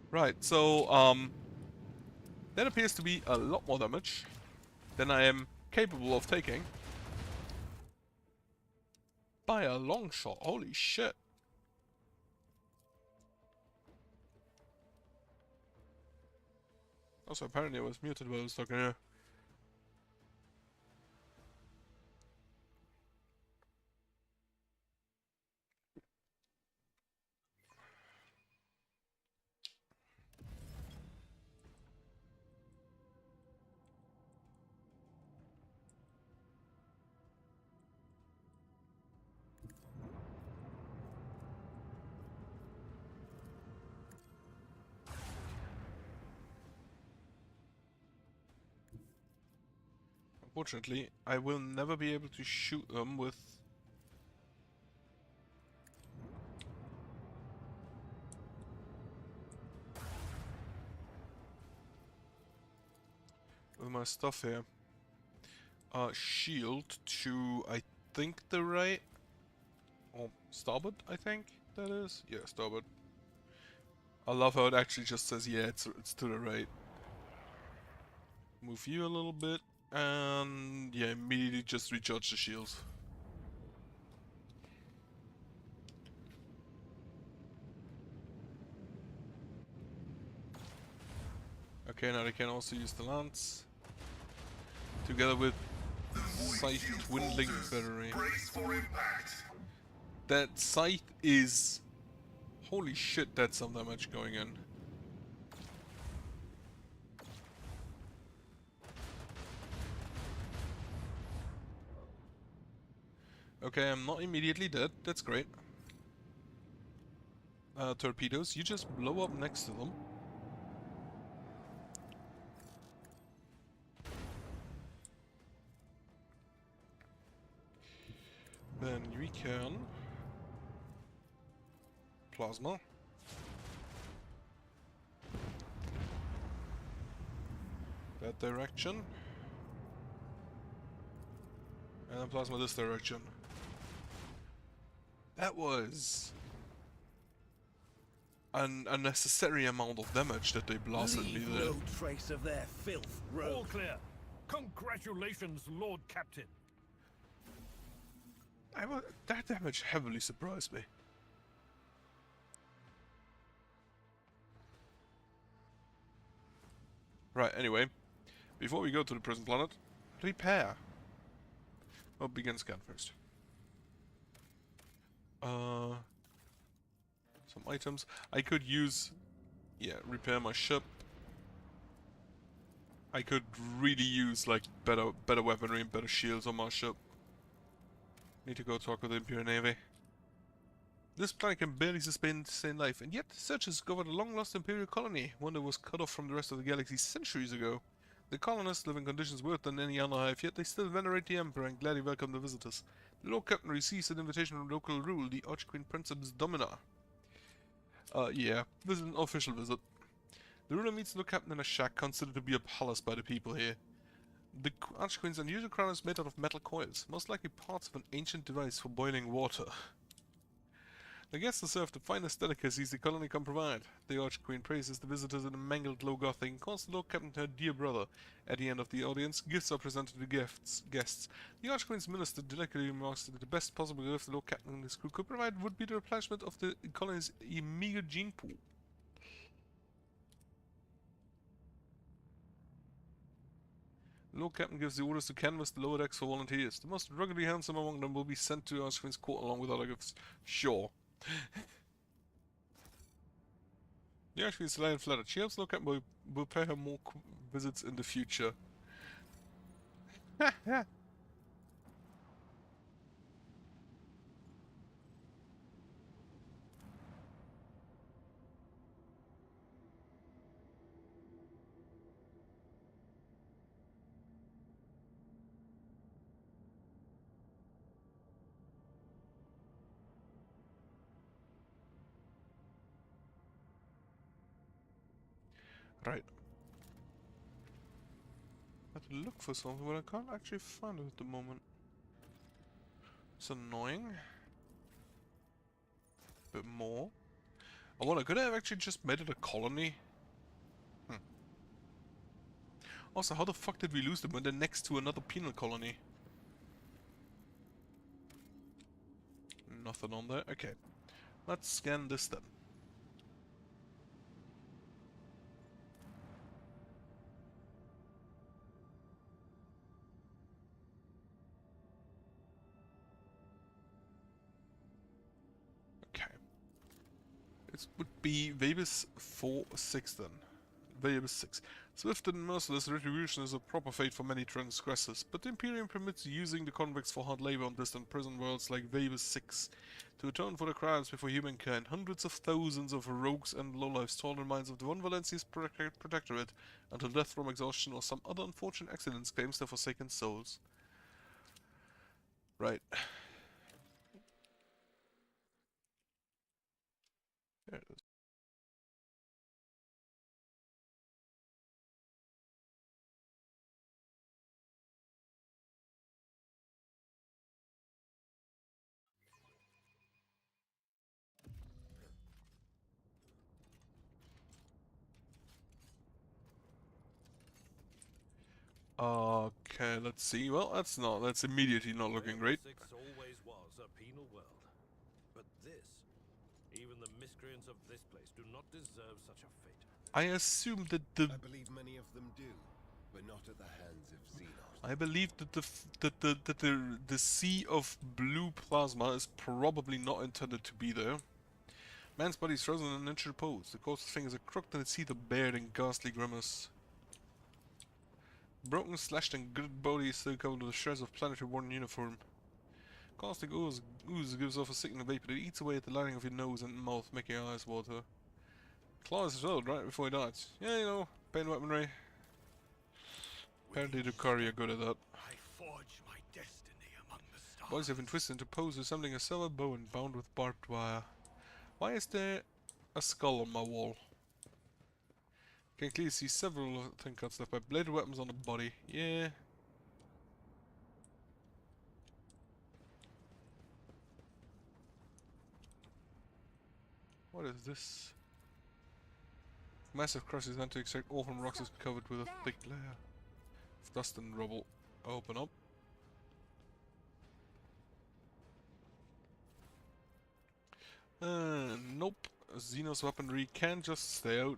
S1: Right, so, that appears to be a lot more damage than I am capable of taking. By a long shot, holy shit. Also, apparently I was muted while I was talking here. Unfortunately, I will never be able to shoot them with... with my stuff here. Shield to, I think, the right... or starboard, I think that is? Yeah, starboard. I love how it actually just says, yeah, it's to the right. Move you a little bit, and yeah, immediately just recharge the shields. Okay, now they can also use the lance. Together with Scythe Dwindling Battery.
S4: Brace for impact.
S1: That Scythe is... holy shit, that's some damage going in. Okay, I'm not immediately dead, that's great. Torpedoes, you just blow up next to them. Then we can... plasma. That direction. And then plasma this direction. That was... an unnecessary amount of damage that they blasted me
S7: Leave
S1: there.
S7: no trace of their filth,
S8: All
S7: rogue.
S8: clear. Congratulations, Lord Captain.
S1: That damage heavily surprised me. Right, anyway. Before we go to the prison planet, repair. Well, begin scan first. Some items. I could use... yeah, repair my ship. I could really use, like, better weaponry and better shields on my ship. Need to go talk with the Imperial Navy. This planet can barely sustain life, and yet searchers discovered a long-lost Imperial colony, one that was cut off from the rest of the galaxy centuries ago. The colonists live in conditions worse than any other hive, yet they still venerate the Emperor and gladly welcome the visitors. The Lord Captain receives an invitation from local rule, the Archqueen Princess Domina. Yeah, this is an official visit. The ruler meets the Lord Captain in a shack considered to be a palace by the people here. The Archqueen's unusual crown is made out of metal coils, most likely parts of an ancient device for boiling water. The guests are served the finest delicacies the colony can provide. The Archqueen praises the visitors in a mangled low Gothic and calls the Lord Captain her dear brother. At the end of the audience, gifts are presented to the guests. The Archqueen's minister delicately remarks that the best possible gift the Lord Captain and his crew could provide would be the replenishment of the colony's meager gene pool. The Lord Captain gives the orders to canvass the lower decks for volunteers. The most ruggedly handsome among them will be sent to the Archqueen's court along with other gifts. Sure. The Archqueen's delighted and flattered. She hopes the Lord Captain will pay her more visits in the future. Right. to look for something, but I can't actually find it at the moment. It's annoying. Bit more. I wonder, could I have actually just made it a colony? Also, how the fuck did we lose them when they're next to another penal colony? Nothing on there. Okay. Let's scan this then. Okay. It would be Vebis 4-6 then. Vebis 6. Swift and merciless retribution is a proper fate for many transgressors, but the Imperium permits using the convicts for hard labor on distant prison worlds like Vebis 6 to atone for the crimes before humankind. Hundreds of thousands of rogues and lowlifes toil in the mines of the Von Valencia's protectorate until death from exhaustion or some other unfortunate accidents claims their forsaken souls. Right. There it is. Okay, let's see. Well, that's immediately not looking great.
S9: Six always was a penal world. But this, even the miscreants of this place do not deserve such a fate.
S1: I assume that the
S7: I believe many of them do, but not at the hands of Xenos.
S1: I believe that the sea of blue plasma is probably not intended to be there. Man's body is frozen in an injured pose. The corpse's fingers are crooked and its teeth are bared in ghastly grimace. Broken, slashed, and gritted body is still covered with shreds of planetary worn uniform. Caustic ooze gives off a sickening vapor that eats away at the lining of your nose and mouth, making your eyes water. Claws as well, right before he dies. Yeah, you know, pain weaponry. Apparently the Drukhari are good at that.
S2: I forge my destiny among the stars.
S1: Bodies have been twisted into pose resembling a silver bow and bound with barbed wire. Why is there a skull on my wall? Can clearly see several thin cuts left by bladed weapons on the body. Yeah. What is this? Massive crush is meant to extract ore from rocks is covered with a thick layer of dust and rubble. Open up. Nope. Xenos weaponry can just stay out.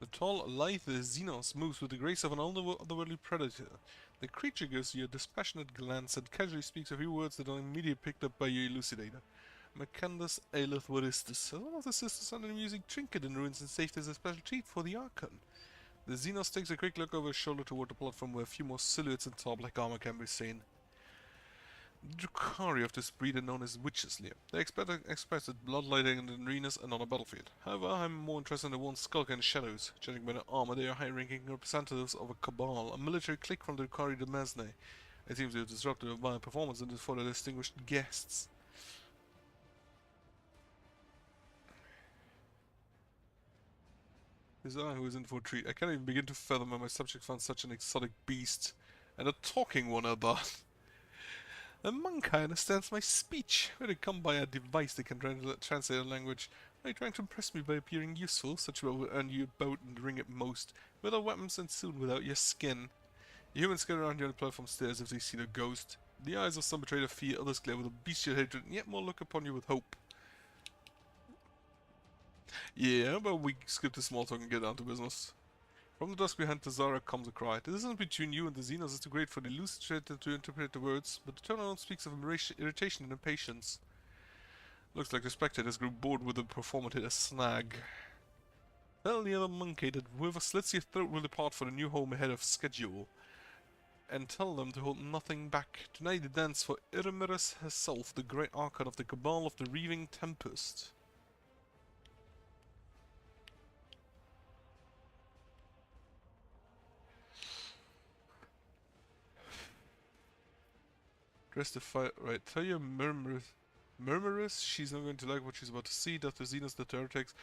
S1: The tall, lithe Xenos moves with the grace of an otherworldly predator. The creature gives you a dispassionate glance and casually speaks a few words that are immediately picked up by your elucidator. Macandus Aelith Waristus, one of the sisters on an amusing trinket in ruins and saved as a special treat for the Archon. The Xenos takes a quick look over his shoulder toward the platform where a few more silhouettes in top-like armor can be seen. The Drukhari of this breed are known as witches here. They expect at bloodletting in the arenas and on a battlefield. However, I'm more interested in the ones skulking in the shadows. Judging by their armor, they are high-ranking representatives of a cabal, a military clique from the Drukhari de Mesne. It seems to have disrupted my performance and for their distinguished guests. It is I who is in for a treat. I can't even begin to fathom how my subject found such an exotic beast. And a talking one at that. A monk understands my speech. Where they come by a device that can translate a language. Are you trying to impress me by appearing useful? Such will earn you a boat and ring at most. Without weapons and soon without your skin. The humans gather around you on the platform stairs if they see the ghost. The eyes of some betray their fear, others glare with a bestial hatred, and yet more look upon you with hope. Yeah, but we skip the small talk and get down to business. From the dusk behind Tazara comes a cry. This isn't between you and the Xenos, it's too great for the illustrator to interpret the words, but the tone alone speaks of irritation and impatience. Looks like the spectators grew bored with the performer hit a snag. Tell the other monkey that whoever slits your throat will depart for the new home ahead of schedule. And tell them to hold nothing back. Tonight they dance for Irimerus herself, the great Archon of the Cabal of the Reaving Tempest. Rest the fight. Right, tell your Murmurous she's not going to like what she's about to see. Death to Xenos, the heretics.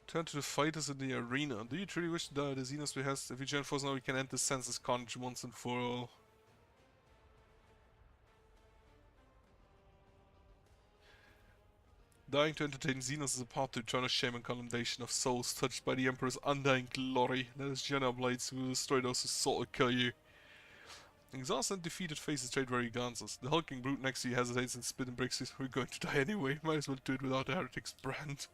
S1: Turn to the fighters in the arena. Do you truly wish to die the Xenos we has? If you join force now, we can end this senseless carnage once and for all. Dying to entertain Xenos is a path to eternal shame and condemnation of souls touched by the Emperor's undying glory. Let us join our blades who will destroy those who sought to kill you. Exhausted and defeated faces trade where he glances. The hulking brute next to you hesitates and spit and breaks his. We're going to die anyway. Might as well do it without the heretic's brand.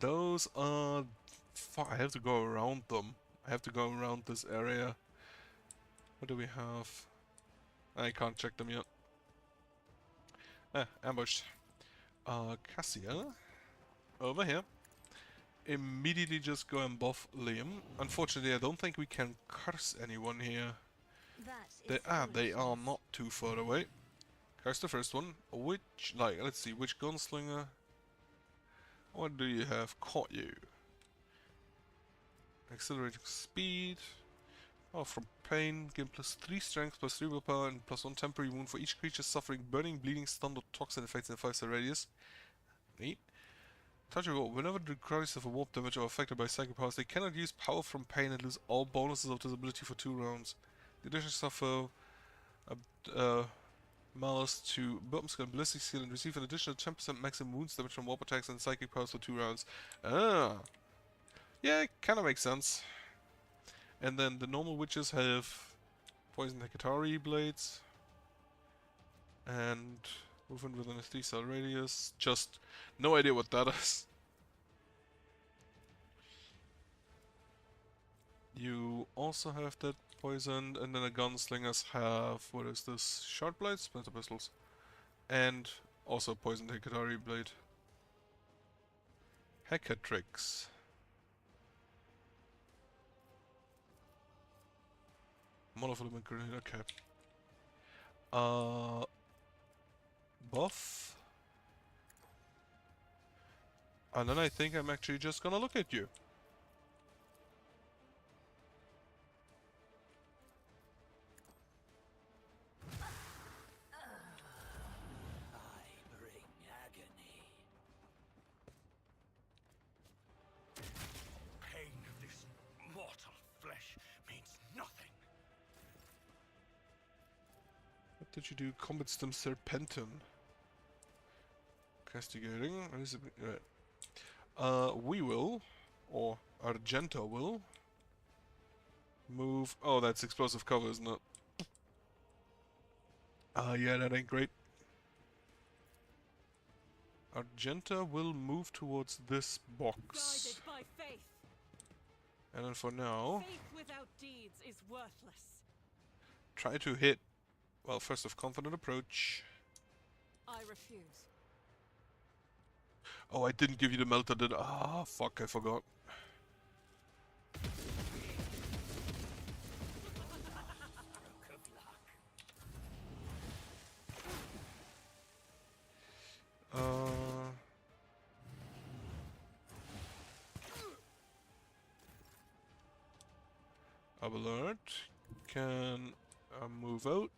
S1: Those are... I have to go around them. I have to go around this area. What do we have? I can't check them yet. Ambushed. Cassia. Over here. Immediately just go and buff Liam. Unfortunately, I don't think we can curse anyone here. They are not too far away. Curse the first one. Which, let's see, which gunslinger? What do you have? Caught you. Accelerating speed. Oh, from pain, gain +3 strength, +3 willpower, and +1 temporary wound for each creature suffering burning, bleeding, stunned, or toxin effects in a 5-star radius. Neat. Touch of warp. Whenever the creatures suffer warp damage or affected by psychic powers, they cannot use power from pain and lose all bonuses of this ability for 2 rounds. The addition suffer malice to bottom skill and ballistic skill and receive an additional 10% maximum wounds damage from warp attacks and psychic powers for 2 rounds. Yeah, it kinda makes sense. And then the normal witches have poison Hekatari blades and movement within a 3-star radius. Just no idea what that is. You also have that poisoned, and then the gunslingers have, what is this? Short blades? Splinter pistols. And also poisoned Hekatari blade. Hecatrix. Monofilament grenade, okay. Buff. And then I think I'm actually just gonna look at you.
S2: I bring agony. Pain of this mortal flesh means nothing.
S1: What did you do? Combat Stem Serpentin. Castigating. Right. We will, or Argenta will, move. Oh, that's explosive cover, isn't it? Yeah, that ain't great. Argenta will move towards this box.
S5: Guided by faith.
S1: And then for now,
S5: Faith without deeds is worthless.
S1: try to hit. Well, first of confident approach.
S5: I refuse.
S1: Oh, I didn't give you the melter, did I? Ah, fuck, I forgot. Alert. Can move out.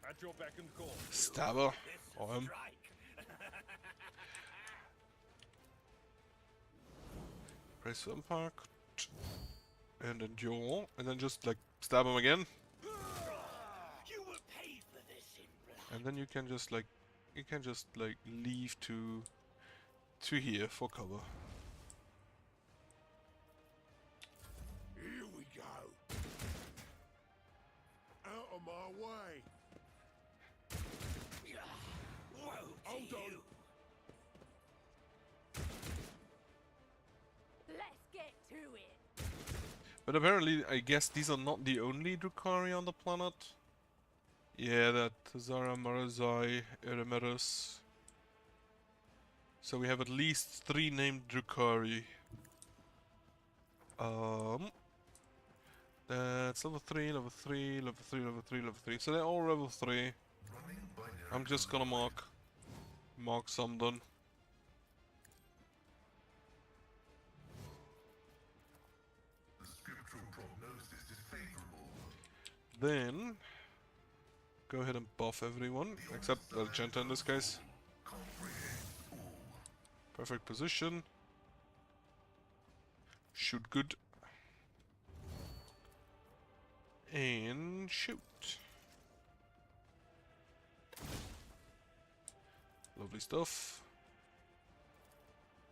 S8: At your beck and call.
S1: Stabber. On him. Press impact. And endure. And then just like stab him again.
S2: You will pay for this in blood.
S1: And then you can just like leave to here for cover.
S2: Here we go.
S7: Out of my way!
S2: Hold on.
S5: Let's get to it.
S1: But apparently, I guess these are not the only Drukhari on the planet. Yeah, that Zara, Marazai, Eremerus. So we have at least 3 named Drukhari. That's level 3, level 3, level 3, level 3, level 3. So they're all level 3. I'm just gonna mark some done. then go ahead and buff everyone, except Argenta in this case. Perfect position. Shoot good. And shoot. Lovely stuff.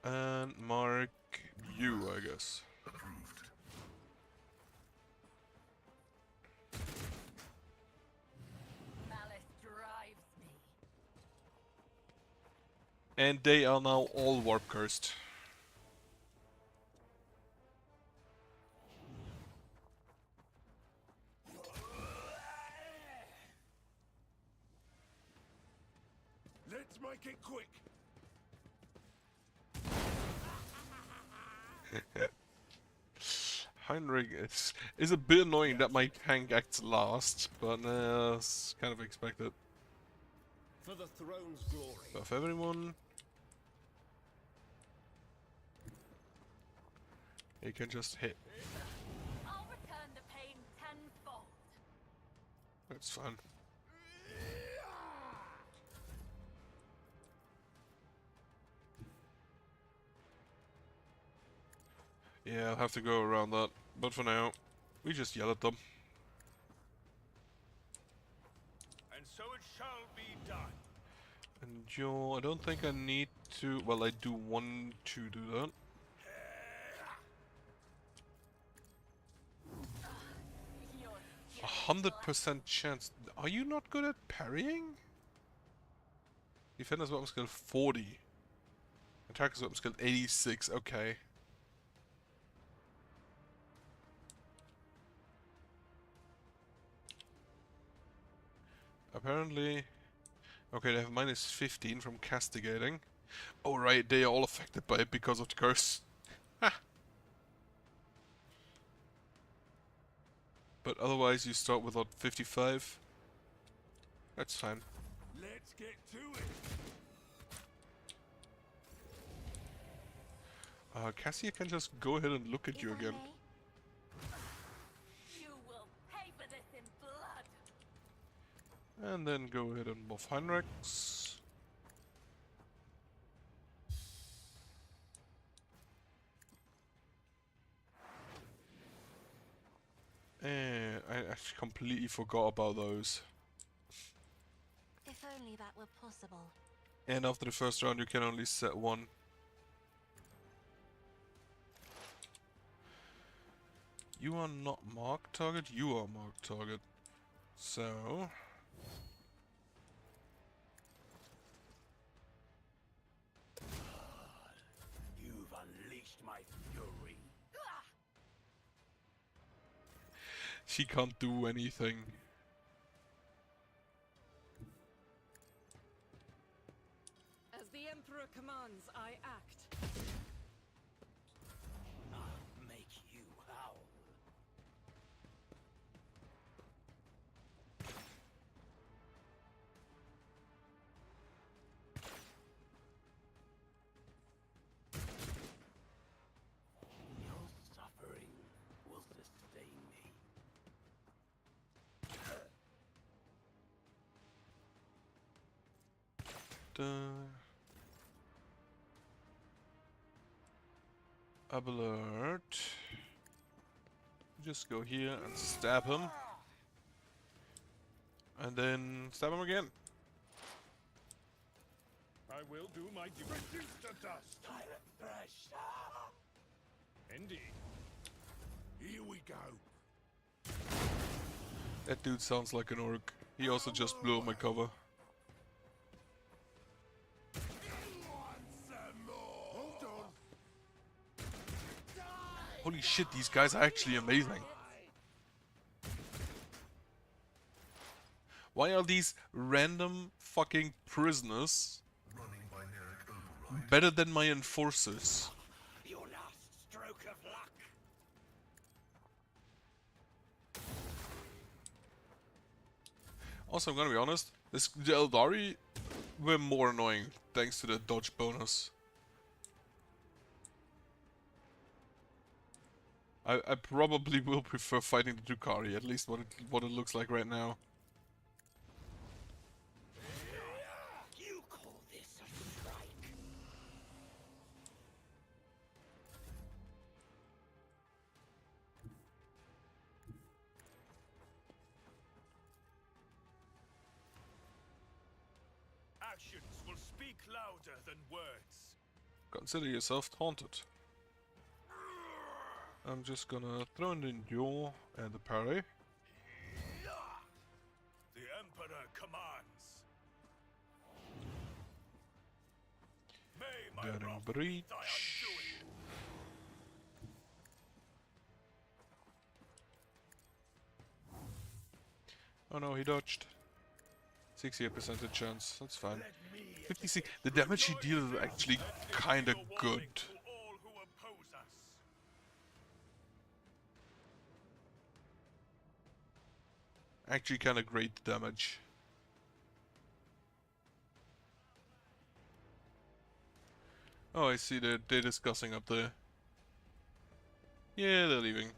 S1: And mark you, I guess.
S4: Approved.
S5: Malice drives me.
S1: And they are now all warp cursed.
S2: Let's make it quick.
S1: Heinrich is a bit annoying that my tank acts last, but it's kind of expected.
S7: For the throne's glory.
S1: Buff everyone. You can just hit.
S5: I'll return the pain tenfold.
S1: That's fine. Yeah, I'll have to go around that. But for now, we just yell at them.
S2: And so it shall be done.
S1: And Joe, I don't think I need to... Well, I do want to do that. 100% chance. Are you not good at parrying? Defender's weapon skill 40. Attacker's weapon skill 86. Okay. Apparently... Okay, they have minus 15 from castigating. Oh right, they are all affected by it because of the curse. Ha! But otherwise you start with what, 55? That's fine.
S2: Let's get to it.
S1: Cassia can just go ahead and look at you again.
S5: You will pay for this in blood.
S1: And then go ahead and buff Heinrichs. And I actually completely forgot about those.
S6: If only that were possible.
S1: And after the first round you can only set one. You are not marked target, you are marked target. So...
S2: You've unleashed my fury.
S1: She can't do anything.
S3: As the Emperor commands, I act.
S2: I'll make you howl. Your suffering will sustain me.
S1: Alert. Just go here and stab him. And then stab him again.
S8: I will do my duty. Reduce to dust.
S2: Pilot fresh.
S8: Indeed.
S2: Here we go.
S1: That dude sounds like an orc. He also just blew up my cover.
S2: Hold on.
S1: Holy shit, these guys are actually amazing. Why are these random fucking prisoners
S4: Running binaric override.
S1: better than my enforcers?
S2: Your last stroke of luck.
S1: Also, I'm gonna be honest, the Eldari were more annoying thanks to the dodge bonus. I probably will prefer fighting the Drukhari, at least what it looks like right now.
S2: You call this a strike? Actions will speak louder than words.
S1: Consider yourself taunted. I'm just gonna throw in the Endure and the parry.
S2: The Emperor commands. May my
S1: Daring
S2: wrath
S1: Breach.
S2: thy undoing.
S1: Oh no, he dodged. 68% chance, that's fine.
S2: Let me
S1: 56. The damage he deals is actually kinda good.
S2: to all who oppose us.
S1: Actually kinda great damage. Oh, I see they're discussing up there. Yeah, they're leaving.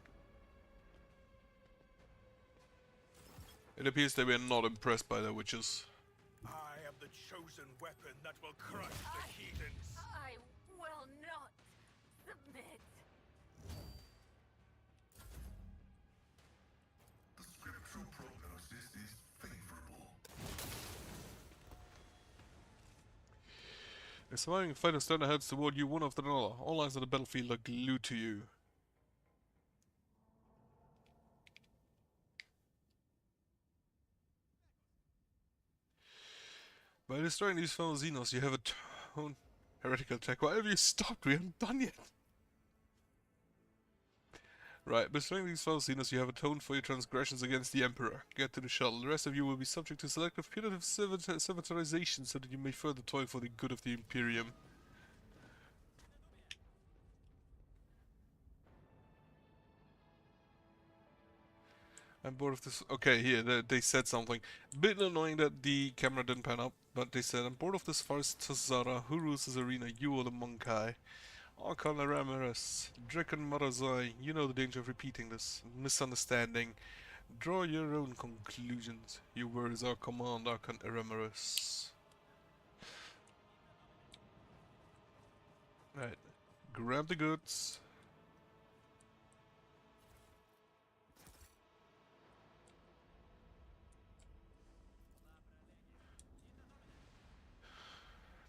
S1: It appears they were not impressed by their witches.
S2: I am the chosen weapon that will crush the heathens.
S5: I will not submit.
S4: The scriptural prognosis is favorable.
S1: A surviving fighter standard heads toward you one after another. All lines on the battlefield are glued to you. By destroying these fellow Xenos, you have a tone heretical attack. Why have you stopped? We haven't done yet. Right, by destroying these fellow Xenos, you have atoned for your transgressions against the Emperor. Get to the shuttle. The rest of you will be subject to selective punitive sabotization so that you may further toil for the good of the Imperium. I'm bored of this. Okay, here, they said something. Bit annoying that the camera didn't pan up, but they said, I'm bored of this farce, Tazara. Who rules this arena? You or the Monkai? Archon Ramirez, Draken Marazai. You know the danger of repeating this. Misunderstanding. Draw your own conclusions. Your words are command, Archon Ramirez. Right. Grab the goods.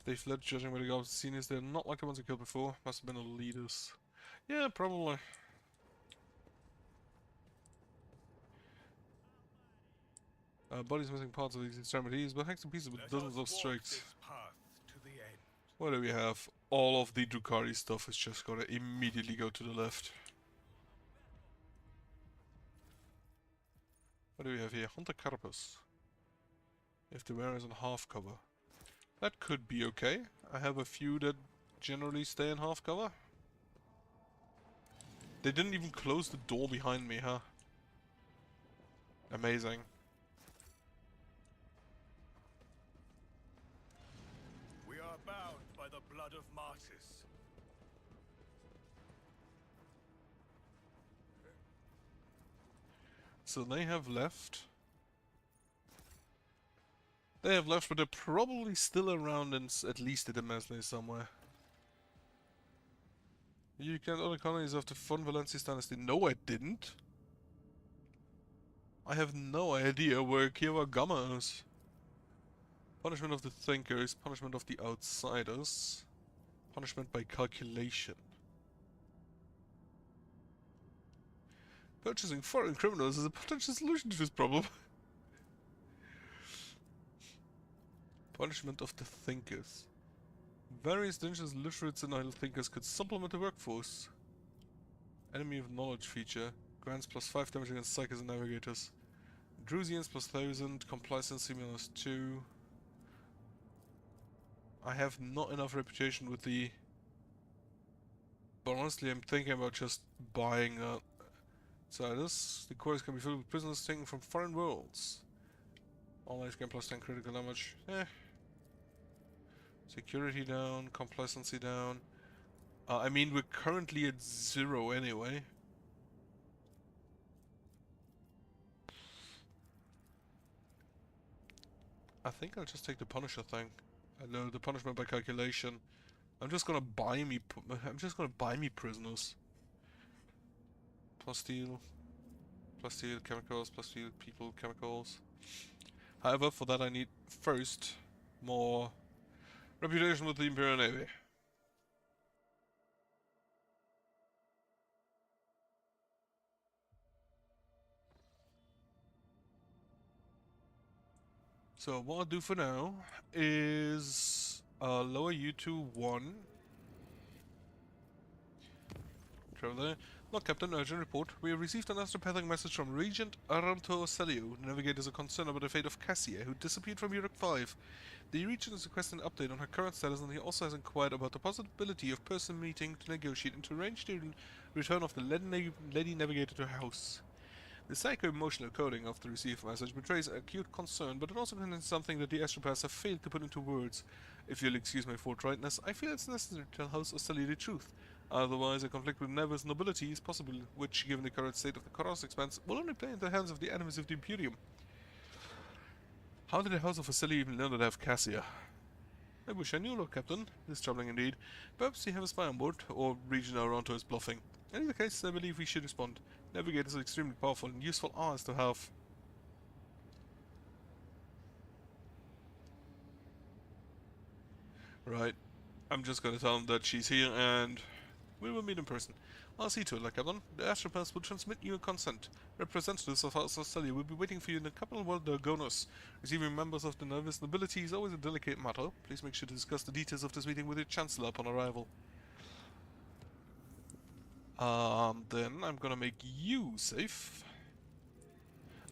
S1: They fled, judging by the goblins seniors. They're not like the ones I killed before. Must have been the leaders. Yeah, probably. Bodies missing parts of these extremities, but hanging pieces with
S2: Let
S1: dozens
S2: us
S1: of strikes.
S2: walk this path to the end.
S1: What do we have? All of the Drukhari stuff is just gonna immediately go to the left. What do we have here? Hunter Carpus. If the wearer is on half cover. That could be okay. I have a few that generally stay in half cover. They didn't even close the door behind me, huh? Amazing.
S2: We are bound by the blood of martyrs.
S1: So they have left. They have left, but they're probably still around and at least at the Mesne somewhere. You killed other colonies of the Von Valensis dynasty. No, I didn't. I have no idea where Kiewa Gamma is. Punishment of the thinkers, punishment of the outsiders, punishment by calculation. Purchasing foreign criminals is a potential solution to this problem. Punishment of the thinkers. Various dangerous literates and idle thinkers could supplement the workforce. Enemy of knowledge feature. Grants +5 damage against psychers and navigators. Drusians +1000, complacency -2. I have not enough reputation with the... But honestly, I'm thinking about just buying outsiders. The quarters can be filled with prisoners taken from foreign worlds. All lives gain +10 critical damage. Security down, complacency down. I mean, we're currently at 0 anyway. I think I'll just take the Punisher thing. I know the punishment by calculation. I'm just gonna buy me prisoners. Plus steel, chemicals, plus steel, people, chemicals. However, for that I need first more reputation with the Imperial Navy. So what I'll do for now is lower you to 1. Travel there. Look, Captain, urgent report. We have received an astropathic message from Regent Aranto Celio. The navigators are concerned about the fate of Cassia, who disappeared from Europe 5. The Regent is requesting an update on her current status, and he also has inquired about the possibility of person meeting to negotiate and to arrange the return of the Lady Navigator to house. The psycho-emotional coding of the received message betrays acute concern, but it also contains something that the astropaths have failed to put into words. If you'll excuse my forthrightness, I feel it's necessary to tell House Ostelli the truth. Otherwise, a conflict with Never's nobility is possible, which, given the current state of the Koros expanse, will only play into the hands of the enemies of the Imperium. How did the House of Ostelli even learn that I have Cassia? I wish I knew, Lord Captain. It is troubling indeed. Perhaps you have a spy on board, or Regent Aranto is bluffing. In either case, I believe we should respond. Navigators are extremely powerful and useful allies to have. Right. I'm just gonna tell him that she's here and we will meet in person. I'll see to it, Lord Captain. The astropaths will transmit you a consent. Representatives of House Ostelli will be waiting for you in the capital world Dargonos. Receiving members of the Nervous nobility is always a delicate matter. Please make sure to discuss the details of this meeting with your Chancellor upon arrival. Then I'm gonna make you safe.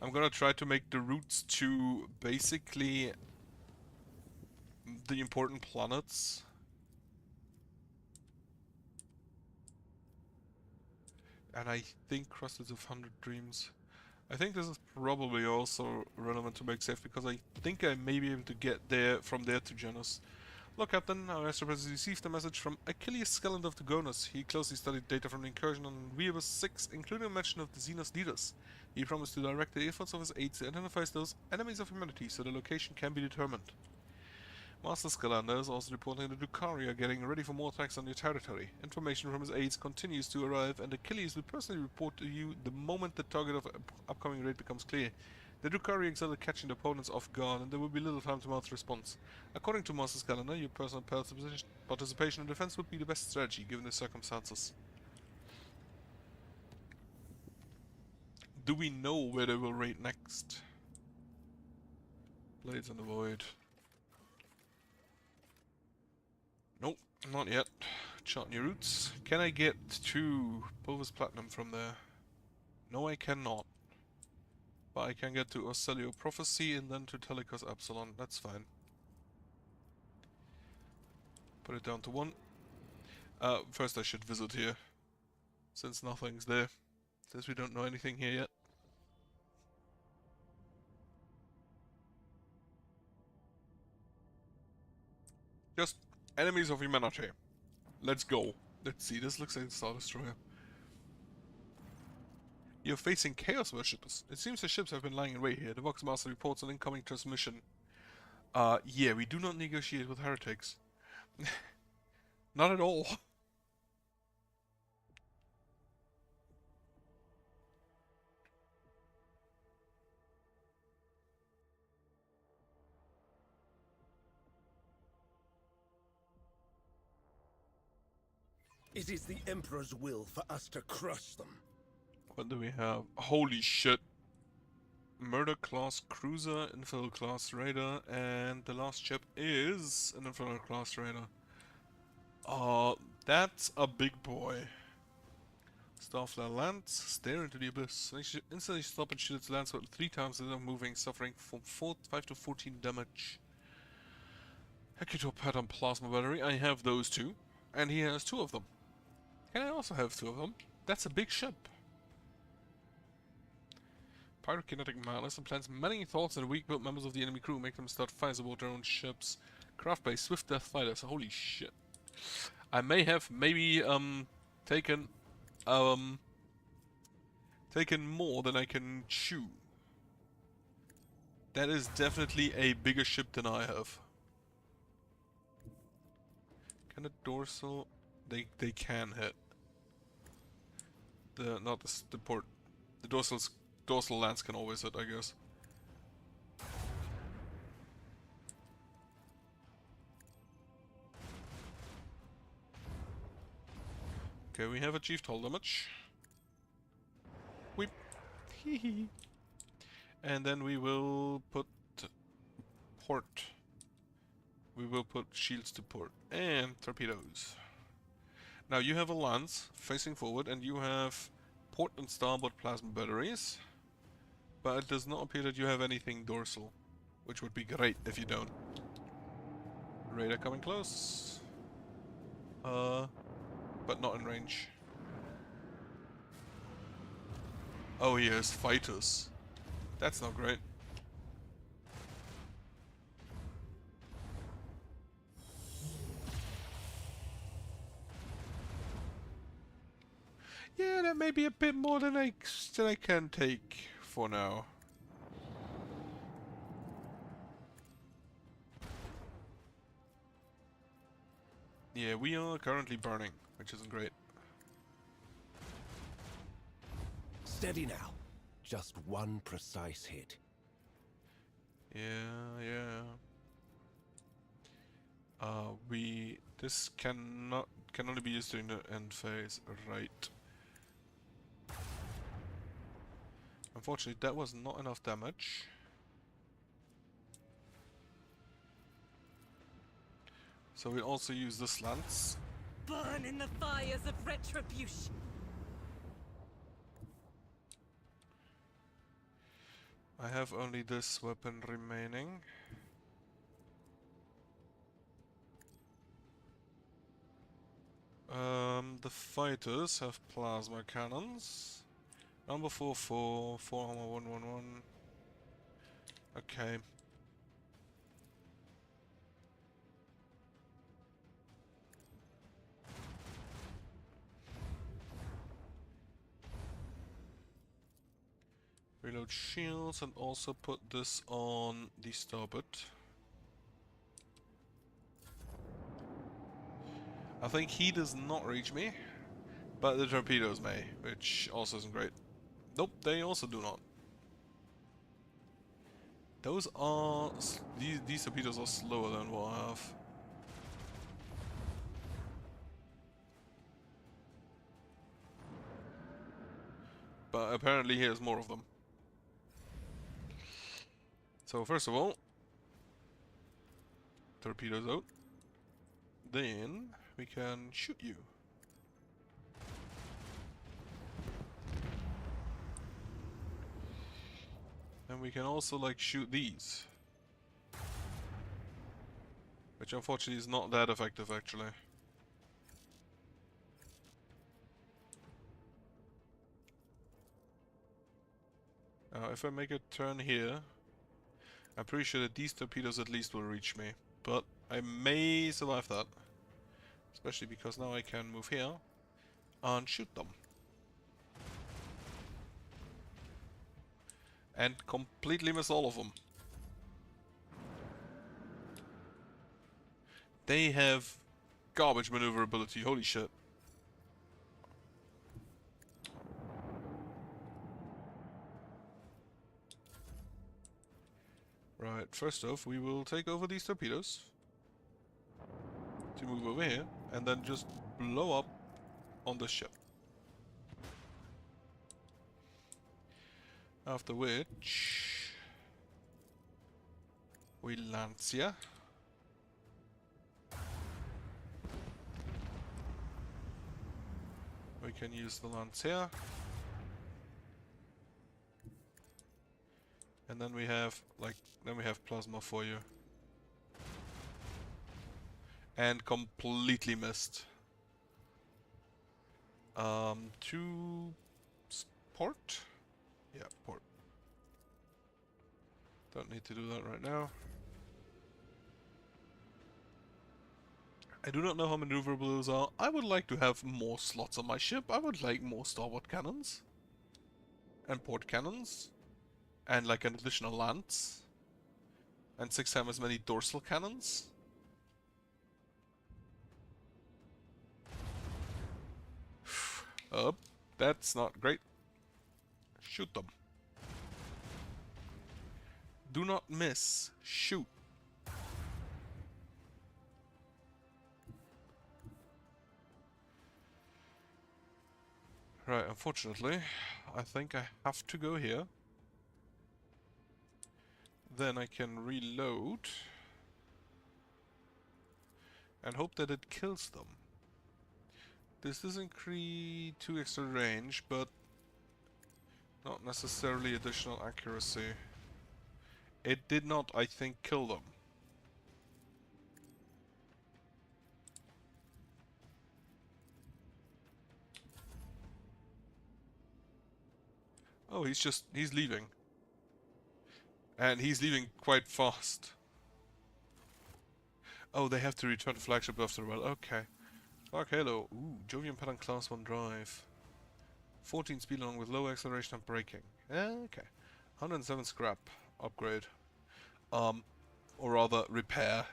S1: I'm gonna try to make the routes to basically the important planets. And I think Crusteds of 100 Dreams. I think this is probably also relevant to make safe, because I think I may be able to get there from there to Genos. Look, Captain, our astropath has received a message from Achilles Skelland of Dargonos. He closely studied data from the incursion on Rebus 6, including a mention of the Xenos leaders. He promised to direct the efforts of his aides to identify those enemies of humanity so the location can be determined. Master Scalander is also reporting that the Drukhari are getting ready for more attacks on your territory. Information from his aides continues to arrive, and Achilles will personally report to you the moment the target of upcoming raid becomes clear. The Drukhari excel at catching the opponents off guard, and there will be little time to mount response. According to Master Scalander, your personal participation in defense would be the best strategy given the circumstances. Do we know where they will raid next? Blades in the Void. Nope, not yet. Chart new routes. Can I get to Pulvis Platinum from there? No, I cannot. But I can get to Ostellio Prophecy and then to Telecos Epsilon. That's fine. Put it down to 1. First I should visit here, since nothing's there. Since we don't know anything here yet. Just enemies of humanity. Let's go. Let's see, this looks like a Star Destroyer. You're facing Chaos Worshippers. It seems the ships have been lying in wait here. The Voxmaster reports an incoming transmission. Yeah, we do not negotiate with heretics. Not at all.
S7: It is the Emperor's will for us to crush them.
S1: What do we have? Holy shit. Murder class cruiser, Infernal class raider, and the last ship is an Infernal class raider. That's a big boy. Starflare lands, stare into the abyss. Instantly stop and shoot its landswept 3 times instead of moving, suffering from 5 to 14 damage. Hecator pattern plasma battery, I have those 2. And he has 2 of them. Can I also have 2 of them? That's a big ship. Pyrokinetic malice implants many thoughts in weak-built members of the enemy crew, make them start fires aboard their own ships. Craft-based swift death fighters, holy shit. I may have maybe taken more than I can chew. That is definitely a bigger ship than I have. Can the dorsal... They can hit. Not the port. The dorsal lance can always hit, I guess. Okay, we have achieved hull damage. Weep. Hee. And then we will put port. We will put shields to port and torpedoes. Now you have a lance facing forward, and you have port and starboard plasma batteries, but it does not appear that you have anything dorsal, which would be great if you don't. Radar coming close. But not in range. Oh, he has fighters. That's not great. Yeah, that may be a bit more than I can take for now. Yeah, we are currently burning, which isn't great.
S7: Steady now. Just one precise hit.
S1: Yeah. This can only be used during the end phase, right? Unfortunately, that was not enough damage. So we'll also use the slants.
S5: Burn in the fires of retribution.
S1: I have only this weapon remaining. The fighters have plasma cannons. Number 4 armor 111. Okay. Reload shields and also put this on the starboard. I think he does not reach me, but the torpedoes may, which also isn't great. Nope, they also do not. Those are... These torpedoes are slower than what I have. But apparently he has more of them. So first of all, torpedoes out. Then we can shoot you. And we can also like shoot these. Which unfortunately is not that effective actually. Now if I make a turn here, I'm pretty sure that these torpedoes at least will reach me. But I may survive that. Especially because now I can move here and shoot them. And completely miss all of them. They have garbage maneuverability, holy shit. Right, first off, we will take over these torpedoes to move over here, and then just blow up on the ship. After which, we Lancia. We can use the Lancia. And then we have, plasma for you. And completely missed. To port? Yeah, port. Don't need to do that right now. I do not know how maneuverable those are. I would like to have more slots on my ship. I would like more starboard cannons. And port cannons. And like an additional lance. And 6 times as many dorsal cannons? That's not great. Shoot them. Do not miss. Shoot. Right, unfortunately, I think I have to go here. Then I can reload. And hope that it kills them. This does increase 2 extra range, but not necessarily additional accuracy. It did not, I think, kill them. Oh, he's leaving. And he's leaving quite fast. Oh, they have to return to flagship after a while. Okay. Okay, hello. Ooh, Jovian pattern class 1 drive. 14 speed along with low acceleration and braking. Okay. 107 scrap. Upgrade. Or rather, repair.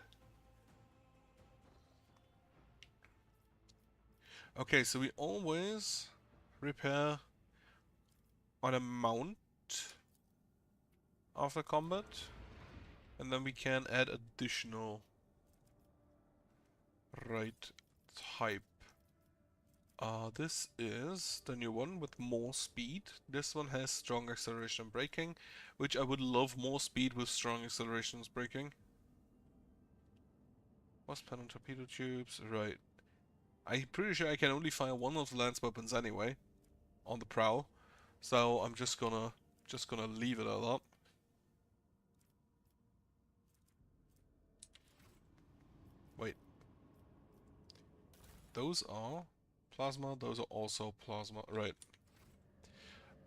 S1: Okay, so we always repair on a mount after combat. And then we can add additional type. This is the new one with more speed. This one has strong acceleration and braking, which I would love more speed with strong acceleration and braking. Wasp cannon torpedo tubes, right. I'm pretty sure I can only fire one of the lance weapons anyway on the prow, so I'm just gonna leave it at that. Wait. Those are plasma, those are also plasma, right.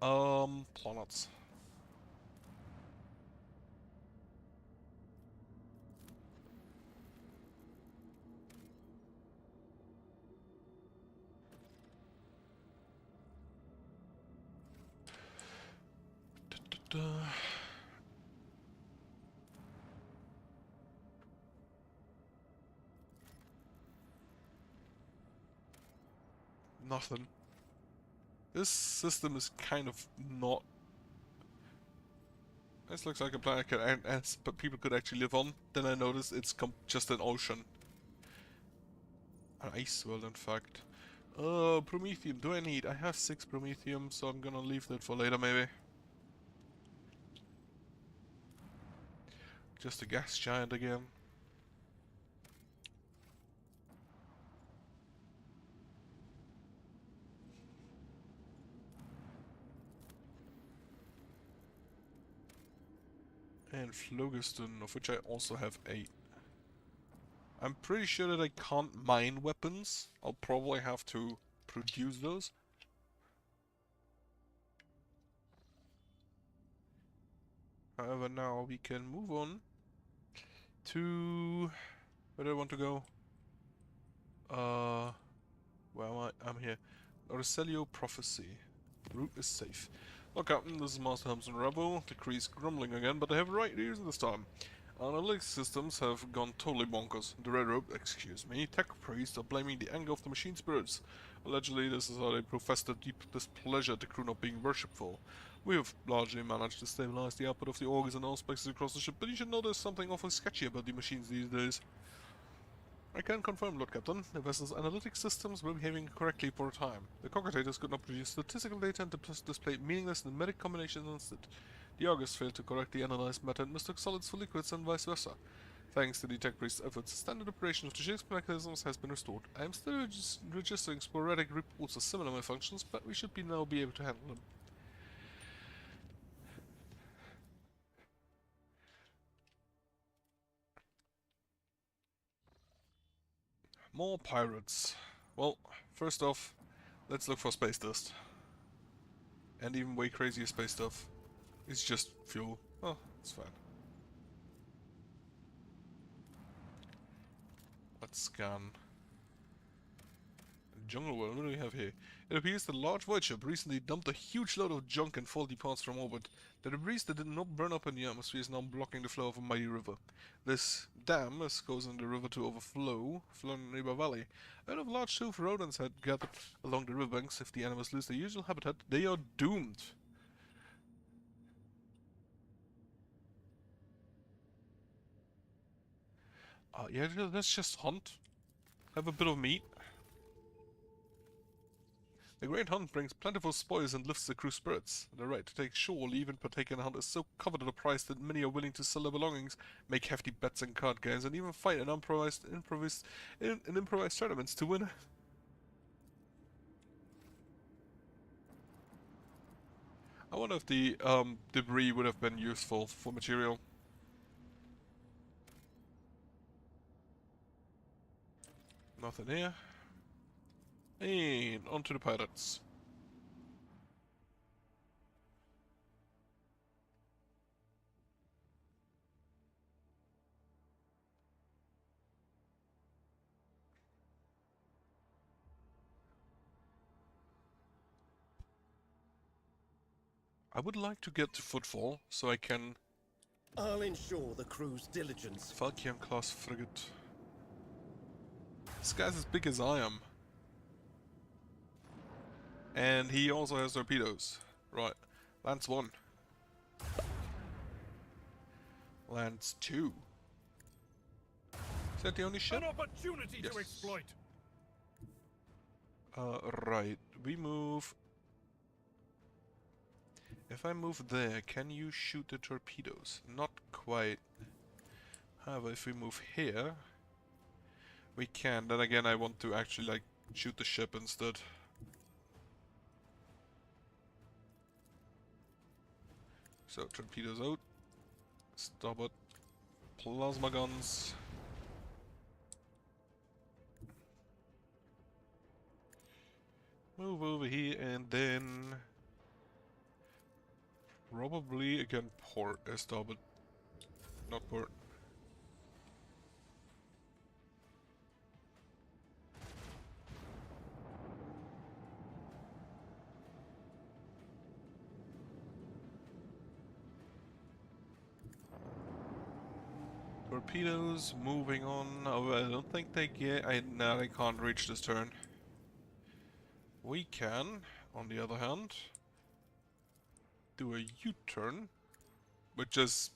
S1: Planets. Nothing. This system is kind of not... This looks like a planet but people could actually live on. Then I noticed it's just an ocean. An ice world, in fact. Promethium. Do I need? I have 6 Promethium, so I'm gonna leave that for later, maybe. Just a gas giant again. And phlogiston, of which I also have 8. I'm pretty sure that I can't mine weapons. I'll probably have to produce those. However, now we can move on to... Where do I want to go? Where am I? I'm here. Oricelio Prophecy. Route is safe. Well, Captain, this is Master Hamson Rabo. The crew's grumbling again, but they have right reason this time. Analytics systems have gone totally bonkers. The Red Rope, excuse me, tech priests are blaming the anger of the machine spirits. Allegedly, this is how they profess their deep displeasure at the crew not being worshipful. We have largely managed to stabilize the output of the organs and all spaces across the ship, but you should know there's something awfully sketchy about the machines these days. I can confirm, Lord Captain, the vessel's analytic systems were behaving correctly for a time. The cogitators could not produce statistical data and displayed meaningless numeric combinations instead. The Argus failed to correctly analyze matter and mistook solids for liquids and vice versa. Thanks to the tech priest's efforts, standard operation of the ship's mechanisms has been restored. I am still registering sporadic reports of similar malfunctions, but we should now be able to handle them. More pirates. Well, first off, let's look for space dust. And even way crazier space stuff. It's just fuel. Oh, it's fine. Let's scan. jungle world. What do we have here? It appears the large void ship recently dumped a huge load of junk and faulty parts from orbit. The debris that did not burn up in the atmosphere is now blocking the flow of a mighty river. This dam is causing the river to overflow, flowing in the nearby valley. A lot of large tooth rodents had gathered along the riverbanks. If the animals lose their usual habitat, they are doomed. Yeah, let's just hunt. Have a bit of meat. The great hunt brings plentiful spoils and lifts the crew's spirits. The right to take shore, leave and partake in the hunt is so coveted a price that many are willing to sell their belongings, make hefty bets in card games, and even fight in improvised tournaments to win. I wonder if the debris would have been useful for material. Nothing here. And on to the pirates. I would like to get to Footfall so I can...
S7: I'll ensure the crew's diligence.
S1: Valkyrian class frigate. This guy's as big as I am. And he also has torpedoes. Right. Lance 1. Lance 2. Is that the only ship?
S2: An opportunity
S1: Yes.
S2: to exploit.
S1: Right. We move... If I move there, can you shoot the torpedoes? Not quite. However, if we move here... We can. Then again, I want to actually, like, shoot the ship instead. So, torpedoes out. Stop it. Plasma guns. Move over here and then... Probably, again, port. Stop it. Not port. Torpedoes moving on. Oh, I don't think they get. No, they can't reach this turn. We can, on the other hand, do a U-turn, which is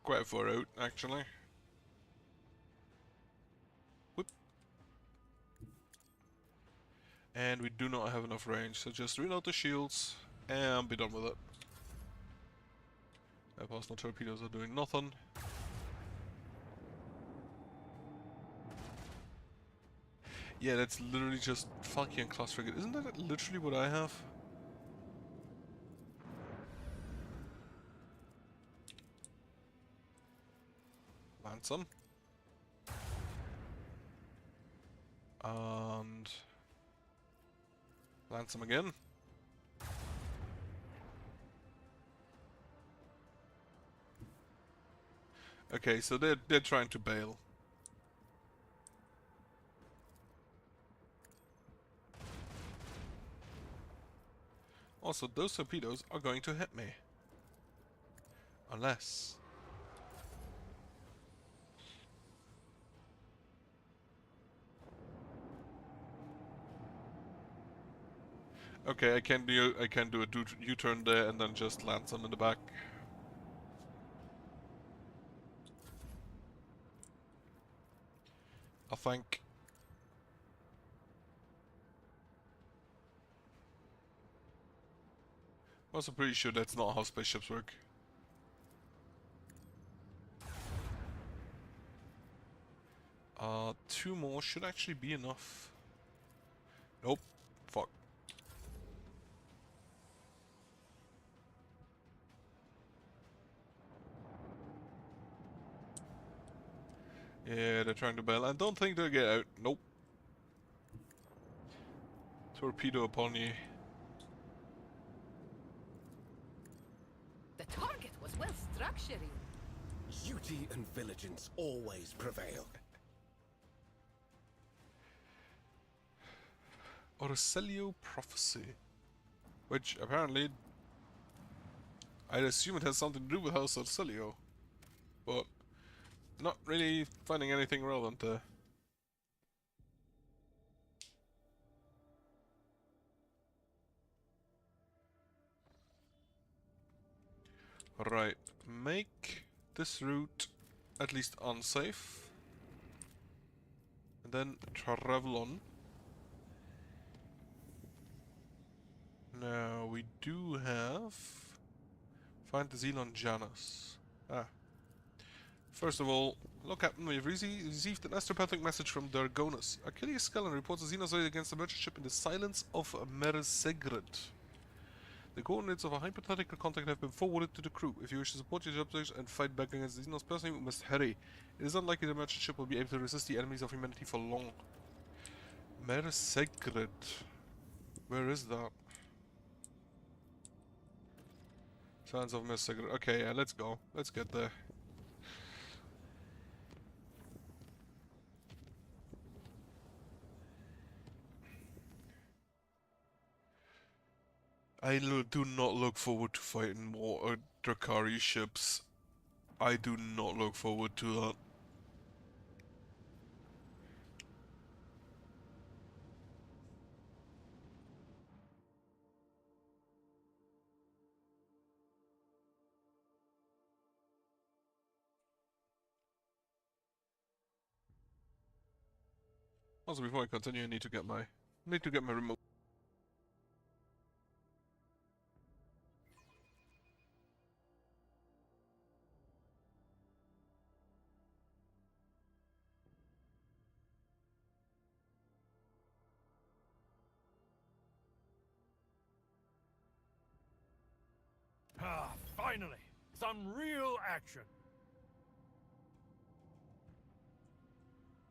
S1: quite far out, actually. Whoop. And we do not have enough range, so just reload the shields and be done with it. Personal torpedoes are doing nothing. Yeah, that's literally just Valkyrian class frigate. Isn't that literally what I have? Lance them. And... Lance them again. Okay, so they're trying to bail. Also, those torpedoes are going to hit me. Unless... Okay, I can do a U-turn there and then just land some in the back. I think. Also pretty sure that's not how spaceships work. Two more should actually be enough. Nope. Fuck. Yeah, they're trying to bail. I don't think they'll get out. Nope. Torpedo upon you.
S5: The target was well structured.
S7: Duty and vigilance always prevail.
S1: Orselio Prophecy. Which apparently, I'd assume it has something to do with House Orselio. But not really finding anything relevant there. Right, make this route at least unsafe. And then travel on. Now we do have... Find the Zelon Janus. First of all, hello Captain, we've received an astropathic message from Dargonus. Achilles Skellen reports a Xenozoid against the merchant ship in the silence of Mersegrid. The coordinates of a hypothetical contact have been forwarded to the crew. If you wish to support your subjects and fight back against the Xenos personally, you must hurry. It is unlikely the merchant ship will be able to resist the enemies of humanity for long. Mersegrid. Where is that? Silence of Mersegrid. Okay, yeah, let's go. Let's get there. I do not look forward to fighting more Drakari ships. I do not look forward to that. Also, before I continue, I need to get my remote.
S8: Ah, finally! Some real action!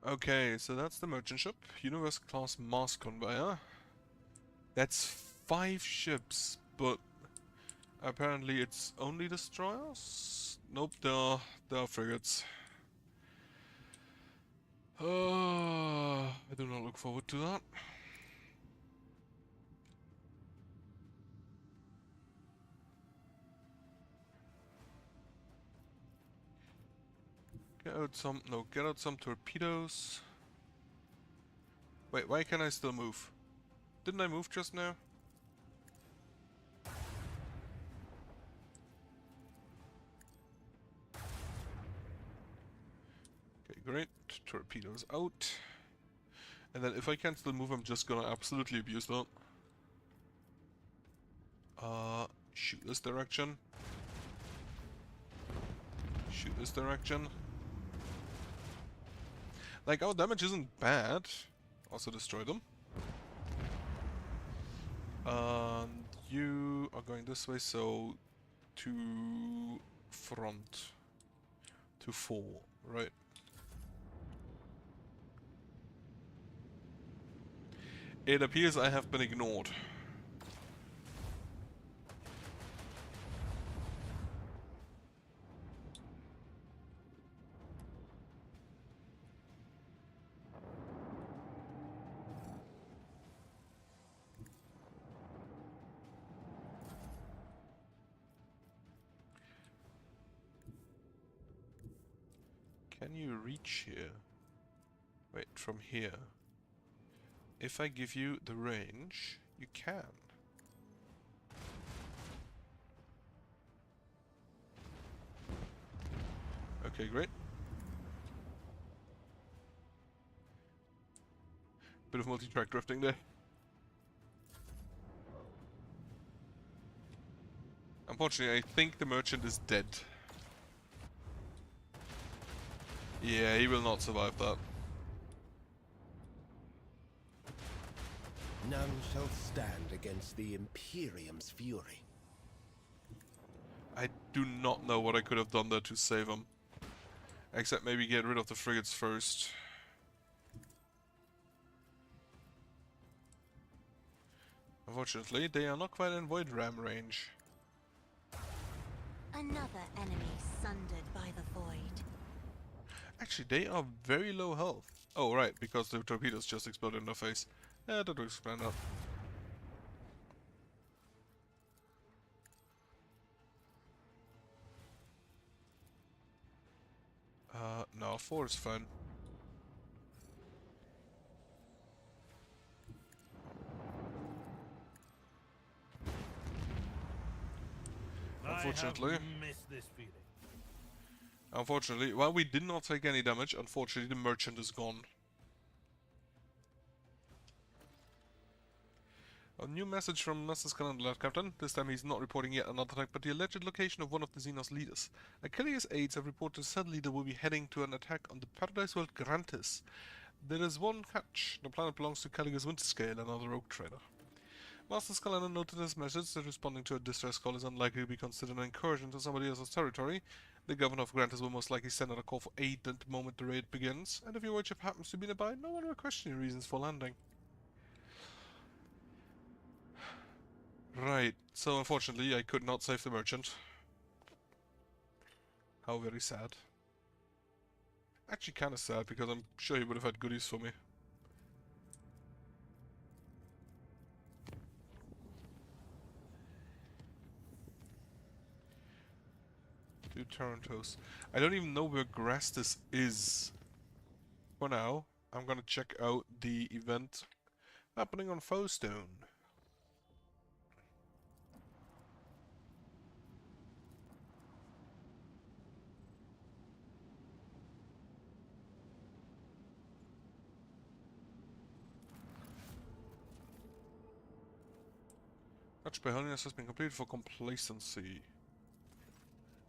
S1: Okay, so that's the merchant ship. Universe class Mars conveyor. That's 5 ships, but apparently it's only destroyers? Nope, there are frigates. I do not look forward to that. Get out some torpedoes. Wait, why can I still move? Didn't I move just now? Okay, great. Torpedoes out. And then if I can still move, I'm just gonna absolutely abuse that. Shoot this direction. Shoot this direction. Like, our damage isn't bad. Also destroy them. And you are going this way, so to front. To 4, right? It appears I have been ignored. Can you reach here? Wait, from here. If I give you the range, you can. Okay, great. Bit of multi-track drifting there. Unfortunately, I think the merchant is dead. Yeah, he will not survive that.
S7: None shall stand against the Imperium's fury.
S1: I do not know what I could have done there to save him. Except maybe get rid of the frigates first. Unfortunately, they are not quite in Void Ram range.
S6: Another enemy sundered by the void.
S1: Actually, they are very low health. Oh, right, because the torpedoes just exploded in their face. Yeah, that looks planned out. No, 4 is fine. Unfortunately.
S9: I have missed this feeling.
S1: Unfortunately, while we did not take any damage, unfortunately the merchant is gone. A new message from Master Scalan, Captain. This time he's not reporting yet another attack, but the alleged location of one of the Xenos leaders. Achilles' aides have reported a said leader will be heading to an attack on the Paradise World Grantis. There is one catch. The planet belongs to Caligus Winterscale, another rogue trader. Master Scalander noted his message that responding to a distress call is unlikely to be considered an incursion to somebody else's territory. The governor of Grantis will most likely send out a call for aid at the moment the raid begins, and if your worship happens to be nearby, no one will question your reasons for landing. Right, so unfortunately I could not save the merchant. How very sad. Actually kinda sad, because I'm sure he would have had goodies for me. Do Tarantos. I don't even know where Grastis is. For now, I'm gonna check out the event happening on Foestone. Match by Holiness has been completed for complacency.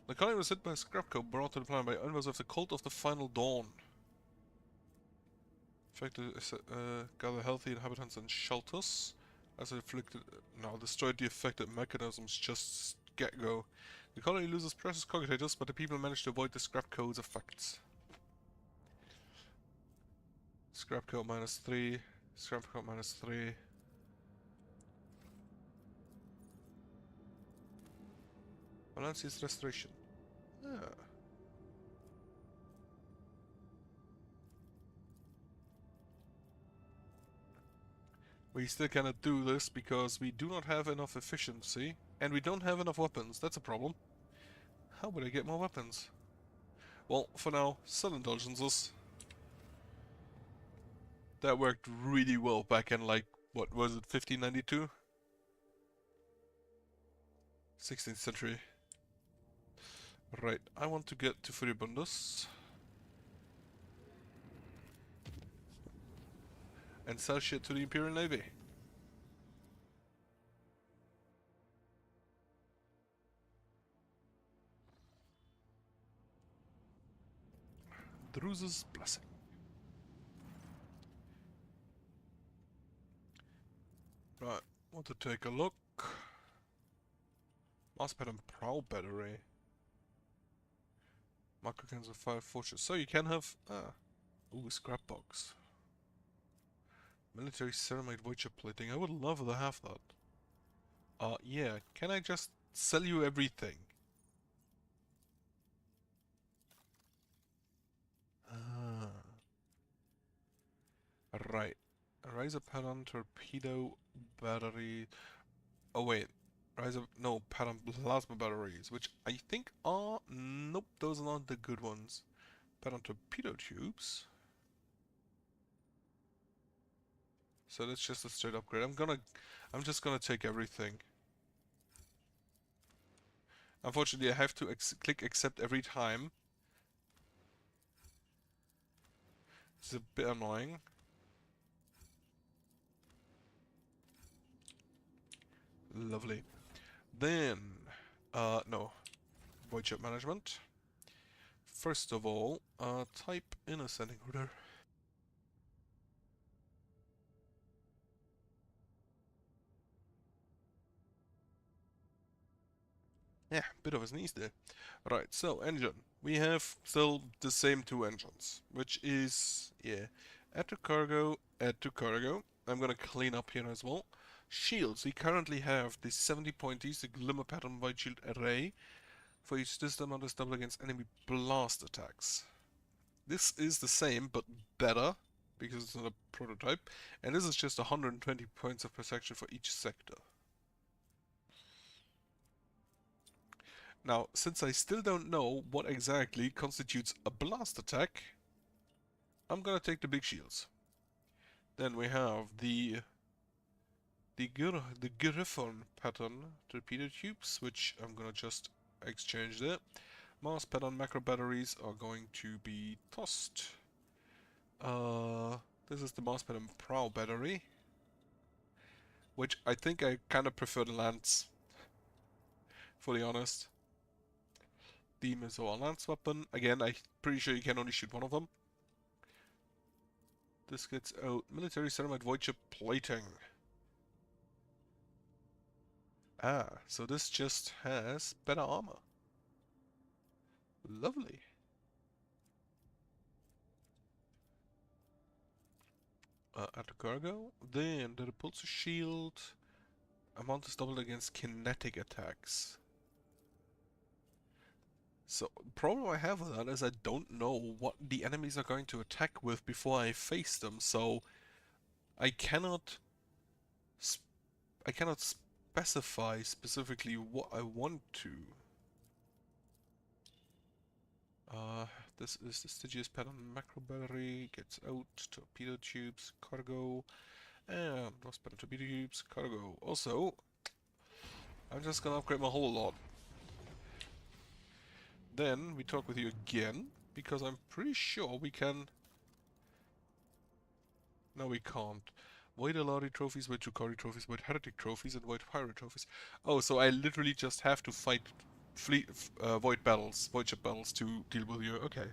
S1: The colony was hit by a scrapco brought to the planet by Unwas of the Cult of the Final Dawn. Affected, gather healthy inhabitants and shelters. As it afflicted, now destroyed the affected mechanisms just get-go. The colony loses precious cogitators, but the people manage to avoid the scrapco's effects. Scrapco -3, scrapco -3. Valencia's restoration. Ah. We still cannot do this because we do not have enough efficiency and we don't have enough weapons. That's a problem. How would I get more weapons? Well, for now, sell indulgences. That worked really well back in, like, what was it, 1592? 16th century. Right, I want to get to Furibundus. And sell shit to the Imperial Navy. Druse's Blessing. Right, want to take a look. Mousepad and Prowl Battery. Microcans of Fire Fortress. So you can have... ooh, scrap box. Military Ceramite Voyager Plating. I would love to have that. Yeah. Can I just sell you everything? Right. Riser Pattern Torpedo Battery. Oh wait. No, Pattern Plasma Batteries, which I think are... Nope, those are not the good ones. Pattern Torpedo Tubes. So that's just a straight upgrade. I'm just gonna take everything. Unfortunately, I have to click accept every time. It's a bit annoying. Lovely. Then, no. Void ship management. First of all, type in ascending order. Yeah, bit of a sneeze there. Right, so engine. We have still the same 2 engines, which is, yeah, add to cargo, add to cargo. I'm gonna clean up here as well. Shields. We currently have the 70 pointies, the Glimmer Pattern White Shield Array. For each this amount is double against enemy blast attacks. This is the same, but better. because it's not a prototype. And this is just 120 points of perception for each sector. Now, since I still don't know what exactly constitutes a blast attack, I'm gonna take the big shields. Then we have the Griffon pattern torpedo tubes, which I'm gonna just exchange there. Mars pattern macro batteries are going to be tossed. This is the Mars pattern prow battery, which I think I kind of prefer the lance. Fully honest. The missile lance weapon. Again, I'm pretty sure you can only shoot one of them. This gets out military ceramite void chip plating. Ah, so this just has better armor. Lovely. Add the cargo. Then the repulsor shield. Amount is doubled against kinetic attacks. So, the problem I have with that is I don't know what the enemies are going to attack with before I face them, so I cannot specify specifically what I want to. This is the Stygius pattern macro battery, gets out, torpedo tubes, cargo, and Ross pattern torpedo tubes, cargo. Also, I'm just gonna upgrade my whole lot. Then we talk with you again, because I'm pretty sure we can... No, we can't. Void Alari trophies, Void Drukhari trophies, Void Heretic trophies, and Void Pirate trophies. Oh, so I literally just have to fight Void battles, Void ship battles to deal with you. Okay.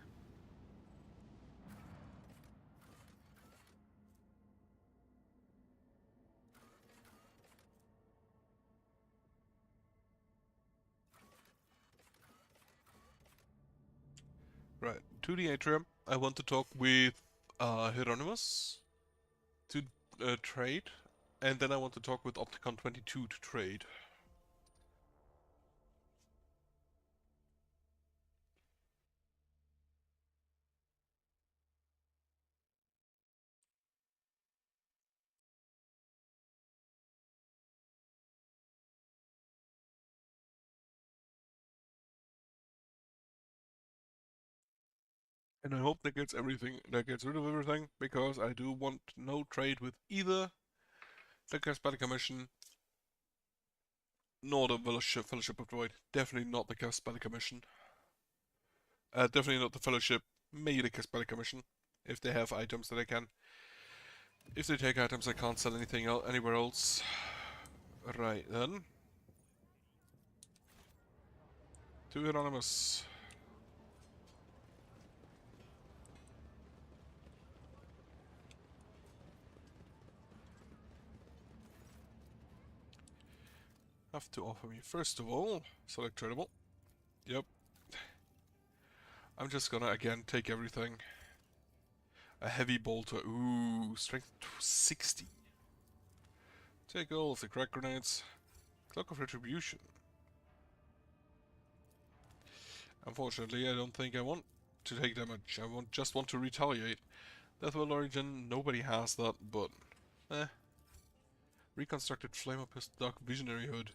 S1: Right, to the atrium. I want to talk with Hieronymus to trade, and then I want to talk with Opticon 22 to trade. And I hope that gets rid of everything, because I do want no trade with either the Caspatic Commission nor the Fellowship of Void. Definitely not the Caspatic Commission. Definitely not the Fellowship, maybe the Caspatic Commission, if they have items that I can. If they take items I can't sell anything anywhere else. Right then. To Hieronymus. Have to offer me, first of all, select tradable. Yep. I'm just gonna again take everything. A heavy bolter. Ooh, strength 60. Take all of the crack grenades. Cloak of Retribution. Unfortunately, I don't think I want to take damage. I just want to retaliate. Deathworld Origin, nobody has that, but Reconstructed Flamer Pistol Dark Visionary Hood.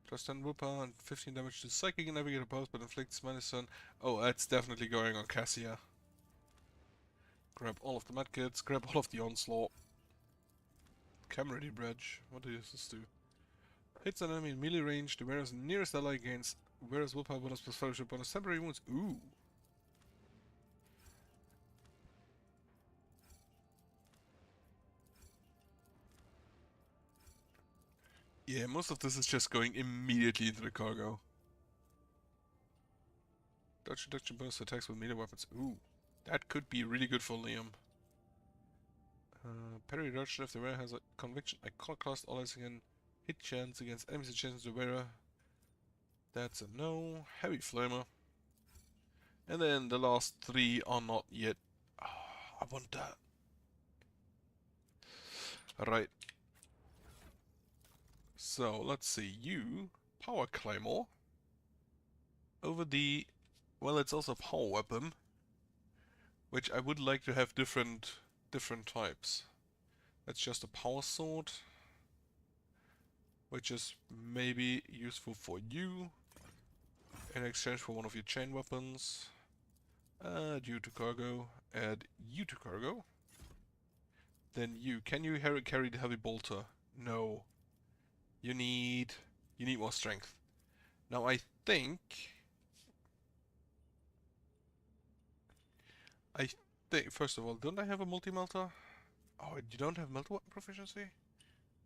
S1: Plus 10 willpower and 15 damage to Psychic and Navigator powers, but inflicts -1. Oh, that's definitely going on Cassia. Grab all of the medkits, grab all of the Onslaught. Cam ready, Bridge. What does this do? Hits an enemy in melee range, the wearer's nearest ally gains wearer's willpower bonus plus fellowship bonus, temporary wounds. Ooh. Yeah, most of this is just going immediately into the cargo. Dodge reduction bonus attacks with melee weapons. Ooh, that could be really good for Liam. Parry reduction if the wearer has a conviction. Iconoclast always again hit chance against enemies adjacent to the wearer. That's a no. Heavy Flamer. And then the last three are not yet. Oh, I want that. Alright. So, let's see. You, Power Claymore. Over the... Well, it's also a power weapon. which I would like to have different types. That's just a power sword, which is maybe useful for you in exchange for one of your chain weapons. Add you to cargo. Add you to cargo. Then you. Can you carry the heavy bolter? No. You need more strength. Now I think first of all, don't I have a multi-melter? Oh, you don't have melter weapon proficiency?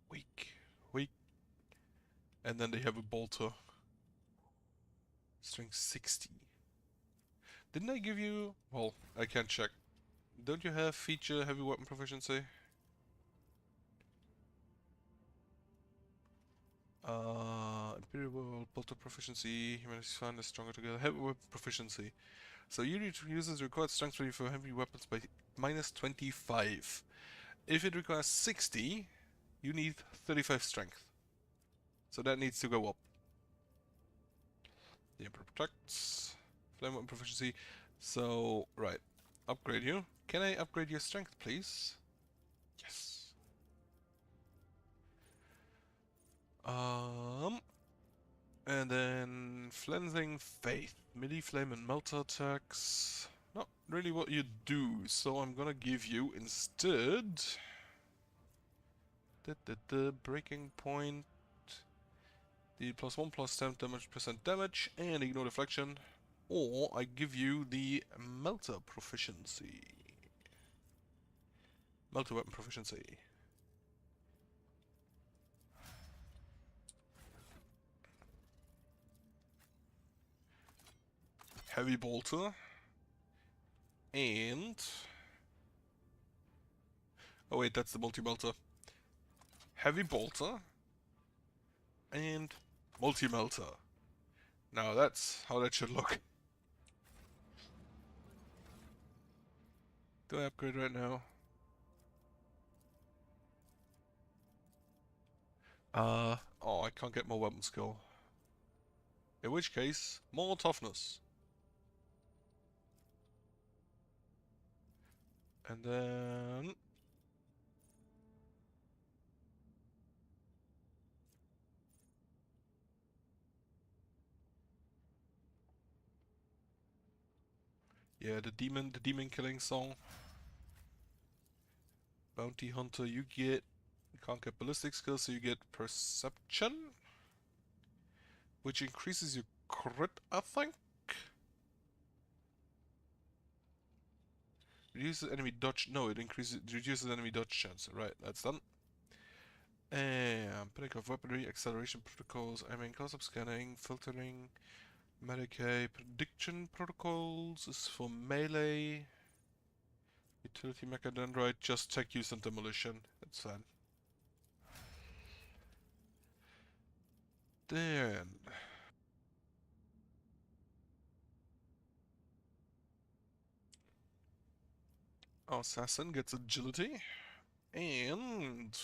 S1: Weak. And then they have a bolter. Strength 60. Didn't I give you... Well, I can't check. Don't you have feature heavy weapon proficiency? Imperial World, bolter proficiency, humanity's fine is stronger together. Heavy weapon proficiency. So unit uses required strength value for heavy weapons by minus 25. If it requires 60, you need 35 strength. So that needs to go up. The Emperor protects. Flame weapon proficiency. So, right. Upgrade you. Can I upgrade your strength, please? Yes. And then Flensing Faith. Melee flame and melter attacks. Not really what you do, so I'm gonna give you instead the breaking point. The +1/+10 damage %, and ignore deflection. Or I give you the melter proficiency. Melter weapon proficiency. Heavy bolter. And... oh wait, that's the multi-melter. Heavy bolter. And multi-melter. Now that's how that should look. Do I upgrade right now? Oh, I can't get more weapon skill. In which case, more toughness. And then... yeah, the demon killing song. Bounty hunter, you can't get ballistic skills, so you get perception, which increases your crit, I think. Reduces enemy dodge. No, it reduces enemy dodge chance. Right, that's done. And panic of weaponry, acceleration protocols, aiming, close-up scanning, filtering, Medicaid, prediction protocols is for melee. Utility mechadendrite, just tech use and demolition. That's fine. Then assassin gets agility and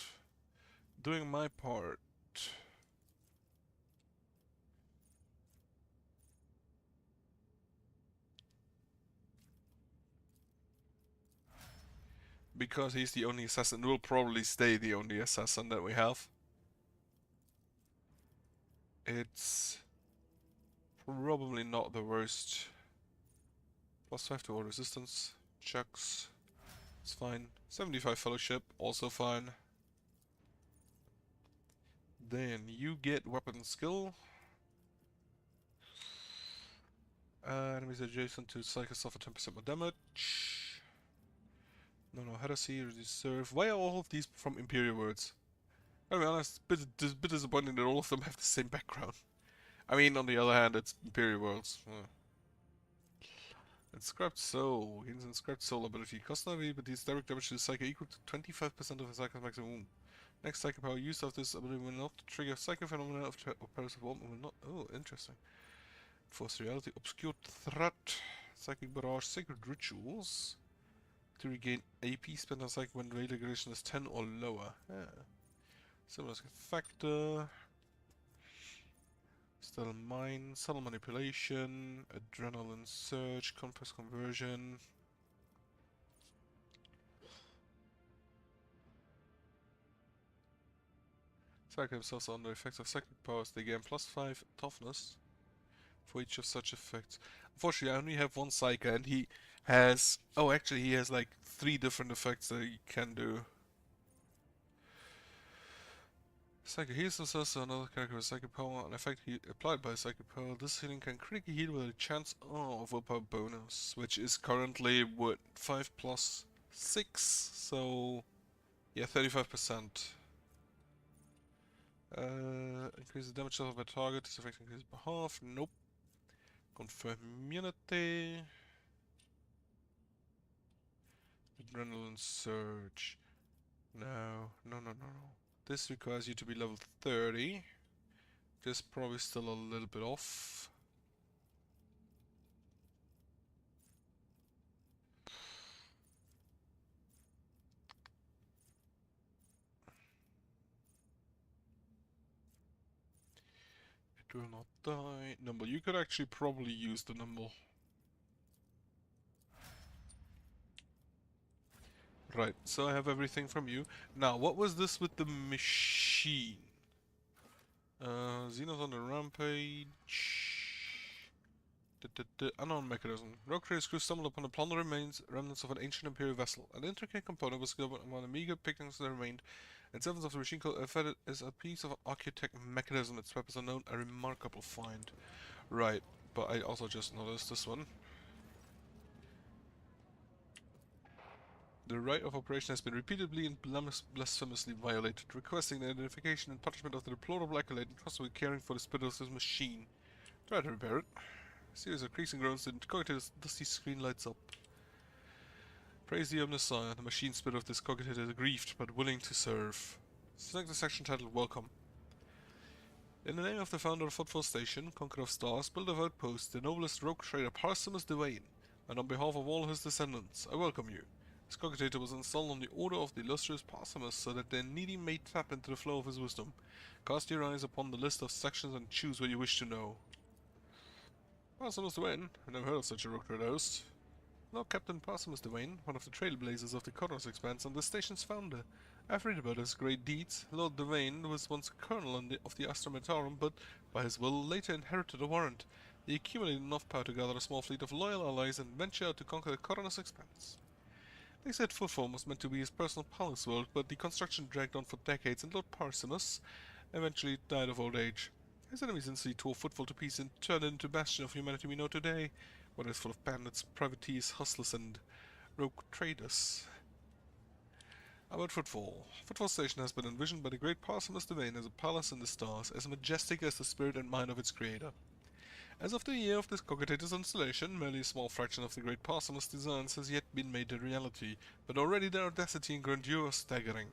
S1: doing my part. Because he's the only assassin, will probably stay the only assassin that we have. It's probably not the worst. +5 to all resistance checks. It's fine. 75 fellowship, also fine. Then you get weapon skill. Enemies adjacent to Psycho suffer 10% more damage. No, heresy, reserve. Why are all of these from Imperial words? I'll be honest, bit disappointing that all of them have the same background. I mean, on the other hand, it's Imperial worlds. Inscribed Soul. Gains Inscribed Soul ability. Cost no ability, but deals direct damage to the Psycho equal to 25% of the Psycho's maximum wound. Next Psycho power used of this ability will not trigger Psycho phenomena of Parasitic Warp and will not... oh, interesting. Force Reality. Obscure Threat. Psychic Barrage. Sacred Rituals. To regain AP spent on Psychic when rate aggression is 10 or lower. Yeah. Similar factor. Subtle Mind, Subtle Manipulation, Adrenaline Surge, Compass Conversion. Striker themselves are under effects of psychic powers. They gain +5 toughness for each of such effects. Unfortunately, I only have one Psyker, and he has... Oh, actually, he has like 3 different effects that he can do. Psychic heals themselves to another character with psychic power. An effect applied by psychic power. This healing can critically heal with a chance of willpower bonus, which is currently what 5 plus 6. So yeah, 35%. Increase the damage level of a target. This effect increases by half. Nope. Confirm immunity. Adrenaline surge. No. This requires you to be level 30. This probably still a little bit off. It will not die. Nimble, you could actually probably use the Nimble. Right, so I have everything from you. Now, what was this with the machine? Xenos on the rampage. Unknown mechanism. Rogue traders crew stumbled upon the plundered remnants of an ancient Imperial vessel. An intricate component was discovered among the meager pickings that remained, and servants of the machine called fed as a piece of an architect mechanism. Its weapons are known, a remarkable find. Right, but I also just noticed this one. The right of operation has been repeatedly and blasphemously violated, requesting the identification and punishment of the deplorable accolade entrusted with caring for the spirit of this machine. Try to repair it. A series of creaks and groans, the cogitator's dusty screen lights up. Praise the Omnissiah, the machine spirit of this cogitator is aggrieved but willing to serve. Select the section titled Welcome. In the name of the founder of Footfall Station, Conqueror of Stars, builder of Outpost, the noblest rogue trader Parsimus Devain, and on behalf of all his descendants, I welcome you. This cogitator was installed on the order of the illustrious Parsimus so that the needy may tap into the flow of his wisdom. Cast your eyes upon the list of sections and choose what you wish to know. Parsimus Devain? I never heard of such a rogue trader host. Lord Captain Parsimus Devain, one of the trailblazers of the Coroner's Expanse and the station's founder. I've read about his great deeds. Lord Devain was once a colonel of the Astra Militarum, but by his will later inherited a warrant. He accumulated enough power to gather a small fleet of loyal allies and venture out to conquer the Coroner's Expanse. They said Footfall was meant to be his personal palace world, but the construction dragged on for decades, and Lord Parsimus eventually died of old age. His enemies instantly tore Footfall to pieces and turned it into the bastion of humanity we know today, one is full of bandits, privateers, hustlers, and rogue traders. About Footfall. Footfall Station has been envisioned by the great Parsimus Devain as a palace in the stars, as majestic as the spirit and mind of its creator. As of the year of this cogitator's installation, merely a small fraction of the great Parsimus' designs has yet been made a reality, but already their audacity and grandeur are staggering.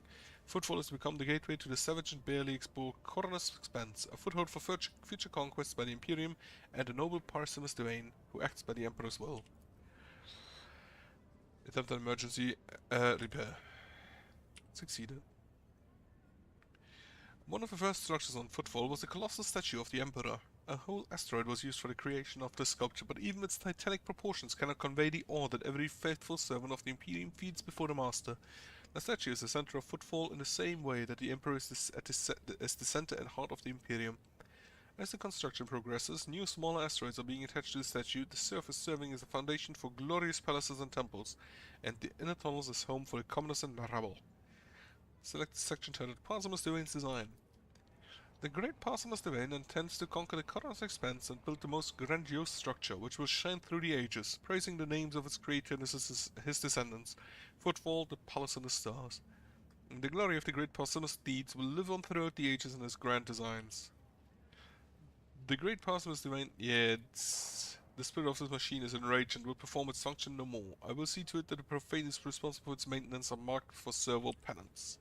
S1: Footfall has become the gateway to the savage and barely explored Coroner's Expanse, a foothold for future conquests by the Imperium and the noble Parsimus Devain, who acts by the Emperor's will. Attempt an emergency repair. Succeeded. One of the first structures on Footfall was the colossal statue of the Emperor. A whole asteroid was used for the creation of this sculpture, but even its titanic proportions cannot convey the awe that every faithful servant of the Imperium feels before the Master. The statue is the center of Footfall in the same way that the Emperor is the center and heart of the Imperium. As the construction progresses, new smaller asteroids are being attached to the statue, the surface serving as a foundation for glorious palaces and temples, and the inner tunnels as home for the commoners and rabble. Select the section titled Parsimus Devain's Design. The great Parsimus Devain intends to conquer the Coroner's Expanse and build the most grandiose structure, which will shine through the ages, praising the names of its creator and his descendants, Footfall, the Palace in the Stars. And the glory of the great Parsimus' deeds will live on throughout the ages in his grand designs. The great Parsimus Devain, the spirit of this machine is enraged and will perform its function no more. I will see to it that the profanes responsible for its maintenance are marked for servile penance.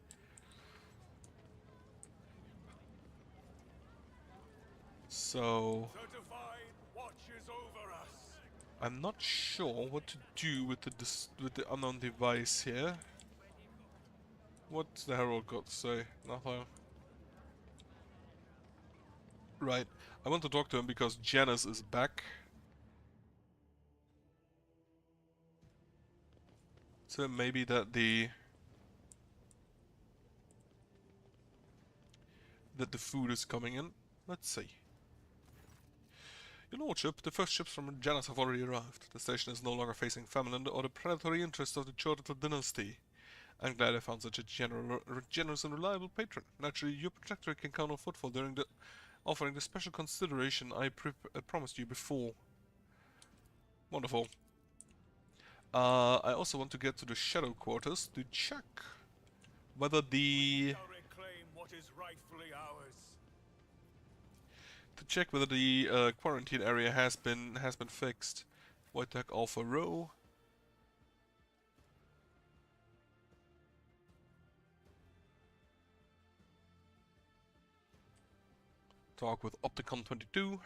S1: So I'm not sure what to do with the unknown device here. What's the Herald got to say? Nothing. Right. I want to talk to him because Janice is back. So maybe that the that the food is coming in. Let's see. Your Lordship, the first ships from Janus have already arrived. The station is no longer facing famine or the predatory interests of the Chortle dynasty. I'm glad I found such a generous and reliable patron. Naturally, your protectorate can count on Footfall during the offering the special consideration I promised you before. Wonderful. I also want to get to the Shadow Quarters to check whether the
S2: Shall reclaim what is rightfully ours.
S1: quarantine area has been fixed. White Tech Alpha Row. Talk with Opticon 22.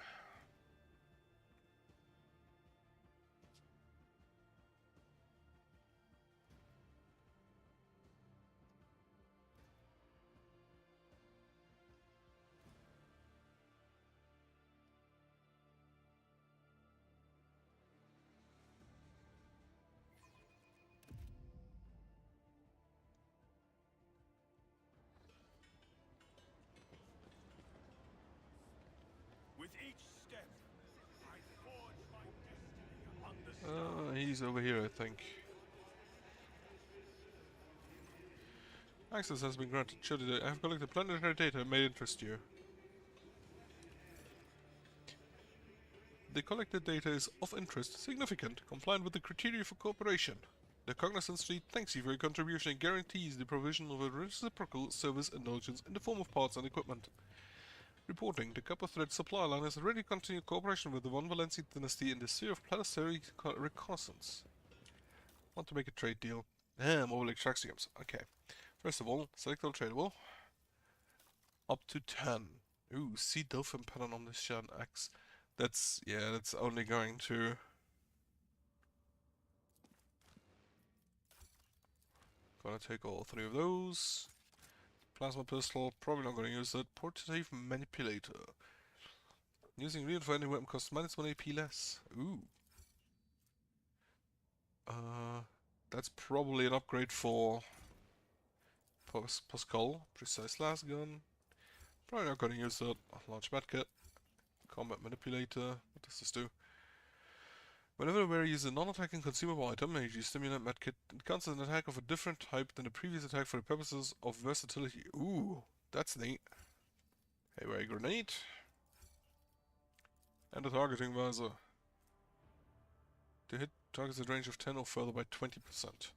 S2: With each step, I forge my destiny among the stars.
S1: He's over here, I think. Access has been granted. I have collected planetary data that may interest you. The collected data is of interest, significant, compliant with the criteria for cooperation. The Cognizance Fleet thanks you for your contribution and guarantees the provision of a reciprocal service indulgence in the form of parts and equipment. Reporting, the Copper Thread supply line has already continued cooperation with the Von Valenci dynasty in the sphere of planetary reconnaissance. Want to make a trade deal? Mobile extractions. Okay. First of all, select all tradable. Up to 10. Ooh, Sea Dolphin pattern on the Shan X. That's only going to... Gonna take all 3 of those. Plasma pistol, probably not gonna use it. Portative manipulator. Using reinforced weapon costs -1 AP less. Ooh. That's probably an upgrade for Pascal. Precise las gun. Probably not gonna use that. Launch medkit. Combat manipulator. What does this do? Whenever the wearer uses a non-attacking consumable item, AG stimulant medkit, it counts as an attack of a different type than the previous attack for the purposes of versatility. Ooh, that's neat. Haywire grenade. And a targeting visor. The hit targets at range of 10 or further by 20%.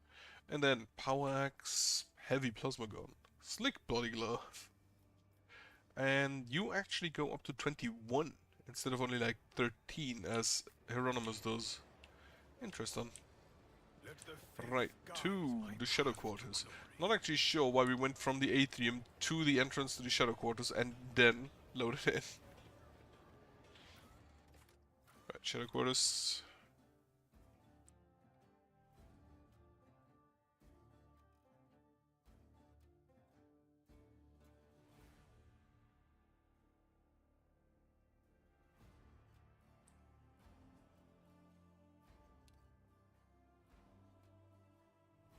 S1: And then power axe, heavy plasma gun, slick body glove. And you actually go up to 21 instead of only like 13 as Hieronymus does. Interesting. Right, to the Shadow Quarters. Not actually sure why we went from the atrium to the entrance to the Shadow Quarters and then loaded in. Right, Shadow Quarters.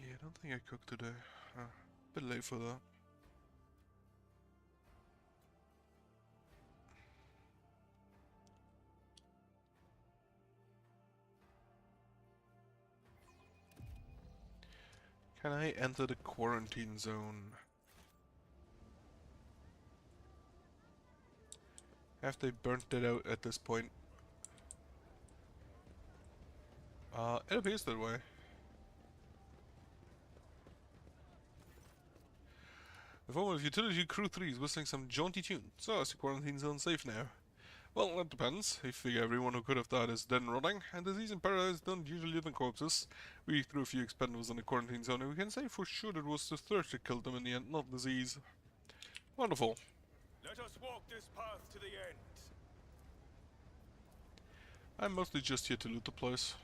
S1: I don't think I cooked today. Bit late for that. Can I enter the quarantine zone? Have they burnt it out at this point? It appears that way. The form of Utility Crew 3 is whistling some jaunty tune, so is the quarantine zone safe now? Well, that depends. If everyone who could have died is dead and rotting, and disease and paradise don't usually live in corpses, we threw a few expendables in the quarantine zone, and we can say for sure that it was the thirst that killed them in the end, not disease. Wonderful.
S2: Let us walk this path to the end.
S1: I'm mostly just here to loot the place.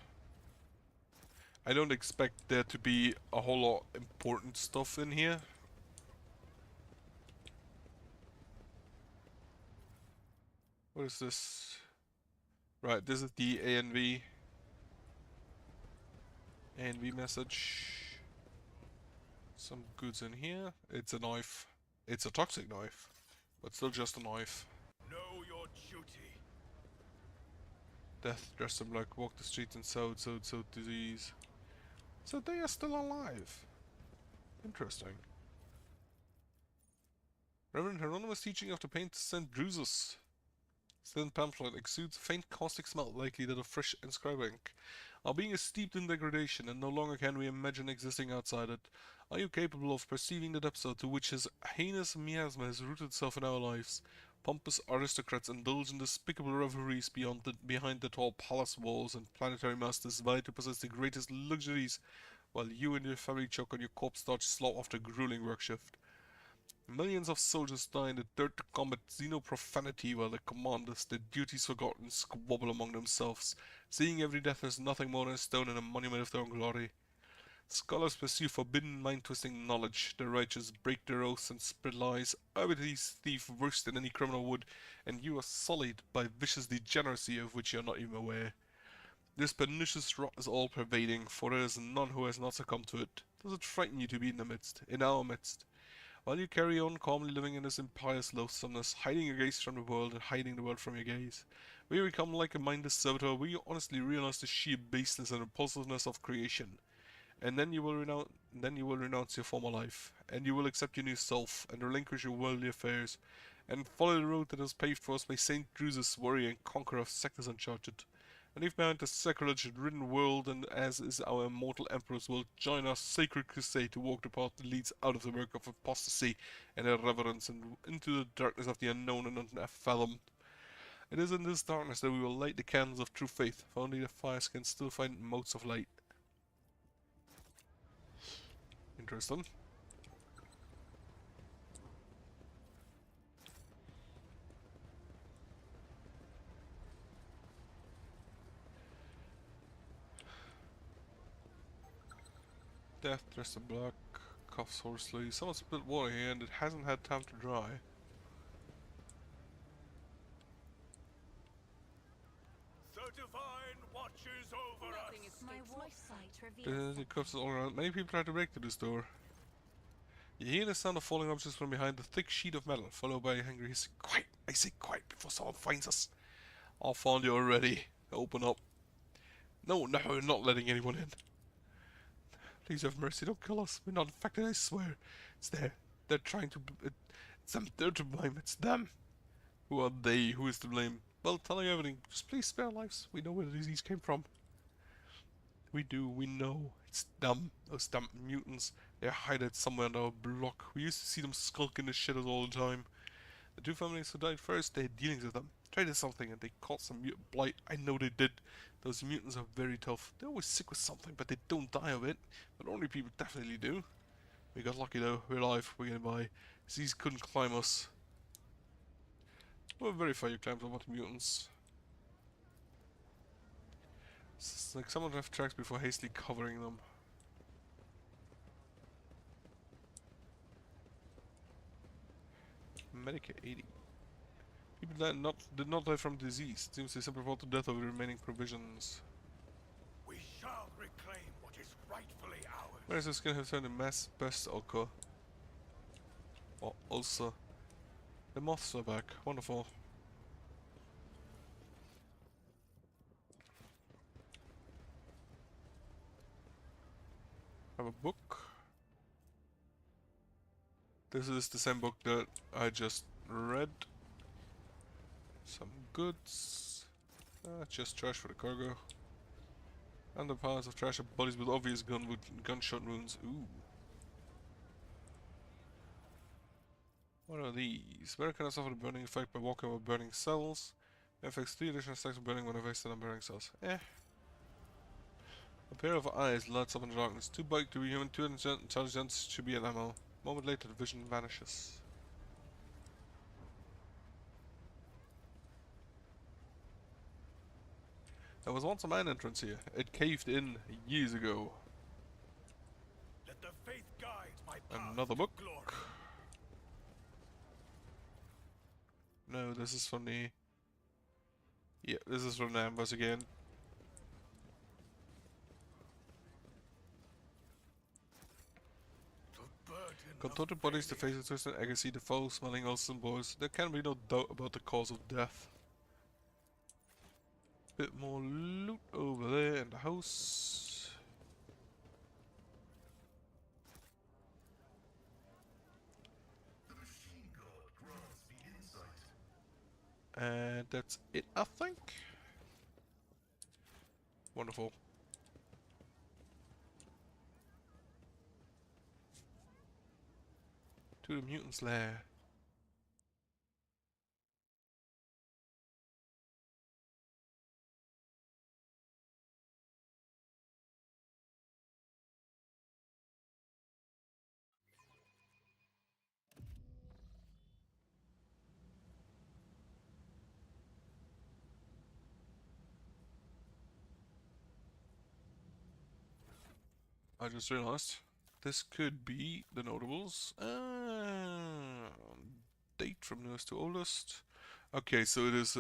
S1: I don't expect there to be a whole lot important stuff in here. What is this? Right, this is the ANV message. Some goods in here. It's a knife. It's a toxic knife. But still just a knife.
S2: Know your duty.
S1: Death dressed in black walked the streets and sowed disease. So they are still alive. Interesting. Reverend Hieronymus' teaching of the paint St. Drusus. Thin pamphlet exudes a faint caustic smell, likely that of fresh inscribed ink. Our being is steeped in degradation, and no longer can we imagine existing outside it. Are you capable of perceiving the depths to which his heinous miasma has rooted itself in our lives? Pompous aristocrats indulge in despicable revelries behind the tall palace walls, and planetary masters vie to possess the greatest luxuries, while you and your family choke on your corpse-starch slop after a grueling work shift. Millions of soldiers die in the dirt to combat xenoprofanity, while the commanders, their duties forgotten, squabble among themselves, seeing every death as nothing more than a stone and a monument of their own glory. Scholars pursue forbidden mind-twisting knowledge, the righteous break their oaths and spread lies, arbitraries thief worse than any criminal would, and you are sullied by vicious degeneracy of which you are not even aware. This pernicious rot is all-pervading, for there is none who has not succumbed to it. Does it frighten you to be in our midst? While you carry on calmly living in this impious loathsomeness, hiding your gaze from the world and hiding the world from your gaze, will you become like a mindless servitor? Will you honestly realize the sheer baseness and repulsiveness of creation? And then you will renounce your former life, and you will accept your new self, and relinquish your worldly affairs, and follow the road that is paved for us by Saint Drusus, warrior and conqueror of sectors uncharted. And leave behind the sacrilege-ridden world, and as is our immortal emperors, will join our sacred crusade to walk the path that leads out of the murk of apostasy and irreverence and into the darkness of the unknown and unfathomed. It is in this darkness that we will light the candles of true faith, for only the fires can still find motes of light. Interesting. Death dressed in black, coughs hoarsely. Someone spilled water here and it hasn't had time to dry.
S2: Certifying watches over
S3: Nothing
S2: us.
S3: escapes
S6: My
S3: my
S6: wolf
S3: sight.
S6: sight reveals
S1: The corpses all around. Many people try to break through this door. You hear the sound of falling objects from behind the thick sheet of metal, followed by a angry hiss. Quiet! I say quiet before someone finds us. I found you already. Open up. No, we're not letting anyone in. Please have mercy, don't kill us. We're not infected, I swear. It's there. They're trying to... It's them. They're to blame. It's them. Who are they? Who is to blame? Well, tell you everything. Just please spare lives. We know where the disease came from. We do. We know. It's them. Those damn mutants. They're hidden somewhere on our block. We used to see them skulk in the shadows all the time. The two families who died first, they had dealings with them. Traded something and they caught some mutant blight. I know they did. Those mutants are very tough. They're always sick with something, but they don't die of it. But ordinary people definitely do. We got lucky though. We're alive. We're getting by. Disease couldn't climb us. We'll verify your claims about the mutants. It's like someone left tracks before hastily covering them. Medicare 80. People that did not die from disease. It seems they simply fought to death over the remaining provisions.
S2: We shall reclaim what is rightfully ours.
S1: Where is the skin have turned a mass pest occur? Or ulcer. The moths are back. Wonderful. Have a book. This is the same book that I just read. Some goods. Just trash for the cargo. And the piles of trash are bodies with obvious gunshot wounds. Ooh. What are these? Where can I suffer the burning effect by walking over burning cells? Affects 3 additional stacks of burning when invested on burning cells. A pair of eyes lights up in the darkness. Too big to be human, too intelligent to be an ammo. A moment later, the vision vanishes. There was once a mine entrance here. It caved in years ago.
S2: Let the faith guide my path
S1: Another
S2: to
S1: book.
S2: glory.
S1: No, this is from the... Yeah, this is from the Ambush again.
S2: The burden
S1: Contorted bodies, the faces twisted, I can see the foul-smelling ulcers and boils. There can be no doubt about the cause of death. Bit more loot over there in the house.
S4: The machine god grants me insight.
S1: And that's it, I think. Wonderful. To the mutant's lair. I just realized this could be the notables. Date from newest to oldest. Okay, so it is.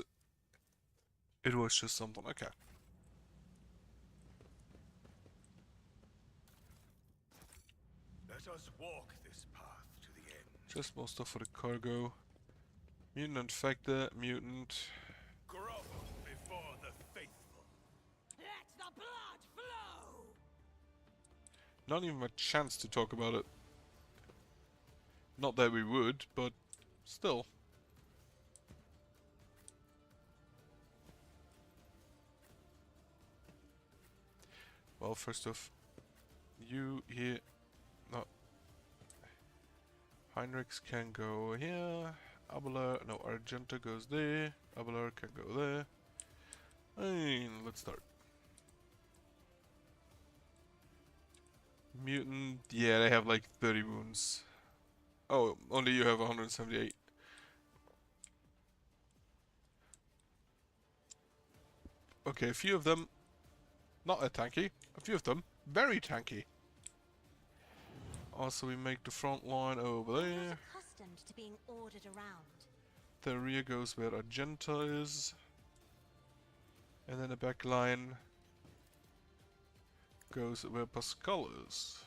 S1: It was just something. Okay.
S2: Let us walk this path to the end.
S1: Just more stuff for the cargo. Mutant infected, mutant.
S2: Grovel before the faithful.
S5: Let the blood flow!
S1: Not even a chance to talk about it. Not that we would, but still. Well, first off, you here. No. Heinrichs can go here. Abelard, no, Argenta goes there. Abelard can go there. And let's start. Mutant, yeah, they have like 30 wounds. Oh, only you have 178. Okay, a few of them, not a tanky. A few of them, very tanky. Also, we make the front line over
S6: I'm
S1: there.
S6: not accustomed to being ordered around.
S1: The rear goes where Argenta is. And then the back line goes where Pascal is.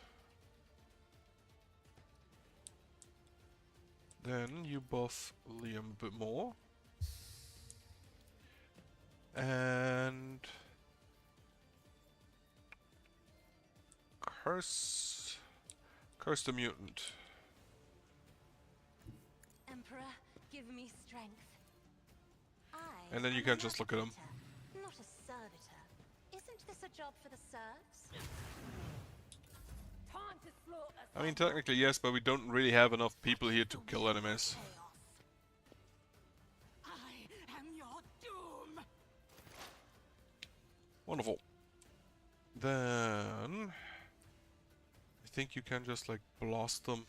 S1: Then you buff Liam a bit more. And curse the mutant.
S6: Emperor, give me strength.
S1: And then you can just look at him.
S6: Not a servitor. Isn't this a job for the serfs?
S5: Time to slaughter.
S1: I mean, technically yes, but we don't really have enough people here to kill enemies.
S5: I am your doom.
S1: Wonderful. Then I think you can just like blast them.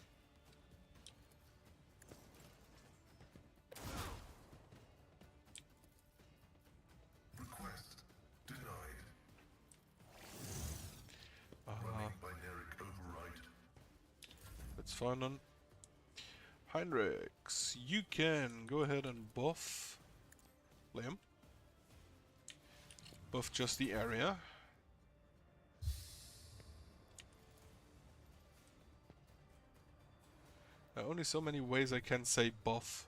S4: Request denied. Running binaric override.
S1: That's fine then. Heinrichs, you can go ahead and buff Liam. Buff just the area. There are only so many ways I can say buff.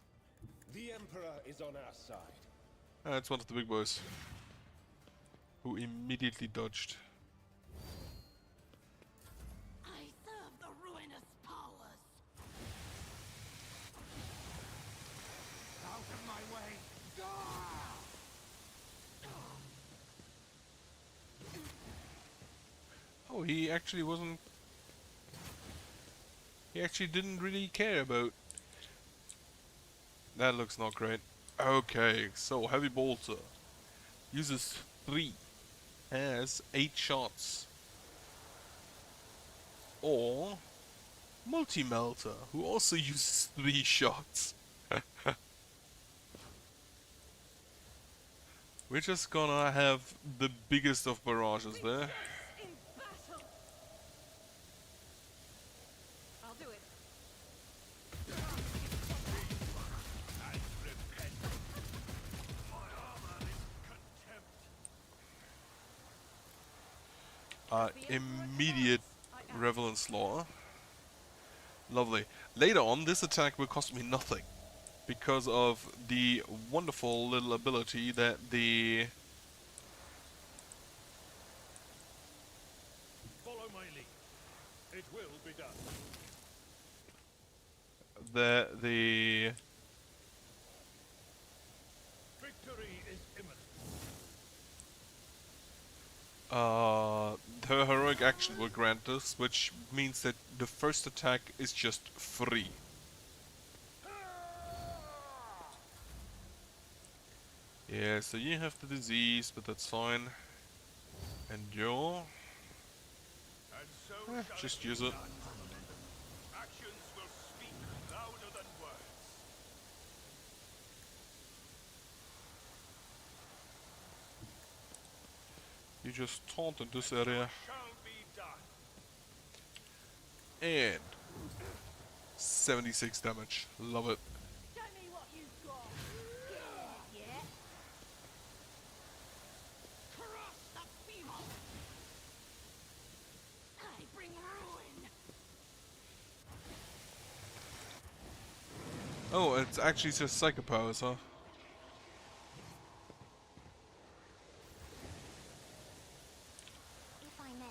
S7: The Emperor is on our side.
S1: That's one of the big boys. Who immediately dodged.
S5: I serve the ruinous powers.
S2: Out of my way.
S1: Oh, he actually wasn't... He actually didn't really care about... That looks not great. Okay, so Heavy Bolter uses 3, has 8 shots. Or Multi-Melter, who also uses 3 shots. We're just gonna have the biggest of barrages there.
S5: In battle. I'll do it.
S1: Immediate Revelant Slaughter. Lovely. Later on, this attack will cost me nothing, because of the wonderful little ability that the
S8: Follow my lead. It will be done.
S1: the
S8: Victory is imminent.
S1: the heroic action will grant us, which means that the first attack is just free. Yeah, so you have the disease, but that's fine. And you're...
S2: And so
S1: just use it.
S2: actions will speak louder than words.
S1: You just taunt in this area.
S2: Shall be done.
S1: And 76 damage. Love it.
S5: Show me what you've got. Yeah. Cross the feeble. I bring ruin.
S1: Oh, it's actually just psycho powers, huh?
S6: If I may.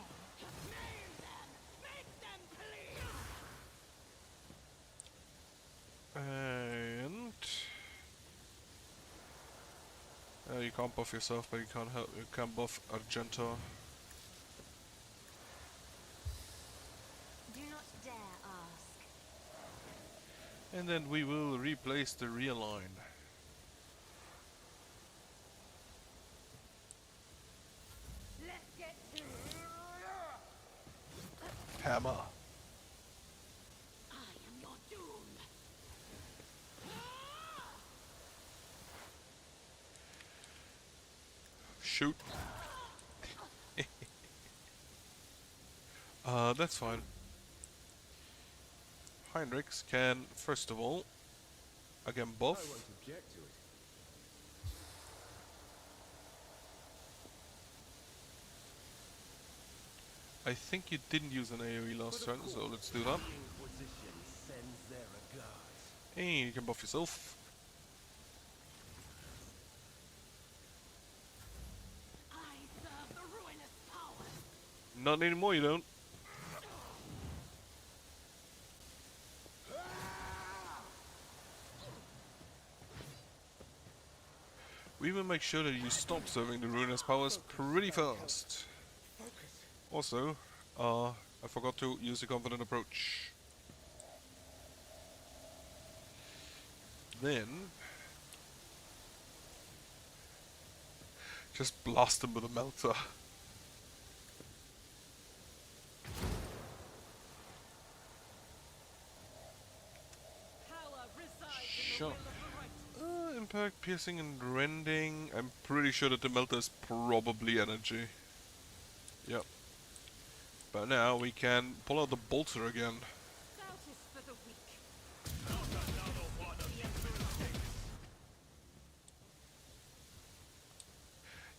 S5: Name them. Make them clear.
S1: And... you can't buff yourself, but you can't help. You can buff Argento.
S6: Do not dare ask.
S1: And then we will replace the rear line.
S5: Let's get to it.
S1: Hammer.
S5: I am your doom.
S1: Shoot. That's fine. Heinrichs can, first of all, again
S7: I
S1: buff.
S7: won't object to it.
S1: I think you didn't use an AoE last turn, so let's do that.
S7: Inquisition sends their regards.
S1: And you can buff yourself.
S5: I serve the ruinous power.
S1: Not anymore, you don't. We will make sure that you stop serving the ruinous powers pretty fast. Also, I forgot to use the confident approach. Then, just blast them with a melter.
S5: Power resides in the
S1: Sure.
S5: will of the right.
S1: Impact, piercing, and rending. I'm pretty sure that the melter is probably energy. Yep. But now we can pull out the bolter again.
S5: Doubt is for the weak.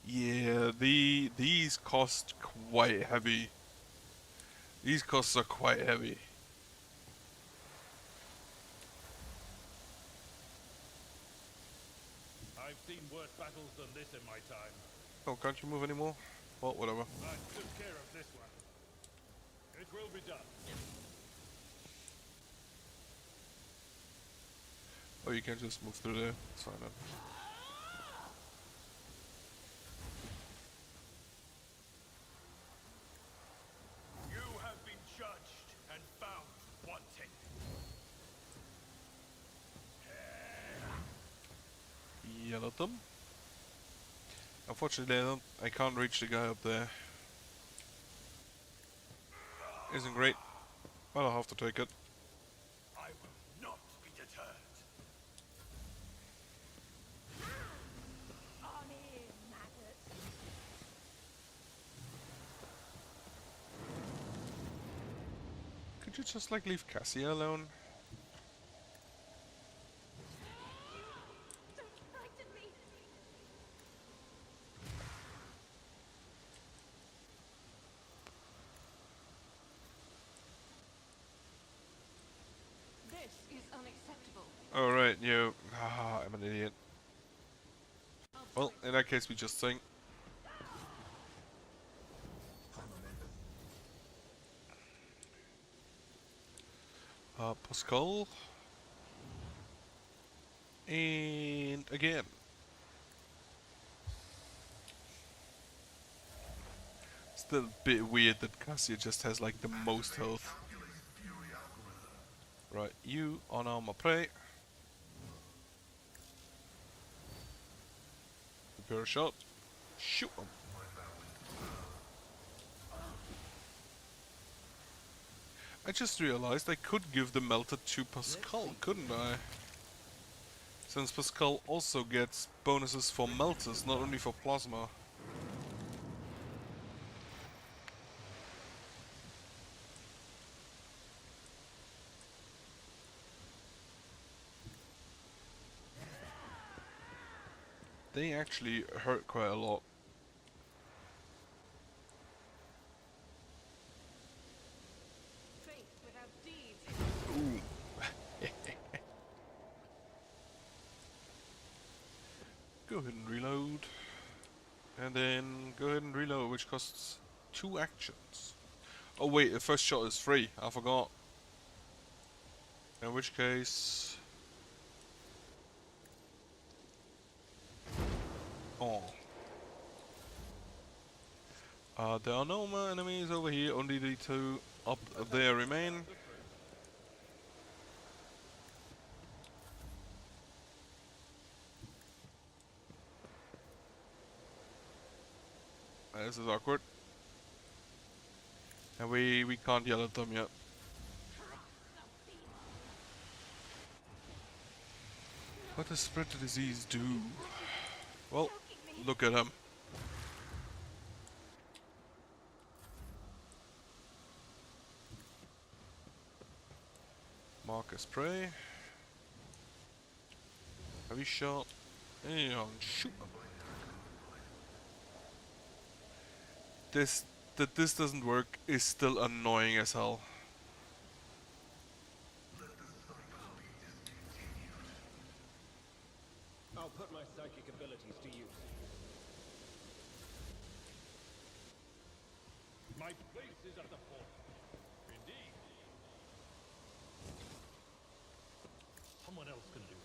S1: Yeah, these cost quite heavy. These costs are quite heavy.
S8: I've seen worse battles than this in my time.
S1: Oh, can't you move anymore? Well, whatever.
S8: I took care of this one. It will be done.
S1: Oh, you can just move through there. It's fine then.
S2: You have been judged and found wanting.
S1: Yell at them. Unfortunately, I can't reach the guy up there. Isn't great. Well, I'll have to take it.
S2: I will not be deterred.
S5: On in, maggot.
S1: Could you just like leave Cassia alone?
S5: Don't frighten me.
S1: You. Ah, I'm an idiot. Well, in that case, we just sing. Pascal. And again. Still a bit weird that Cassia just has like the most health. Right, you on armor prey. Prepare a shot. Shoot him. I just realized I could give the melter to Pascal, couldn't I? Since Pascal also gets bonuses for melters, not only for plasma. They actually hurt quite a lot.
S5: Faith without deeds.
S1: Go ahead and reload. And then go ahead and reload, which costs 2 actions. Oh wait, the first shot is free. I forgot. In which case... Oh. There are no more enemies over here, only the 2 up there remain. This is awkward. And we can't yell at them yet. What does spread the disease do? Well, look at him. Mark as prey. Heavy shot. And shoot him. That this doesn't work is still annoying as hell.
S7: I'll put my psychic abilities to use.
S8: My place is at the fort. Indeed. Someone else can do it.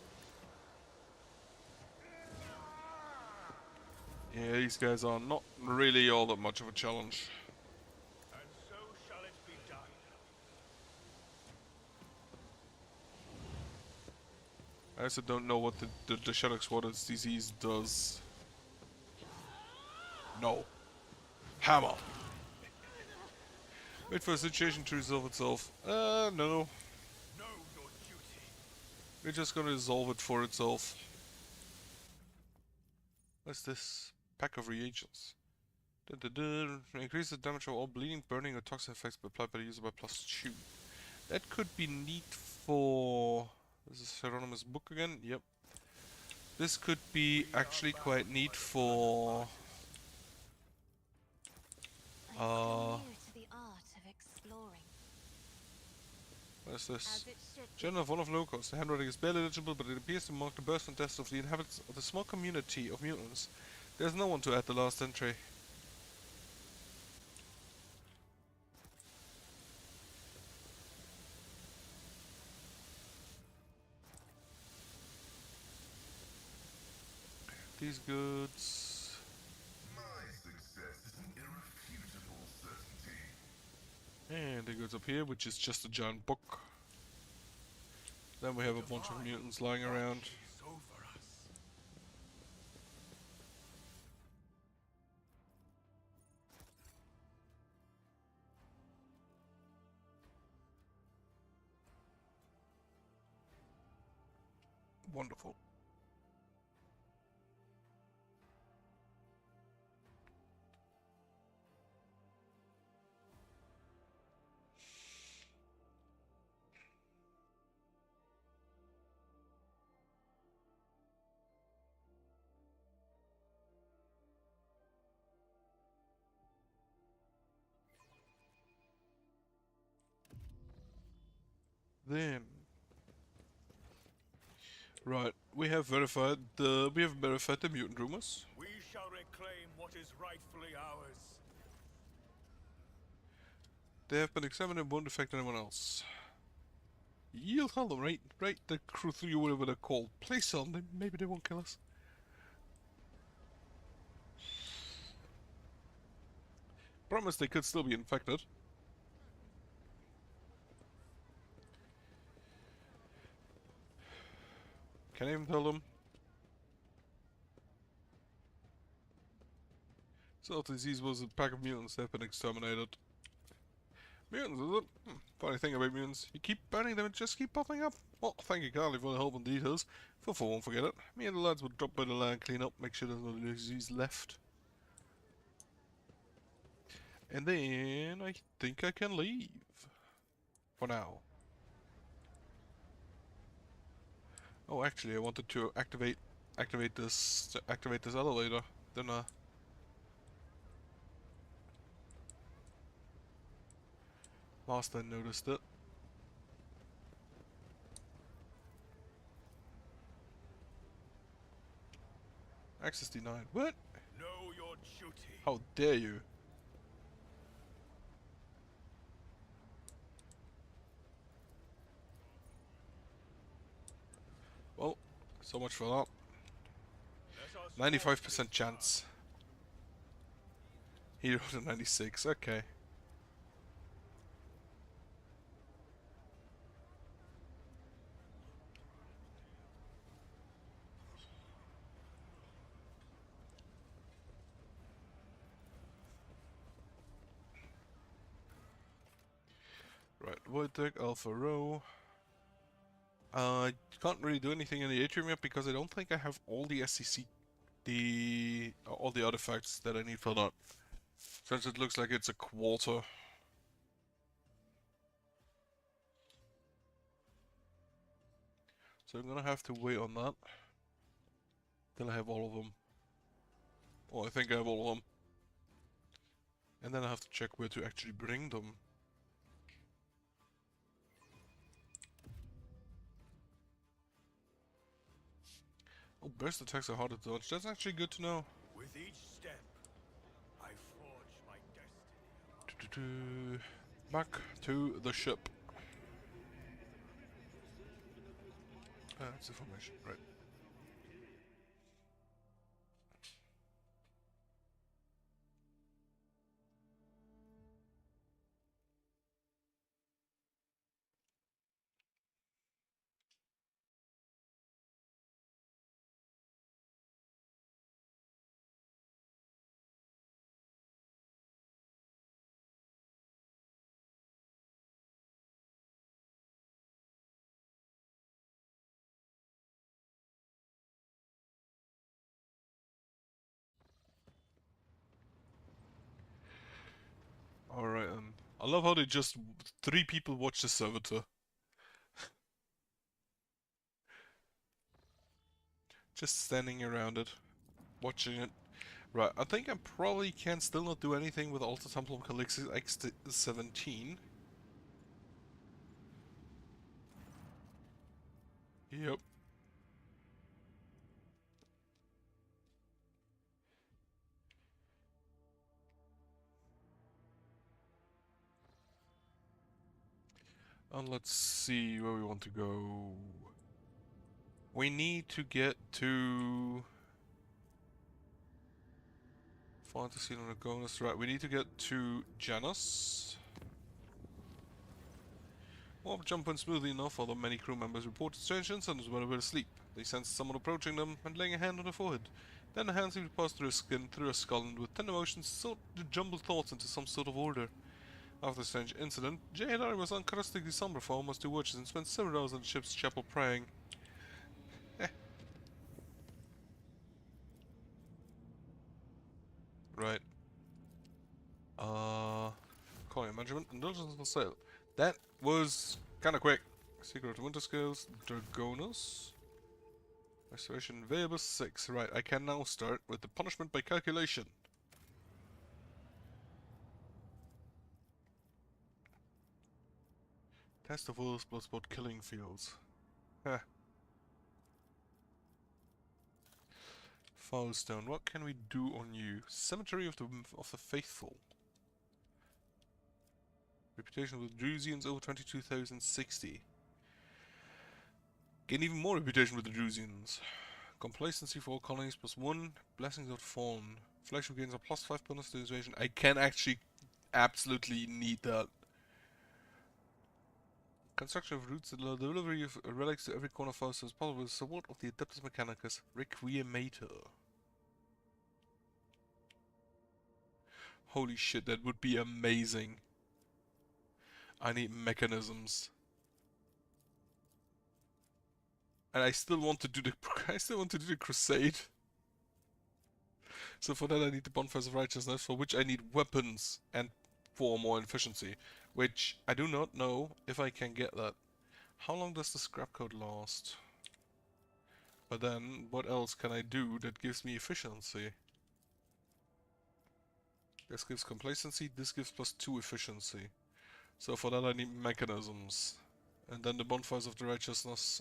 S1: Yeah, these guys are not really all that much of a challenge.
S2: And so shall it be done.
S1: I also don't know what the Shadow's Waters disease does. No. Hammer! Wait for the situation to resolve itself. No.
S2: Know your duty.
S1: We're just gonna resolve it for itself. What's this? Pack of reagents. Increase the damage of all bleeding, burning, or toxin effects applied by the user by +2. That could be neat for... This is Hieronymus' book again? Yep. This could be actually quite neat for...
S6: I'm new to the art of exploring.
S1: What is this?
S6: As it should be.
S1: Journal of one of Locust. The handwriting is barely legible, but it appears to mark the birth and death of the inhabitants of the small community of mutants. There's no one to add the last entry. These goods.
S4: My success is an irrefutable certainty.
S1: And the goods up here, which is just a giant book. Then we have a bunch of mutants lying around.
S2: So for us.
S1: Wonderful. Then Right, we have verified the mutant rumors.
S2: We shall reclaim what is rightfully ours.
S1: They have been examined and won't affect anyone else. Yield tell them, right? Right, the crew through you whatever they're called. Please tell them, maybe they won't kill us. Promise they could still be infected. Can I even tell them? Self disease was a pack of mutants that have been exterminated. Mutants, is it? Funny thing about mutants, you keep burning them and just keep popping up. Well, thank you Carly for the help and details. Fufu won't forget it. Me and the lads will drop by the land, clean up, make sure there's no disease left. And then I think I can leave. For now. Oh, actually, I wanted to activate this elevator. Then last I noticed it. Access denied. What?
S2: Know your duty.
S1: How dare you? Well, so much for that. 95% chance. He wrote a 96, okay. Right, Void Deck, Alpha Row. I can't really do anything in the atrium yet because I don't think I have all the SCC, all the artifacts that I need for that. Since it looks like it's a quarter. So I'm gonna have to wait on that. Till I have all of them. Oh, I think I have all of them. And then I have to check where to actually bring them. Oh, burst attacks are hard to dodge. That's actually good to know.
S2: With each step, I forge my destiny.
S1: Back to the ship. That's information, right. Alright, I love how they just 3 people watch the servitor. Just standing around it, watching it. Right, I think I probably can still not do anything with Alta Templum Calixis X17. Yep. And let's see where we want to go. We need to get to Fantasy on Agonis. Right, we need to get to Janus. Warp jump went smoothly enough, although many crew members reported strange incidents when they were asleep. They sensed someone approaching them and laying a hand on their forehead. Then the hand seemed to pass through his skin, through his skull, and with tender motions sort to jumble thoughts into some sort of order. After the strange incident, Jahedari was uncharacteristically somber for almost 2 watches and spent several hours in the ship's chapel praying. Right. Colony management, indulgence for sale. That was kinda quick. Secret of Winter Scales, Dragonus. Restoration Variable 6. Right, I can now start with the punishment by calculation. Test of Will's Bloodsport Killing Fields. Huh. Foulstone. What can we do on you? Cemetery of the Faithful. Reputation with Drusians over 22,060. Gain even more reputation with the Drusians. Complacency for all colonies +1. Blessings of the Fallen. Flagship gains a +5 bonus to invasion. I can actually absolutely need that. Construction of routes, the delivery of relics to every corner of Faust as possible with the support of the Adeptus Mechanicus Requiemator. Holy shit, that would be amazing. I need mechanisms. And I still want to do the crusade. So for that I need the Bonfires of Righteousness, for which I need weapons and 4 more efficiency. Which I do not know if I can get that. How long does the scrap code last? But then, what else can I do that gives me efficiency? This gives complacency, this gives +2 efficiency. So for that I need mechanisms. And then the Bonfires of the Righteousness,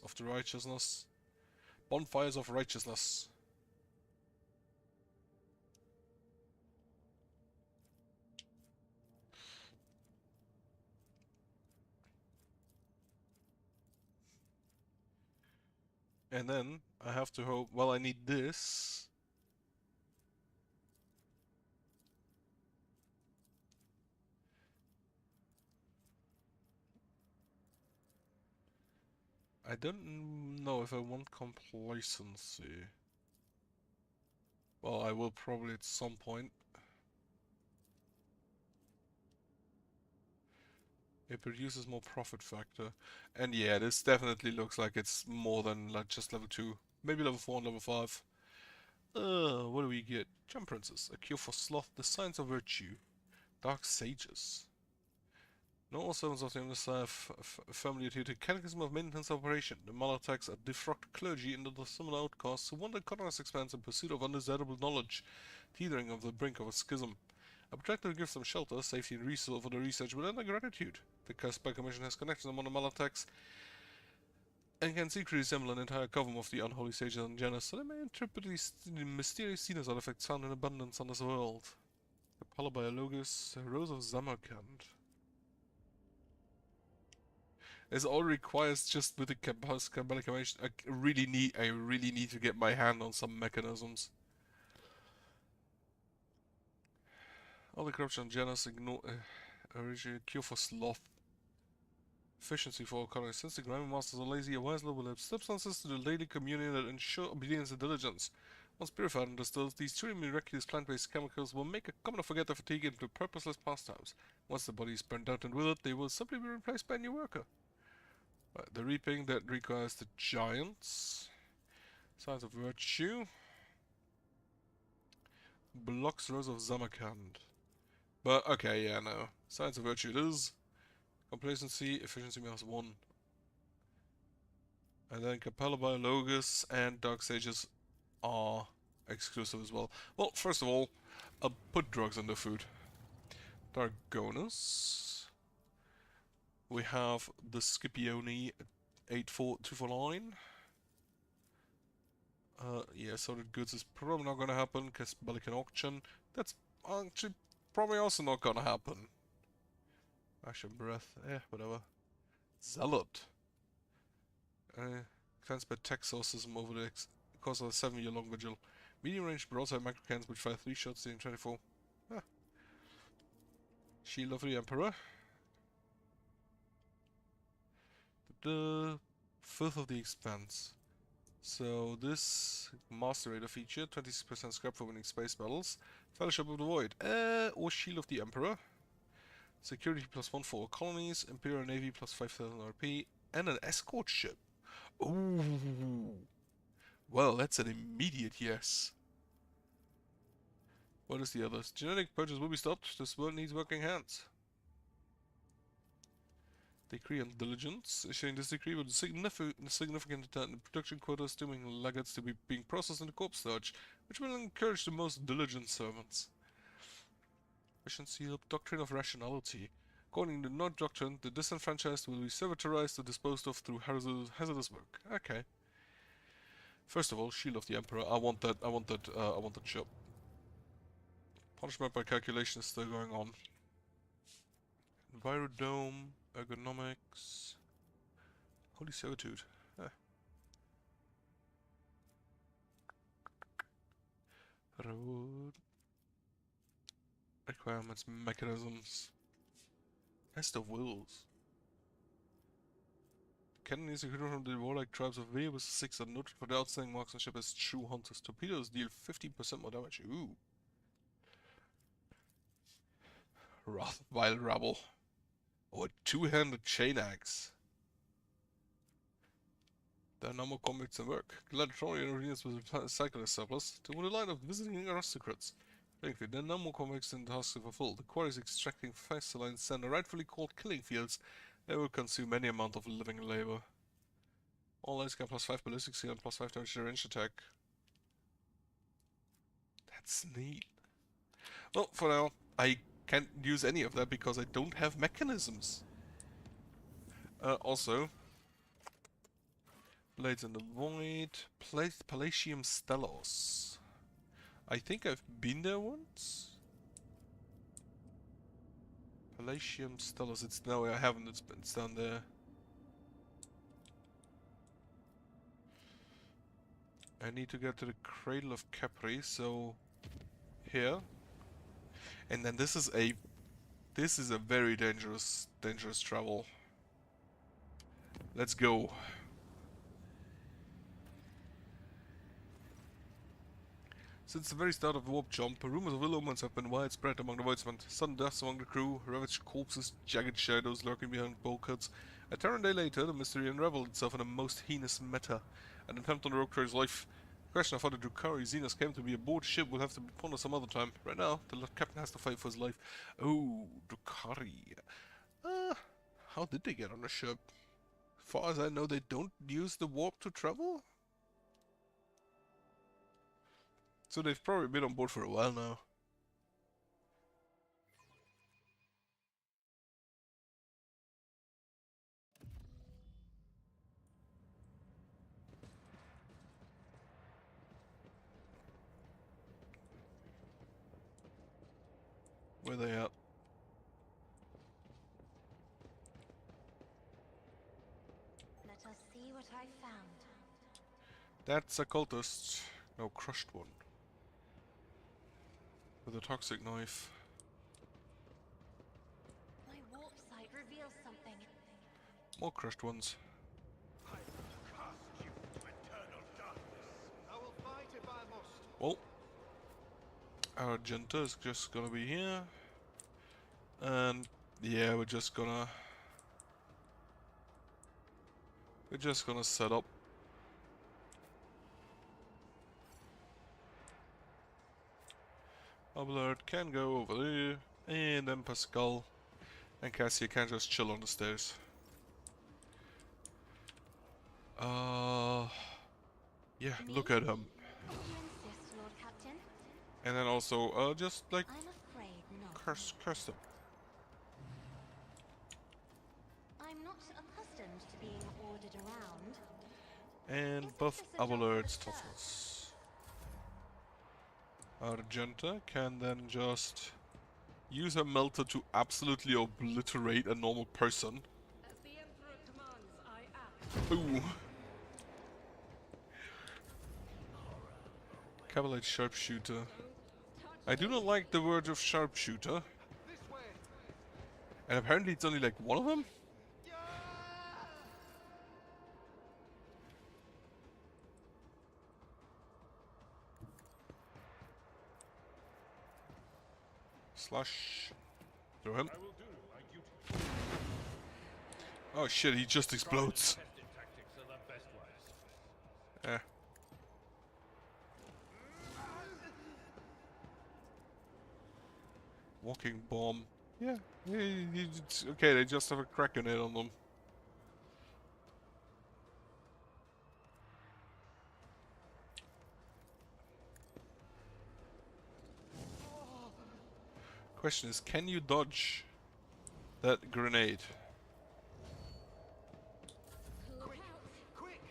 S1: Bonfires of Righteousness. And then I have to hope, well, I need this. I don't know if I want complacency. Well, I will probably at some point. It produces more profit factor. And yeah, this definitely looks like it's more than like just level 2. Maybe level 4 and level 5. What do we get? Jump Princess. A cure for sloth. The Science of Virtue. Dark Sages. No all servants of the Underside firmly adhere to Catechism of Maintenance Operation. The Malatax are defrocked clergy into the similar outcasts who wander colonist expanse in pursuit of undesirable knowledge, teetering on the brink of a schism. A protector gives them shelter, safety, and resource for the research without their gratitude. The Casper Commission has connections among the Malatax and can secretly assemble an entire coven of the unholy sages and Janus, so they may interpret these mysterious Xenos artifacts found in abundance on this world. The Palabiologus, Rose of Samarkand. This all requires just with the Cabalic Commission. I really need to get my hand on some mechanisms. All the corruption on Janus ignore original cure for sloth. Efficiency for all colonies. Since the Grimy Masters are lazy, a wise law will have substances to the daily communion that ensure obedience and diligence. Once purified and distilled, these truly miraculous plant-based chemicals will make a commoner forget their fatigue into purposeless pastimes. Once the body is burned out and withered, they will simply be replaced by a new worker. Right, the reaping that requires the giants. Signs of Virtue. Blocks Rose of Samarkand. But, okay, yeah, no. Signs of Virtue it is. Complacency, efficiency -1. And then Capella-Biologus and Dark Sages are exclusive as well. Well, first of all, I'll put drugs in the food. Dargonus. We have the Scipione 84249. Yeah, sorted goods is probably not gonna happen because Belican Auction. That's actually probably also not gonna happen. Action Breath, whatever. Zealot. Transport tech sourcism over the course of a 7-year-long vigil. Medium range broadside microcans which fire 3 shots in 24. Ah. Shield of the Emperor. The Filth of the Expanse. So this Master Raider feature, 26% scrap for winning space battles. Fellowship of the Void. Or Shield of the Emperor. Security +1 for all colonies. Imperial Navy +5000 RP. And an escort ship. Ooh. Well, that's an immediate yes. What is the others? Genetic purchase will be stopped. This world needs working hands. Decree on diligence. Issuing this decree with significant production quotas, dooming legates to be being processed into corpse storage, which will encourage the most diligent servants. Efficiency Doctrine of Rationality. According to Nord Doctrine, the disenfranchised will be servitorized or disposed of through hazardous work. Okay. First of all, Shield of the Emperor. I want that. I want that. I want that ship. Punishment by calculation is still going on. Envirodome, ergonomics, holy servitude. Road requirements, mechanisms, test of wills. Cannon is recruited from the warlike tribes of Ve with 6 are noted for their outstanding marksmanship as true hunters. Torpedoes deal 15% more damage. Ooh. Rothweil Rabble. Oh, a two-handed chain axe. There are no more convicts in work. Gladiatorial arenas with a cyclist surplus to the line of visiting aristocrats. Frankly, there are no more convicts in the tasks to fulfill. The quarries extracting Fastaline sand are rightfully called killing fields. They will consume any amount of living labor. All lights get +5 ballistic skill and +5 damage to range attack. That's neat. Well, for now, I can't use any of that because I don't have mechanisms. Also, Blades in the Void, Palatium Stellos. I think I've been there once. Palatium Stellos. It's no, I haven't. It's down there. I need to get to the Cradle of Capri, so here. And then this is a very dangerous travel. Let's go. Since the very start of the warp jump, rumors of ill omens have been widespread among the Voidsmen. Sudden deaths among the crew, ravaged corpses, jagged shadows lurking behind bulkheads. A Terran day later, the mystery unraveled itself in a most heinous meta, an attempt on the rogue trader's life. The question of how the Drukhari Xenos came to be aboard ship will have to be pondered some other time. Right now, the captain has to fight for his life. Oh, Drukhari. How did they get on the ship? As far as I know, they don't use the warp to travel? So they've probably been on board for a while now. Where they at?
S6: Let us see what I found.
S1: That's a cultist. No, crushed one. With a toxic knife.
S6: My warp sight reveals something.
S1: More crushed ones.
S2: I will cast you to eternal darkness. I will fight if I must.
S1: Well, our Argenta is just gonna be here. And yeah, we're just gonna set up. Abelard can go over there, and then Pascal and Cassia can just chill on the stairs. Yeah, look at him.
S6: You insist, Lord Captain?
S1: And then also, just like
S6: I'm afraid not.
S1: curse them.
S6: I'm not accustomed to being ordered around.
S1: And
S6: Isn't
S1: buff
S6: this a job
S1: Abelard's
S6: for the
S1: toughness. Argenta can then just use her melter to absolutely obliterate a normal person.
S5: As the Emperor commands, I act.
S1: Ooh. Cavalry sharpshooter. I do not like the word of sharpshooter. And apparently it's only like one of them? Slash. Throw him.
S8: I will do my duty.
S1: Oh shit, he just explodes.
S9: Tested tactics are the best ones.
S1: Eh. Walking bomb. Yeah, it's okay, they just have a Krakenade on them. Question is, can you dodge that grenade?
S2: Quick! Quick!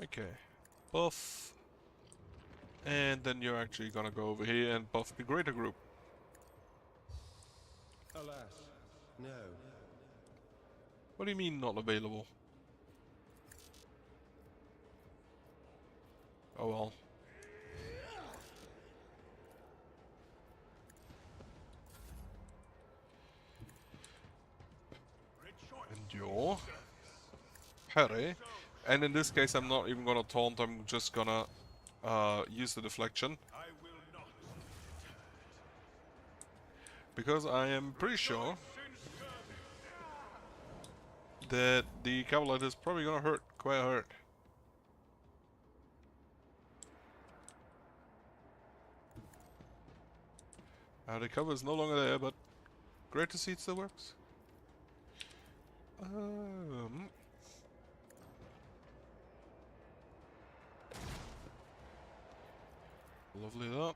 S1: Okay. Buff. And then you're actually gonna go over here and buff the greater group.
S7: Alas, no.
S1: What do you mean not available? Oh well. Endure. Parry. And in this case I'm not even gonna taunt, I'm just gonna use the deflection.
S2: I will not.
S1: Because I am pretty sure that the cavalry is probably gonna hurt, quite hurt. The cover is no longer there, but great to see it still works. Lovely that.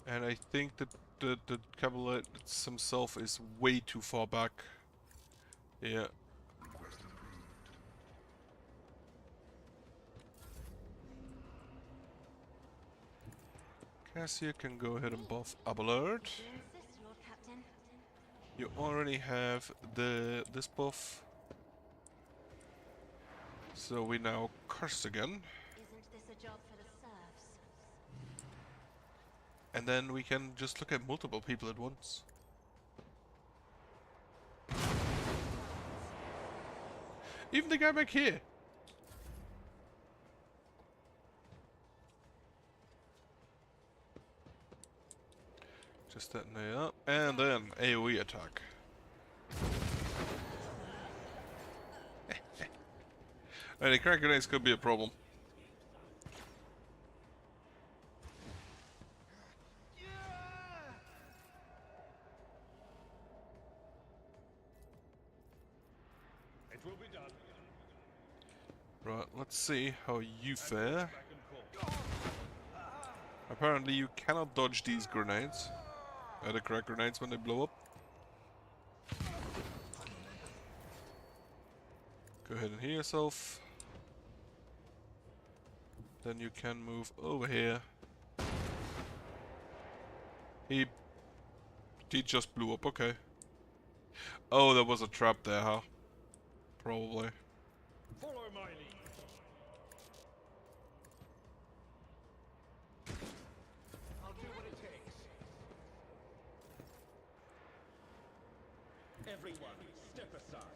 S1: And I think that the cavalry himself is way too far back. Yeah.
S4: Request approved.
S1: Cassia can go ahead and buff Abelard.
S6: If you insist, Lord Captain.
S1: You already have this buff. So we now curse again.
S6: Isn't this a job for the serfs?
S1: And then we can just look at multiple people at once. Even the guy back here. Just detonate up, and then AoE attack. And the crack grenades could be a problem.
S8: It will be done.
S1: Right, let's see how you fare.
S8: Back and forth.
S1: Apparently you cannot dodge these grenades. The crack grenades when they blow up. Go ahead and heal yourself. Then you can move over here. He just blew up, okay. Oh, there was a trap there, huh? Probably.
S8: Follow my lead.
S2: I'll do what it takes.
S7: Everyone, step aside.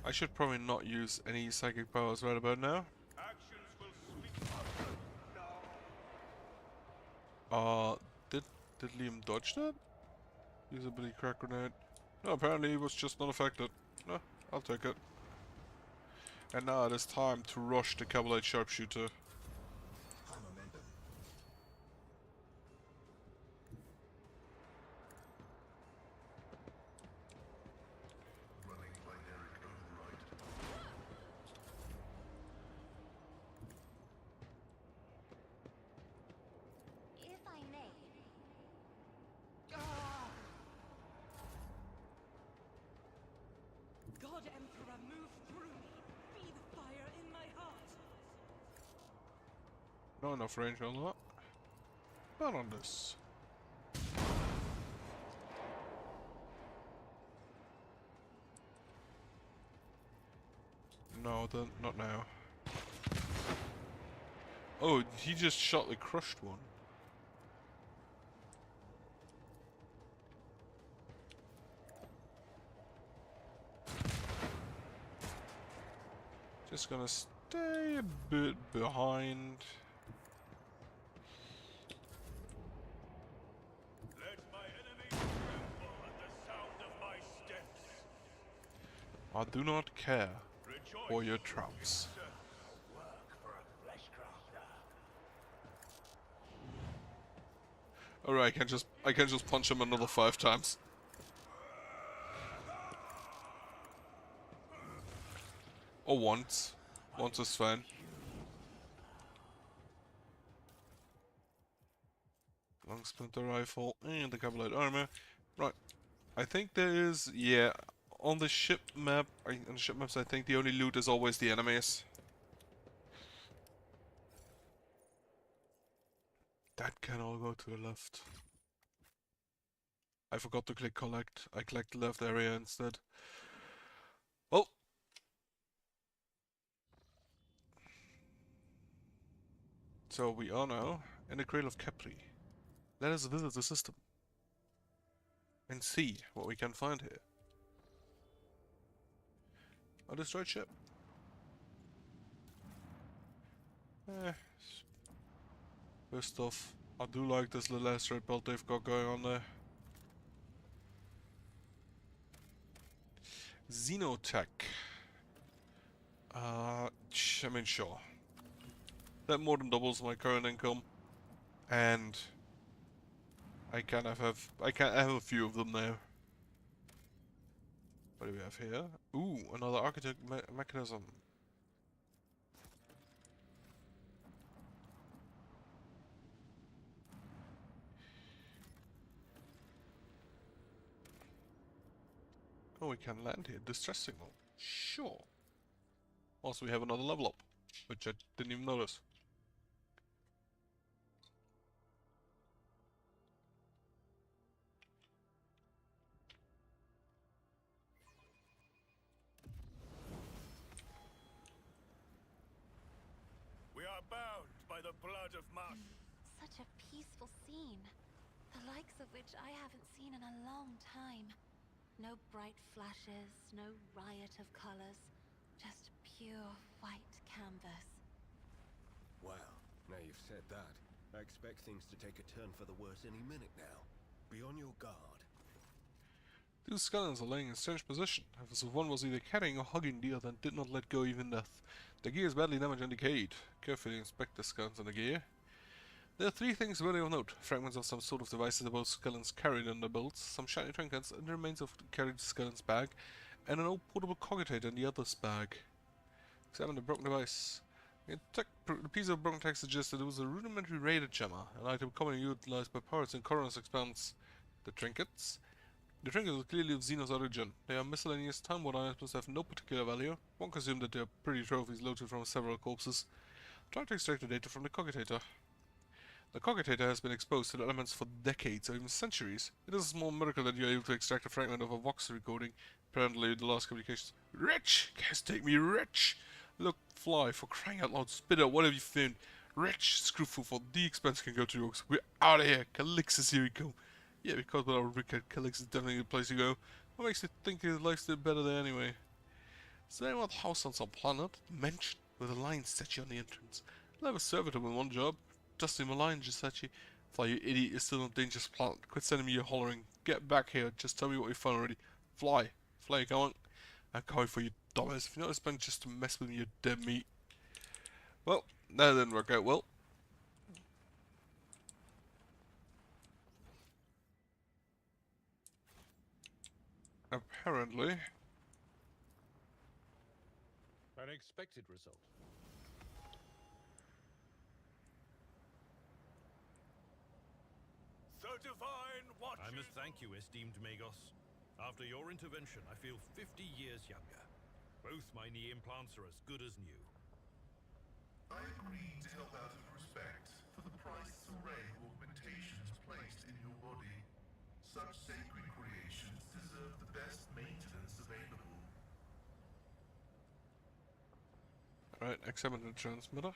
S1: I should probably not use any psychic powers right about now.
S2: Actions will sweep up.
S1: Did Liam dodge that? Use ability crack grenade. No, apparently he was just not affected. No, I'll take it. And now it is time to rush the cavalry sharpshooter.
S4: Running binary override.
S6: If I may.
S5: God Emperor, move through me. Be the fire in my heart.
S1: Not enough range on that. Not on this. No, not now. Oh, he just shot the crushed one. Just gonna stay a bit behind.
S2: Let my enemies tremble at the sound of my steps.
S1: I do not care
S2: Rejoice
S1: for your traps.
S2: work for a flesh crafter.
S1: Alright, I can just punch him another 5 times. Or once. Once is fine. long splinter rifle, and the carbide armor. Right. I think there is, yeah, on the ship map, on the ship maps, I think the only loot is always the enemies. That can all go to the left. I forgot to click collect. I clicked the left area instead. Well. So we are now in the Cradle of Capri. Let us visit the system and see what we can find here. A destroyed ship. First off, I do like this little asteroid belt they've got going on there. Xenotech. I mean, sure. That more than doubles my current income, and I kind of have a few of them now. What do we have here? Ooh, another architect mechanism. Oh, we can land here. Distress signal. Sure. Also, we have another level up, which I didn't even notice.
S2: We are bound by the blood of Mars.
S6: Such a peaceful scene. The likes of which I haven't seen in a long time. No bright flashes, no riot of colors. Just pure white canvas.
S7: Well, now you've said that, I expect things to take a turn for the worse any minute now. Be on your guard.
S1: Two skeletons are laying in a strange position. As if one was either carrying or hugging the other and did not let go even death. The gear is badly damaged and decayed. Carefully inspect the skeletons and the gear. There are three things worthy of note. Fragments of some sort of devices that both skeletons carried in their belts, some shiny trinkets, and the remains of the carried skeleton's bag, and an old portable cogitator in the other's bag. Examine the broken device. The piece of broken tech suggests that it was a rudimentary radar jammer, an item commonly utilized by pirates in Coroner's expanse. The trinkets? The trinkets are clearly of Xenos origin. They are miscellaneous time-worn items that have no particular value. One can assume that they are pretty trophies loaded from several corpses. Try to extract the data from the cogitator. The cogitator has been exposed to the elements for decades or even centuries. It is a small miracle that you are able to extract a fragment of a Vox recording, apparently the last communications. Rich! Guys, take me rich! Look, Fly, for crying out loud, spit out whatever you found. Rich, Screwful, for the expense can go to yours. We're out of here! Calixus, here we go. Yeah, because with our wicked Calix is definitely the place to go. What makes you think his life's still better there anyway? Is there anyone house on some planet? Mentioned, with a lion statue on the entrance. I'll have a servitor with one job. Dusty Malign just said you. Fly, you idiot, you're still on a dangerous planet. Quit sending me your hollering. Get back here, just tell me what you found already. Fly, come on. I'm coming for you, dumbass. If you're not expecting just to mess with me, you're dead meat. Well, that didn't work out well. Apparently.
S8: An expected result.
S2: The divine watches.
S9: I must thank you, esteemed Magos. After your intervention, I feel 50 years younger. Both my knee implants are as good as new.
S4: I agreed to help out of respect for the priceless array of augmentations placed in your body. Such sacred creations deserve the best maintenance available.
S1: Alright, examine the transmitter.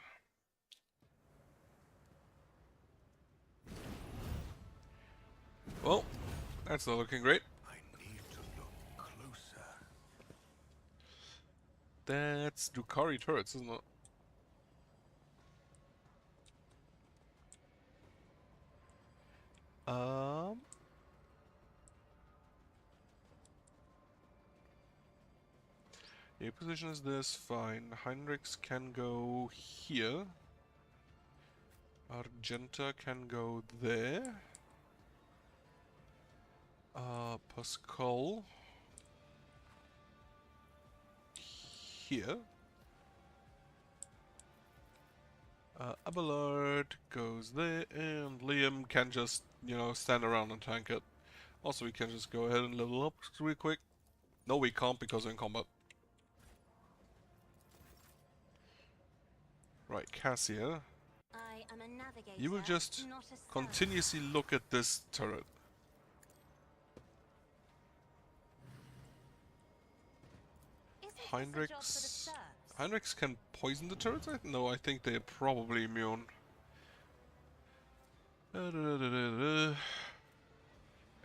S1: Well, that's not looking great.
S2: I need to look closer.
S1: That's Drukhari turrets, isn't it? Your position is this, fine. Heinrichs can go here. Argenta can go there. Pascal here. Abelard goes there, and Liam can just, you know, stand around and tank it. Also, we can just go ahead and level up real quick. No, we can't because we're in combat. Right, Cassia.
S6: I am a navigator,
S1: You will just
S6: not a servant.
S1: continuously look at this turret.
S6: Isn't this a job for the
S1: Heinrichs.
S6: serfs?
S1: Heinrichs can poison the turrets? No, I think they're probably immune.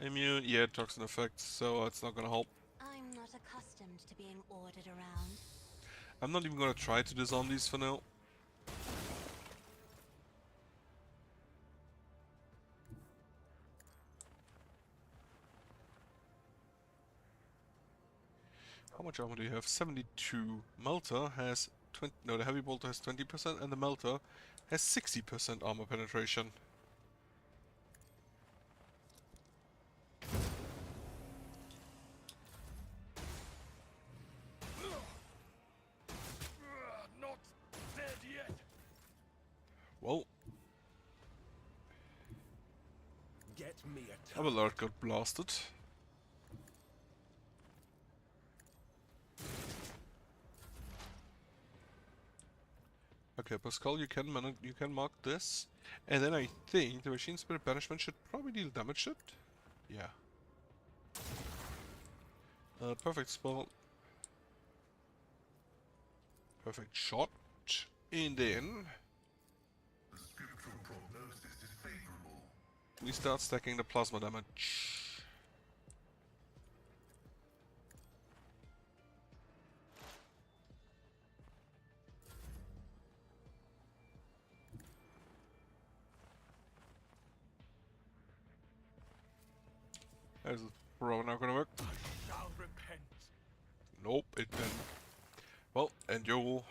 S1: Immune, yeah, toxin effects, so it's not gonna help.
S6: I'm not accustomed to being ordered around.
S1: I'm not even gonna try to disarm these for now. How much armor do you have? 72. Melter has 20. No, the heavy bolter has 20%, and the melter has 60% armor penetration.
S2: Not dead yet.
S1: Well,
S7: Get me a
S1: Abelard got blasted. Okay, Pascal, you can mark this, and then I think the Machine Spirit Banishment should probably deal damage to it. Yeah. Perfect spell. Perfect shot. And then
S4: The scriptural prognosis is favorable.
S1: we start stacking the plasma damage. This is probably not gonna work.
S2: Shall repent.
S1: Nope, it didn't. Well, and you.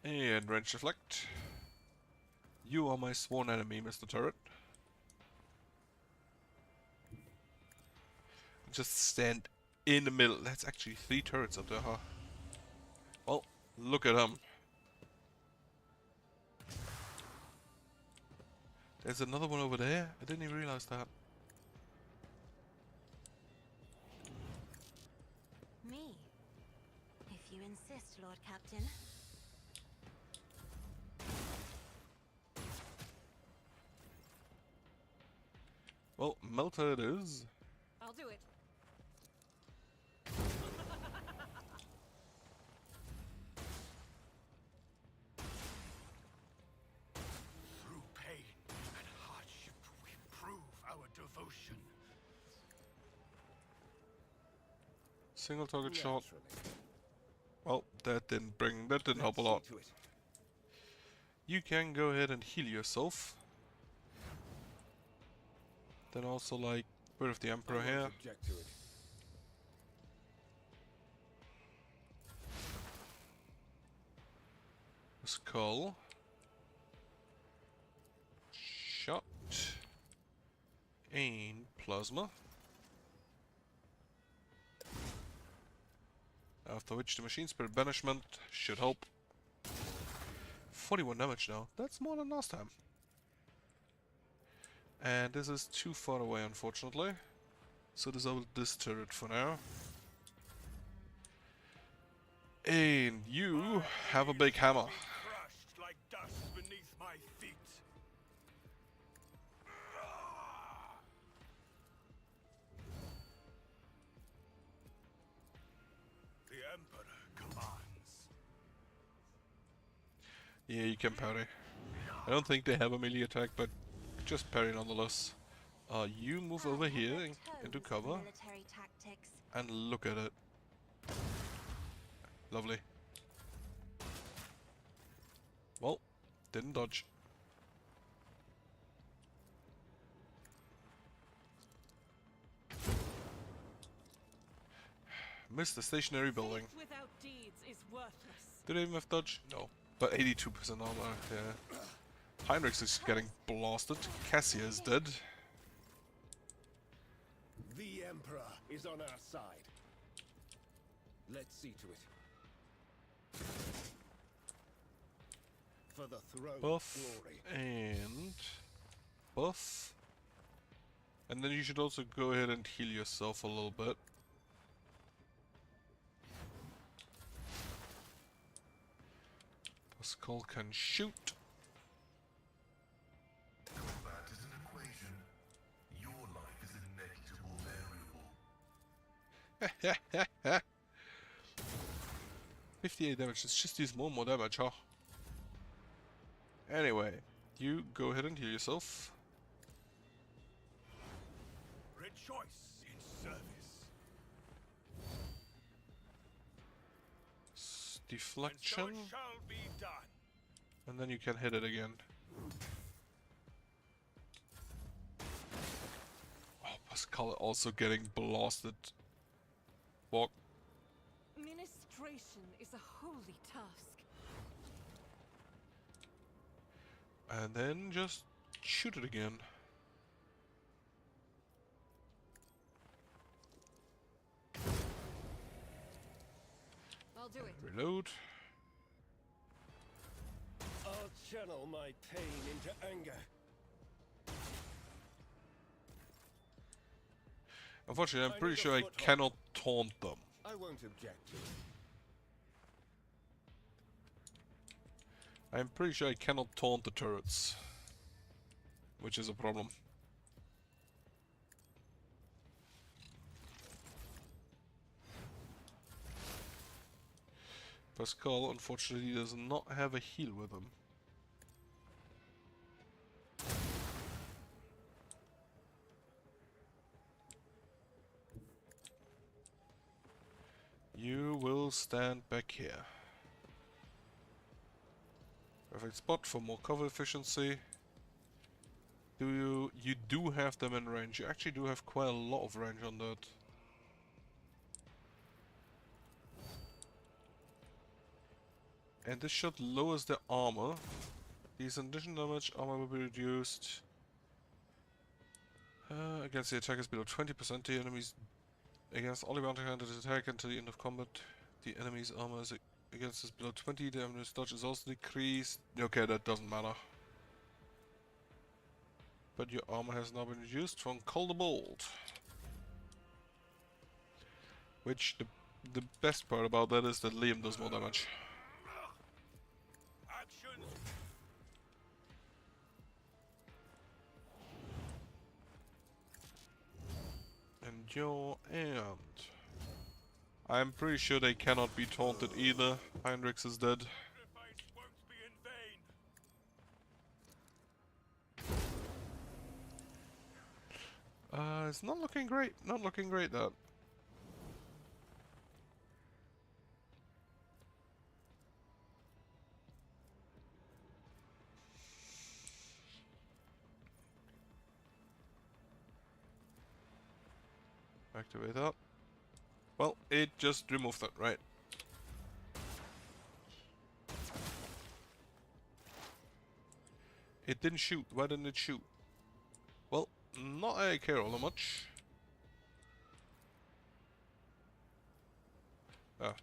S1: And Wrench Reflect. You are my sworn enemy, Mr. Turret. Just stand in the middle. That's actually 3 turrets up there, huh? Well, look at them. There's another one over there. I didn't even realize that.
S6: Me? If you insist, Lord Captain.
S1: Well, Melter it is.
S3: I'll do it.
S2: Through pain and hardship, we prove our devotion.
S1: Single target shot.
S7: naturally.
S1: Well, that didn't help a lot.
S7: See to it.
S1: You can go ahead and heal yourself. Then also like rid of the Emperor
S7: I won't
S1: here.
S7: object to it.
S1: Skull. Shot. And plasma. After which the Machine Spirit Banishment should help. 41 damage now. That's more than last time. And this is too far away, unfortunately. So disable this turret for now. And you have a big hammer.
S2: Crushed like dust beneath my feet. The Emperor commands.
S1: Yeah, you can parry. I don't think they have a melee attack, but just parry nonetheless. You move
S6: I
S1: over
S6: have
S1: here
S6: read
S1: into
S6: tomes of
S1: cover
S6: military tactics.
S1: and look at it. Lovely. Well, didn't dodge. Missed the stationary building.
S3: Faith without deeds is worthless.
S1: Did I even have dodge? No. But 82% armor, yeah. Heinrichs is getting blasted. Cassia is dead.
S7: The Emperor is on our side. Let's see to it. for the throne
S1: buff
S7: of glory.
S1: and buff. And then you should also go ahead and heal yourself a little bit. Pascal can shoot.
S4: Combat is an equation. Your life is a negligible variable.
S1: 58 damage, let's just use more damage, huh? Anyway, you go ahead and heal yourself.
S2: Rejoice in service.
S1: Deflection,
S2: And so it shall be done.
S1: and then you can hit it again. Oh, Pascal also getting blasted. Walk.
S3: Ministration is a holy task.
S1: And then just shoot it again.
S3: I'll do it.
S1: Reload.
S7: I'll channel my pain into anger.
S1: Unfortunately, I'm
S7: I
S1: pretty
S7: need a
S1: sure I
S7: foothold.
S1: cannot taunt them.
S7: I won't object to it.
S1: I'm pretty sure I cannot taunt the turrets. Which is a problem. Pascal, unfortunately, does not have a heal with him. You will stand back here. Perfect spot for more cover efficiency. You do have them in range. You actually do have quite a lot of range on that. And this shot lowers their armor. These additional damage, armor will be reduced. Against the attackers below 20%, the enemies against all bounty hunters attack until the end of combat. The enemy's armor is against is below 20, the enemy's dodge is also decreased. Okay, that doesn't matter. But your armor has now been reduced from Colder Bolt. Which, the best part about that is that Liam does more damage.
S2: Actions.
S1: And your end. I'm pretty sure they cannot be taunted either. Heinrichs is dead.
S2: Sacrifice won't be in vain.
S1: It's not looking great. Not looking great, that. Activate that. Well, it just removed that, right? It didn't shoot. Why didn't it shoot? Well, not I care all that much. Ah.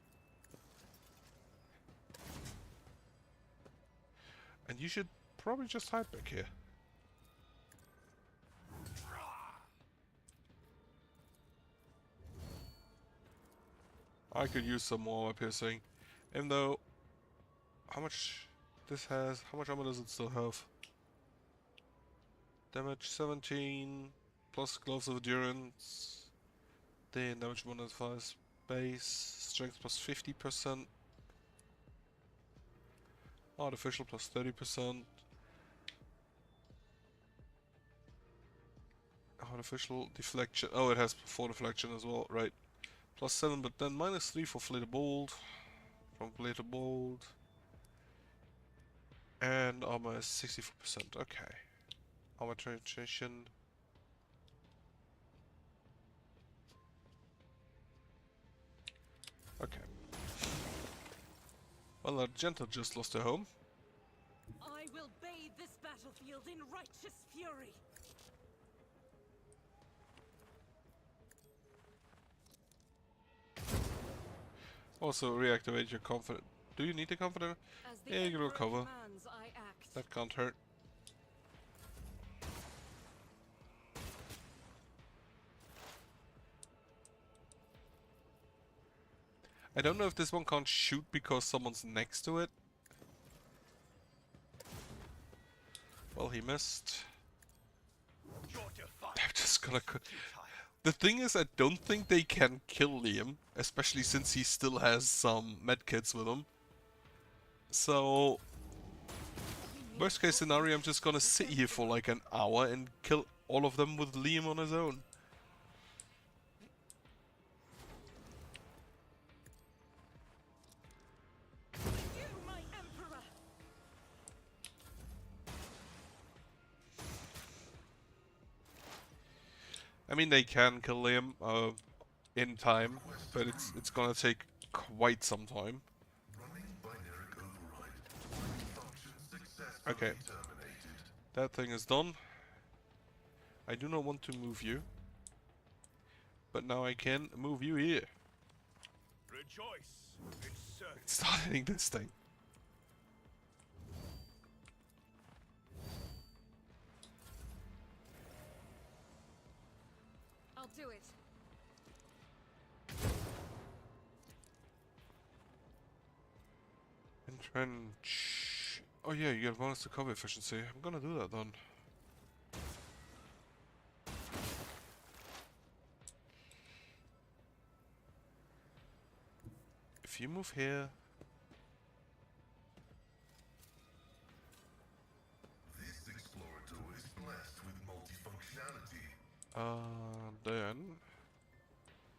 S1: And you should probably just hide back here. I could use some more armor piercing. Even though, how much this has, how much armor does it still have? Damage 17, plus Gloves of Endurance. Then damage modifies base, strength plus 50%. Artificial plus 30%. Artificial deflection, oh it has 4 deflection as well, right. Plus 7, but then minus 3 for Flare Bolt. From Flare Bolt. And armor is 64%. Okay. Armor penetration. Okay. Well, Argenta just lost her home.
S5: I will bathe this battlefield in righteous fury.
S1: Also reactivate your confident Do you need the comforter?
S3: As the
S1: Yeah, you can
S3: Emperor
S1: recover.
S3: commands, I act.
S1: That can't hurt. I don't know if this one can't shoot because someone's next to it. Well, he missed.
S2: Your defiance
S1: I'm just gonna...
S2: is futile.
S1: The thing is, I don't think they can kill Liam, especially since he still has some medkits with him. So, worst case scenario, I'm just gonna sit here for like an hour and kill all of them with Liam on his own.
S5: You, my Emperor!
S1: I mean, they can kill Liam in time, but it's gonna take quite some time.
S4: Running binaric override. Function successfully
S1: Okay.
S4: terminated.
S1: That thing is done. I do not want to move you, but now I can move you here.
S2: Rejoice in service.
S1: Start hitting this thing.
S3: I'll do it.
S1: Entrench. Oh yeah, you get bonus to cover efficiency. I'm gonna do that then. If you move here,
S4: This Explorator is blessed with multifunctionality.
S1: then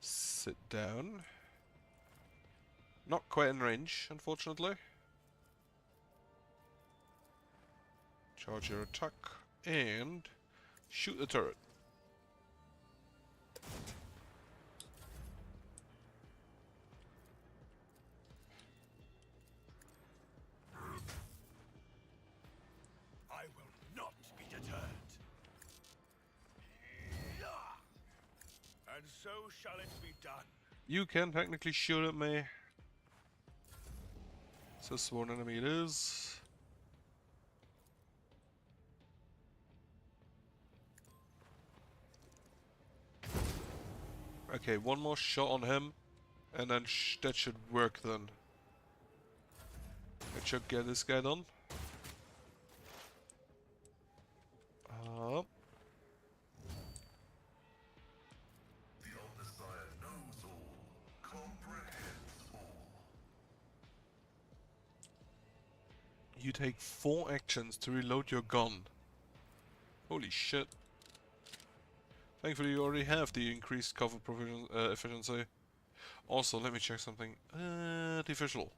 S1: sit down. Not quite in range, unfortunately. Charge your attack and shoot the turret.
S2: I will not be deterred. And so shall it be done.
S1: You can technically shoot at me. So sworn enemy it is. Okay, one more shot on him, and then that should work then. I should get this guy done.
S4: The Omnissiah knows all, comprehends all.
S1: You take 4 actions to reload your gun. Holy shit. Thankfully you already have the increased cover provision, efficiency. Also, let me check something. The official.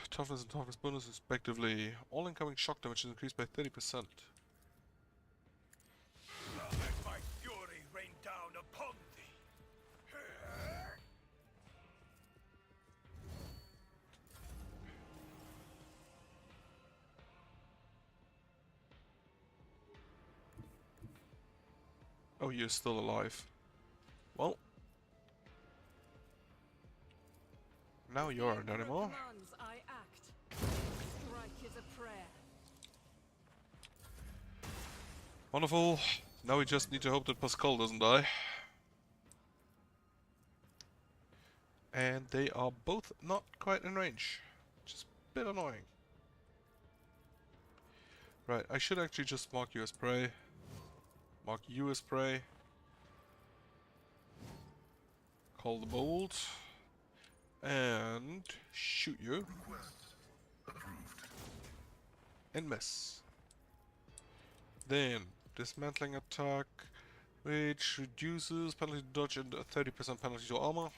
S1: Toughness and toughness bonus respectively. All incoming shock damage is increased by 30%.
S2: Let my fury rain down upon thee.
S1: Oh, you're still alive. Well. Now you aren't anymore.
S3: Commands, I act. Strike is a prayer.
S1: Wonderful. Now we just need to hope that Pascal doesn't die. And they are both not quite in range. Just a bit annoying. Right, I should actually just mark you as prey. Mark you as prey. Call the bolt. And shoot you.
S4: Request approved.
S1: And miss. Then, dismantling attack, which reduces penalty to dodge and a 30% penalty to armor.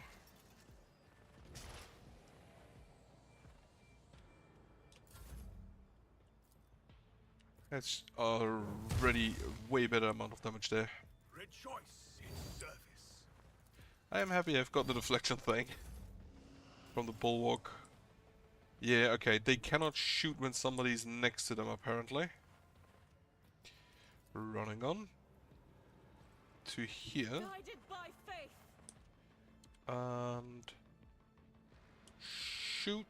S1: That's already way better amount of damage there.
S2: Rejoice in service.
S1: I am happy I've got the deflection thing from the bulwark. Yeah, okay, they cannot shoot when somebody's next to them apparently. Running on to here,
S5: Guided by faith.
S1: and Shoot!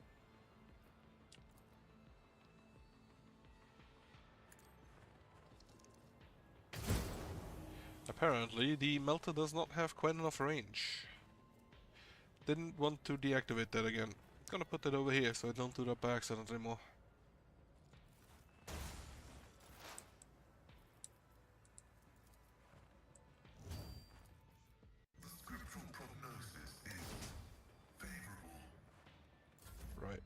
S1: Apparently, the melter does not have quite enough range. Didn't want to deactivate that again. Gonna put that over here so I don't do that by accident anymore.
S4: The scriptural prognosis is favorable.
S1: Right.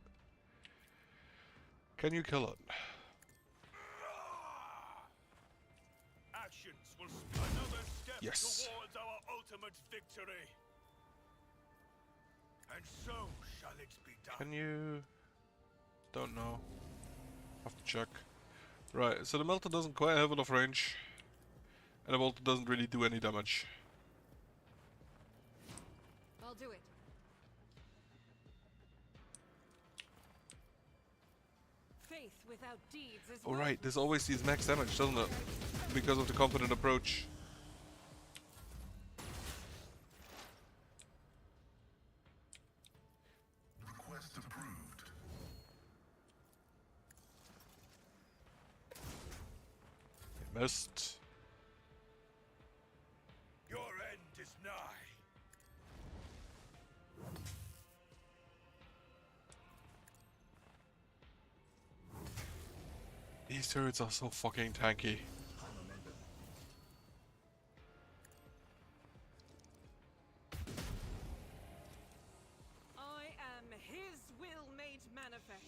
S1: Can you kill it?
S2: Actions will another step
S1: Yes.
S2: towards our ultimate victory. And so shall it be done.
S1: Can you... Don't know. Have to check. Right, so the melter doesn't quite have enough range. And the bolter doesn't really do any damage.
S3: I'll do it. Faith without deeds is
S1: Alright, there's always these max damage, doesn't it? Because of the confident approach.
S4: Request approved.
S1: It missed.
S2: Your end is nigh.
S1: These turrets are so fucking tanky.
S3: I am his will made manifest.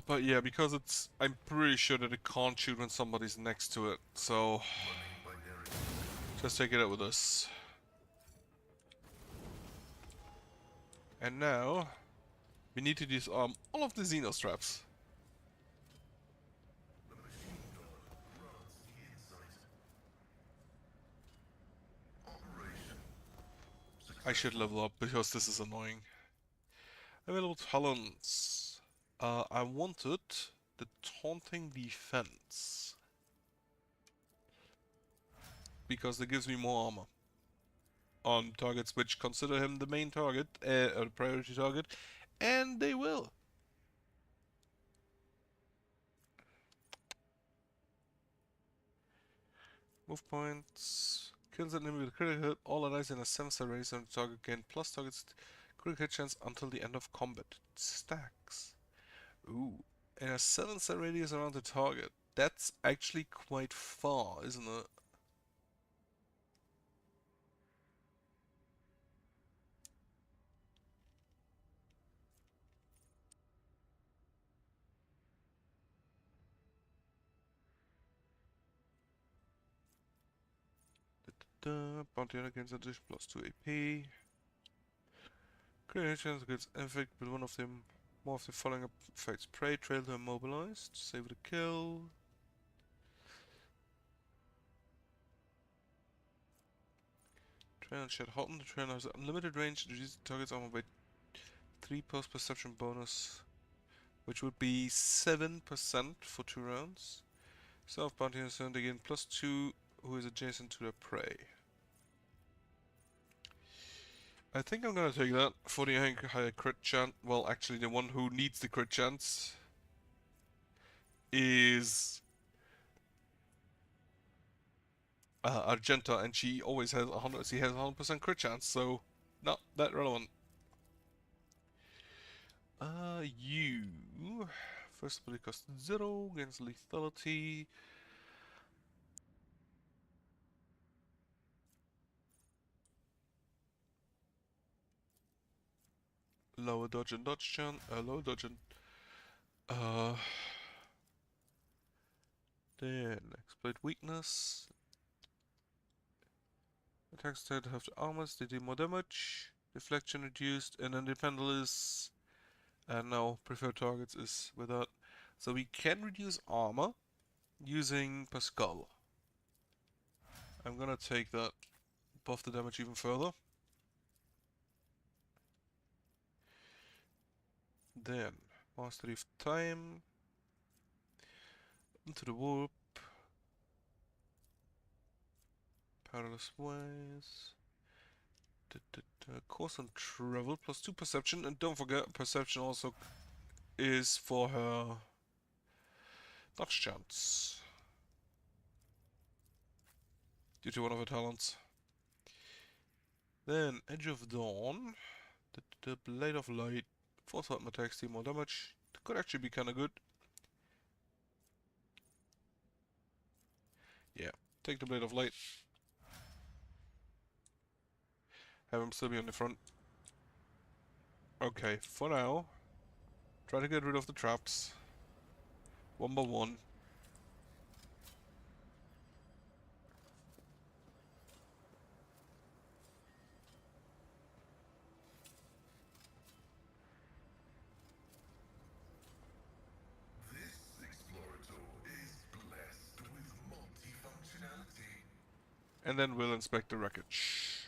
S1: But yeah, because it's... I'm pretty sure that it can't shoot when somebody's next to it, so... Just take it out with us. And now... We need to disarm all of the Xenos traps.
S4: The machine gun runs the insight. Operation.
S1: I should level up because this is annoying. Available talents. I wanted the taunting defense. Because it gives me more armor. On targets which consider him the main target, or the priority target. And they will. Move points. Kills an enemy with a critical hit. All allies in a 7-star race on the target gain plus targets critical hit chance until the end of combat. It stacks. Ooh. And a 7-star radius around the target. That's actually quite far, isn't it? Bounty hunter gains addition plus 2 AP. Critical chance gets infected with one of them. More of the following effects: prey, trail to immobilized, save the kill. Trail and shed hot. The trail has unlimited range, reduces the target's armor by 3 post perception bonus, which would be 7% for 2 rounds. Self bounty hunter again plus 2, who is adjacent to the prey. I think I'm gonna take that for the higher crit chance. Well, actually, the one who needs the crit chance is Argenta, and she always has 100. She has 100% crit chance, so not that relevant. You first ability cost 0 against lethality. Lower dodge and dodge chance. Lower dodge and then exploit weakness. Attacks that have the armors, they do more damage. Deflection reduced, and then the pendle is and now preferred targets is with that. So we can reduce armor using Pascal. I'm gonna take that, buff the damage even further. Then Mastery of time. Into the warp. Perilous ways. Course on travel plus 2 perception, and don't forget perception also is for her dodge chance due to one of her talents. Then Edge of Dawn, the Blade of Light, force weapon attacks deal more damage. It could actually be kind of good. Yeah, take the Blade of Light. Have him still be on the front. Okay, for now, try to get rid of the traps. One by one.
S4: This Explorator is blessed with multifunctionality.
S1: And then we'll inspect the wreckage.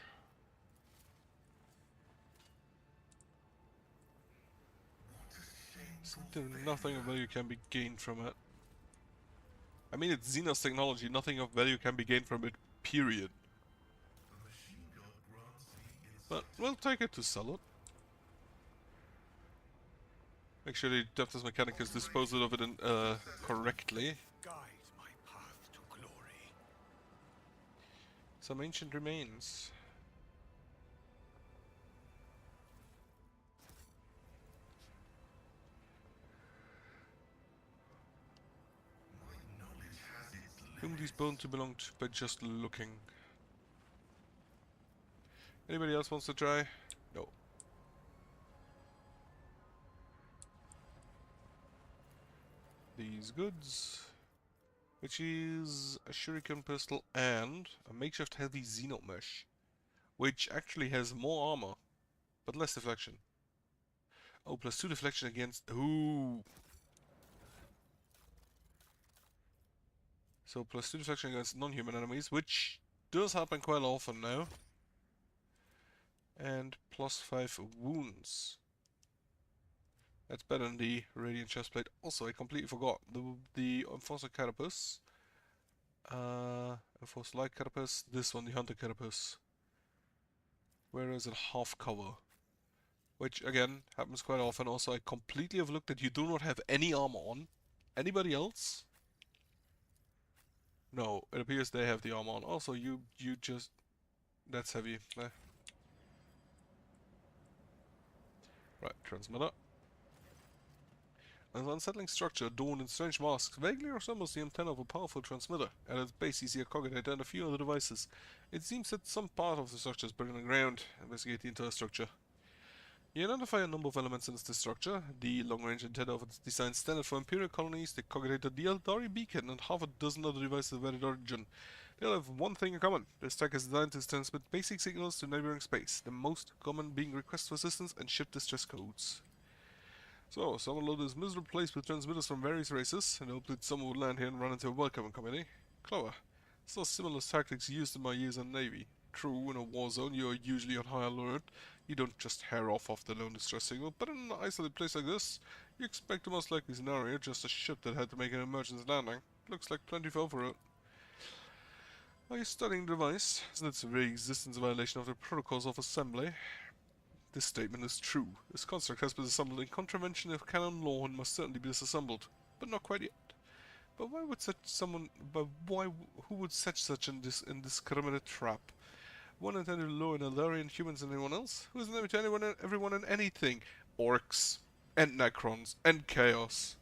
S1: Nothing of value can be gained from it. I mean, it's Xenos technology, nothing of value can be gained from it, period.
S4: The machine god grants me
S1: But we'll take it to sell it. Make sure the Adeptus Mechanicus disposed of it in, correctly.
S2: Guide my path to glory.
S1: Some ancient remains.
S4: my knowledge has its
S1: Whom these bones to belong to by just looking. Anybody else wants to try? No. These goods. Which is a shuriken pistol and a makeshift heavy xeno mesh. Which actually has more armor, but less deflection. Oh, plus 2 deflection against... Ooh! So plus 2 deflection against non-human enemies, which does happen quite often now. And plus 5 wounds. That's better than the Radiant Chestplate. Also, I completely forgot the Enforcer Carapace. Enforcer Light Carapace. This one, the Hunter Carapace. Where is it? Half cover. Which, again, happens quite often. Also, I completely overlooked that you do not have any armor on. Anybody else? No, it appears they have the armor on. Also, you just... That's heavy. Right, transmitter. An unsettling structure adorned in strange masks vaguely resembles the antenna of a powerful transmitter. At its base you see a cogitator and a few other devices. It seems that some part of the structure is buried underground. Investigate the entire structure. You identify a number of elements in this structure. The long-range antenna of its design standard for Imperial colonies, the cogitator, the Eldari beacon, and half a dozen other devices of varied origin. They all have one thing in common. This tech is designed to transmit basic signals to neighboring space, the most common being requests for assistance and ship distress codes. So, someone loaded this miserable place with transmitters from various races, and hoped that someone would land here and run into a welcoming committee. Clever. Saw similar tactics used in my years in the Navy. True, in a war zone you are usually on high alert. You don't just hair off the lone distress signal, but in an isolated place like this, you expect the most likely scenario, just a ship that had to make an emergency landing. Looks like plenty for it. Are you studying the device? Isn't its very existence a violation of the protocols of assembly? This statement is true. This construct has been assembled in contravention of canon law and must certainly be disassembled, but not quite yet. But why would who would set such an indiscriminate trap? One intended to lure in Eldarian humans and anyone else? Who is enemy to anyone, everyone and anything? Orcs, and Necrons, and Chaos.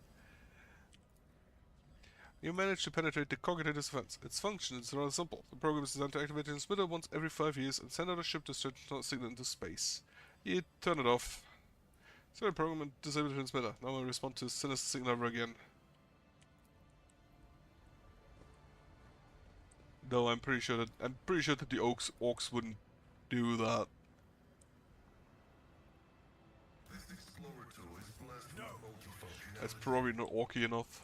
S1: You managed to penetrate the cogitator's defense. Its function is rather simple. The program is designed to activate the transmitter once every 5 years and send out a ship to search signal into space. You turn it off. Sorry, program and disable the transmitter. Now I'll respond to sinister signal ever again. Though I'm pretty sure that the orcs wouldn't do that.
S4: This Explorator is blessed with multifunctionality.
S1: That's probably not orky enough.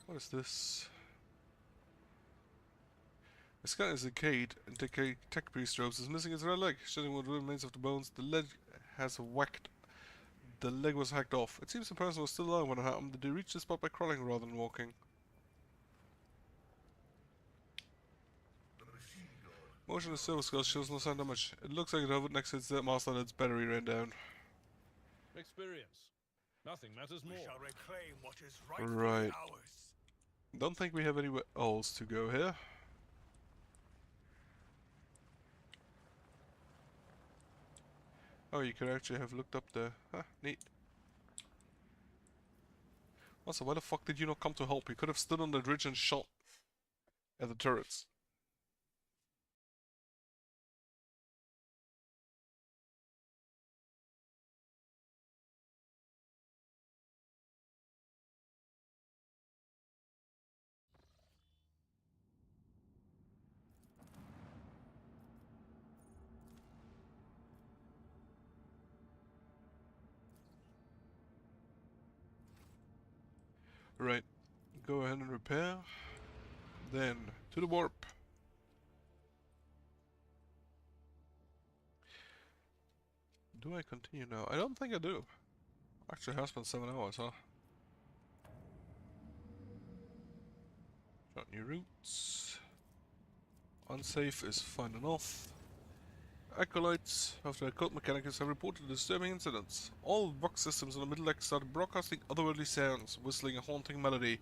S1: What is this? The sky is decayed, and tech priest robes is missing its right leg, shedding what remains of the bones. The leg has whacked. The leg was hacked off. It seems the person was still alive when it happened. They reached the spot by crawling rather than walking. Motion of the silver skull shows no sign of damage. It looks like it hovered next to its dead master and its battery ran down.
S8: Experience. Nothing matters more.
S2: We shall reclaim what is rightfully ours.
S1: Don't think we have anywhere else to go here. Oh, you could actually have looked up there. Huh, neat. Also, why the fuck did you not come to help? You could have stood on the bridge and shot at the turrets. Right, go ahead and repair. Then, to the warp. Do I continue now? I don't think I do. Actually, it has been 7 hours, huh? Got new routes. Unsafe is fine enough. Acolytes, after the cult mechanics have reported disturbing incidents. All box systems on the middle deck started broadcasting otherworldly sounds, whistling a haunting melody.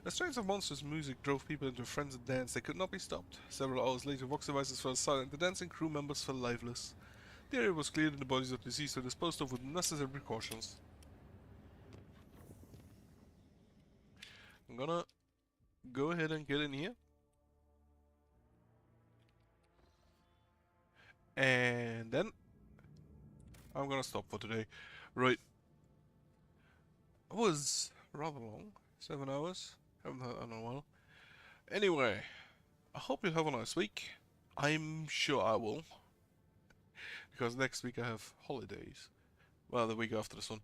S1: The strains of monstrous music drove people into a frenzied dance that could not be stopped. Several hours later, Vox devices fell silent, the dancing crew members fell lifeless. The area was cleared and the bodies of the deceased were disposed of with necessary precautions. I'm gonna go ahead and get in here. And then I'm gonna stop for today. Right. It was rather long. 7 hours. Haven't had that in a while. Anyway, I hope you have a nice week. I'm sure I will. Because next week I have holidays. Well, the week after this one.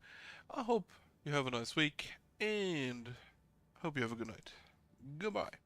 S1: I hope you have a nice week. And hope you have a good night. Goodbye.